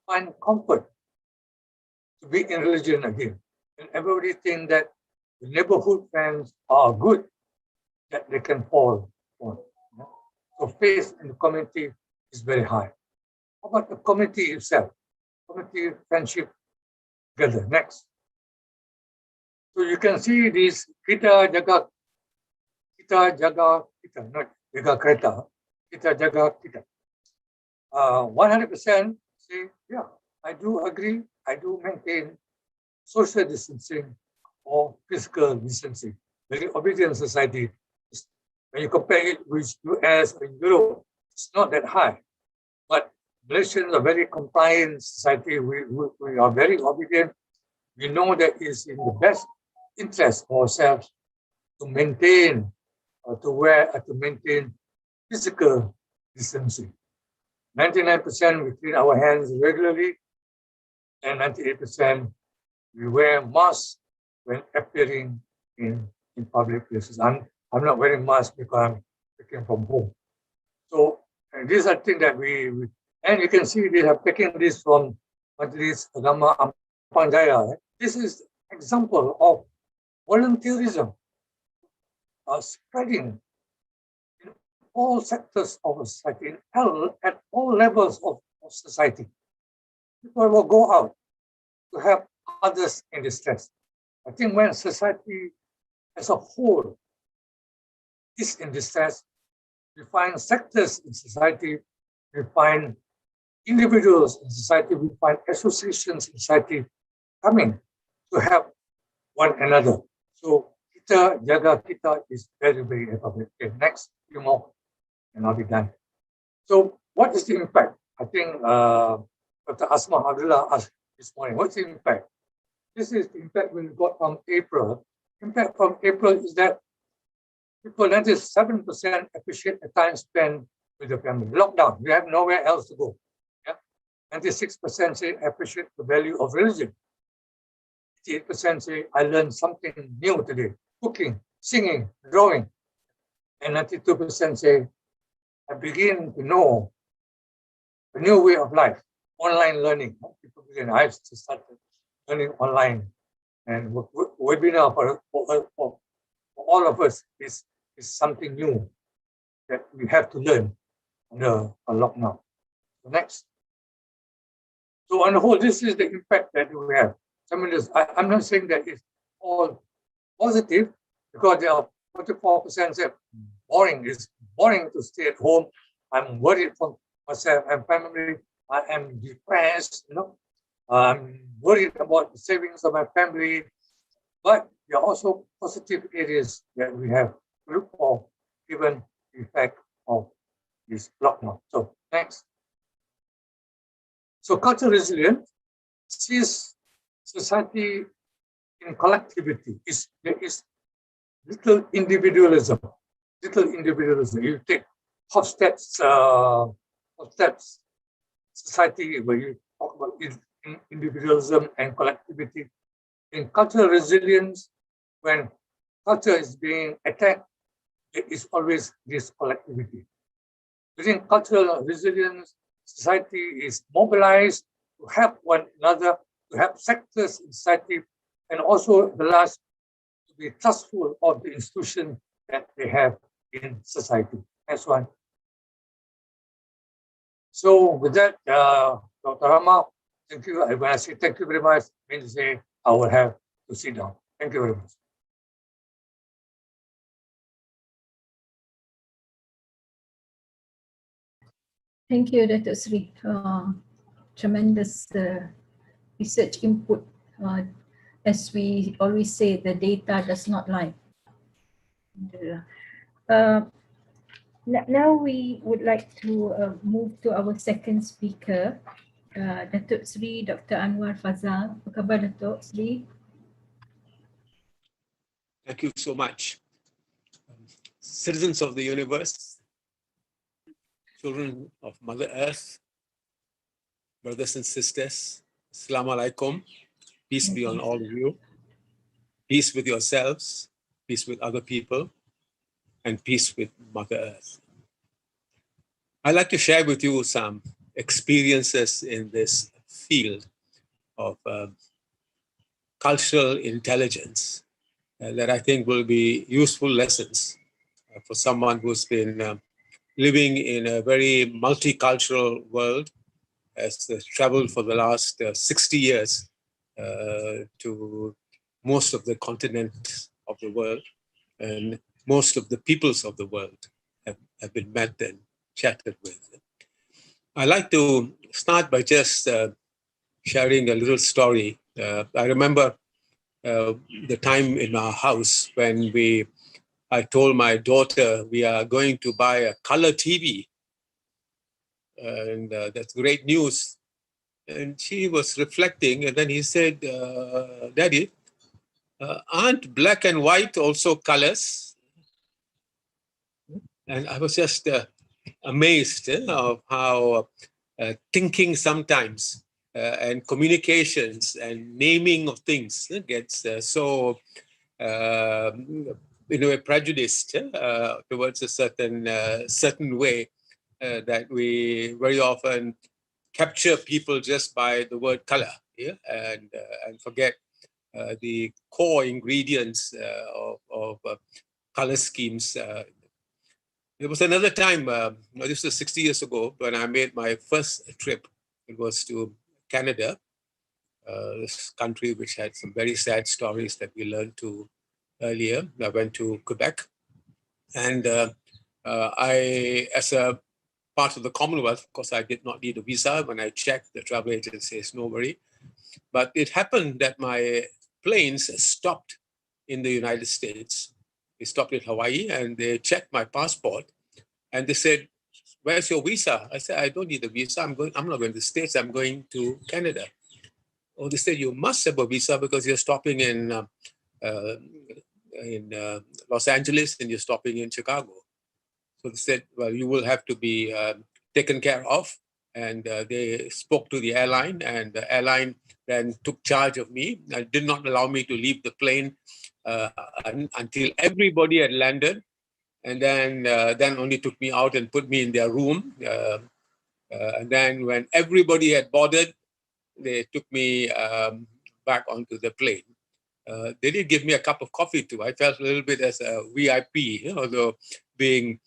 find comfort to be in religion again. And everybody think that the neighborhood friends are good, that they can fall on. So faith in the community is very high. How about the community itself? Community friendship together. Next. So you can see this kita jaga kita, not jaga kereta. Kita jaga kita. 100% say, yeah, I do agree. I do maintain social distancing or physical distancing. Very obedient society. When you compare it with US and Europe, it's not that high. But Malaysians are very compliant society. We are very obedient. We know that it's in the best interest of ourselves to maintain to maintain physical distancing. 99% we clean our hands regularly, and 98% we wear masks when appearing in public places. I'm not wearing masks because I'm working from home. So these are things that and you can see they have taken this from Majlis Agama Ampang Jaya. This is example of volunteerism spreading in all sectors of society, at all levels of society. People will go out to help others in distress. I think when society as a whole is in distress, we find sectors in society, we find individuals in society, we find associations in society coming to help one another. So kita jaga kita is very, very appropriate. Okay, next, few more, and I'll be done. So what is the impact? I think Dr. Asma Abdullah asked this morning, what's the impact? This is the impact we got from April. Impact from April is that people, 97% appreciate the time spent with the family. Lockdown, we have nowhere else to go. Yeah? 96% say appreciate the value of religion. 88% say I learned something new today. Cooking, singing, drawing. And 92% say I begin to know a new way of life, online learning. People begin, I started learning online. And webinar for all of us is something new that we have to learn under a lockdown. So next. So on the whole, this is the impact that we have. I'm not saying that it's all positive, because there are 44% say boring. It's boring to stay at home. I'm worried for myself and family. I am depressed, I'm worried about the savings of my family. But there are also positive areas that we have to look for, given the effect of this lockdown. So next. So cultural resilience sees society in collectivity. There is little individualism. You take Hofstede's society, where you talk about individualism and collectivity. In cultural resilience, when culture is being attacked, there is always this collectivity. Within cultural resilience, society is mobilized to help one another, to help sectors in society, and also the last, to be trustful of the institution that they have in society. Next one. So with that, Dr. Rama, thank you. When I say thank you very much, I mean to say I will have to sit down. Thank you very much. Thank you, Dr. Sri. Tremendous research input. As we always say, the data does not lie. Now we would like to move to our second speaker, Datuk Sri Dr. Anwar Fazal. Apa khabar, Datuk Sri? Thank you so much. Citizens of the universe, children of Mother Earth, brothers and sisters, Assalamu alaikum. Peace be on all of you. Peace with yourselves, peace with other people, and peace with Mother Earth. I'd like to share with you some experiences in this field of cultural intelligence that I think will be useful lessons for someone who's been living in a very multicultural world, has traveled for the last 60 years to most of the continents of the world, and most of the peoples of the world have been met and chatted with. I'd like to start by just sharing a little story. I remember the time in our house when I told my daughter we are going to buy a color TV. And that's great news. And she was reflecting, and then he said, Daddy, aren't black and white also colors? And I was just amazed of how thinking sometimes and communications and naming of things gets so in a way prejudiced towards a certain way that we very often capture people just by the word color, and forget the core ingredients of color schemes. There was another time, this was 60 years ago, when I made my first trip. It was to Canada, this country which had some very sad stories that we learned to earlier. I went to Quebec, and I, as a part of the Commonwealth, of course, I did not need a visa. When I checked, the travel agent says, no worry. But it happened that my planes stopped in the United States. They stopped in Hawaii, and they checked my passport, and they said, where's your visa? I said, I don't need a visa. I'm not going to the States. I'm going to Canada. Oh, they said, you must have a visa because you're stopping in Los Angeles and you're stopping in Chicago. So they said, well, you will have to be taken care of. And they spoke to the airline, and the airline then took charge of me and did not allow me to leave the plane until everybody had landed. And then only took me out and put me in their room. And then when everybody had boarded, they took me back onto the plane. They did give me a cup of coffee too. I felt a little bit as a VIP, although being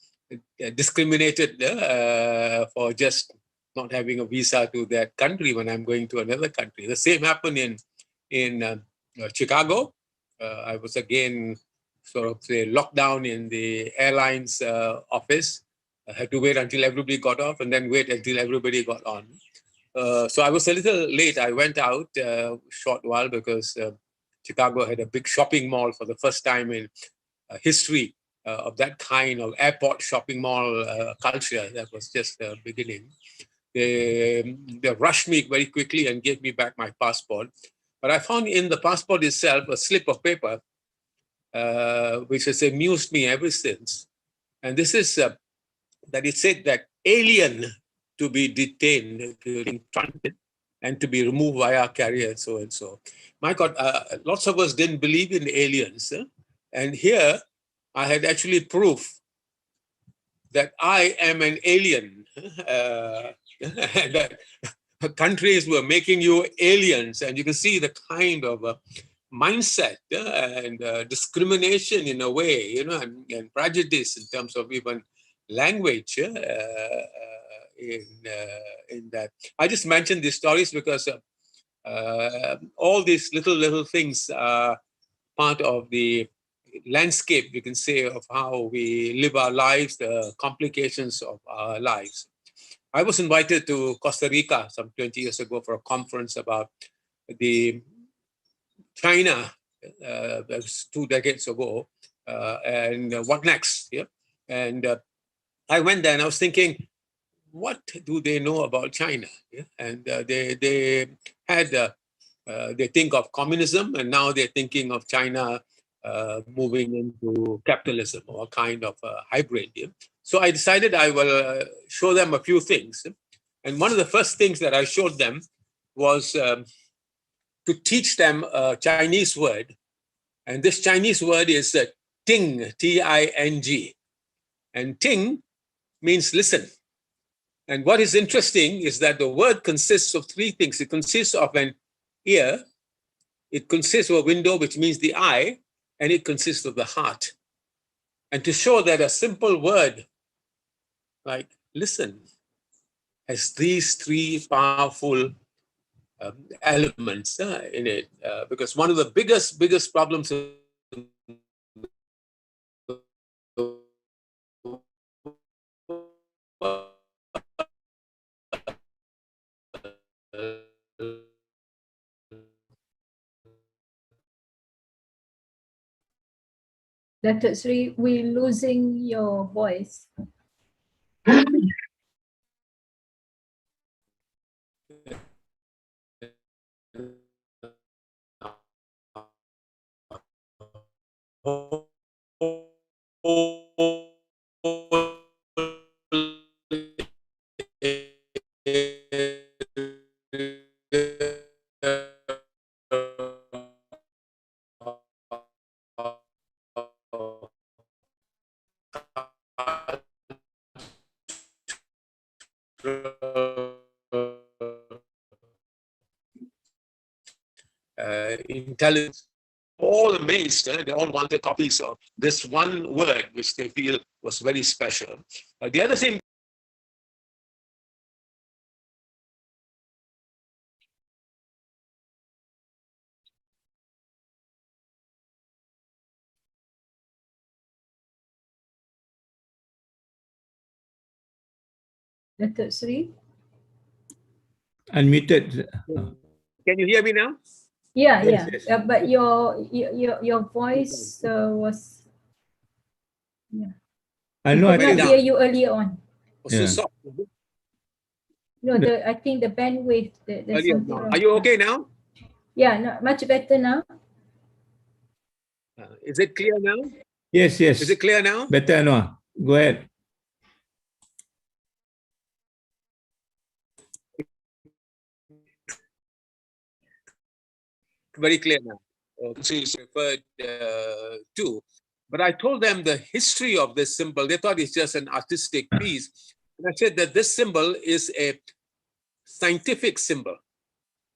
discriminated for just not having a visa to that country when I'm going to another country. The same happened in Chicago. I was again sort of locked down in the airline's office. I had to wait until everybody got off and then wait until everybody got on. So I was a little late. I went out a short while because Chicago had a big shopping mall for the first time in history of that kind of airport shopping mall culture. That was just beginning. They rushed me very quickly and gave me back my passport. But I found in the passport itself a slip of paper, which has amused me ever since. And this is that it said that alien to be detained during transit and to be removed via carrier, so and so. My God, lots of us didn't believe in aliens. And here I had actually proof that I am an alien. That countries were making you aliens, and you can see the kind of mindset and discrimination in a way, and prejudice in terms of even language in that. I just mentioned these stories because all these little things are part of the landscape, you can say, of how we live our lives, the complications of our lives. I was invited to Costa Rica some 20 years ago for a conference about the China, that was 2 decades ago, and what next? Yeah, and I went there and I was thinking, what do they know about China? Yeah? And they had they think of communism, and now they're thinking of China moving into capitalism, or a kind of hybrid. Yeah? So I decided I will show them a few things. And one of the first things that I showed them was to teach them a Chinese word. And this Chinese word is ting, T-I-N-G. And ting means listen. And what is interesting is that the word consists of 3 things. It consists of an ear, it consists of a window, which means the eye, and it consists of the heart. And to show that a simple word like listen has these 3 powerful elements in it, because one of the biggest problems Datuk Sri, we're losing your voice. Intelligence, all amazed. They all wanted copies of this one word, which they feel was very special. The other thing, Datuk Sri? Unmuted. Can you hear me now? Yeah, Yes, yeah. yes. But your voice was. Yeah. I We know. I could not think. hear you earlier on. So Yeah. soft. No, I think the bandwidth. There's Earlier something now. wrong. Are you okay now? Yeah, no, much better now. Is it clear now? Yes, yes. Is it clear now? Better, Anwar. Go ahead. Very clear now. This is referred to. But I told them the history of this symbol. They thought it's just an artistic piece. And I said that this symbol is a scientific symbol.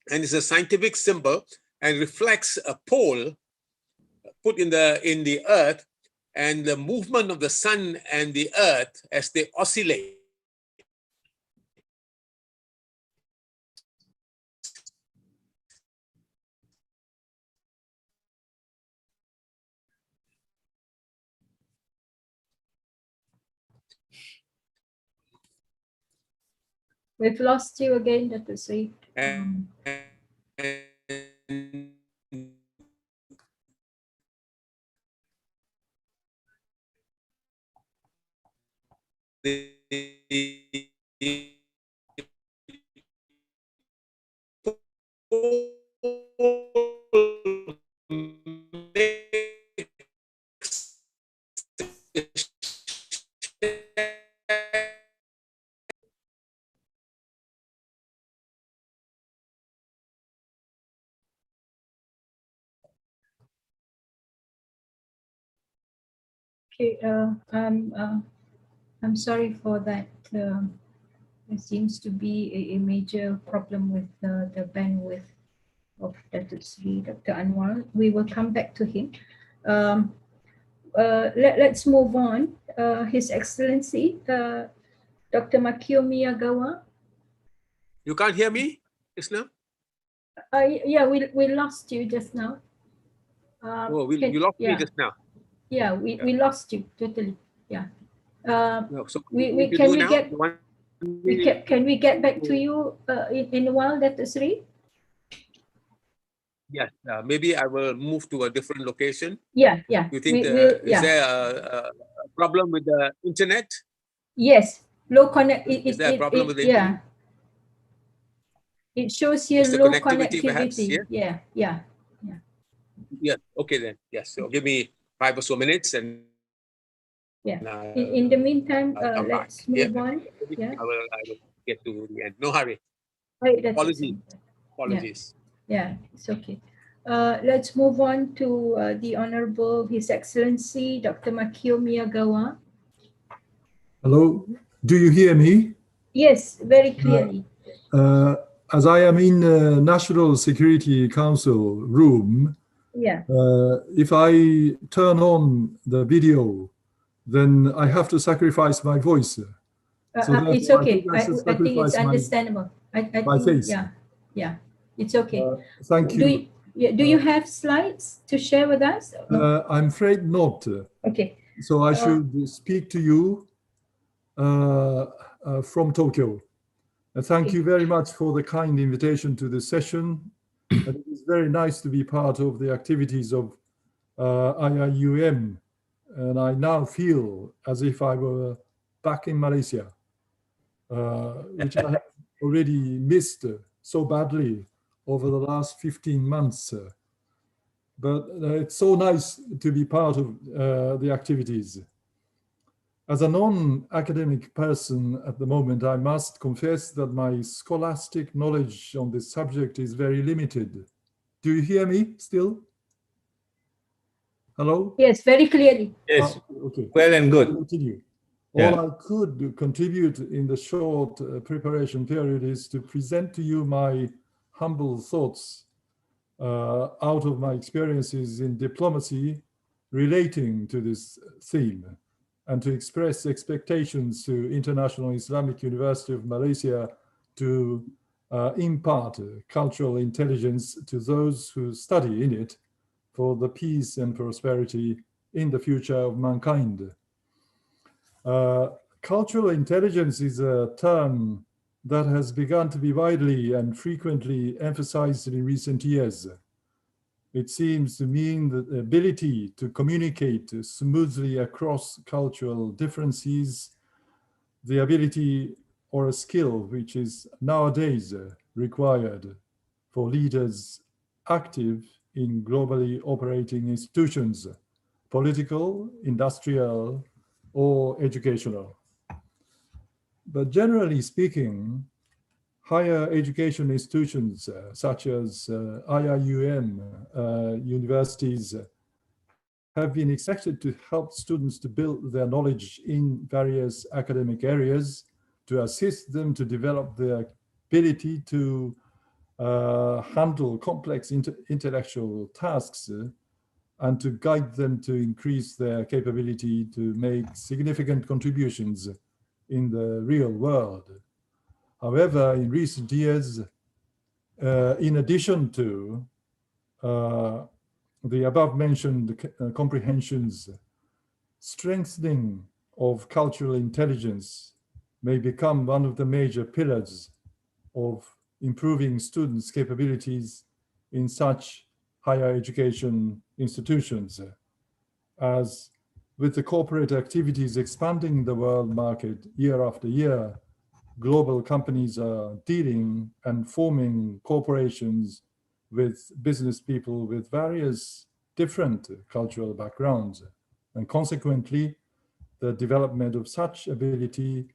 And it's a scientific symbol and reflects a pole put in the earth, and the movement of the sun and the earth as they oscillate. We've lost you again, Datuk Sri. Okay, I'm sorry for that. There seems to be a major problem with the bandwidth of Datuk Sri, Dr. Anwar. We will come back to him. Let's move on. His Excellency, Dr. Makio Miyagawa. You can't hear me just now? Yeah, we lost you just now. You lost me yeah. just now. Yeah, we lost you totally. Yeah. No, so We you can do we now? get You want can we get back to you in a while, Dr. Sri? Yes, maybe I will move to a different location. Yeah, yeah. You think is there a problem with the internet? Yes, low connect. Is there a problem with the Yeah. internet? It shows here Is the low connectivity perhaps? connectivity. Yeah. Yeah. Yeah. Okay then. Yes. So give me 5 or so minutes and Yeah. In the meantime, I'll come back. let's move on. Maybe Yeah. I will get to the end. No hurry. Right, that's Apologies. it. Apologies. Yeah, it's okay. Let's move on to the Honorable His Excellency Dr. Makio Miyagawa. Hello, do you hear me? Yes, very clearly. As I am in the National Security Council room, Yeah. if I turn on the video, then I have to sacrifice my voice. It's okay. I think it's sacrifice understandable. I my think, face. yeah, it's okay. Thank you. Do you have slides to share with us? I'm afraid not. Okay. So I should speak to you from Tokyo. Thank you very much for the kind invitation to this session. And it is very nice to be part of the activities of IIUM. And I now feel as if I were back in Malaysia, which I have already missed so badly over the last 15 months. But it's so nice to be part of the activities. As a non-academic person at the moment, I must confess that my scholastic knowledge on this subject is very limited. Do you hear me still? Hello? Yes, very clearly. Yes, okay. Well and good. Continue. Yeah. All I could contribute in the short preparation period is to present to you my humble thoughts out of my experiences in diplomacy relating to this theme, and to express expectations to International Islamic University of Malaysia to impart cultural intelligence to those who study in it for the peace and prosperity in the future of mankind. Cultural intelligence is a term that has begun to be widely and frequently emphasized in recent years. It seems to mean the ability to communicate smoothly across cultural differences, the ability or a skill which is nowadays required for leaders active in globally operating institutions, political, industrial, or educational. But generally speaking, higher education institutions such as IIUM universities have been expected to help students to build their knowledge in various academic areas, to assist them to develop their ability to handle complex intellectual tasks, and to guide them to increase their capability to make significant contributions in the real world. However, in recent years, in addition to the above-mentioned comprehensions, strengthening of cultural intelligence may become one of the major pillars of improving students' capabilities in such higher education institutions, as with the corporate activities expanding the world market year after year, global companies are dealing and forming corporations with business people with various different cultural backgrounds. And consequently, the development of such ability,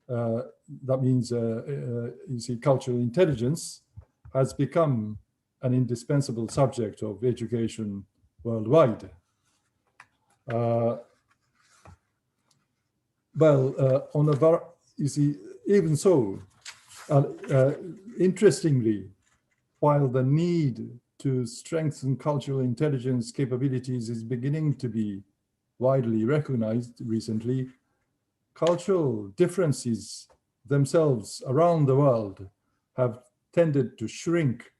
that means you see, cultural intelligence, has become an indispensable subject of education worldwide. You see, even so, interestingly, while the need to strengthen cultural intelligence capabilities is beginning to be widely recognized recently, cultural differences themselves around the world have tended to shrink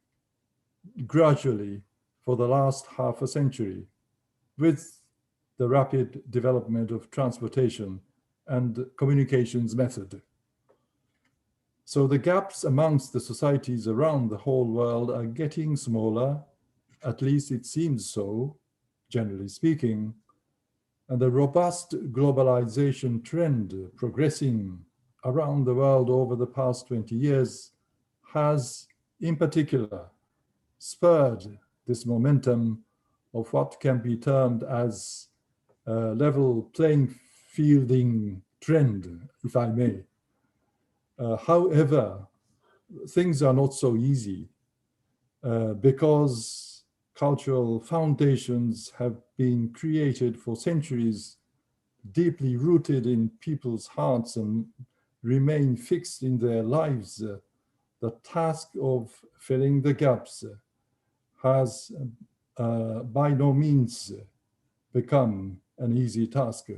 gradually for the last half a century with the rapid development of transportation and communications method. So the gaps amongst the societies around the whole world are getting smaller, at least it seems so, generally speaking, and the robust globalization trend progressing around the world over the past 20 years has, in particular, spurred this momentum of what can be termed as a level playing fielding trend, if I may. However, things are not so easy because cultural foundations have been created for centuries, deeply rooted in people's hearts and remain fixed in their lives. The task of filling the gaps has by no means become an easy task.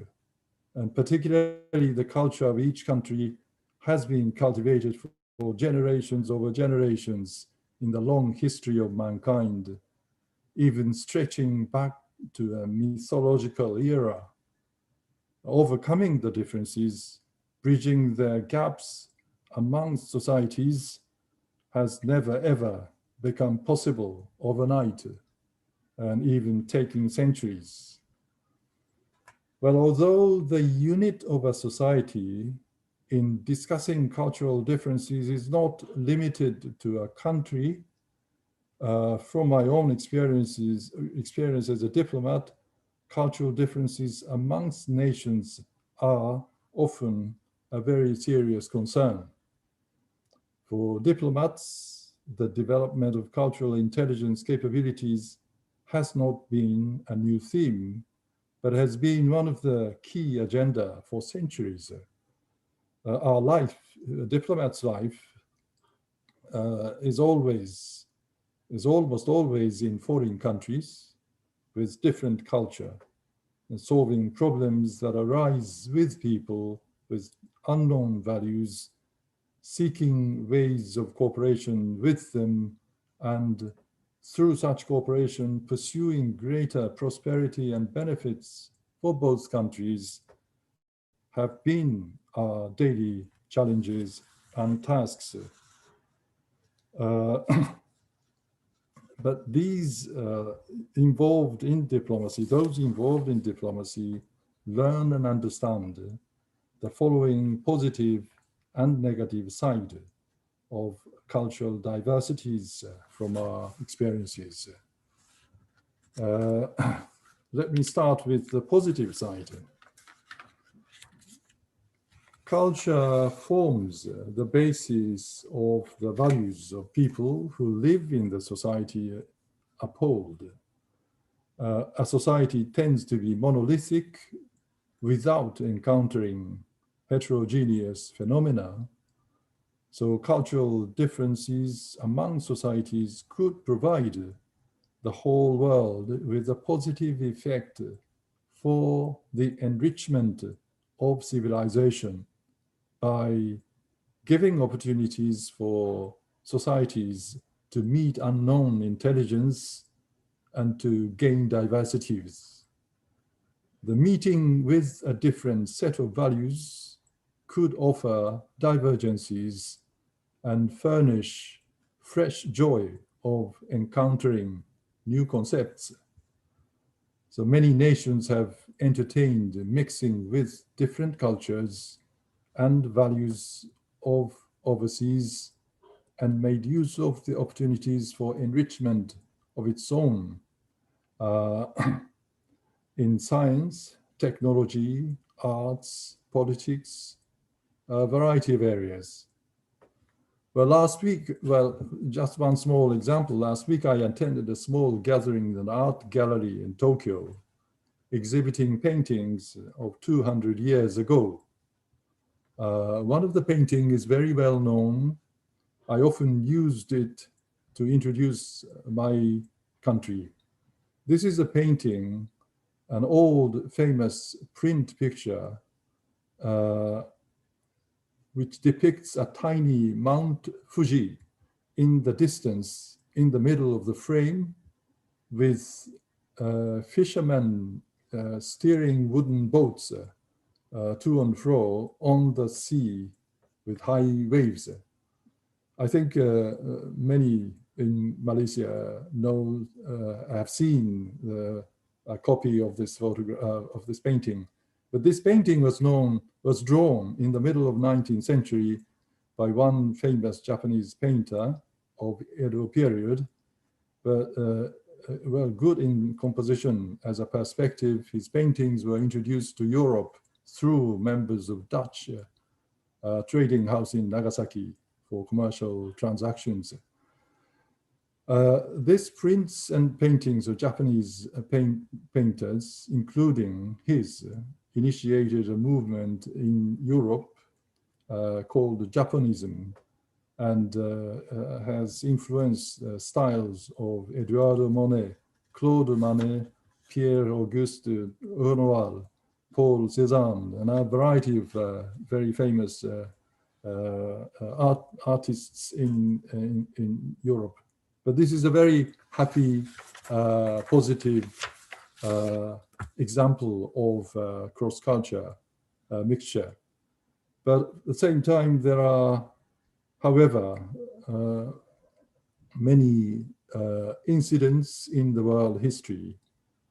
And particularly the culture of each country has been cultivated for generations over generations in the long history of mankind, even stretching back to a mythological era. Overcoming the differences, bridging the gaps amongst societies has never ever become possible overnight, and even taking centuries. Well, although the unit of a society in discussing cultural differences is not limited to a country, from my own experience as a diplomat, cultural differences amongst nations are often a very serious concern. For diplomats, the development of cultural intelligence capabilities has not been a new theme, but has been one of the key agenda for centuries. Our life, a diplomat's life, is almost always in foreign countries with different culture and solving problems that arise with people with unknown values, seeking ways of cooperation with them, and through such cooperation, pursuing greater prosperity and benefits for both countries have been our daily challenges and tasks. But these those involved in diplomacy learn and understand the following positive and negative side of cultural diversities from our experiences. Let me start with the positive side. Culture forms the basis of the values of people who live in the society uphold. A society tends to be monolithic without encountering heterogeneous phenomena. So cultural differences among societies could provide the whole world with a positive effect for the enrichment of civilization by giving opportunities for societies to meet unknown intelligence and to gain diversities. The meeting with a different set of values could offer divergencies and furnish fresh joy of encountering new concepts. So many nations have entertained mixing with different cultures and values of overseas and made use of the opportunities for enrichment of its own in science, technology, arts, politics, a variety of areas. Well, last week, just one small example. Last week, I attended a small gathering in an art gallery in Tokyo, exhibiting paintings of 200 years ago. One of the paintings is very well known. I often used it to introduce my country. This is a painting, an old famous print picture, which depicts a tiny Mount Fuji in the distance, in the middle of the frame, with fishermen steering wooden boats to and fro on the sea with high waves. I think many in Malaysia know, have seen a copy of this photograph of this painting. But this painting was drawn in the middle of 19th century by one famous Japanese painter of Edo period, but well, good in composition as a perspective. His paintings were introduced to Europe through members of Dutch trading house in Nagasaki for commercial transactions. These prints and paintings of Japanese painters, including his, initiated a movement in Europe called Japonism, and has influenced styles of Eduardo Monet, Claude Monet, Pierre-Auguste Renoir, Paul Cézanne, and a variety of very famous artists in Europe. But this is a very happy, positive example of cross-culture mixture. But at the same time, there are, however, many incidents in the world history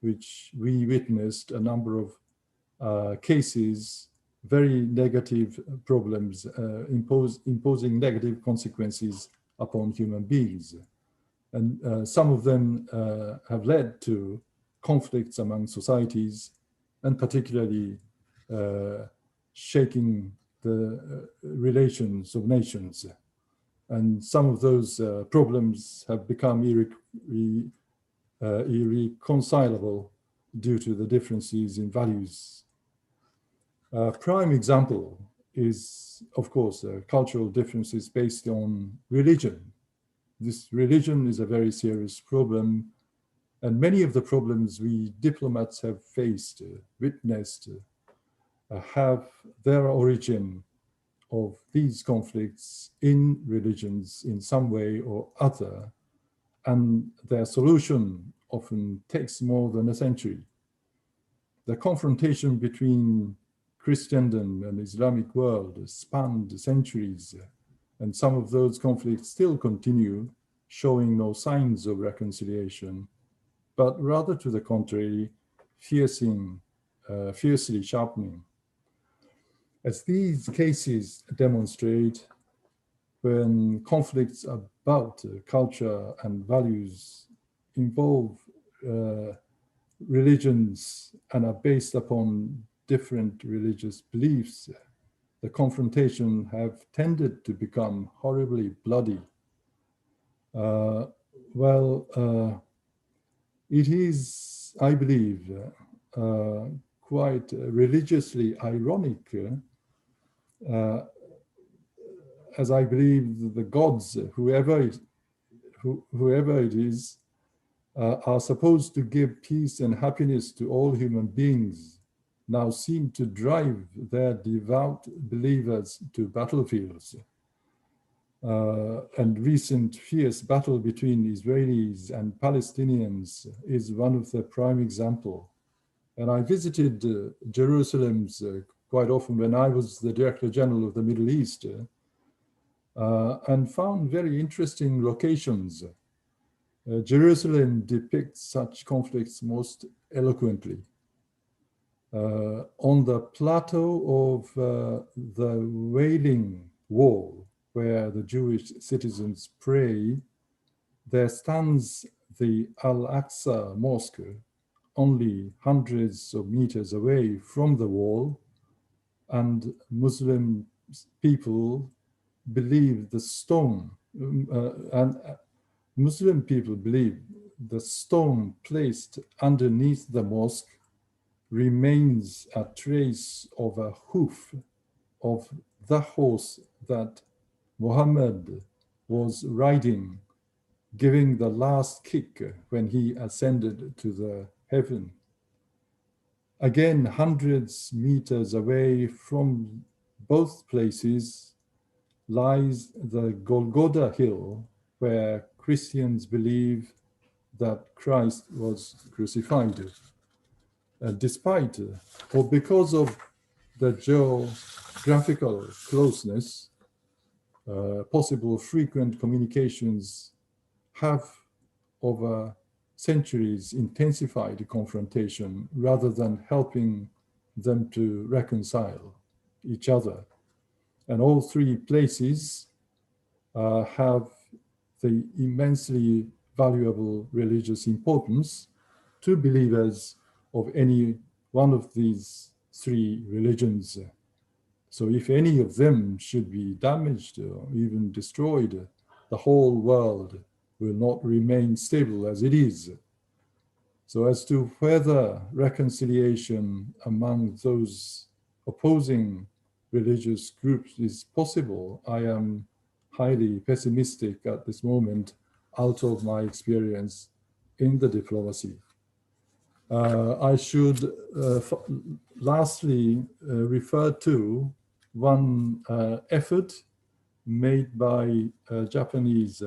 which we witnessed a number of cases, very negative problems, imposing negative consequences upon human beings. And some of them have led to conflicts among societies, and particularly shaking the relations of nations. And some of those problems have become irreconcilable due to the differences in values. A prime example is, of course, cultural differences based on religion. This religion is a very serious problem, and many of the problems we diplomats have faced, witnessed, have their origin of these conflicts in religions in some way or other, and their solution often takes more than a century. The confrontation between Christendom and Islamic world spanned centuries, and some of those conflicts still continue, showing no signs of reconciliation, but rather to the contrary, fiercely sharpening. As these cases demonstrate, when conflicts about culture and values involve religions and are based upon different religious beliefs, the confrontation have tended to become horribly bloody. It is, I believe, quite religiously ironic, as I believe the gods, whoever it is, are supposed to give peace and happiness to all human beings, now seem to drive their devout believers to battlefields. And recent fierce battle between Israelis and Palestinians is one of the prime example. And I visited Jerusalem quite often when I was the Director General of the Middle East, and found very interesting locations. Jerusalem depicts such conflicts most eloquently. On the plateau of the Wailing Wall, where the Jewish citizens pray, there stands the Al-Aqsa Mosque, only hundreds of meters away from the wall, and Muslim people believe the stone, Muslim people believe the stone placed underneath the mosque remains a trace of a hoof of the horse that Muhammad was riding, giving the last kick when he ascended to the heaven. Again, hundreds meters away from both places lies the Golgotha hill, where Christians believe that Christ was crucified. Despite or because of the geographical closeness, possible frequent communications have over centuries intensified the confrontation rather than helping them to reconcile each other. And all three places have the immensely valuable religious importance to believers of any one of these three religions. So if any of them should be damaged or even destroyed, the whole world will not remain stable as it is. So as to whether reconciliation among those opposing religious groups is possible, I am highly pessimistic at this moment out of my experience in the diplomacy. I should lastly refer to one effort made by a Japanese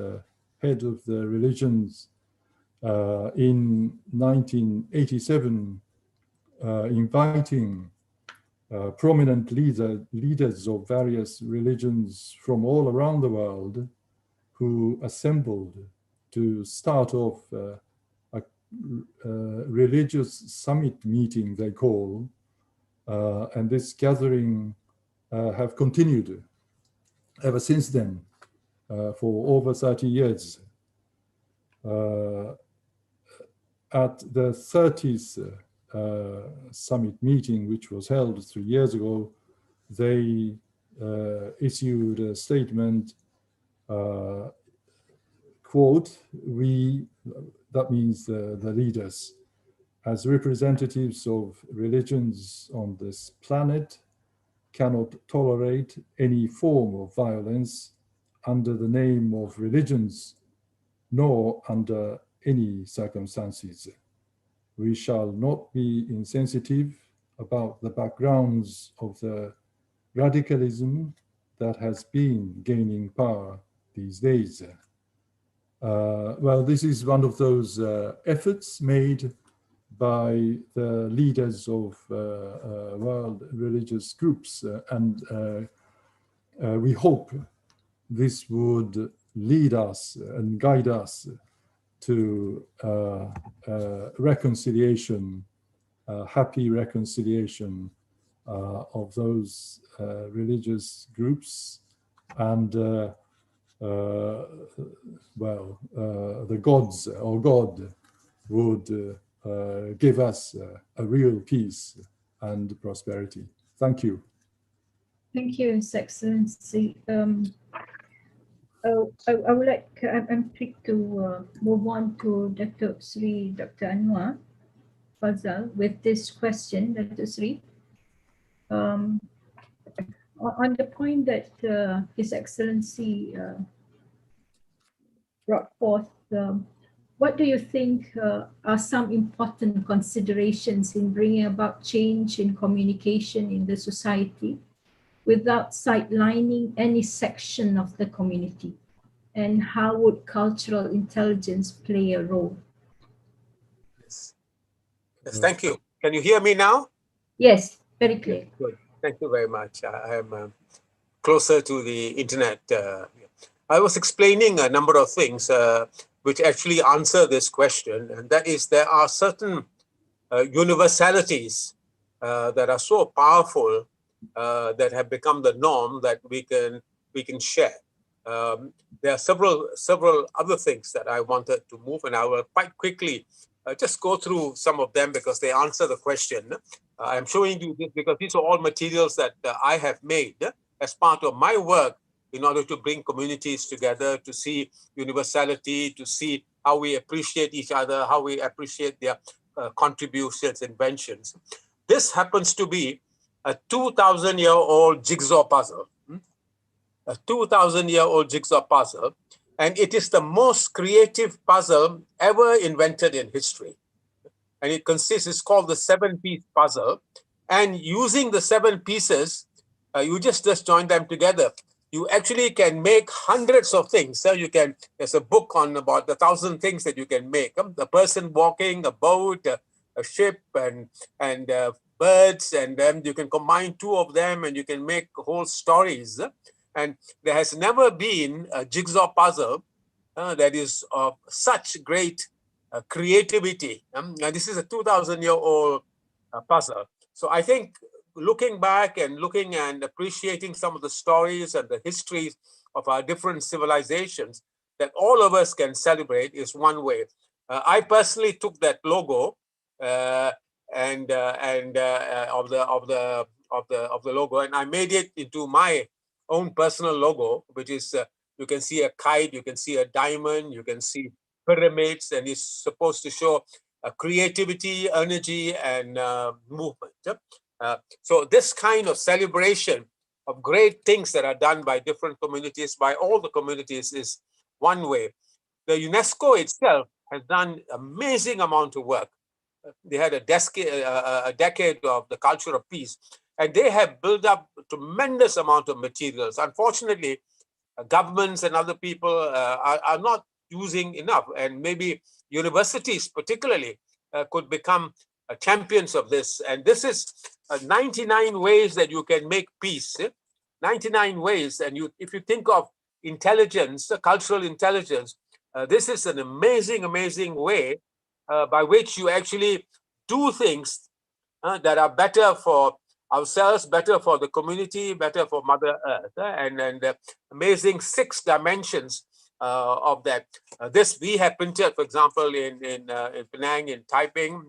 head of the religions in 1987, inviting prominent leaders of various religions from all around the world who assembled to start off a religious summit meeting, they call, and this gathering have continued ever since then for over 30 years. At the 30th summit meeting, which was held 3 years ago, they issued a statement, quote, "We," that means the leaders, "as representatives of religions on this planet, cannot tolerate any form of violence under the name of religions, nor under any circumstances. We shall not be insensitive about the backgrounds of the radicalism that has been gaining power these days." Well, this is one of those efforts made by the leaders of world religious groups, and we hope this would lead us and guide us to reconciliation, happy reconciliation of those religious groups, and the gods or God would give us a real peace and prosperity. Thank you. Thank you, His Excellency. I would like, I'm pleased to move on to Dr. Anwar Fazal with this question, Dr. Sri. On the point that His Excellency brought forth, what do you think are some important considerations in bringing about change in communication in the society without sidelining any section of the community? And how would cultural intelligence play a role? Yes, thank you. Can you hear me now? Yes, very clear. Good. Thank you very much. I am closer to the internet. I was explaining a number of things which actually answer this question, and that is there are certain universalities that are so powerful that have become the norm that we can share. There are several other things that I wanted to move, and I will quite quickly just go through some of them because they answer the question. I'm showing you this because these are all materials that I have made as part of my work in order to bring communities together, to see universality, to see how we appreciate each other, how we appreciate their contributions, inventions. This happens to be a 2,000-year-old jigsaw puzzle. A 2,000-year-old jigsaw puzzle, and it is the most creative puzzle ever invented in history. And it consists, it's called the 7-piece puzzle, and using the 7 pieces, you just join them together. you actually can make hundreds of things. So there's a book on about 1,000 things that you can make. A person walking, a boat, a ship, and birds, and then you can combine two of them and you can make whole stories. And there has never been a jigsaw puzzle that is of such great creativity. And this is a 2,000-year-old puzzle. So I think looking back and looking and appreciating some of the stories and the histories of our different civilizations that all of us can celebrate is one way. I personally took that logo of the logo, and I made it into my own personal logo, which is you can see a kite, you can see a diamond, you can see pyramids, and it's supposed to show creativity, energy, and movement. So this kind of celebration of great things that are done by different communities, by all the communities, is one way. The UNESCO itself has done amazing amount of work. They had a decade of the culture of peace, and they have built up tremendous amount of materials. Unfortunately, governments and other people are not using enough, and maybe universities particularly could become champions of this. And this is 99 ways that you can make peace. 99 ways, and if you think of intelligence, cultural intelligence, this is an amazing way by which you actually do things that are better for ourselves, better for the community, better for Mother Earth, and amazing 6 dimensions of that. This we have printed, for example, in Penang, in Taiping,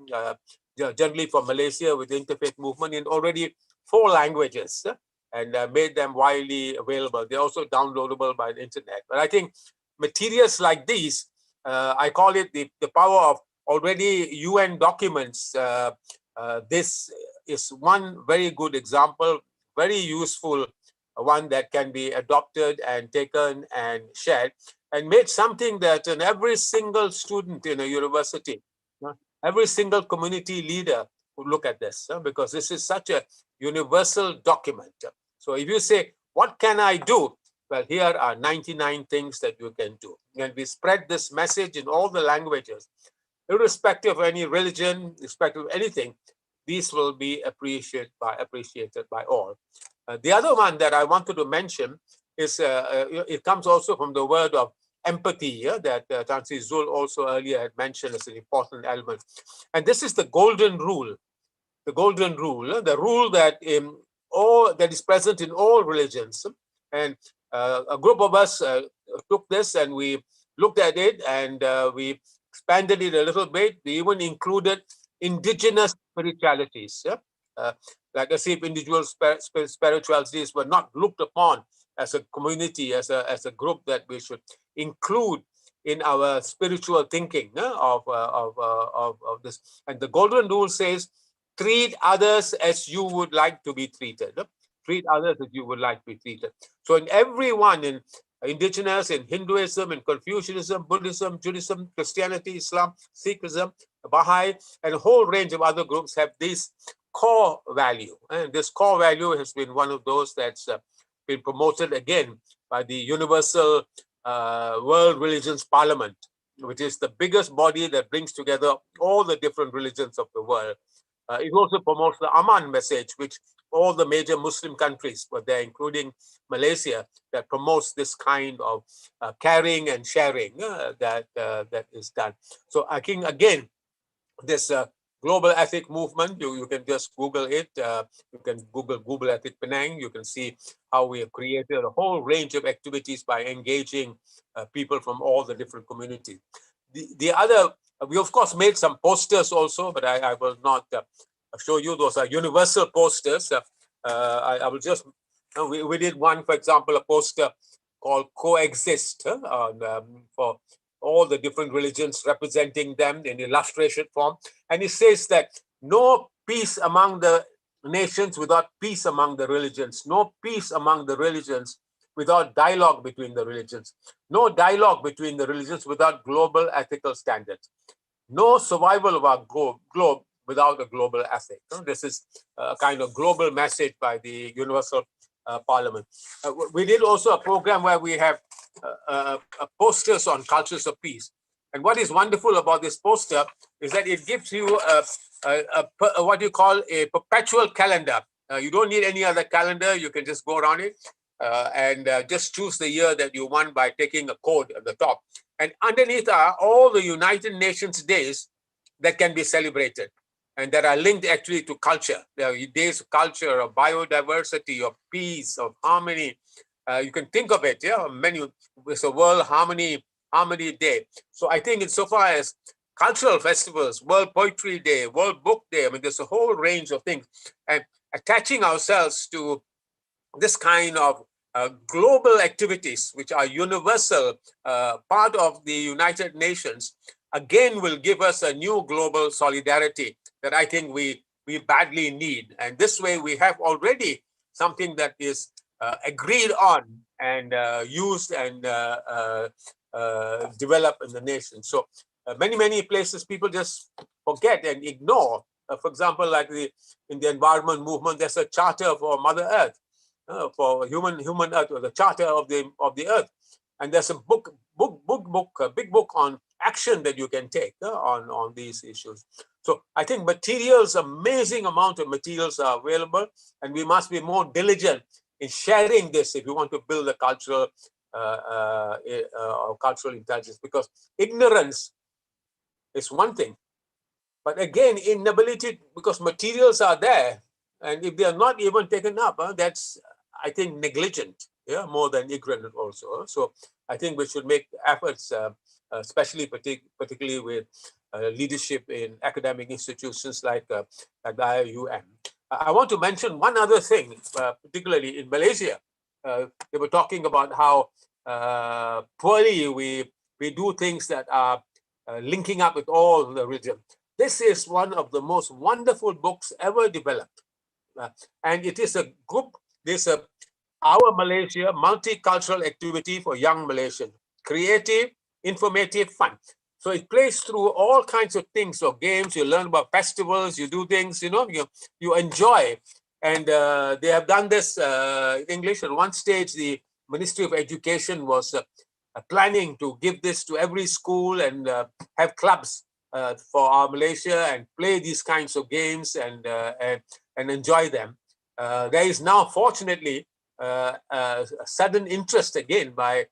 generally for Malaysia with the interfaith movement, in already 4 languages, and made them widely available. They're also downloadable by the internet. But I think materials like these, I call it the power of already UN documents. This is one very good example, very useful one that can be adopted and taken and shared, and made something that in every single student in a university, every single community leader would look at this, because this is such a universal document. So if you say, what can I do? Well, here are 99 things that you can do. And we spread this message in all the languages, irrespective of any religion, irrespective of anything. These will be appreciated by all. The other one that I wanted to mention is, it comes also from the word of empathy, that Tan Sri Zul also earlier had mentioned as an important element. And this is the golden rule. The golden rule, the rule that that is present in all religions. And a group of us took this and we looked at it, and we expanded it a little bit. We even included indigenous spiritualities. Like I say, individual spiritualities were not looked upon as a community, as a group that we should include in our spiritual thinking of this. And the golden rule says, treat others as you would like to be treated. Treat others as you would like to be treated. So in everyone, in indigenous, in Hinduism, in Confucianism, Buddhism, Judaism, Christianity, Islam, Sikhism, Baha'i, and a whole range of other groups have this core value. And this core value has been one of those that's been promoted again by the Universal World Religions Parliament, which is the biggest body that brings together all the different religions of the world. It also promotes the Aman message, which all the major Muslim countries were there, including Malaysia, that promotes this kind of caring and sharing that is done. So I think, again, this global ethic movement, you can just Google it. You can Google Global Ethic Penang. You can see how we have created a whole range of activities by engaging people from all the different communities. The other, we of course made some posters also, but I will not show you. Those are universal posters. I will just, we did one, for example, a poster called Coexist for all the different religions, representing them in illustration form. And it says that no peace among the nations without peace among the religions, no peace among the religions without dialogue between the religions, no dialogue between the religions without global ethical standards, no survival of our globe without a global ethic. This is a kind of global message by the Universal Parliament. We did also a program where we have posters on cultures of peace. And what is wonderful about this poster is that it gives you what you call a perpetual calendar. You don't need any other calendar. You can just go around it and just choose the year that you want by taking a code at the top. And underneath are all the United Nations days that can be celebrated and that are linked actually to culture. There are days of culture, of biodiversity, of peace, of harmony. You can think of it, yeah, it's a World Harmony Day. So I think insofar as cultural festivals, World Poetry Day, World Book Day, I mean, there's a whole range of things. And attaching ourselves to this kind of global activities, which are universal, part of the United Nations, again will give us a new global solidarity that I think we badly need. And this way we have already something that is agreed on and used and developed in the nation. So many places people just forget and ignore. For example, like in the environment movement, there's a charter for Mother Earth, for human Earth, or the charter of the Earth, and there's a big book on action that you can take on these issues. So I think materials, amazing amount of materials are available, and we must be more diligent in sharing this if we want to build a cultural intelligence. Because ignorance is one thing, but again, inability, because materials are there, and if they are not even taken up, that's, I think, negligent, more than ignorant also. So I think we should make efforts, especially particularly with leadership in academic institutions like the UIAM. I want to mention one other thing, particularly in Malaysia. They were talking about how poorly we do things that are linking up with all the religion. This is one of the most wonderful books ever developed. And it is a group, Our Malaysia Multicultural Activity for Young Malaysians. Creative, informative, fun. So it plays through all kinds of things, or games, you learn about festivals, you do things, you enjoy. And they have done this in English. At one stage, the Ministry of Education was planning to give this to every school and have clubs for our Malaysia and play these kinds of games and enjoy them. There is now, fortunately, a sudden interest again by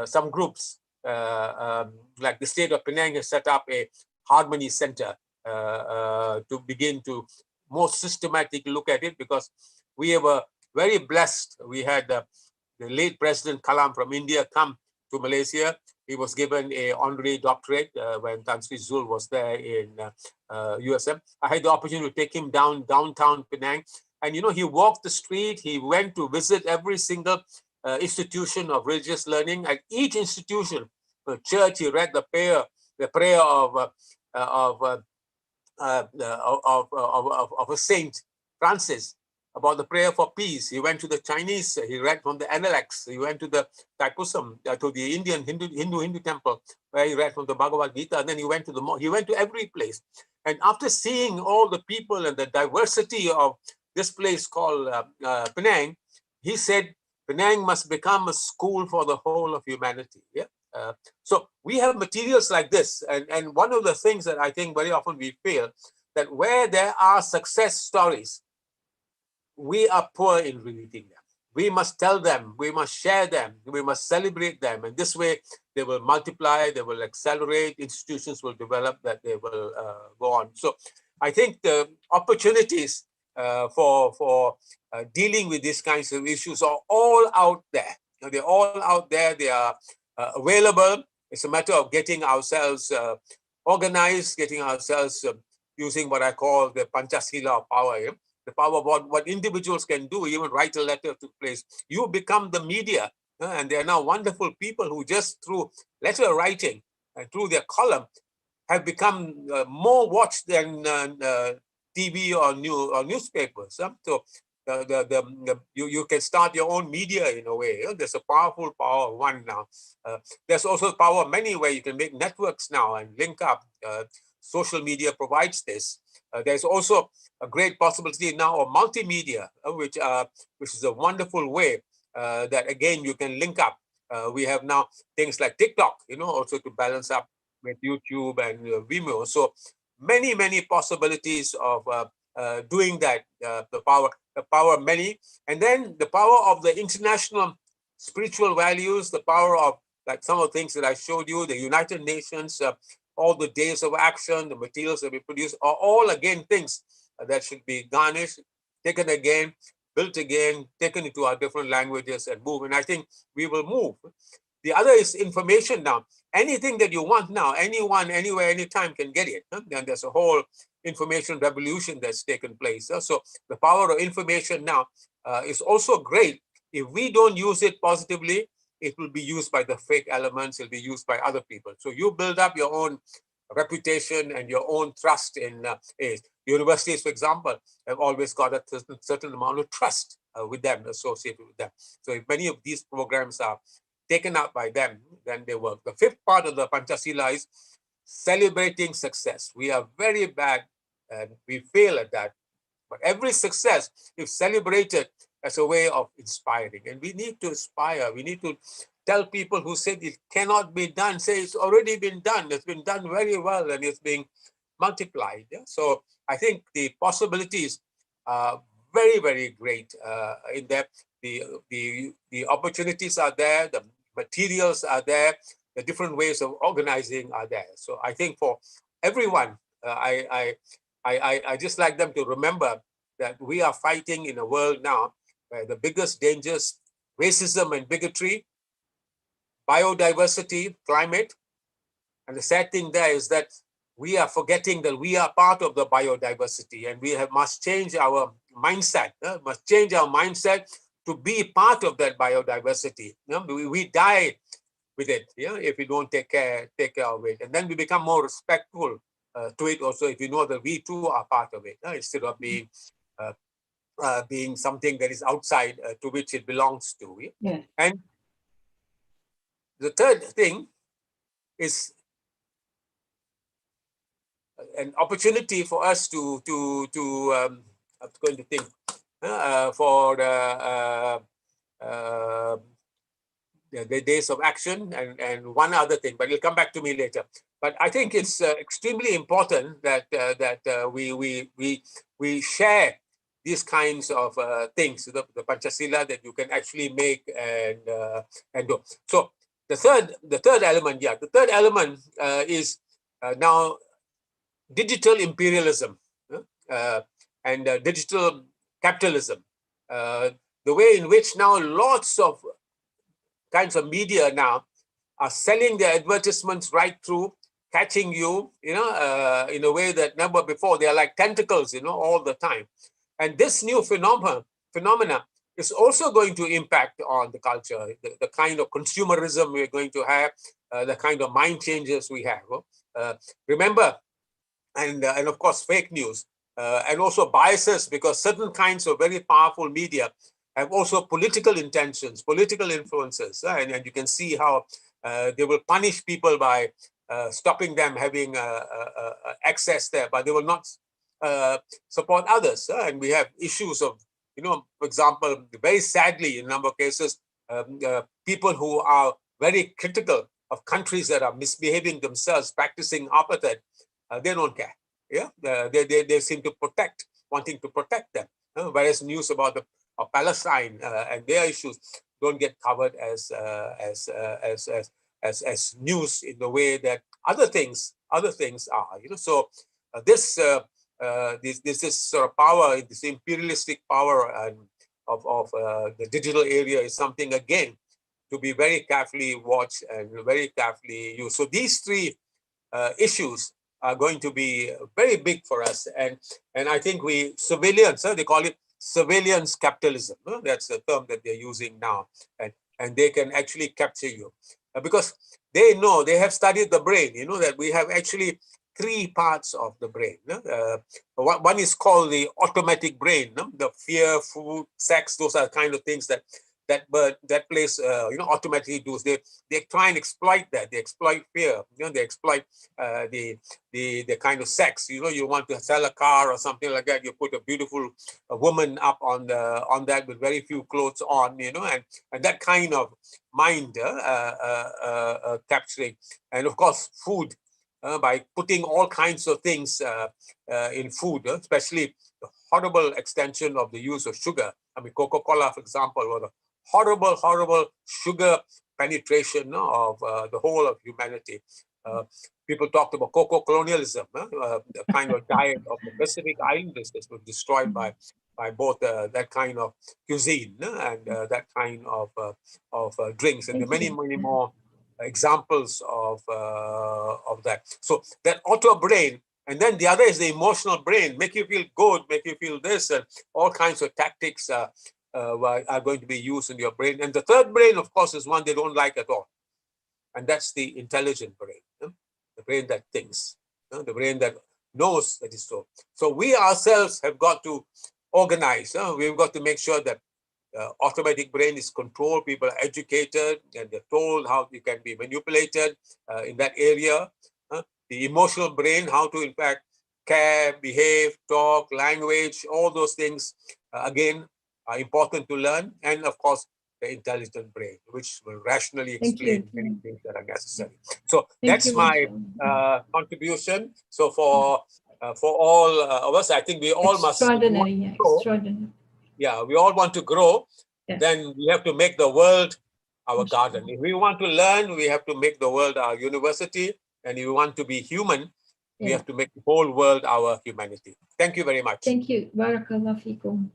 some groups, like the state of Penang has set up a Harmony Center to begin to more systematically look at it, because we were very blessed. We had the late President Kalam from India come to Malaysia. He was given an honorary doctorate when Tan Sri Zul was there in USM. I had the opportunity to take him downtown Penang. And, he walked the street. He went to visit every single institution of religious learning. At each institution, the church, he read the prayer of a Saint Francis, about the prayer for peace. He went to the Chinese, he read from the Analects. He went to the Taipusam, to the Indian Hindu temple, where he read from the Bhagavad Gita. And then he went to every place. And after seeing all the people and the diversity of this place called Penang, he said, Penang must become a school for the whole of humanity. So we have materials like this. And one of the things that I think very often we feel, that where there are success stories, we are poor in relating them. We must tell them, we must share them, we must celebrate them. And this way, they will multiply, they will accelerate, institutions will develop, that they will go on. So I think the opportunities for dealing with these kinds of issues are all out there. They're all out there, they are available. It's a matter of getting ourselves organized, getting ourselves using what I call the Pancasila of power. The power of what individuals can do, even write a letter to place. You become the media. And there are now wonderful people who just through letter writing and through their column have become more watched than TV or newspapers. So you can start your own media in a way. There's a powerful power of one now. There's also the power of many where you can make networks now and link up. Social media provides this. There's also a great possibility now of multimedia, which is a wonderful way that again you can link up. We have now things like TikTok, also to balance up with YouTube and Vimeo. So many possibilities of doing that. The power of many, and then the power of the international spiritual values, the power of like some of the things that I showed you, the United Nations, all the days of action, the materials that we produce are all again things that should be garnished, taken again, built again, taken into our different languages and move. And I think we will move. The other is information now. Anything that you want now, anyone, anywhere, anytime can get it. And there's a whole information revolution that's taken place. So the power of information now is also great. If we don't use it positively, it will be used by the fake elements, it'll be used by other people. So you build up your own reputation and your own trust in universities, for example, have always got a certain amount of trust with them, associated with them. So if many of these programs are taken up by them, then they work. The fifth part of the Panchasila is celebrating success. We are very bad and we fail at that. But every success, if celebrated as a way of inspiring, and we need to inspire, we need to tell people who said it cannot be done, say it's already been done, it's been done very well, and it's being multiplied. Yeah? So I think the possibilities are very great in there. The opportunities are there, the materials are there, the different ways of organizing are there. So I think for everyone, I just like them to remember that we are fighting in a world now where the biggest dangers, racism and bigotry, biodiversity, climate. And the sad thing there is that we are forgetting that we are part of the biodiversity, and we must change our mindset, to be part of that biodiversity. We die with it, if we don't take care of it. And then we become more respectful to it also, if we know that we too are part of it, instead of being something that is outside to which it belongs to. Yeah. And the third thing is an opportunity for us to I'm going to think for the days of action and one other thing, but it'll come back to me later. But I think it's extremely important that we share these kinds of things, the Panchasila that you can actually make and do. So the third element is now digital imperialism and digital capitalism. The way in which now lots of kinds of media now are selling their advertisements right through, catching you, in a way that never before. They are like tentacles, all the time. And this new phenomena is also going to impact on the culture, the kind of consumerism we're going to have, the kind of mind changes we have. Remember, and of course, fake news, and also biases, because certain kinds of very powerful media have also political intentions, political influences, and you can see how they will punish people by stopping them having access there, but they will not support others. And we have issues of, for example, very sadly, in a number of cases, people who are very critical of countries that are misbehaving themselves, practicing apartheid, they don't care. Yeah, they seem to wanting to protect them. Whereas news about Palestine and their issues don't get covered as news in the way that other things are. So this is sort of power, this imperialistic power of the digital area is something again to be very carefully watched and very carefully used. So these three issues are going to be very big for us, and I think surveillance, they call it surveillance capitalism. That's the term that they're using now, and they can actually capture you because they know, they have studied the brain. That we have actually three parts of the brain. One is called the automatic brain. The fear, food, sex, those are kind of things that that place, automatically do. They try and exploit that. They exploit fear. They exploit the kind of sex. You want to sell a car or something like that. You put a beautiful woman up on that with very few clothes on. And that kind of mind capturing. And of course, food. By putting all kinds of things in food, especially the horrible extension of the use of sugar. I mean, Coca-Cola, for example, was a horrible sugar penetration of the whole of humanity. People talked about coco-colonialism, the kind of diet of the Pacific Islanders that was destroyed by both that kind of cuisine and that kind of drinks, and there are many more examples of that. So that auto brain, and then the other is the emotional brain, make you feel good, make you feel this, and all kinds of tactics are going to be used in your brain. And the third brain, of course, is one they don't like at all, and that's the intelligent brain, the brain that thinks, the brain that knows that is so. So we ourselves have got to organize. We've got to make sure that automatic brain is controlled, people are educated, and they're told how you can be manipulated in that area. The emotional brain, how to in fact care, behave, talk, language, all those things, again, are important to learn. And of course, the intelligent brain, which will rationally explain many things that are necessary. So that's my contribution. So for all of us, I think we all must grow. Yeah, we all want to grow. Yes. Then we have to make the world our garden. If we want to learn, we have to make the world our university. And if we want to be human, we have to make the whole world our humanity. Thank you very much. Thank you. Barakallah fikum,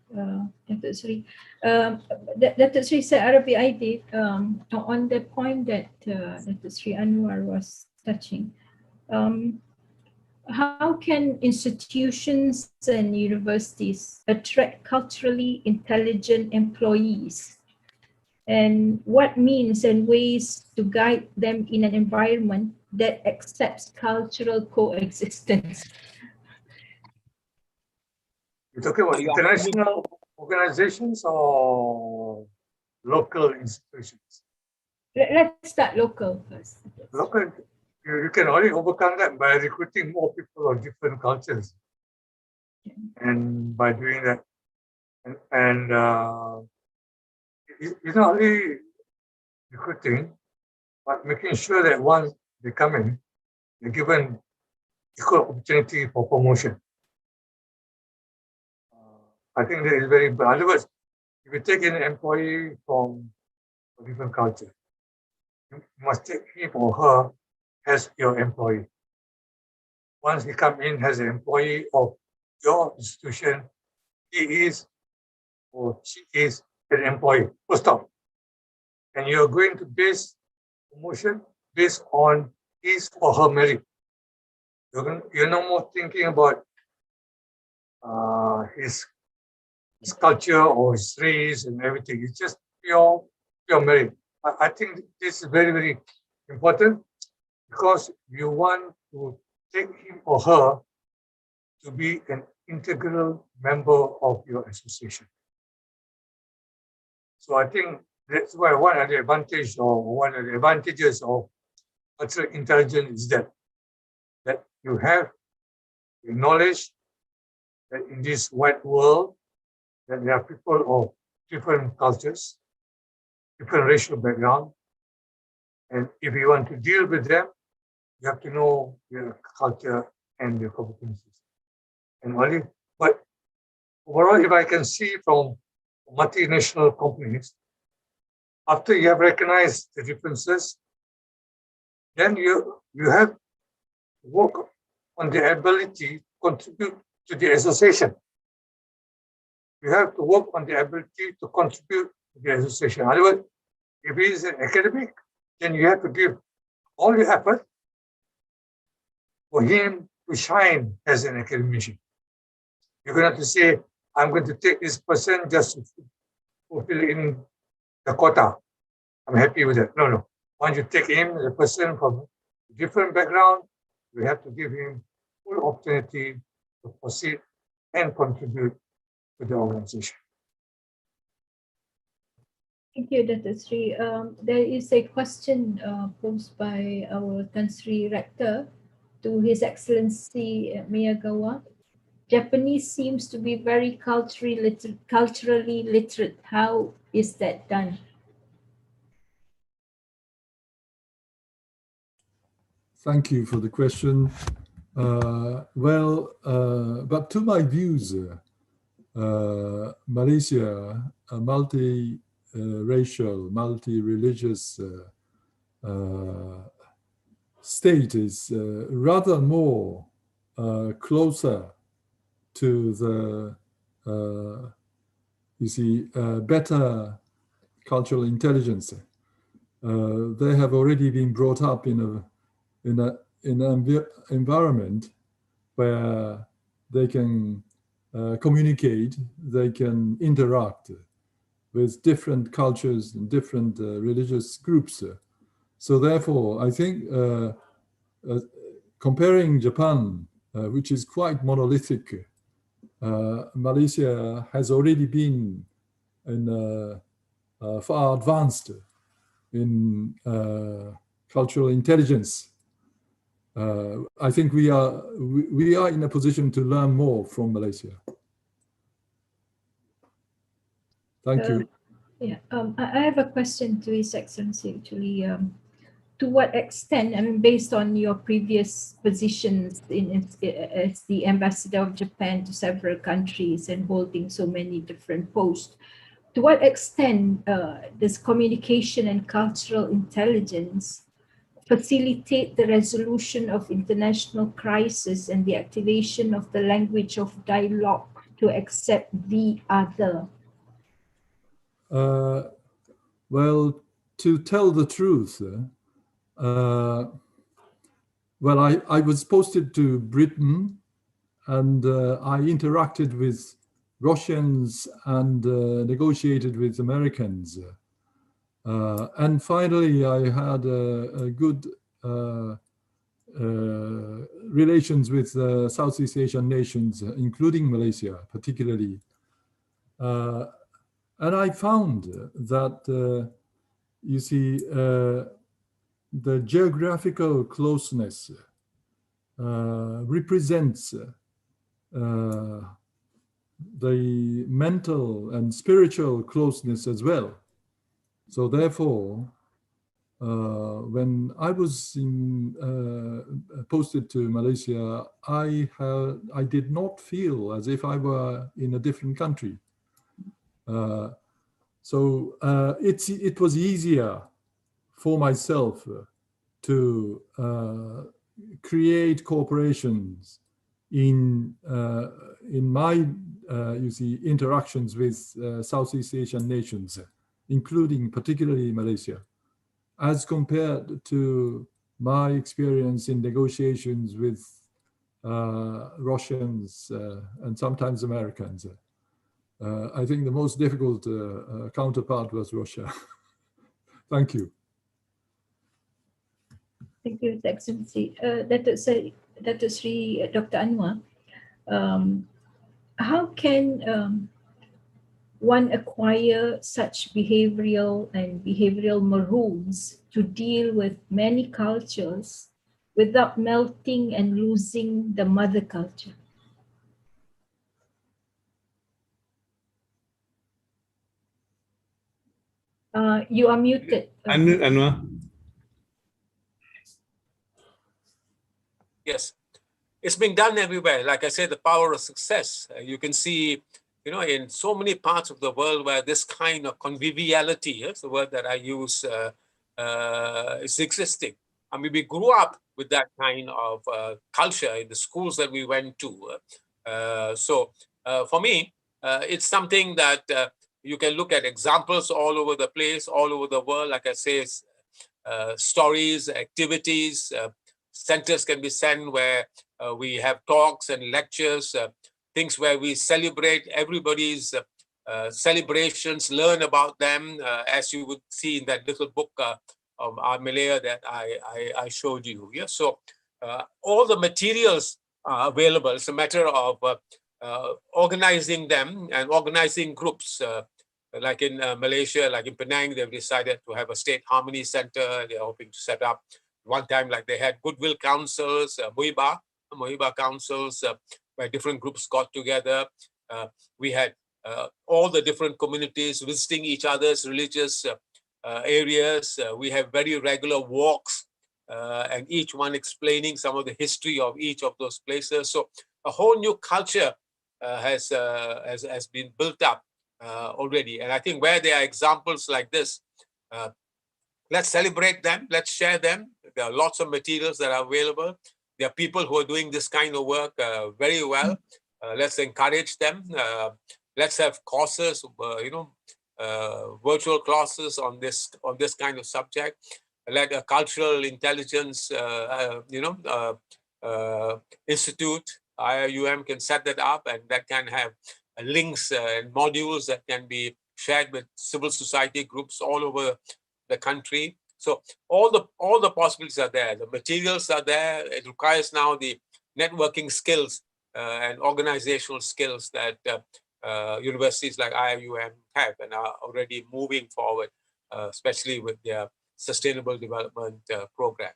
Datuk Sri. Datuk Sri said Arabic ID on the point that Datuk Sri Anwar was touching. How can institutions and universities attract culturally intelligent employees? And what means and ways to guide them in an environment that accepts cultural coexistence? You're talking about international organizations or local institutions? Let's start local first. Local, you can only overcome that by recruiting more people of different cultures. And by doing that, it's not only recruiting, but making sure that once they come in, they're given equal opportunity for promotion. I think that is very important. In other words, if you take an employee from a different culture, you must take him or her as your employee. Once he comes in as an employee of your institution, he is or she is an employee. Full stop. And you're going to base promotion based on his or her merit. You're no more thinking about his culture or his race and everything. It's just pure merit. I think this is very, very important because you want to take him or her to be an integral member of your association. So I think that's why one of the advantages of cultural intelligence is that you have the knowledge that in this wide world that there are people of different cultures, different racial background, and if you want to deal with them, you have to know their culture and their competencies. And only, but overall, if I can see from multinational companies, after you have recognized the differences, then you have to work on the ability to contribute to the association. You have to work on the ability to contribute to the association. In other words, if he is an academic, then you have to give all your effort for him to shine as an academician. You're going to have to say, I'm going to take this person just to fulfill in the quota. I'm happy with that. No. Once you take him, the person from a different background, you have to give him full opportunity to proceed and contribute to the organization. Thank you, Dr. Sri. There is a question posed by our Tan Sri Rector to His Excellency Miyagawa. Japanese seems to be very culturally literate. How is that done? Thank you for the question. But to my views, Malaysia, a multi-racial, multi-religious state, is rather more closer to the, better cultural intelligence. They have already been brought up in an environment where they can communicate, they can interact with different cultures and different religious groups. So therefore, I think comparing Japan, which is quite monolithic, Malaysia has already been far advanced in cultural intelligence. I think we are in a position to learn more from Malaysia. Thank you. Yeah, I have a question to His Excellency actually. To what extent, I mean, based on your previous positions as the ambassador of Japan to several countries and holding so many different posts, to what extent does communication and cultural intelligence facilitate the resolution of international crisis and the activation of the language of dialogue to accept the other? Well, to tell the truth, I was posted to Britain and I interacted with Russians and negotiated with Americans. And finally, I had a good relations with Southeast Asian nations, including Malaysia, particularly. And I found that, the geographical closeness represents the mental and spiritual closeness as well. So therefore, when I was posted to Malaysia, I did not feel as if I were in a different country. So it was easier for myself to create corporations in my interactions with Southeast Asian nations, including particularly Malaysia, as compared to my experience in negotiations with Russians and sometimes Americans. I think the most difficult counterpart was Russia. Thank you. Thank you, His Excellency. Dr. Sri Dr. Anwar, how can one acquire such behavioral maroons to deal with many cultures without melting and losing the mother culture? You are muted. Unmute, Anwar. Yes, it's being done everywhere. Like I said, the power of success. You can see, in so many parts of the world where this kind of conviviality, that's the word that I use, is existing. I mean, we grew up with that kind of culture in the schools that we went to. So for me, it's something that you can look at examples all over the place, all over the world. Like I say, stories, activities, centers can be sent where we have talks and lectures, things where we celebrate everybody's celebrations, learn about them, as you would see in that little book of our Malaya that I showed you. Yeah? So all the materials are available. It's a matter of organizing them and organizing groups Like in Malaysia, like in Penang, they've decided to have a state harmony center. They're hoping to set up one time, like they had goodwill councils, Muhibah councils, where different groups got together. We had all the different communities visiting each other's religious areas. We have very regular walks, and each one explaining some of the history of each of those places. So a whole new culture has been built up already. And I think where there are examples like this, let's celebrate them, let's share them. There are lots of materials that are available. There are people who are doing this kind of work very well. Let's encourage them. Let's have courses, virtual classes on this kind of subject. Let a cultural intelligence, institute, UIAM can set that up, and that can have links and modules that can be shared with civil society groups all over the country. So all the possibilities are there. The materials are there. It requires now the networking skills and organizational skills that universities like UIAM have and are already moving forward, especially with their sustainable development program.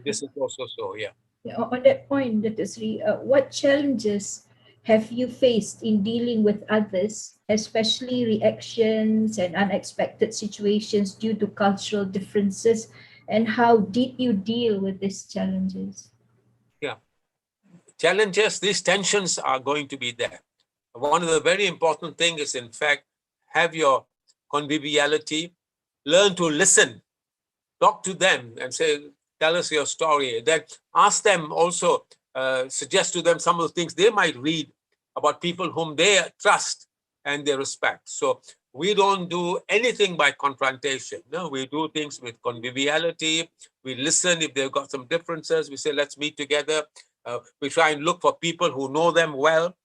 This is also so. On that point, Dr. Sri, what challenges have you faced in dealing with others, especially reactions and unexpected situations due to cultural differences, and how did you deal with these challenges? Challenges, these tensions are going to be there. One of the very important things is, in fact, have your conviviality, learn to listen, talk to them and say, tell us your story. Then ask them also, suggest to them some of the things they might read about people whom they trust and they respect. So we don't do anything by confrontation. No, we do things with conviviality. We listen if they've got some differences. We say, let's meet together. We try and look for people who know them well,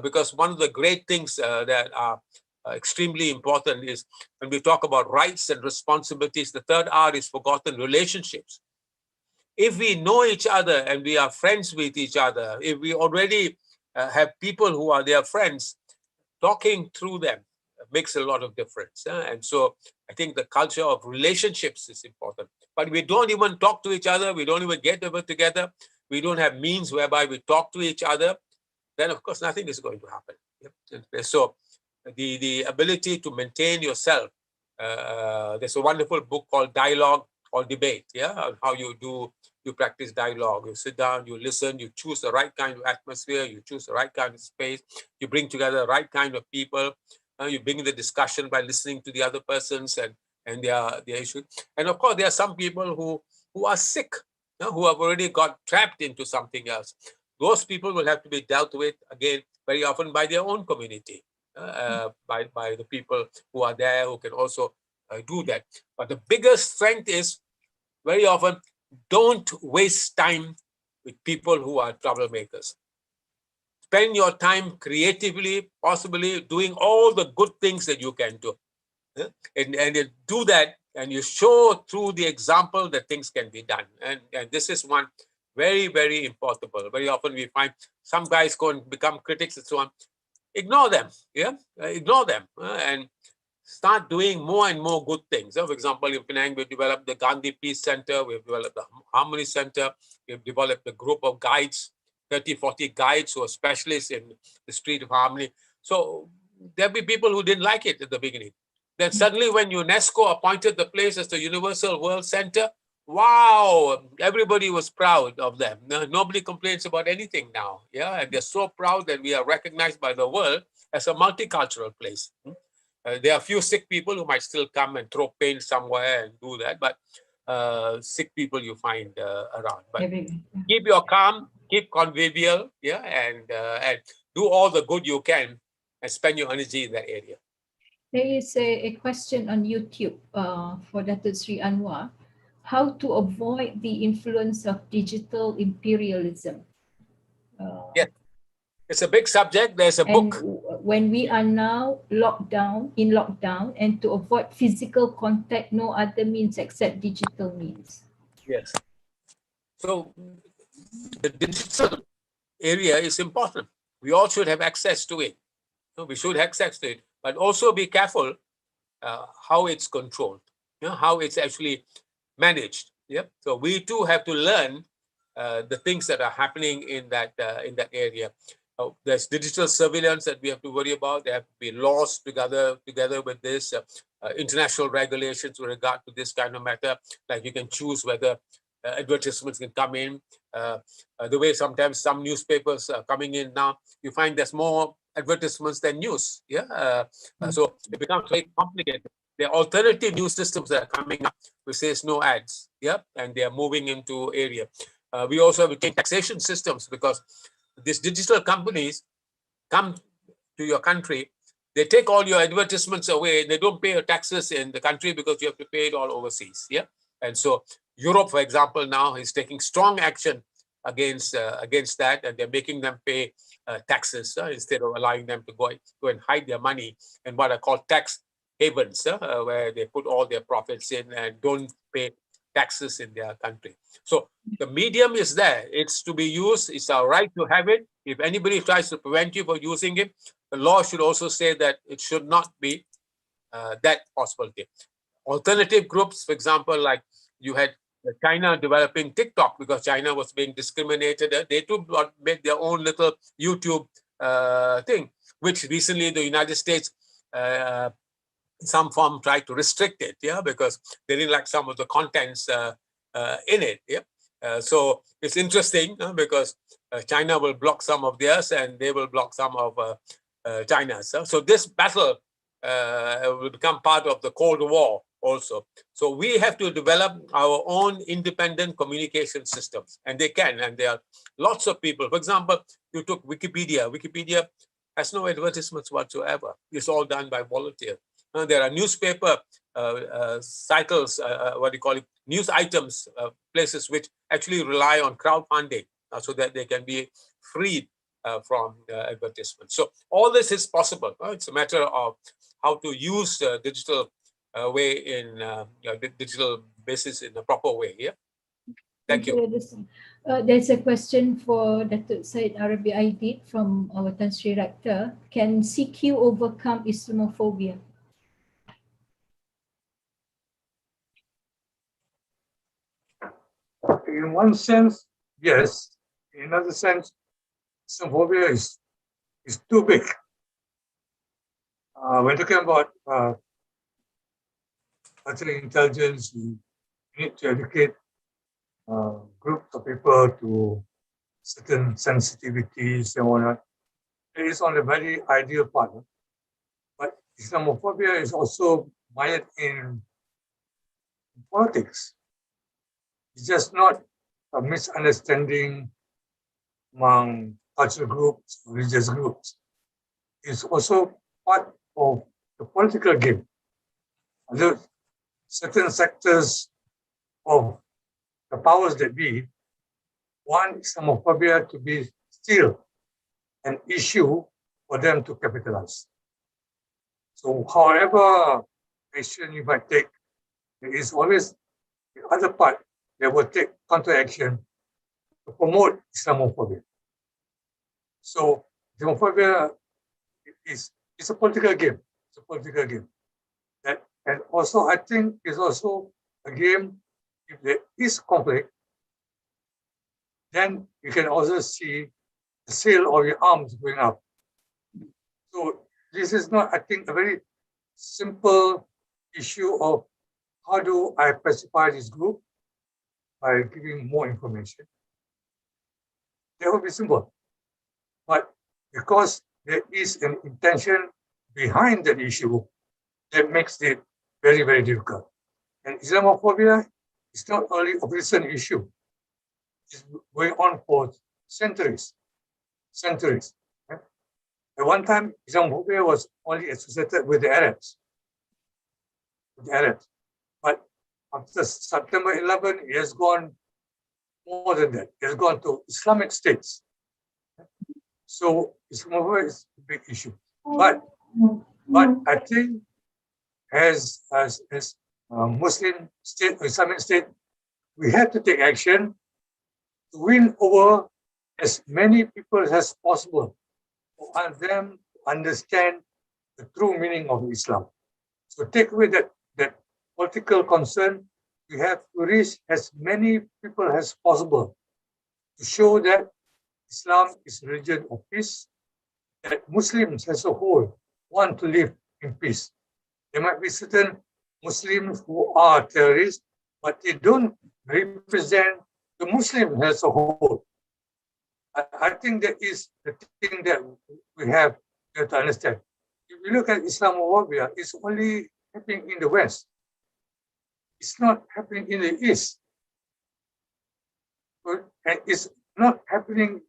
because one of the great things that are extremely important is when we talk about rights and responsibilities, the third R is forgotten: relationships. If we know each other and we are friends with each other, if we already have people who are their friends, talking through them makes a lot of difference. And so I think the culture of relationships is important. But we don't even talk to each other. We don't even get together. We don't have means whereby we talk to each other. Then, of course, nothing is going to happen. So the ability to maintain yourself, there's a wonderful book called Dialogue or Debate, how you practice dialogue. You sit down, you listen, you choose the right kind of atmosphere, you choose the right kind of space, you bring together the right kind of people, you bring the discussion by listening to the other persons and their issues. And of course, there are some people who are sick, who have already got trapped into something else. Those people will have to be dealt with, again, very often by their own community, by the people who are there who can also do that. But the biggest strength is very often don't waste time with people who are troublemakers. Spend your time creatively, possibly doing all the good things that you can do. And you do that, and you show through the example that things can be done. And this is one very, very important. Very often we find some guys go and become critics and so on. Ignore them, ignore them, and start doing more and more good things. For example, in Penang, we've developed the Gandhi Peace Center, we've developed the Harmony Center, we've developed a group of guides, 30, 40 guides who are specialists in the street of harmony. So there'll be people who didn't like it at the beginning. Then suddenly when UNESCO appointed the place as the Universal World Center, wow, everybody was proud of them. Nobody complains about anything now. And they're so proud that we are recognized by the world as a multicultural place. There are a few sick people who might still come and throw paint somewhere and do that, but sick people you find around. But keep your calm, keep convivial, and do all the good you can and spend your energy in that area. There is a question on YouTube for Dr. Sri Anwar. How to avoid the influence of digital imperialism? Yes, it's a big subject. There's a book. When we are now in lockdown, and to avoid physical contact, no other means except digital means. Yes. So the digital area is important. We all should have access to it. We should have access to it. but also be careful how it's controlled, how it's actually managed. Yeah. So we too have to learn the things that are happening in that area. There's digital surveillance that we have to worry about. There have to be laws together with this, international regulations with regard to this kind of matter. Like you can choose whether advertisements can come in. The way sometimes some newspapers are coming in now, you find there's more advertisements than news. Yeah. So it becomes very complicated. There are alternative news systems that are coming up which says no ads. Yeah. And they are moving into area. We also have to change taxation systems because these digital companies come to your country, they take all your advertisements away, they don't pay your taxes in the country because you have to pay it all overseas. Yeah. And so Europe, for example, now is taking strong action against that, and they're making them pay taxes instead of allowing them to go and hide their money in what are called tax havens, where they put all their profits in and don't pay taxes in their country. So the medium is there. It's to be used. It's our right to have it. If anybody tries to prevent you from using it, the law should also say that it should not be that possibility. Alternative groups, for example, like you had China developing TikTok because China was being discriminated. They too made their own little YouTube thing, which recently the United States in some form tried to restrict it, because they didn't like some of the contents in it. So it's interesting because China will block some of theirs and they will block some of China's. So this battle will become part of the Cold War also. So we have to develop our own independent communication systems, and they can, and there are lots of people. For example, you took Wikipedia. Wikipedia has no advertisements whatsoever. It's all done by volunteers. There are newspaper cycles, what do you call it, news items, places which actually rely on crowdfunding so that they can be freed from advertisements. So all this is possible. It's a matter of how to use digital way in digital basis in a proper way. Yeah. Thank you. There's a question for Datuk Syed Arabi Aidid from our Tan Sri Rector. Can CQ overcome Islamophobia? In one sense, yes. In another sense, Islamophobia is too big. When talking about artificial intelligence, we need to educate groups of people to certain sensitivities and whatnot. It is on the very ideal part. But Islamophobia is also mired in politics. It's just not a misunderstanding among cultural groups, religious groups. It's also part of the political game. Although certain sectors of the powers that be want Islamophobia to be still an issue for them to capitalize. So however action you might take, there is always the other part that will take counteraction to promote Islamophobia. So Islamophobia is a political game. It's a political game. And also I think it's also a game, if there is conflict, then you can also see the sale of your arms going up. So this is not, I think, a very simple issue of how do I pacify this group by giving more information. That would be simple. But because there is an intention behind that issue, that makes it very, very difficult. And Islamophobia is not only a recent issue. It's going on for centuries. At one time, Islamophobia was only associated with the Arabs. But after September 11, it has gone more than that. It has gone to Islamic states. So Islamophobia is a big issue. But I think as Muslim state or Islamic state, we have to take action to win over as many people as possible, for them to understand the true meaning of Islam. So take away that political concern. We have to reach as many people as possible to show that Islam is a religion of peace, that Muslims as a whole want to live in peace. There might be certain Muslims who are terrorists, but they don't represent the Muslims as a whole. I think that is the thing that we have to understand. If you look at Islamophobia, it's only happening in the West. It's not happening in the East. And it's not happening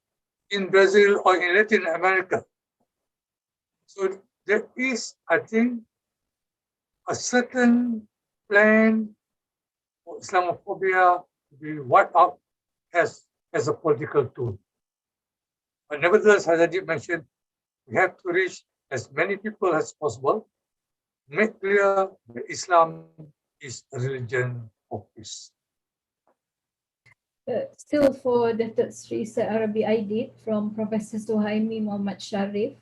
in Brazil or in Latin America. So there is, I think, a certain plan for Islamophobia to be wiped out as a political tool. But nevertheless, as I did mention, we have to reach as many people as possible, make clear that Islam is a religion of peace. Still for Datuk Sri Arabi Aidit from Professor Suhaimi Muhammad Sharif,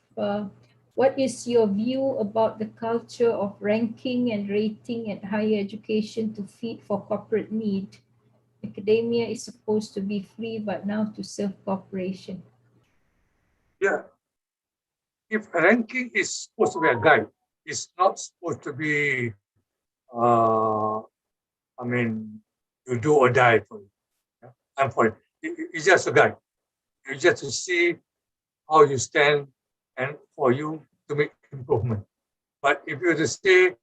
what is your view about the culture of ranking and rating at higher education to feed for corporate need? Academia is supposed to be free, but now to serve corporation. Yeah. If ranking is supposed to be a guide, it's not supposed to be, you do or die for it. Yeah? I'm for it. It's just a guide. It's just to see how you stand and for you to make improvement. But if you just say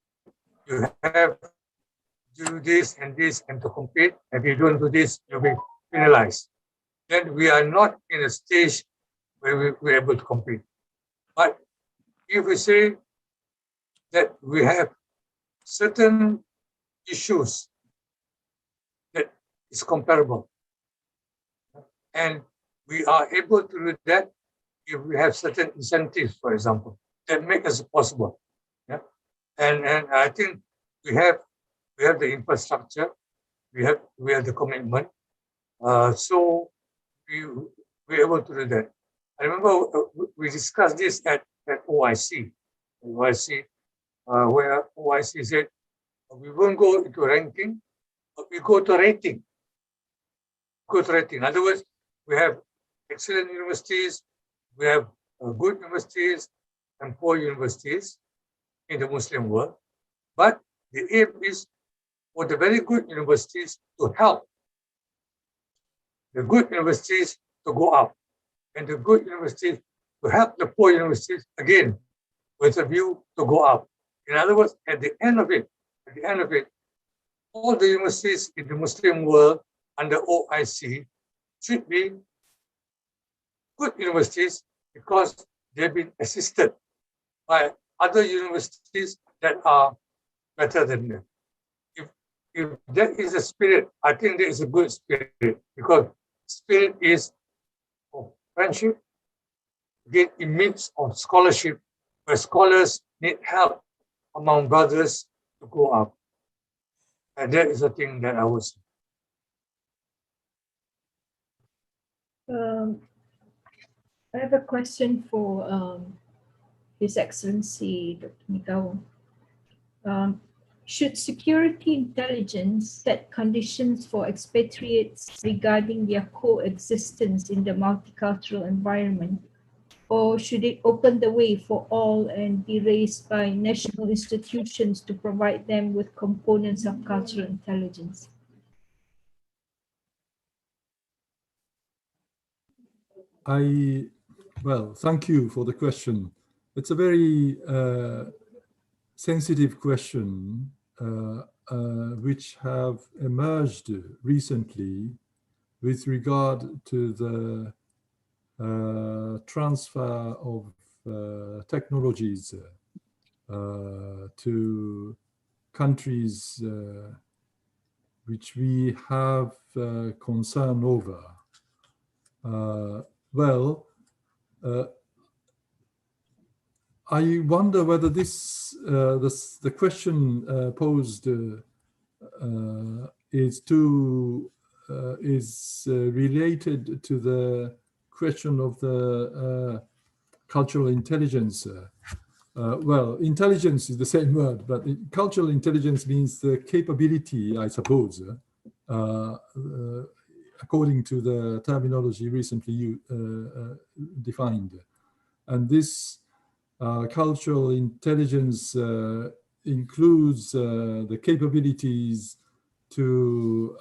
you have to do this and to compete, if you don't do this, you'll be penalized. Then we are not in a stage where we're able to compete. But if we say that we have certain issues that is comparable, and we are able to do that if we have certain incentives, for example, that make us possible. Yeah, and I think we have the infrastructure, we have the commitment, so we're able to do that. I remember we discussed this at OIC, where OIC said we won't go into ranking, but we go to rating. In other words, we have excellent universities, we have good universities and poor universities in the Muslim world, but the aim is for the very good universities to help the good universities to go up, and the good universities to help the poor universities again with a view to go up. In other words, at the end of it, all the universities in the Muslim world under OIC should be good universities because they've been assisted by other universities that are better than them. If that is the spirit, I think that is a good spirit, because spirit is of friendship, again, in midst of scholarship, where scholars need help among brothers to go up. And that is the thing that I would say. I have a question for His Excellency Dr. Mikawa. Should security intelligence set conditions for expatriates regarding their coexistence in the multicultural environment, or should it open the way for all and be raised by national institutions to provide them with components of cultural intelligence? Well, thank you for the question. It's a very sensitive question which have emerged recently with regard to the transfer of technologies to countries which we have concern over. I wonder whether the question posed is related to the question of the cultural intelligence well, intelligence is the same word, but cultural intelligence means the capability, I suppose, according to the terminology recently defined. And this cultural intelligence includes the capabilities to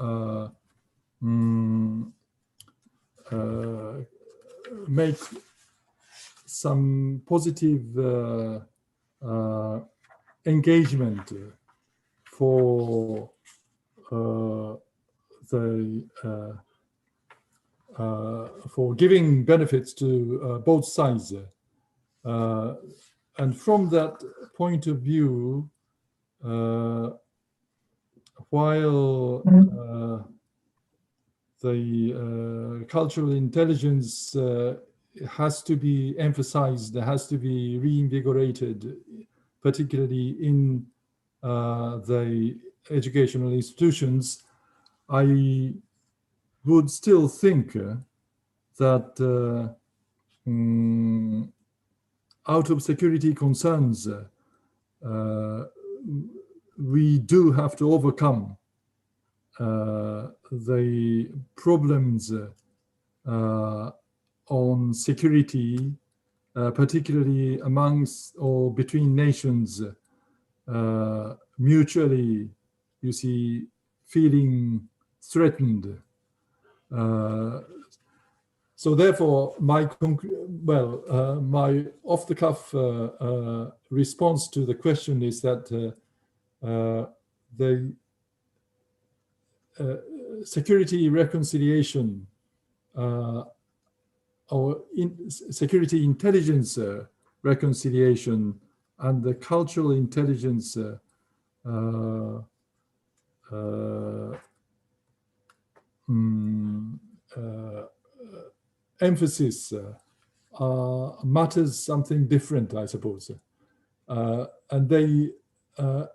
make some positive engagement for for giving benefits to both sides. And from that point of view, while the cultural intelligence has to be emphasized, has to be reinvigorated, particularly in the educational institutions, I would still think that out of security concerns, we do have to overcome the problems on security, particularly amongst or between nations, mutually, you see, feeling threatened. So therefore, my off-the-cuff response to the question is that the security reconciliation or security intelligence reconciliation and the cultural intelligence emphasis matters something different, I suppose. And they,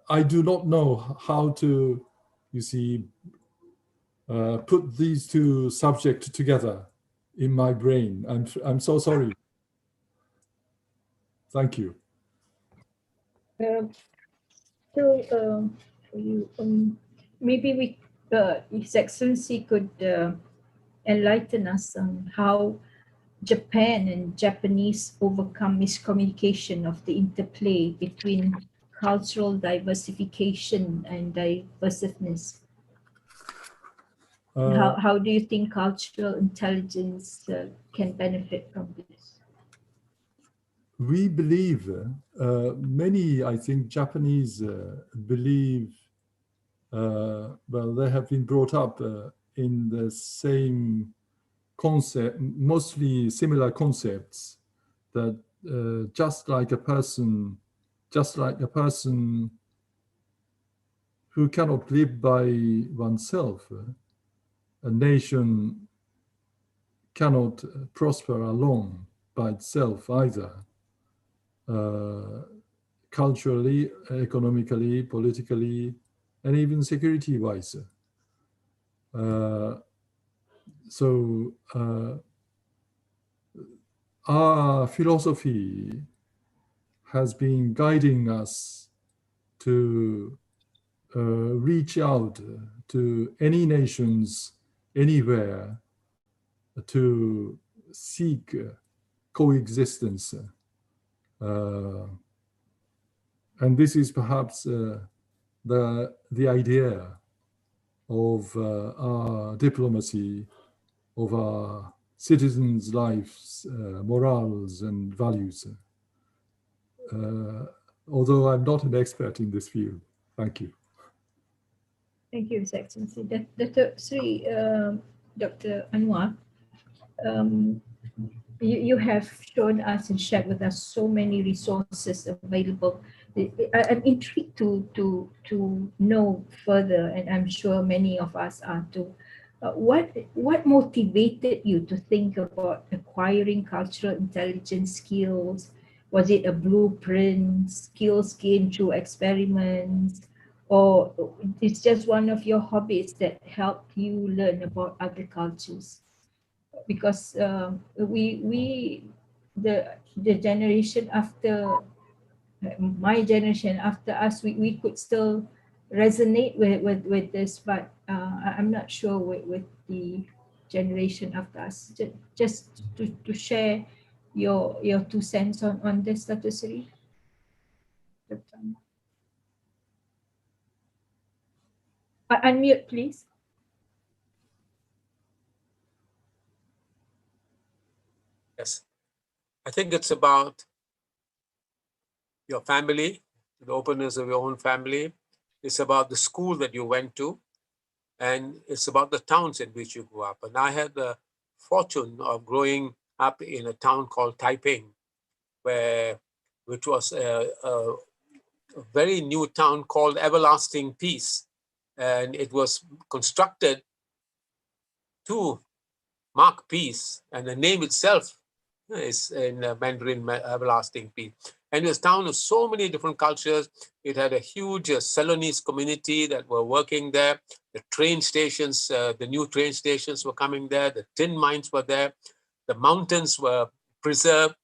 I do not know how to, you see, put these two subjects together in my brain. I'm so sorry. Thank you. Maybe His Excellency could enlighten us on how Japan and Japanese overcome miscommunication of the interplay between cultural diversification and diversiveness. How do you think cultural intelligence can benefit from this? We believe, many, I think, Japanese believe, well, they have been brought up in the same concept, mostly similar concepts, that just like a person who cannot live by oneself, a nation cannot prosper alone by itself either. Culturally, economically, politically, and even security-wise. So our philosophy has been guiding us to reach out to any nations, anywhere, to seek coexistence. And this is perhaps the idea of our diplomacy, of our citizens' lives, morals and values. Although I'm not an expert in this field. Thank you. Thank you, His Excellency. Dr. Anwar, you have shown us and shared with us so many resources available. I'm intrigued to know further, and I'm sure many of us are too. What motivated you to think about acquiring cultural intelligence skills? Was it a blueprint, skills gained through experiments, or it's just one of your hobbies that helped you learn about other cultures? Because the generation after my generation after us, we could still resonate with this, but I'm not sure with the generation after us. Just to share your 2 cents on this, Dr. Sri. Unmute, please. Yes, I think it's about your family, the openness of your own family. It's about the school that you went to, and it's about the towns in which you grew up. And I had the fortune of growing up in a town called Taiping, which was a very new town called Everlasting Peace. And it was constructed to mark peace, and the name itself is in Mandarin, Everlasting Peace. And this town of so many different cultures. It had a huge Ceylonese community that were working there. The train stations, the new train stations were coming there. The tin mines were there. The mountains were preserved.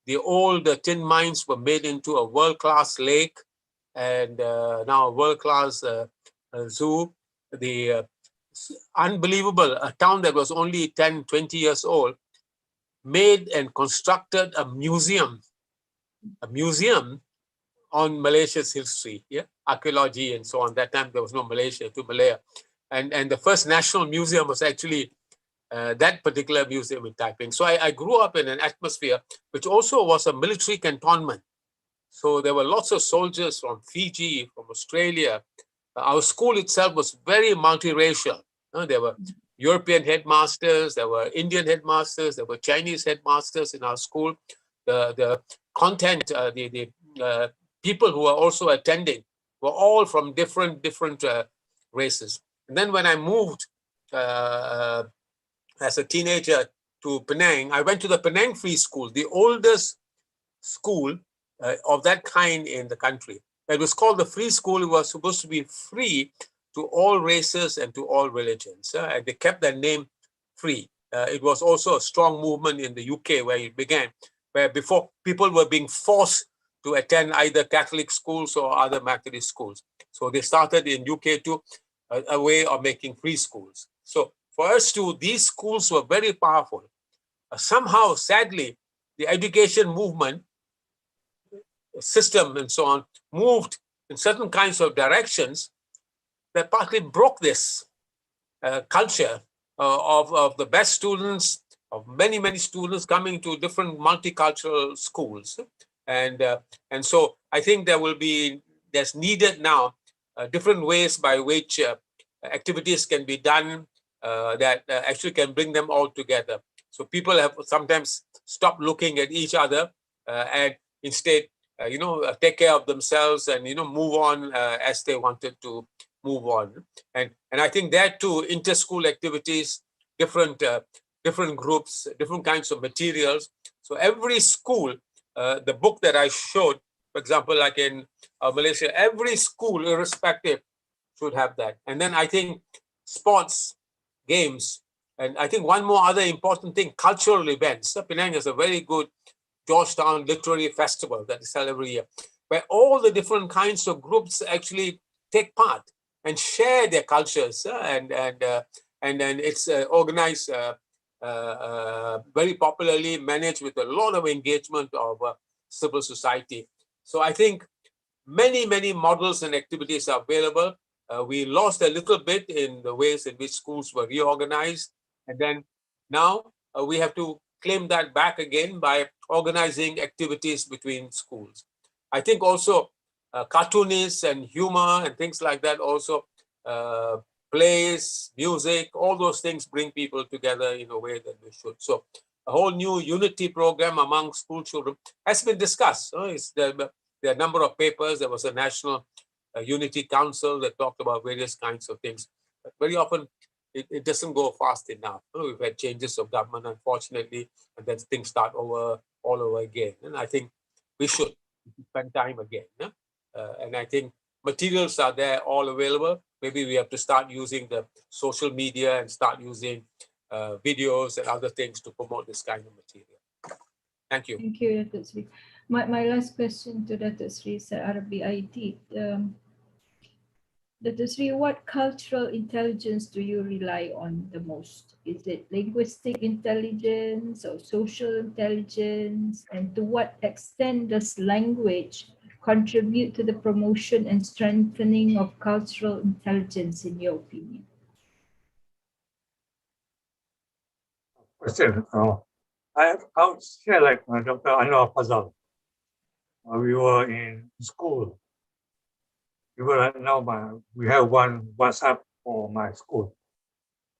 The old tin mines were made into a world-class lake, and now a world-class zoo. The unbelievable, a town that was only 10, 20 years old, made and constructed a museum on Malaysia's history, archaeology and so on. That time there was no Malaysia to Malaya. And the first national museum was actually that particular museum in Taiping. So I grew up in an atmosphere which also was a military cantonment. So there were lots of soldiers from Fiji, from Australia. Our school itself was very multiracial. There were European headmasters, there were Indian headmasters, there were Chinese headmasters in our school. The content, the people who were also attending were all from different races. And then when I moved as a teenager to Penang, I went to the Penang Free School, the oldest school of that kind in the country. It was called the Free School. It was supposed to be free to all races and to all religions. And they kept that name free. It was also a strong movement in the UK where it began, where before people were being forced to attend either Catholic schools or other Methodist schools. So they started in UK too, a way of making free schools. So for us too, these schools were very powerful. Somehow, sadly, the education movement system and so on moved in certain kinds of directions that partly broke this culture of the best students, of many students coming to different multicultural schools. And so I think there's needed now different ways by which activities can be done that actually can bring them all together. So people have sometimes stopped looking at each other and instead take care of themselves and move on as they wanted to move on. And I think that too, inter-school activities, different groups, different kinds of materials. So every school, the book that I showed, for example, like in Malaysia, every school, irrespective, should have that. And then I think sports, games, and I think one more other important thing, cultural events. Penang is a very good Georgetown Literary Festival that is held every year, where all the different kinds of groups actually take part and share their cultures, and then it's organized very popularly, managed with a lot of engagement of civil society. So I think many models and activities are available. We lost a little bit in the ways in which schools were reorganized, and then now we have to claim that back again by organizing activities between schools. I think also cartoonists and humor and things like that also, plays, music, all those things bring people together in a way that they should. So a whole new unity program among school children has been discussed. There are a number of papers. There was a National Unity Council that talked about various kinds of things. But very often it doesn't go fast enough. We've had changes of government, unfortunately, and then things start all over again. And I think we should spend time again. And I think materials are there, all available. Maybe we have to start using the social media and start using videos and other things to promote this kind of material. Thank you. Thank you, Dr. Sri. My last question to Dr. Sri Arabi IT. Dr. Sri, what cultural intelligence do you rely on the most? Is it linguistic intelligence or social intelligence? And to what extent does language contribute to the promotion and strengthening of cultural intelligence, in your opinion? Question. I would share like Dr. Anwar Fazal. We were in school. We have one WhatsApp for my school.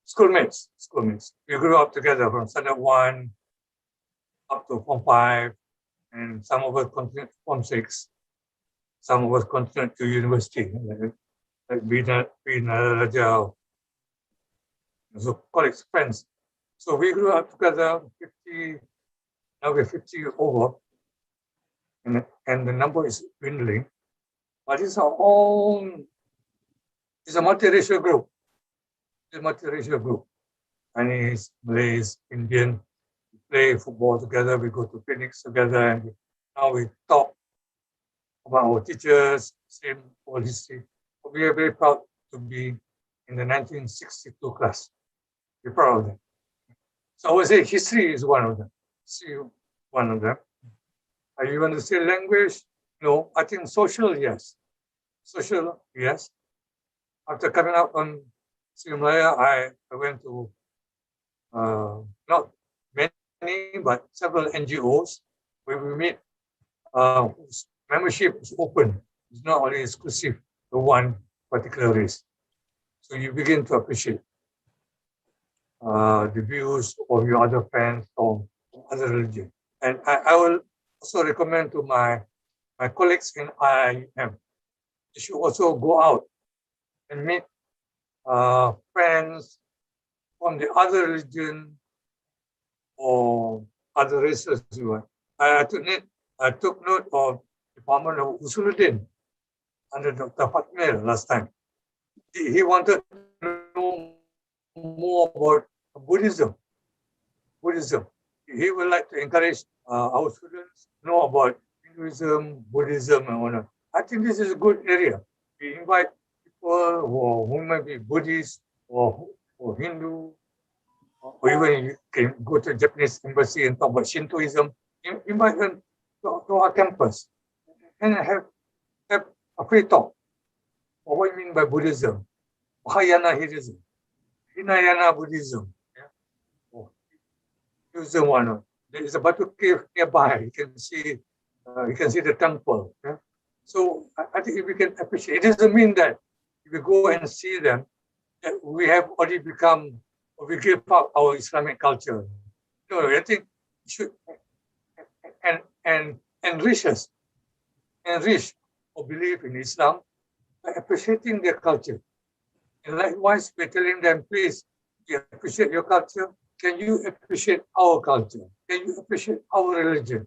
Schoolmates. We grew up together from standard 1 up to Form 5, and some of us continued to Form 6. Some of us continued to university, like Bina Rajal. So colleagues, friends. So we grew up together, 50, now we're 50 over, and the number is dwindling. But it's our own, it's a multiracial group. It's a multiracial group. Chinese, Malays, Indian, we play football together, we go to picnics together, and now we talk about our teachers, same old history. We are very proud to be in the 1962 class. We're proud of them. So I would say history is one of them. Are you want to say language? No, I think social, yes. Social, yes. After coming out on Malaya, I went to not many, but several NGOs where we meet whose membership is open. It's not only exclusive to one particular race. So you begin to appreciate the views of your other friends from other religions. And I will also recommend to my colleagues in IIM, you should also go out and meet friends from the other religion or other races. I took note of the Department of Usuluddin under Dr. Fatmir last time. He wanted to know more about Buddhism. He would like to encourage our students to know about Hinduism, Buddhism, and whatnot. I think this is a good area. We invite people who might be Buddhist or Hindu, or even you can go to the Japanese embassy and talk about Shintoism. Invite them to our campus and have a free talk. Or what do you mean by Buddhism? Mahayana Hinduism, Hinayana Buddhism. Hinduism one. There is a Batu cave nearby. You can see the temple. Yeah? So I think if we can appreciate, it doesn't mean that if we go and see them, that we have already become, or we give up our Islamic culture. No, I think we should enrich or believe in Islam by appreciating their culture. And likewise, we're telling them, please, we appreciate your culture. Can you appreciate our culture? Can you appreciate our religion?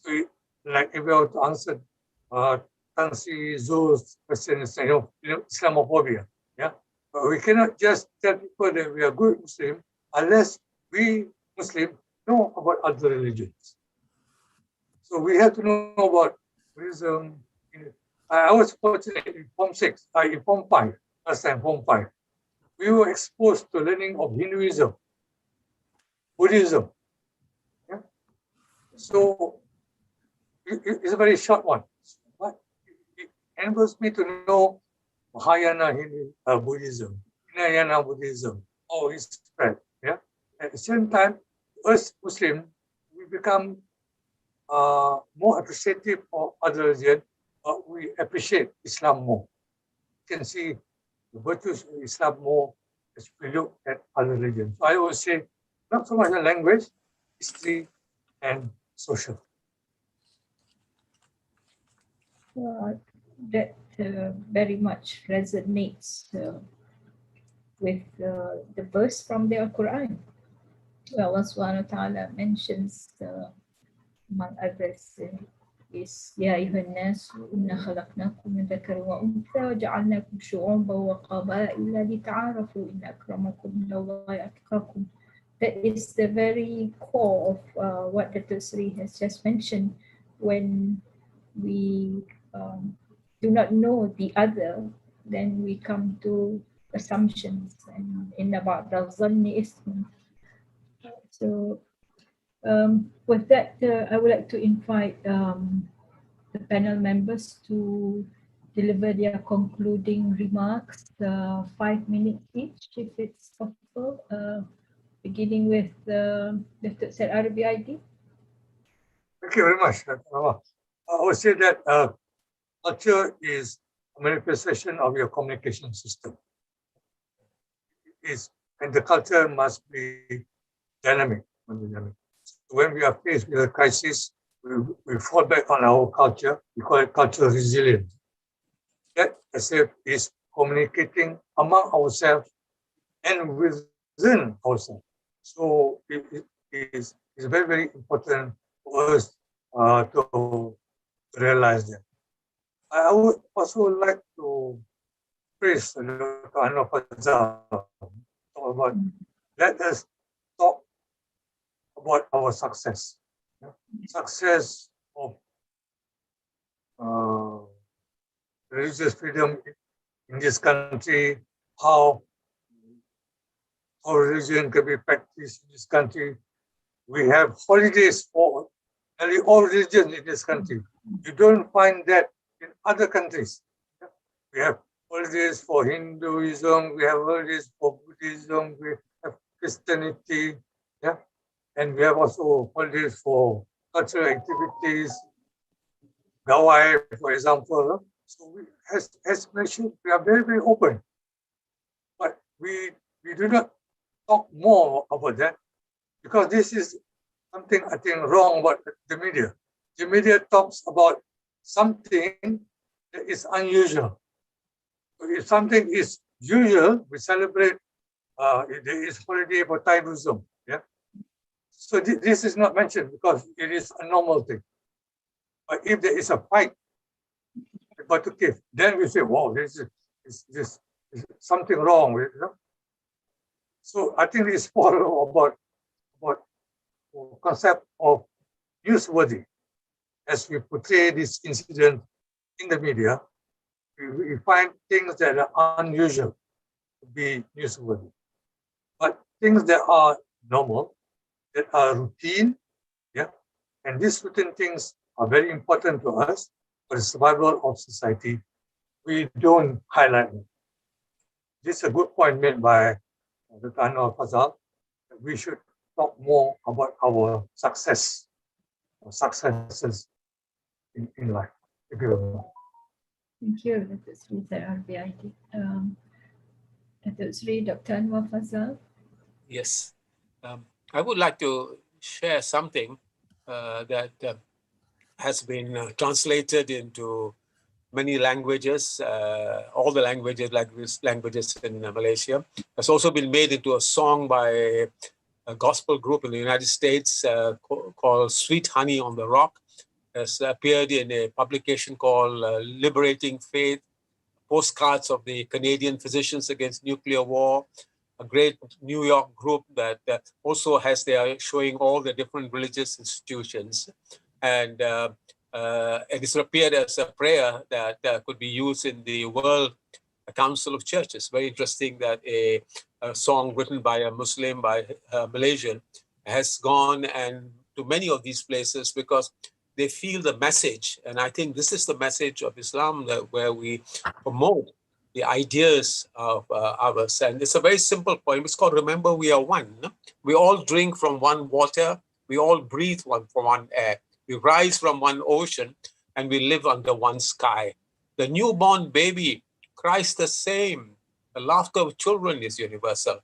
So, like if we were to answer Tansi Zul's question, Islamophobia. Yeah, but we cannot just tell people that we are good Muslim unless we Muslims know about other religions. So we have to know about Buddhism. I was fortunate in Form 6, in Form 5, last time, Form 5. We were exposed to learning of Hinduism, Buddhism. Yeah? So it's a very short one. But it enables me to know Mahayana Buddhism, Hinayana Buddhism, how it's spread. Yeah? At the same time, us Muslims, we become more appreciative of other religions. We appreciate Islam more. You can see the virtues of Islam more as we look at other religions. So I would say not so much the language, history, and social. That very much resonates with the verse from the Quran. Allah subhanahu wa ta'ala mentions among others is Ya ayyuhan nas inna khalaqnakum min dhakarin wa untha wa ja'alnakum shu'uban wa qaba'ila lita'arafu inna akramakum indallahi atqakum. That is the very core of what Dr. Sri has just mentioned. when we do not know the other, then we come to assumptions and in about the zanni ism. So with that, I would like to invite the panel members to deliver their concluding remarks, 5 minutes each, if it's possible. Beginning with Dr. Said Arabi ID. Thank you very much. I would say that culture is a manifestation of your communication system. And the culture must be dynamic. When we are faced with a crisis, we fall back on our culture. We call it cultural resilience. That itself is communicating among ourselves and within ourselves. So it is very, very important for us to realize that. I would also like to praise Dr. Anwar Fazal about let us talk about our success. Success of religious freedom in this country, how religion can be practiced in this country. We have holidays for nearly all religions in this country. You don't find that in other countries. We have holidays for Hinduism, we have holidays for Buddhism, we have Christianity, and we have also holidays for cultural activities, Gawai, for example. So as mentioned, we are very, very open. But we do not talk more about that because this is something I think wrong about the media. The media talks about something that is unusual. If something is usual, we celebrate. There is holiday for Thai Buddhism. So this is not mentioned because it is a normal thing. But if there is a fight about to give, then we say, "Wow, this is something wrong with it." So I think it's more about concept of newsworthy. As we portray this incident in the media, we find things that are unusual to be newsworthy. But things that are normal, that are routine, and these routine things are very important to us for the survival of society. We don't highlight them. This is a good point made by Dr. Anwar Fazal. We should talk more about our successes in life. Thank you very much. Thank you, Dr. Sri RBID. Dr. Sri, Dr. Anwar Fazal. Yes, I would like to share something that has been translated into many languages, all the languages in Malaysia. Has also been made into a song by a gospel group in the United States called Sweet Honey on the Rock. Has appeared in a publication called Liberating Faith, postcards of the Canadian Physicians Against Nuclear War, a great New York group that also has their showing all the different religious institutions. And it's appeared as a prayer that could be used in the World Council of Churches. Very interesting that a song written by a Muslim, by a Malaysian, has gone and to many of these places because they feel the message. And I think this is the message of Islam, that where we promote the ideas of ours. And it's a very simple poem. It's called Remember We Are One. We all drink from one water. We all breathe from one air. We rise from one ocean and we live under one sky. The newborn baby cries the same. The laughter of children is universal.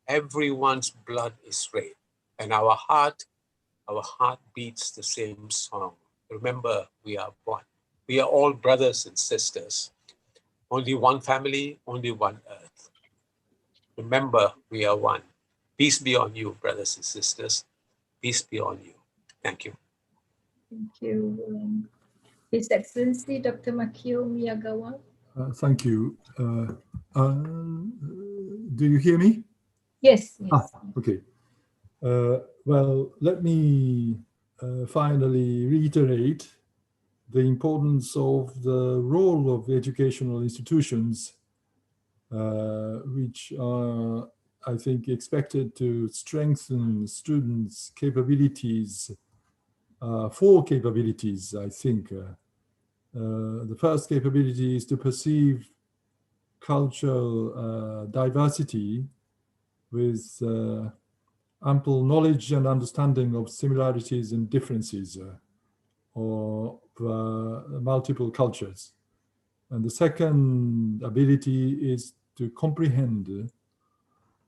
Everyone's blood is red. And our heart beats the same song. Remember, we are one. We are all brothers and sisters. Only one family, only one earth. Remember, we are one. Peace be on you, brothers and sisters. Peace be on you. Thank you. Thank you. His Excellency Dr. Makio Miyagawa. Thank you. Do you hear me? Yes. Okay. Well, let me finally reiterate the importance of the role of educational institutions, which are, I think, expected to strengthen students' capabilities, four capabilities, I think. The first capability is to perceive cultural diversity with ample knowledge and understanding of similarities and differences of multiple cultures. And the second ability is to comprehend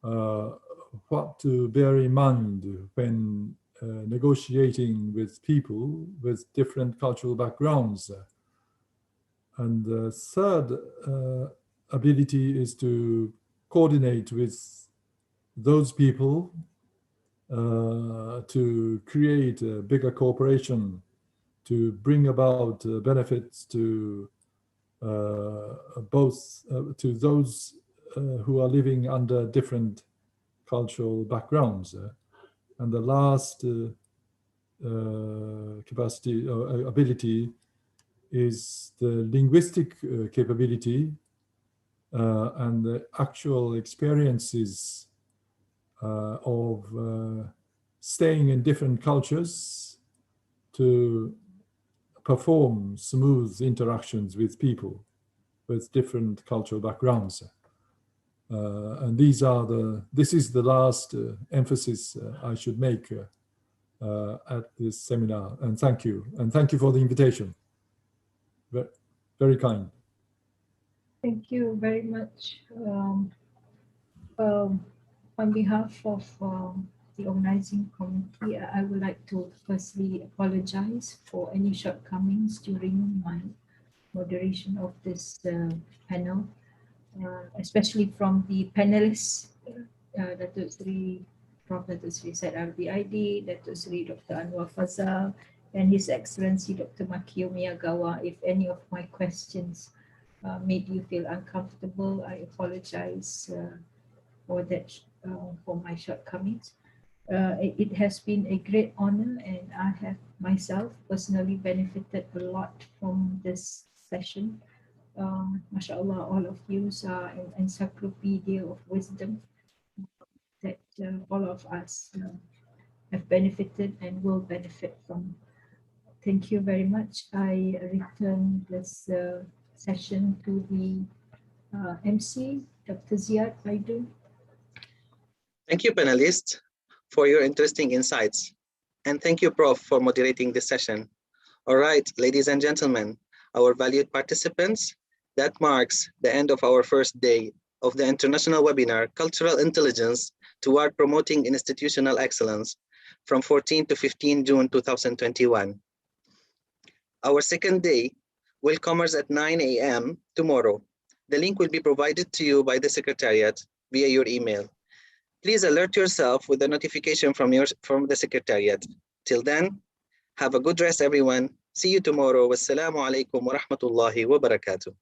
what to bear in mind when negotiating with people with different cultural backgrounds. And the third ability is to coordinate with those people to create a bigger cooperation, to bring about benefits to both to those who are living under different cultural backgrounds. And the last capacity or ability is the linguistic capability and the actual experiences of staying in different cultures to perform smooth interactions with people with different cultural backgrounds. And this is the last emphasis I should make at this seminar. And thank you. And thank you for the invitation. Very kind. Thank you very much. On behalf of the organizing committee, I would like to firstly apologize for any shortcomings during my moderation of this panel, especially from the panelists, Datuk Sri Prof. Datuk Sri Said RBID, Datuk Sri Dr. Anwar Fazal, and His Excellency Dr. Makio Miyagawa. If any of my questions made you feel uncomfortable, I apologize for that, for my shortcomings. It has been a great honor, and I have myself personally benefited a lot from this session. MashaAllah, all of you are an encyclopedia of wisdom that all of us have benefited and will benefit from. Thank you very much. I return this session to the MC, Dr. Ziad Baidu. Thank you, panelists, for your interesting insights. And thank you, Prof, for moderating this session. All right, ladies and gentlemen, our valued participants, that marks the end of our first day of the international webinar, Cultural Intelligence Toward Promoting Institutional Excellence, from 14 to 15 June 2021. Our second day will commence at 9 a.m. tomorrow. The link will be provided to you by the Secretariat via your email. Please alert yourself with a notification from the Secretariat. Till then, have a good rest, everyone. See you tomorrow. Wassalamu alaikum wa rahmatullahi wa barakatuh.